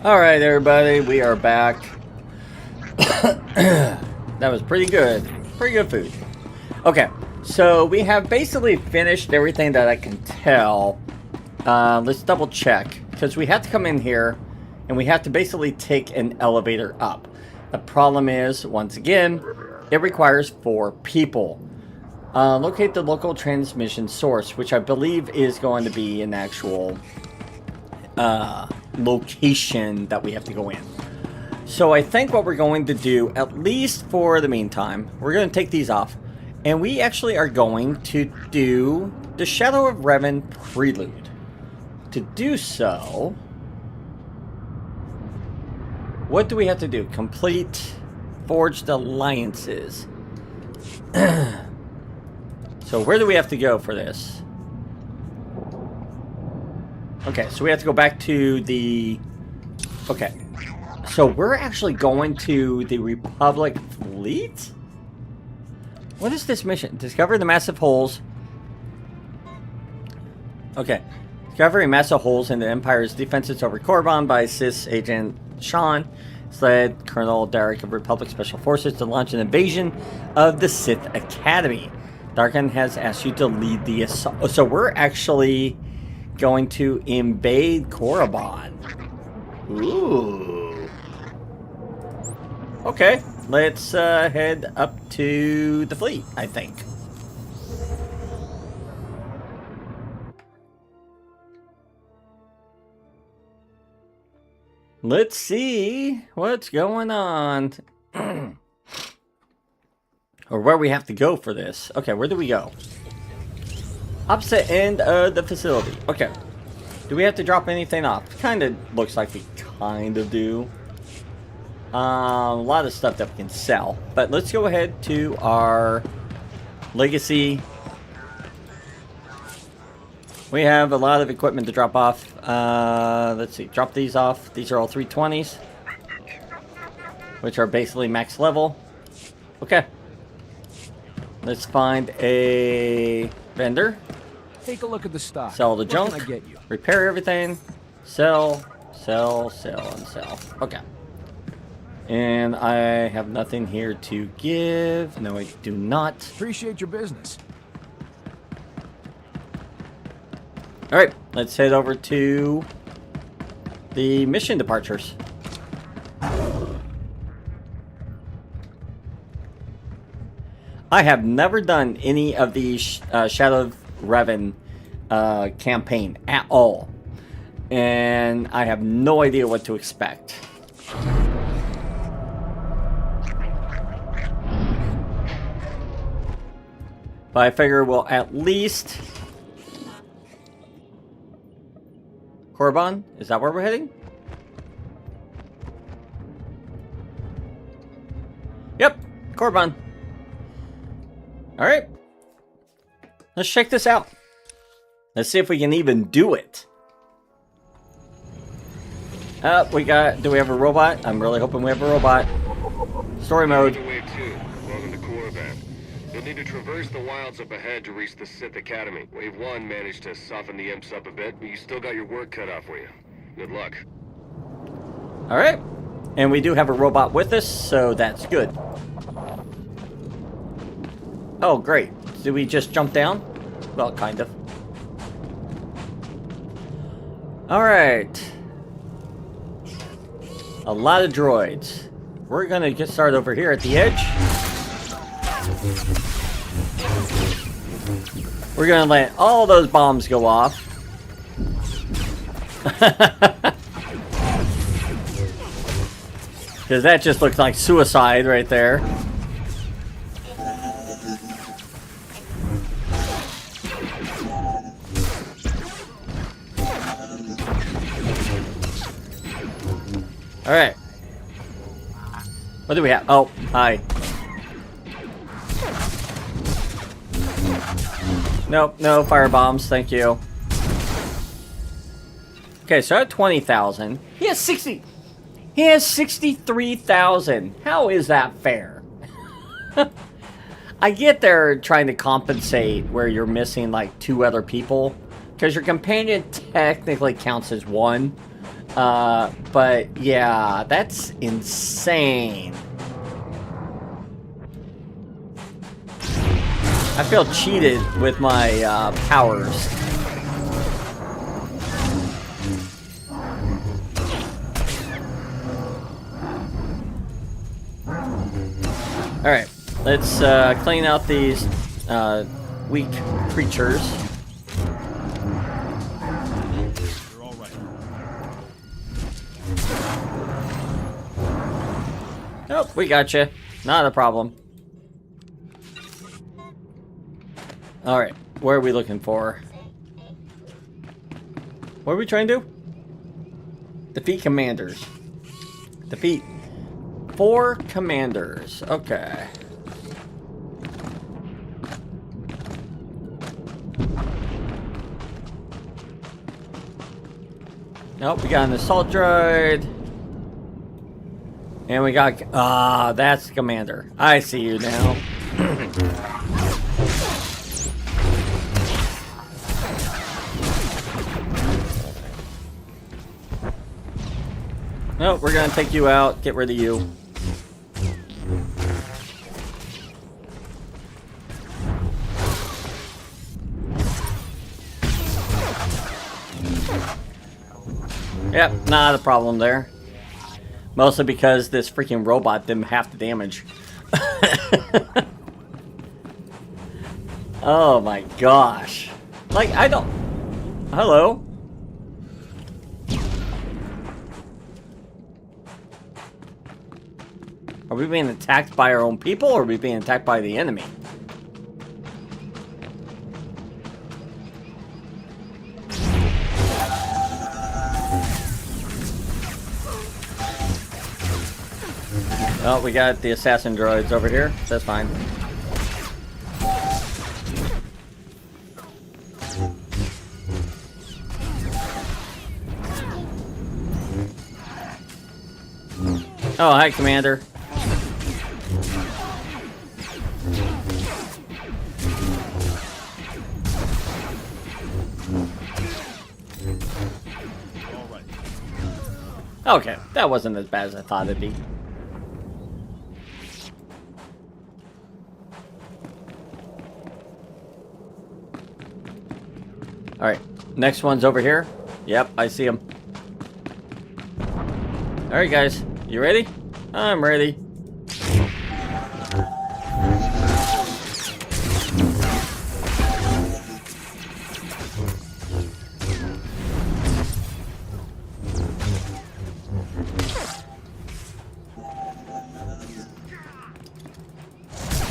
Speaker 2: Alright, everybody, we are back. That was pretty good. Pretty good food. Okay, so we have basically finished everything that I can tell. Let's double check, because we have to come in here, and we have to basically take an elevator up. The problem is, once again, it requires 4 people. Locate the local transmission source, which I believe is going to be an actual location that we have to go in. So I think what we're going to do, at least for the meantime, we're going to take these off, and we actually are going to do the Shadow of Revan Prelude. To do so, what do we have to do? Complete Forged Alliances. So where do we have to go for this? Okay, so we have to go back to the... Okay. So we're actually going to the Republic Fleet? What is this mission? Discover the massive holes. Okay. Discovering massive holes in the Empire's defenses over Korriban by CIS agent Sean has led Colonel Derek of Republic Special Forces to launch an invasion of the Sith Academy. Darkin has asked you to lead the assault. So we're actually going to invade Korriban. Ooh. Okay, let's head up to the fleet, I think. Let's see what's going on. Or where we have to go for this. Okay, where do we go? Opposite end of the facility. Okay. Do we have to drop anything off? Kind of looks like we kind of do. A lot of stuff that we can sell. But let's go ahead to our legacy. We have a lot of equipment to drop off. Let's see. Drop these off. These are all 320s. Which are basically max level. Okay. Let's find a vendor.
Speaker 6: Take a look at the stock.
Speaker 2: Sell the
Speaker 6: What
Speaker 2: junk.
Speaker 6: can I get you?
Speaker 2: Repair everything. Sell, sell, sell, and sell. Okay. And I have nothing here to give. No, I do not.
Speaker 6: Appreciate your business.
Speaker 2: Alright, let's head over to the mission departures. I have never done any of the Shadow of Revan campaign at all. And I have no idea what to expect. But I figure we'll at least... Korriban? Is that where we're heading? Yep, Korriban. Alright. Let's check this out. Let's see if we can even do it. Do we have a robot? I'm really hoping we have a robot. Story mode.
Speaker 12: Wave 2, welcome to Korriban. You'll need to traverse the wilds up ahead to reach the Sith Academy. Wave 1 managed to soften the imps up a bit, but you still got your work cut out for you. Good luck.
Speaker 2: Alright. And we do have a robot with us, so that's good. Oh, great. Did we just jump down? Well, kind of. Alright. A lot of droids. We're gonna get started over here at the edge. We're gonna let all those bombs go off. Because that just looks like suicide right there. Alright. What do we have? Oh, hi. Nope, no fire bombs, thank you. Okay, so at 20,000. He has 60. He has 63,000. How is that fair? I get they're trying to compensate where you're missing like 2 other people. Because your companion technically counts as 1. But yeah, that's insane. I feel cheated with my powers. Alright, let's clean out these weak creatures.
Speaker 6: You're all right.
Speaker 2: Oh, we got you. Not a problem. Alright, where are we looking for? What are we trying to do? Defeat commanders. Defeat 4 commanders. Okay. Nope, we got an assault droid. And we got... that's the commander. I see you now. Nope, we're gonna take you out. Get rid of you. Yep, not a problem there. Mostly because this freaking robot did half the damage. Oh my gosh. Like, I don't... Hello? Are we being attacked by our own people, or are we being attacked by the enemy? Oh, we got the assassin droids over here. That's fine. Oh, hi, Commander. Okay, that wasn't as bad as I thought it'd be. Alright, next one's over here. Yep, I see him. Alright guys, you ready? I'm ready.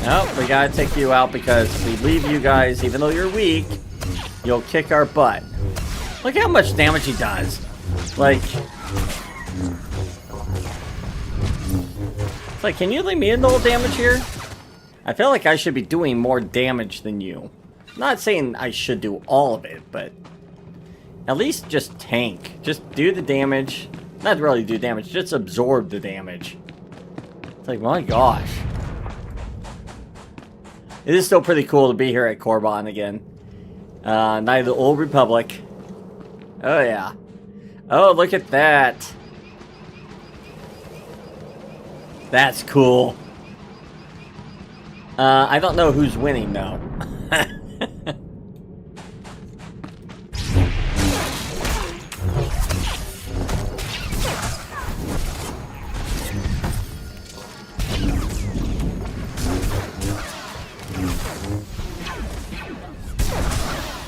Speaker 2: Nope, we gotta take you out because if we leave you guys, even though you're weak, you'll kick our butt. Look how much damage he does. Like... It's like, can you leave me a little damage here? I feel like I should be doing more damage than you. I'm not saying I should do all of it, but... At least just tank. Just do the damage. Not really do damage, just absorb the damage. It's like, my gosh. It is still pretty cool to be here at Korriban again. Night of the Old Republic. Oh, yeah. Oh, look at that. That's cool. I don't know who's winning, though.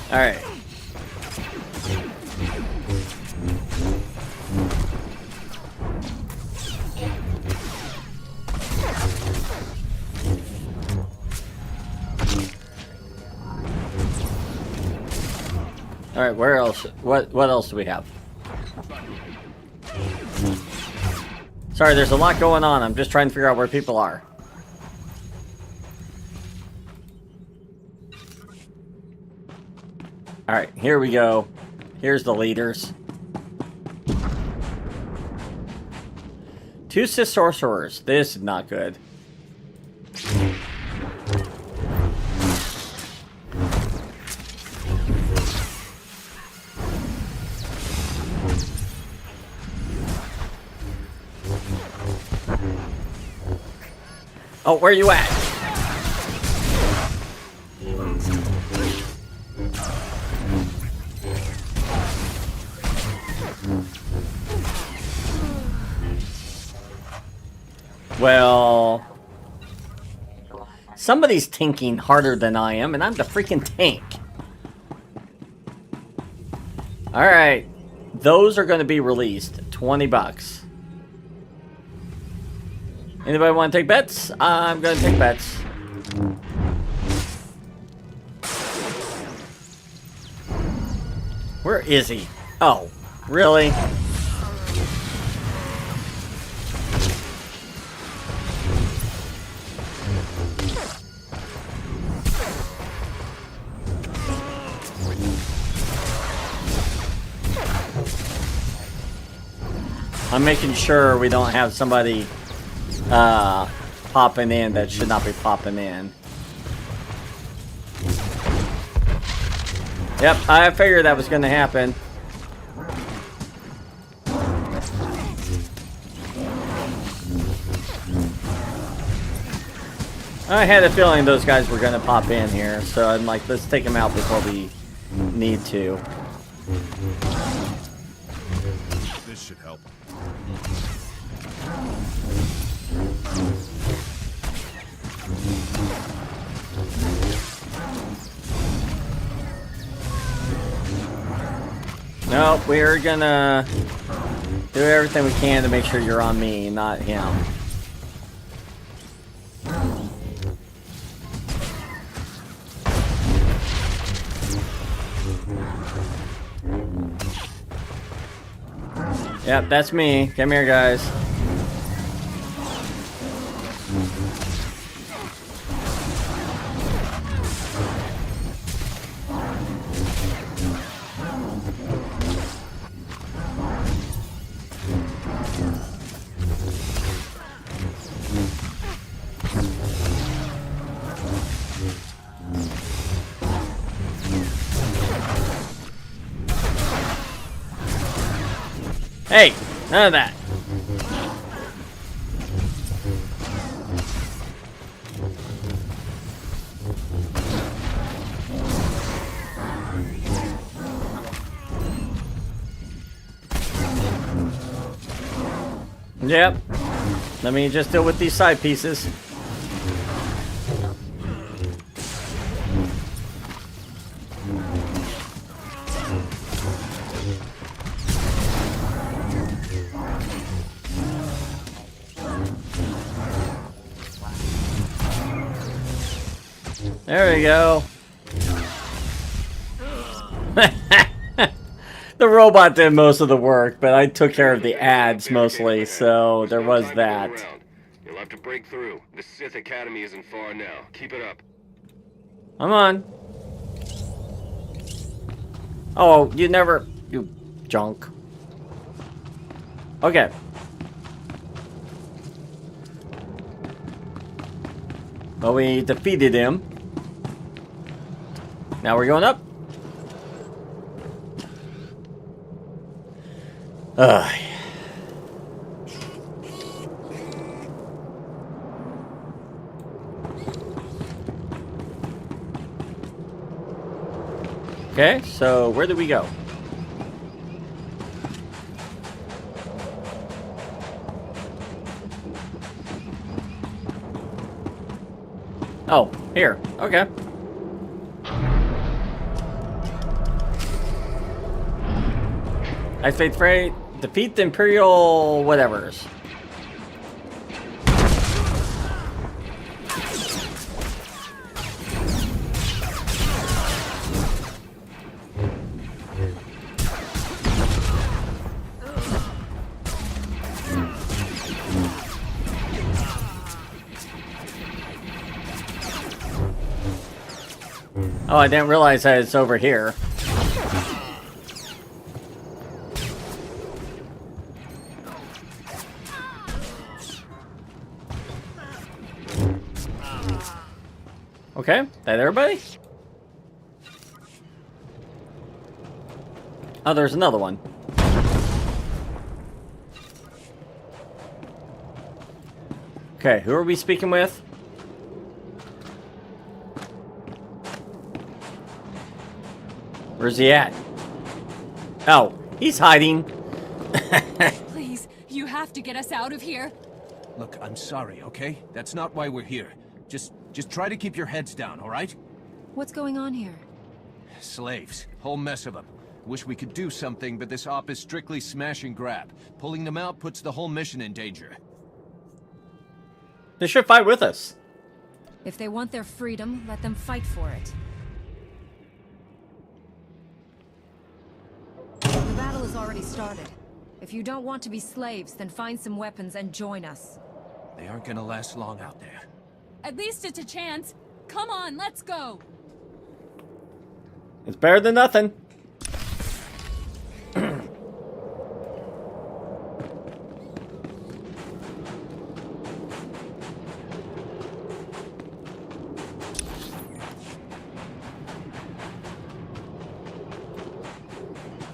Speaker 2: Alright. Alright, where else? What else do we have? Sorry, there's a lot going on. I'm just trying to figure out where people are. Alright, here we go. Here's the leaders. 2 Sith sorcerers. This is not good. Oh, where you at? Well, somebody's tanking harder than I am, and I'm the freaking tank. Alright, those are going to be released. $20. Anybody want to take bets? I'm going to take bets. Where is he? Oh, really? I'm making sure we don't have somebody popping in that should not be popping in. Yep, I figured that was going to happen. I had a feeling those guys were going to pop in here, so I'm like, let's take them out before we need to.
Speaker 6: This should help.
Speaker 2: No, we're gonna do everything we can to make sure you're on me, not him. Yep, that's me. Come here, guys. Hey, none of that. Yep. Let me just deal with these side pieces. There we go. The robot did most of the work, but I took care of the ads mostly, so there was that.
Speaker 12: You'll have to break through. The Sith Academy isn't far now. Keep it up.
Speaker 2: I'm on. Oh, you never... You junk. Okay. Well, we defeated him. Now we're going up. Ugh. Okay, so where do we go? Oh, here. Okay. Ice Fate Freight. Defeat the Imperial whatevers. Oh, I didn't realize that it's over here. Okay, that everybody? Oh, there's another one. Okay, who are we speaking with? Where's he at? Oh, he's hiding.
Speaker 13: Please, you have to get us out of here.
Speaker 6: Look, I'm sorry, okay? That's not why we're here. Just try to keep your heads down, all right?
Speaker 13: What's going on here?
Speaker 6: Slaves. Whole mess of them. Wish we could do something, but this op is strictly smash and grab. Pulling them out puts the whole mission in danger.
Speaker 2: They should fight with us.
Speaker 13: If they want their freedom, let them fight for it. The battle has already started. If you don't want to be slaves, then find some weapons and join us.
Speaker 6: They aren't gonna last long out there.
Speaker 13: At least it's a chance. Come on, let's go.
Speaker 2: It's better than nothing.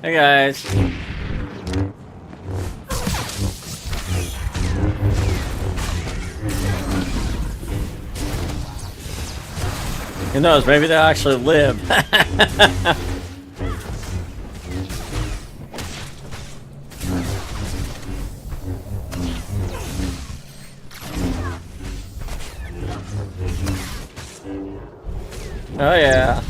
Speaker 2: Hey guys. Who knows, maybe they'll actually live. Oh yeah.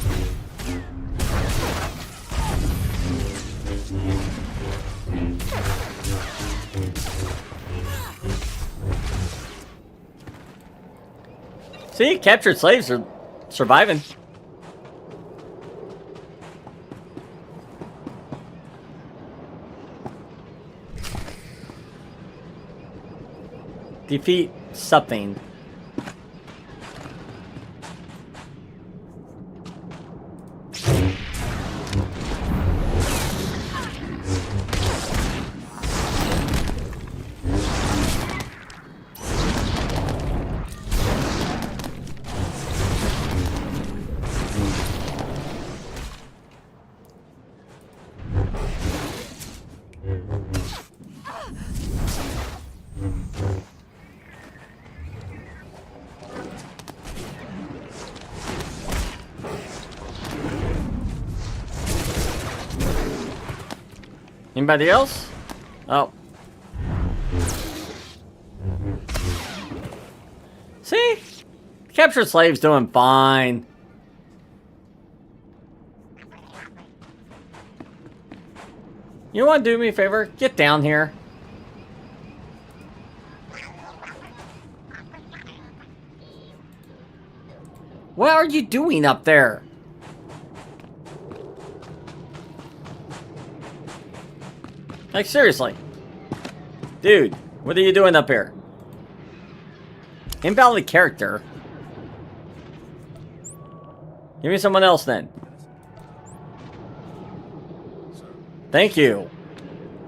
Speaker 2: See, captured slaves are surviving. Defeat something. Anybody else? Oh. See? Captured slaves doing fine. You want to do me a favor? Get down here. What are you doing up there? Like, seriously. Dude, what are you doing up here? Invalid character. Give me someone else then. Thank you.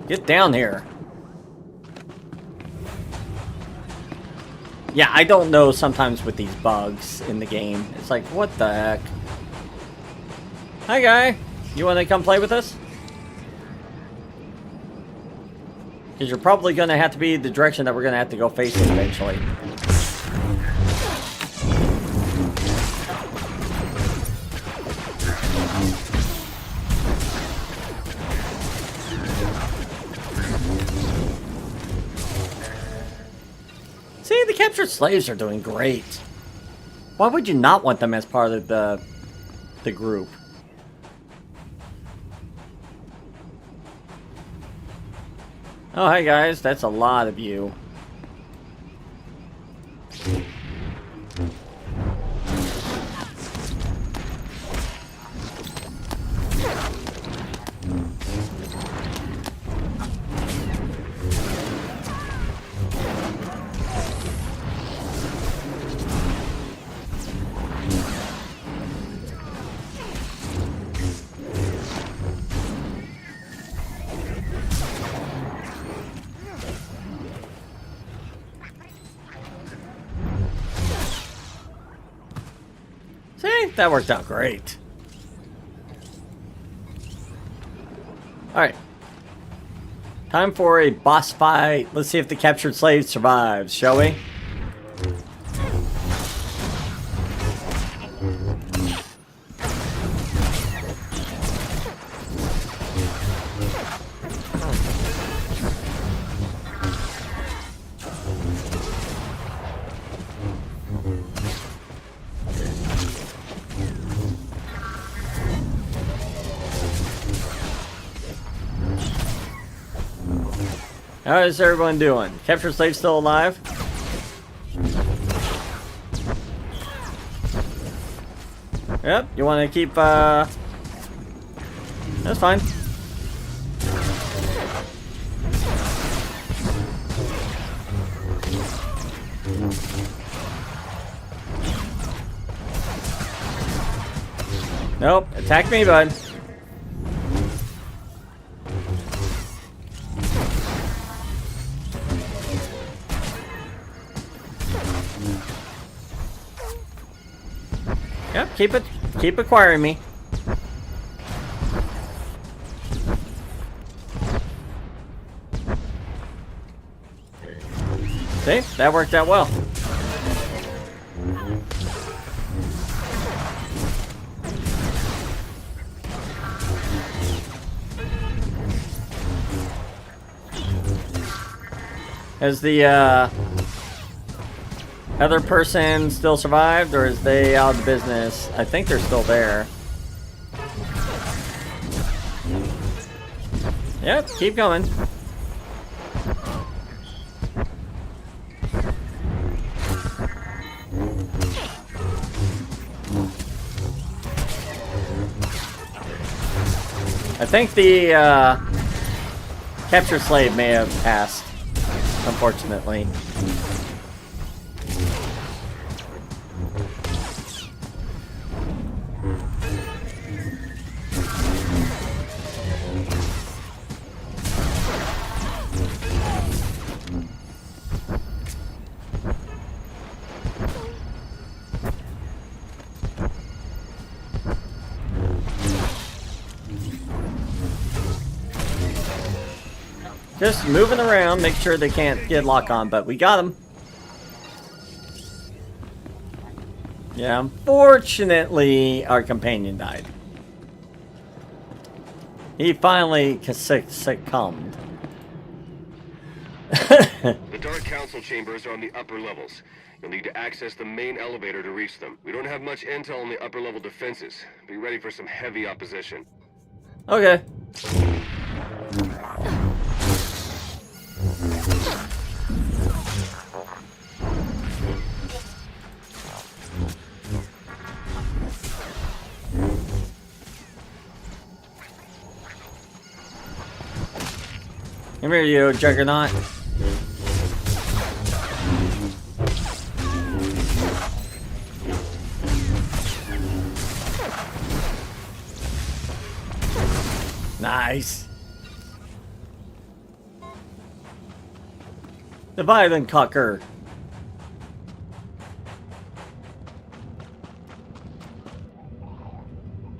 Speaker 2: Get down here. Yeah, I don't know sometimes with these bugs in the game. It's like, what the heck? Hi, guy. You want to come play with us? Because you're probably going to have to be the direction that we're going to have to go facing eventually. See, the captured slaves are doing great. Why would you not want them as part of the group? Oh, hey guys, that's a lot of you. See, that worked out great. Alright. Time for a boss fight. Let's see if the captured slave survives, shall we? How is everyone doing? Captured slave still alive? Yep, you want to keep, that's fine. Nope, attack me, bud. Yep, keep acquiring me. See, that worked out well. Has the other person still survived, or is they out of business? I think they're still there. Yep, keep going. I think the captured slave may have passed, unfortunately. Just moving around, make sure they can't get lock on, but we got them. Yeah, unfortunately, our companion died. He finally succumbed.
Speaker 12: The Dark Council chambers are on the upper levels. You'll need to access the main elevator to reach them. We don't have much intel on the upper level defenses. Be ready for some heavy opposition.
Speaker 2: Okay. Come here, you Juggernaut. Nice. Divide and conquer.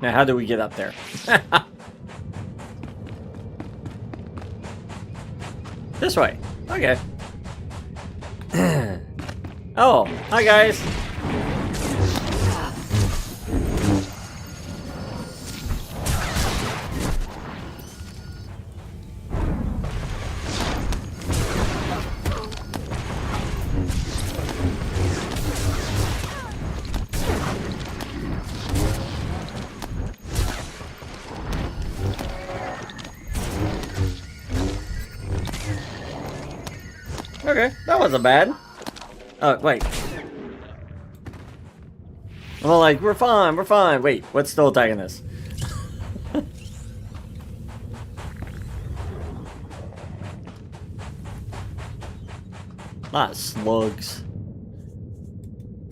Speaker 2: Now, how do we get up there? This way. Okay. Oh, hi guys. Okay, that wasn't bad. Oh, wait. I'm like, we're fine, we're fine. Wait, what's still attacking us? Not slugs.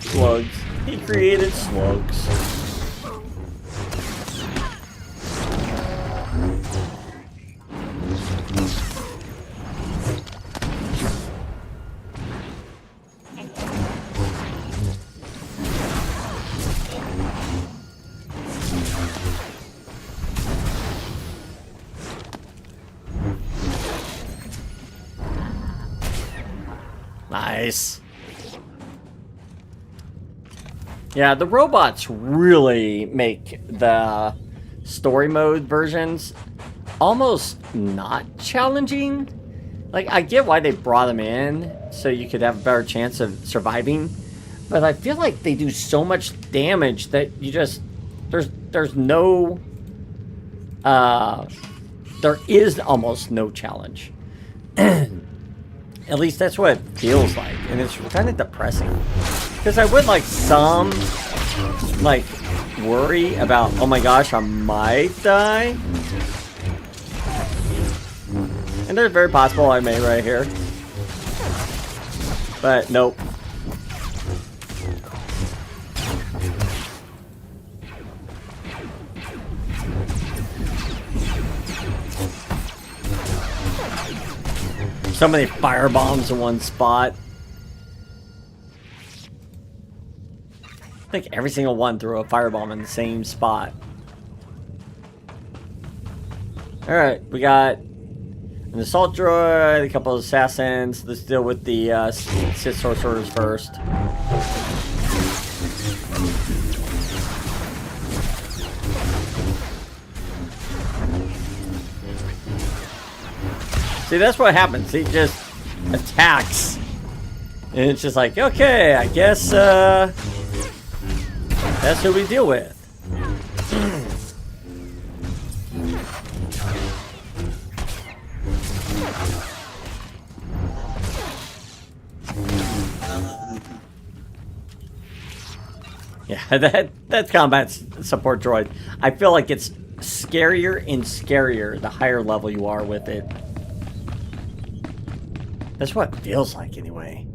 Speaker 2: Slugs. He created slugs. Nice. Yeah, the robots really make the story mode versions almost not challenging. Like, I get why they brought them in, so you could have a better chance of surviving. But I feel like they do so much damage that you just... There's no... there is almost no challenge. At least that's what it feels like, and it's kind of depressing. Because I would like some, like, worry about, oh my gosh, I might die. And there's very possible I may right here. But nope. So many fire bombs in one spot. I think every single one threw a firebomb in the same spot. Alright, we got an assault droid, a couple of assassins. Let's deal with the Sith sorcerers first. See, that's what happens. He just attacks. And it's just like, okay, I guess that's who we deal with. Yeah, that combat support droid, I feel like it's scarier and scarier the higher level you are with it. That's what it feels like, anyway.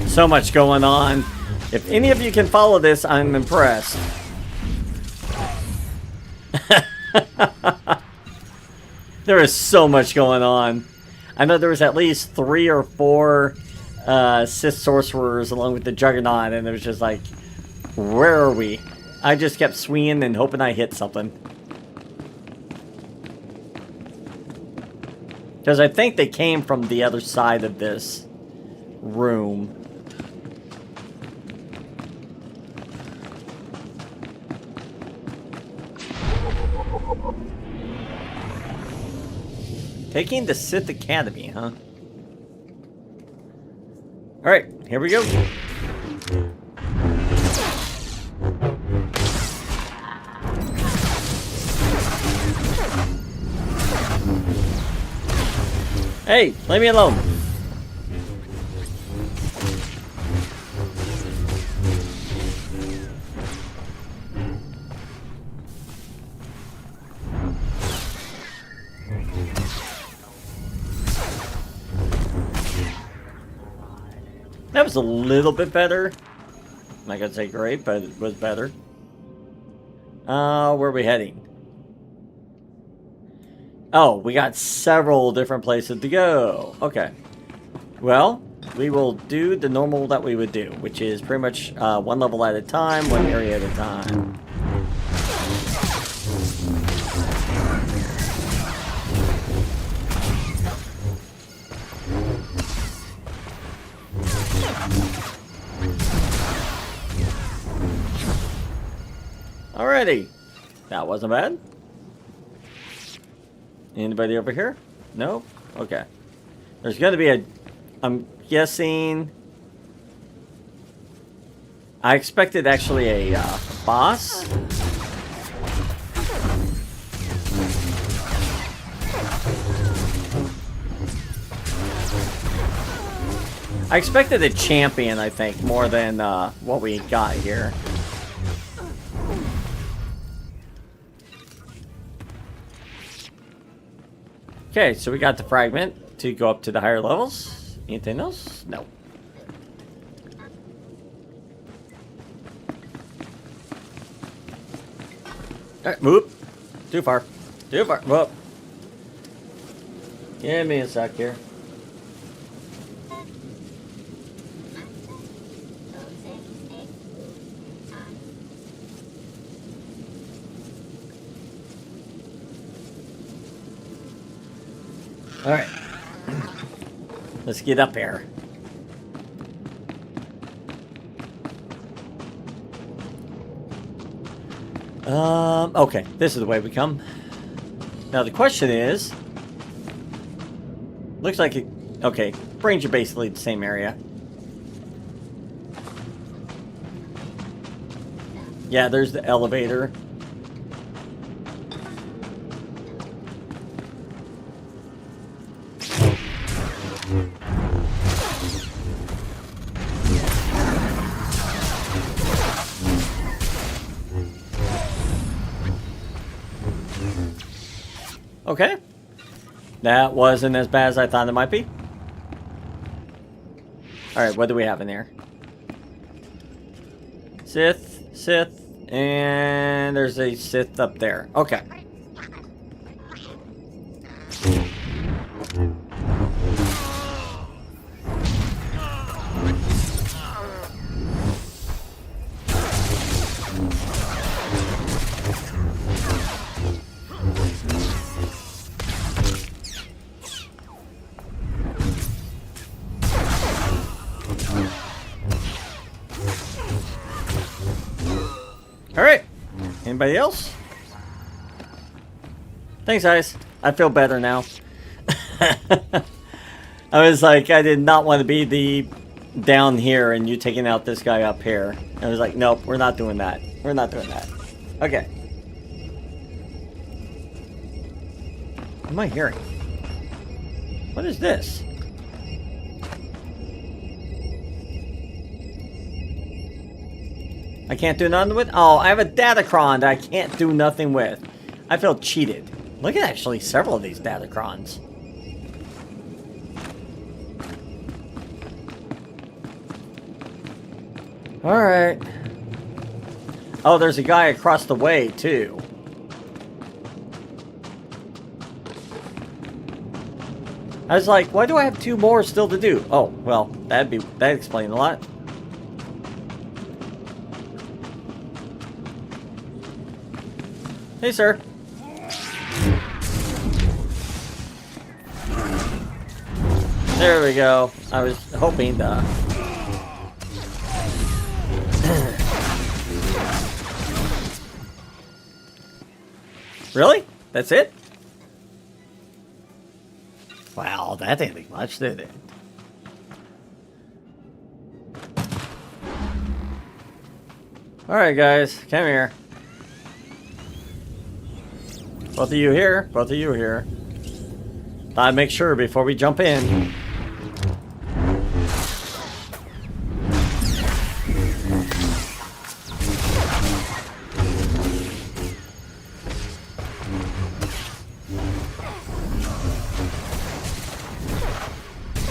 Speaker 2: So much going on. If any of you can follow this, I'm impressed. There is so much going on. I know there was at least 3 or 4 Sith sorcerers along with the Juggernaut, and it was just like, where are we? I just kept swinging and hoping I hit something. Because I think they came from the other side of this room. Taking the Sith Academy, huh? Alright, here we go. Hey, leave me alone. That was a little bit better. I'm not gonna say great, but it was better. Where are we heading? Oh, we got several different places to go. Okay. Well, we will do the normal that we would do, which is pretty much one level at a time, one area at a time. Alrighty. That wasn't bad. Anybody over here? No? Okay. There's gonna be a... I'm guessing... I expected actually a boss. I expected a champion, I think, more than what we got here. Okay, so we got the fragment to go up to the higher levels. Anything else? No. Alright, move. Too far. Too far. Whoop. Give me a sec here. Alright. Let's get up here. Okay, this is the way we come. Now the question is... Looks like it... Okay, brings you basically the same area. Yeah, there's the elevator. Okay. That wasn't as bad as I thought it might be. Alright, what do we have in here? Sith, and there's a Sith up there. Okay. Alright. Anybody else? Thanks, guys. I feel better now. I was like, I did not want to be the down here and you taking out this guy up here. I was like, nope, we're not doing that. We're not doing that. Okay. What am I hearing? What is this? I can't do nothing with? Oh, I have a Datacron that I can't do nothing with. I feel cheated. Look at actually several of these Datacrons. Alright. Oh, there's a guy across the way, too. I was like, why do I have 2 more still to do? Oh, well, that'd explain a lot. Hey, sir. There we go. I was hoping to... Really? That's it? Wow, that didn't take much, did it? Alright, guys. Come here. Both of you here. Both of you here. I'll make sure before we jump in.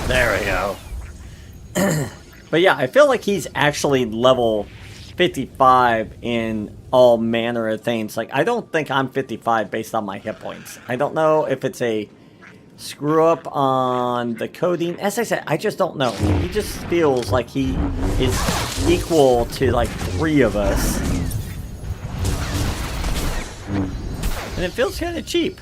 Speaker 2: There we go. But yeah, I feel like he's actually level 55 in all manner of things. Like, I don't think I'm 55 based on my hit points. I don't know if it's a screw up on the coding. As I said, I just don't know. He just feels like he is equal to like 3 of us. And it feels kind of cheap.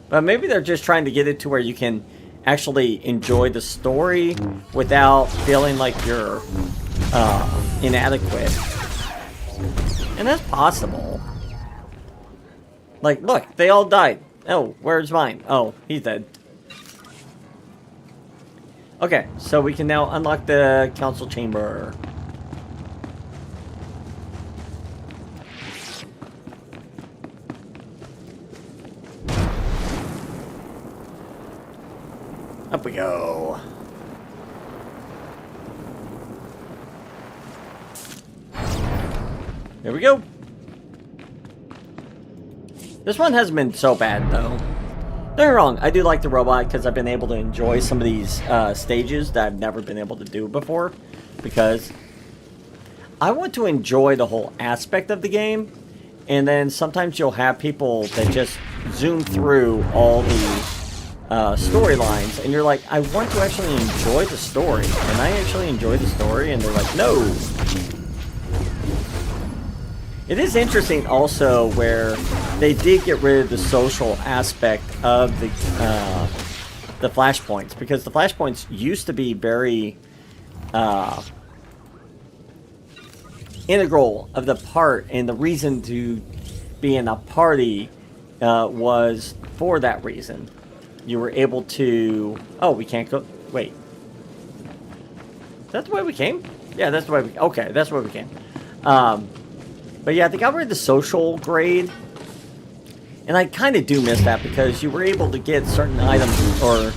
Speaker 2: But maybe they're just trying to get it to where you can actually enjoy the story without feeling like you're inadequate. And that's possible. Like, look, they all died. Oh, where's mine? Oh, he's dead. Okay, so we can now unlock the council chamber. Up we go. There we go. This one hasn't been so bad, though. Don't get me wrong, I do like the robot because I've been able to enjoy some of these stages that I've never been able to do before. Because I want to enjoy the whole aspect of the game. And then sometimes you'll have people that just zoom through all the storylines, and you're like, I want to actually enjoy the story. Can I actually enjoy the story? And they're like, no. It is interesting also where they did get rid of the social aspect of the flashpoints, because the flashpoints used to be very integral of the part, and the reason to be in a party was for that reason. You were able to... Oh, we can't go... Wait. Is that the way we came? Yeah, that's the way we... Okay, that's the way we came. But yeah, they got rid of the social grade. And I kind of do miss that, because you were able to get certain items or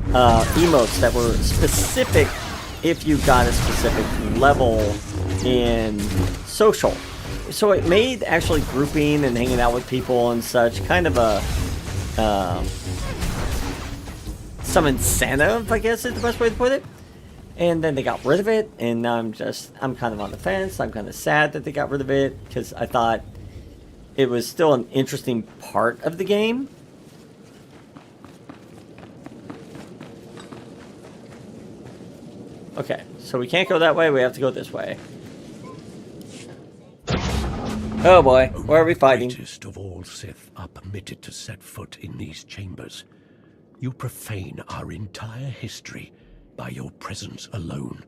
Speaker 2: emotes that were specific if you got a specific level in social. So it made actually grouping and hanging out with people and such kind of a... some incentive, I guess is the best way to put it. And then they got rid of it, and now I'm kind of on the fence. I'm kind of sad that they got rid of it, because I thought it was still an interesting part of the game. Okay, so we can't go that way, we have to go this way. Oh boy, where are we fighting?
Speaker 14: The greatest of all Sith are permitted to set foot in these chambers. You profane our entire history by your presence alone.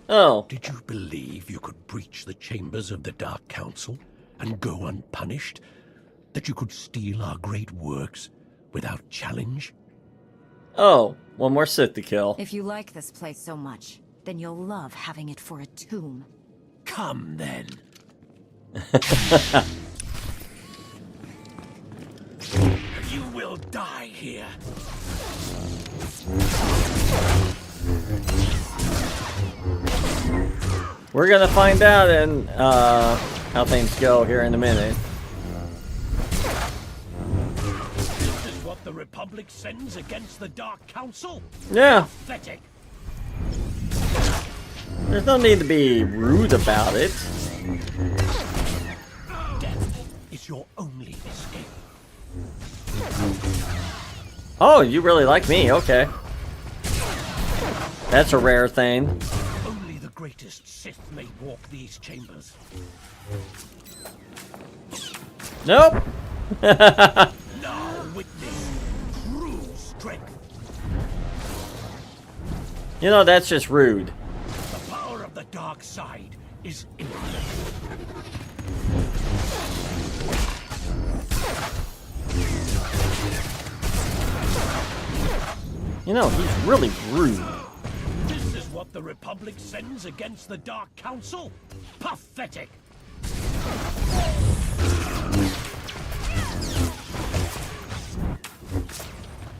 Speaker 2: Oh.
Speaker 14: Did you believe you could breach the chambers of the Dark Council and go unpunished? That you could steal our great works without challenge?
Speaker 2: Oh, one more Sith to kill.
Speaker 13: If you like this place so much, then you'll love having it for a tomb.
Speaker 14: Come then. You will die here.
Speaker 2: We're gonna find out in how things go here in a minute.
Speaker 14: This is what the Republic sends against the Dark Council?
Speaker 2: Yeah.
Speaker 14: Pathetic.
Speaker 2: There's no need to be rude about it.
Speaker 14: Death is your only escape.
Speaker 2: Oh, you really like me, okay. That's a rare thing.
Speaker 14: Only the greatest Sith may walk these chambers.
Speaker 2: Nope.
Speaker 14: Now witness true strength.
Speaker 2: You know, that's just rude.
Speaker 14: The power of the dark side is infinite.
Speaker 2: You know, he's really rude.
Speaker 14: This is what the Republic sends against the Dark Council? Pathetic!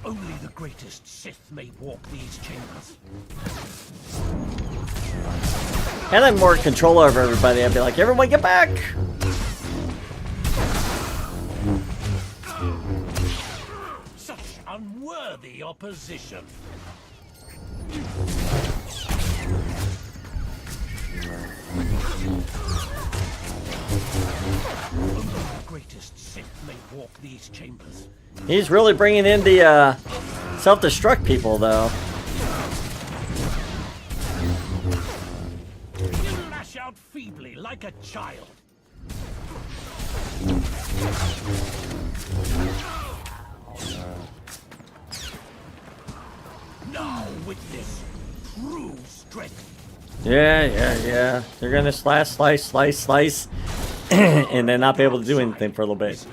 Speaker 14: Only the greatest Sith may walk these chambers.
Speaker 2: Had I more control over everybody, I'd be like, everyone get back!
Speaker 14: Such unworthy opposition. Only the greatest Sith may walk these chambers.
Speaker 2: He's really bringing in the self-destruct people, though.
Speaker 14: You lash out feebly like a child. Now witness true strength.
Speaker 2: Yeah. They're gonna slice, and then not be able to do anything for a little bit.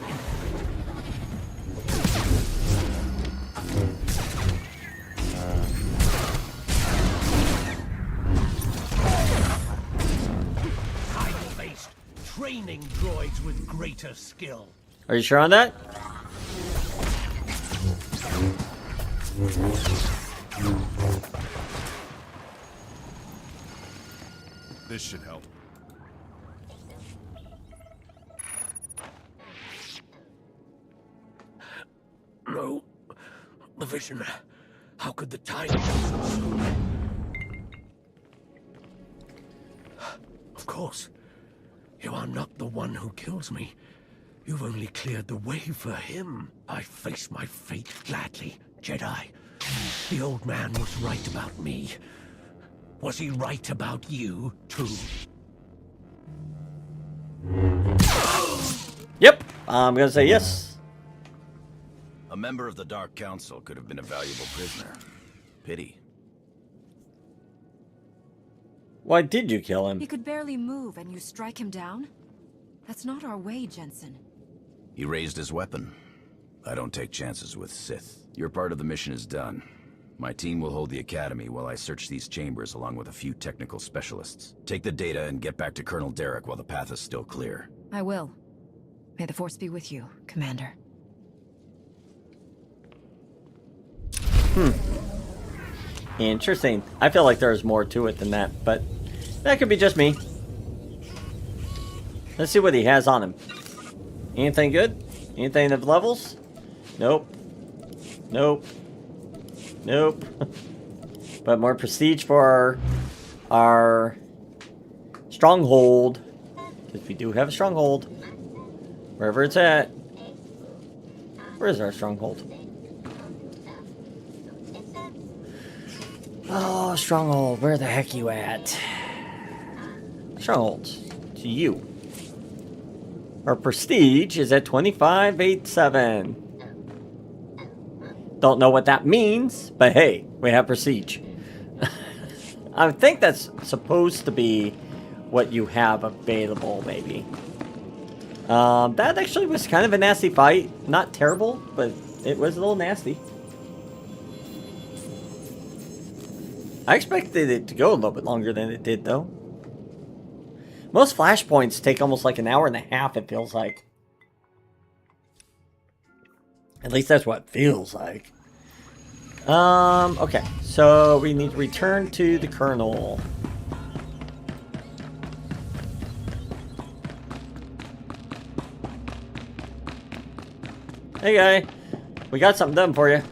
Speaker 14: Time-based training droids with greater skill.
Speaker 2: Are you sure on that?
Speaker 15: This should help.
Speaker 14: No. The vision. How could the time pass so soon? Of course. You are not the one who kills me. You've only cleared the way for him. I face my fate gladly, Jedi. The old man was right about me. Was he right about you, too?
Speaker 2: Yep, I'm gonna say yes.
Speaker 16: A member of the Dark Council could have been a valuable prisoner. Pity.
Speaker 2: Why did you kill him?
Speaker 13: He could barely move and you strike him down? That's not our way, Jensen.
Speaker 16: He raised his weapon. I don't take chances with Sith. Your part of the mission is done. My team will hold the Academy while I search these chambers along with a few technical specialists. Take the data and get back to Colonel Derek while the path is still clear.
Speaker 13: I will. May the Force be with you, Commander.
Speaker 2: Interesting. I feel like there's more to it than that, but that could be just me. Let's see what he has on him. Anything good? Anything of levels? Nope. Nope. Nope. But more prestige for our stronghold. Because we do have a stronghold. Wherever it's at. Where is our stronghold? Oh, stronghold. Where the heck you at? Strongholds. To you. Our prestige is at 2587. Don't know what that means, but hey, we have prestige. I think that's supposed to be what you have available, maybe. That actually was kind of a nasty fight. Not terrible, but it was a little nasty. I expected it to go a little bit longer than it did, though. Most flashpoints take almost like an hour and a half, it feels like. At least that's what it feels like. Okay. So we need to return to the Colonel. Hey, guy. We got something done for you.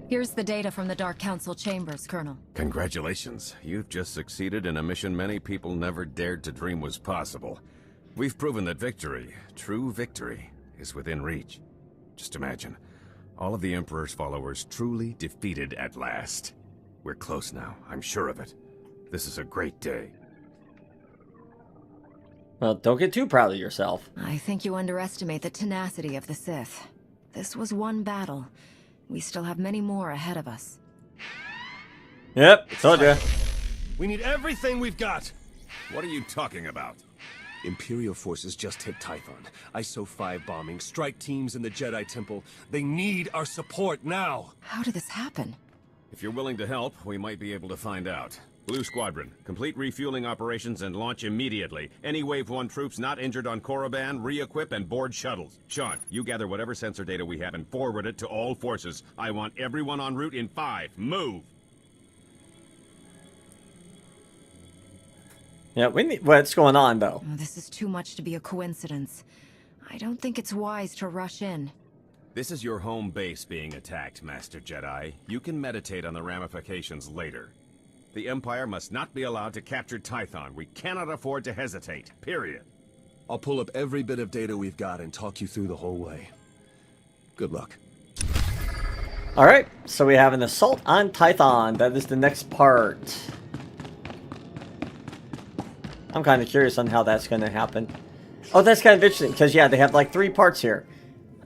Speaker 13: Here's the data from the Dark Council chambers, Colonel.
Speaker 15: Congratulations. You've just succeeded in a mission many people never dared to dream was possible. We've proven that victory, true victory, is within reach. Just imagine, all of the Emperor's followers truly defeated at last. We're close now, I'm sure of it. This is a great day.
Speaker 2: Well, don't get too proud of yourself.
Speaker 13: I think you underestimate the tenacity of the Sith. This was one battle. We still have many more ahead of us.
Speaker 2: Yep, told ya.
Speaker 15: We need everything we've got! What are you talking about?
Speaker 17: Imperial forces just hit Tython. ISO 5 bombing, strike teams in the Jedi Temple. They need our support now!
Speaker 13: How did this happen?
Speaker 15: If you're willing to help, we might be able to find out. Blue Squadron, complete refueling operations and launch immediately. Any Wave 1 troops not injured on Korriban, re-equip and board shuttles. Sean, you gather whatever sensor data we have and forward it to all forces. I want everyone en route in 5. Move!
Speaker 2: Yeah, we need... What's going on, though?
Speaker 13: Oh, this is too much to be a coincidence. I don't think it's wise to rush in.
Speaker 15: This is your home base being attacked, Master Jedi. You can meditate on the ramifications later. The Empire must not be allowed to capture Tython. We cannot afford to hesitate. Period.
Speaker 17: I'll pull up every bit of data we've got and talk you through the whole way. Good luck.
Speaker 2: Alright, so we have an assault on Tython. That is the next part. I'm kind of curious on how that's going to happen. Oh, that's kind of interesting, because, yeah, they have, like, 3 parts here.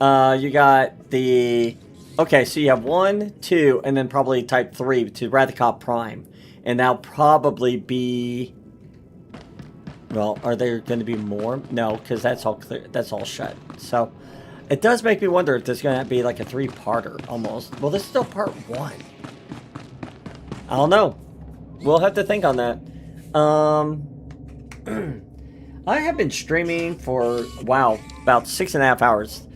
Speaker 2: You got the... Okay, so you have 1, 2, and then probably Type 3 to Rathacop Prime. And that'll probably be... Well, are there going to be more? No, because that's all clear. That's all shut. So, it does make me wonder if there's going to be, like, a 3-parter, almost. Well, this is still part 1. I don't know. We'll have to think on that. I have been streaming for, wow, about 6.5 hours.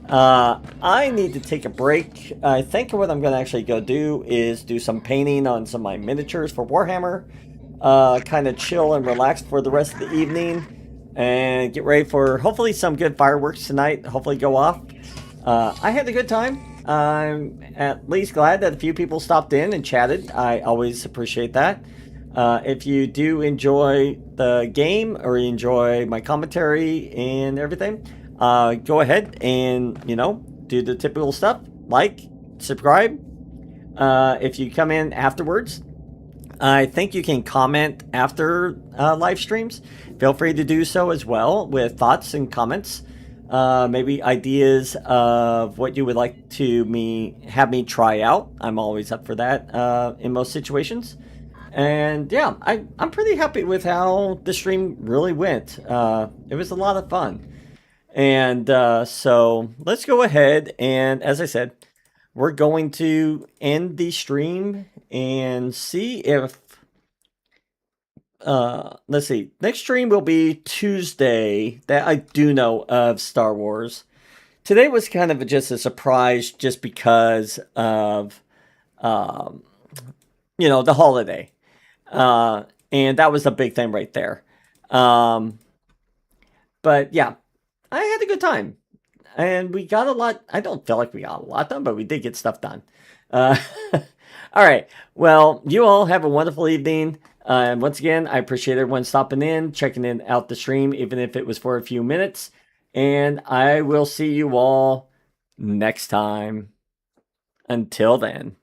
Speaker 2: I need to take a break. I think what I'm going to actually go do is do some painting on some of my miniatures for Warhammer. Kind of chill and relax for the rest of the evening. And get ready for hopefully some good fireworks tonight. Hopefully go off. I had a good time. I'm at least glad that a few people stopped in and chatted. I always appreciate that. If you do enjoy the game or you enjoy my commentary and everything, go ahead and, you know, do the typical stuff. Like, subscribe, if you come in afterwards, I think you can comment after live streams. Feel free to do so as well with thoughts and comments. Maybe ideas of what you would like to have me try out. I'm always up for that in most situations. And yeah, I'm pretty happy with how the stream really went. It was a lot of fun. And so let's go ahead and, as I said, we're going to end the stream and see if let's see. Next stream will be Tuesday, that I do know of Star Wars. Today was kind of just a surprise just because of, you know, the holiday. And that was a big thing right there. But yeah, I had a good time. And we got a lot. I don't feel like we got a lot done, but we did get stuff done. All right. Well, you all have a wonderful evening. And once again, I appreciate everyone stopping in, checking in out the stream, even if it was for a few minutes. And I will see you all next time. Until then.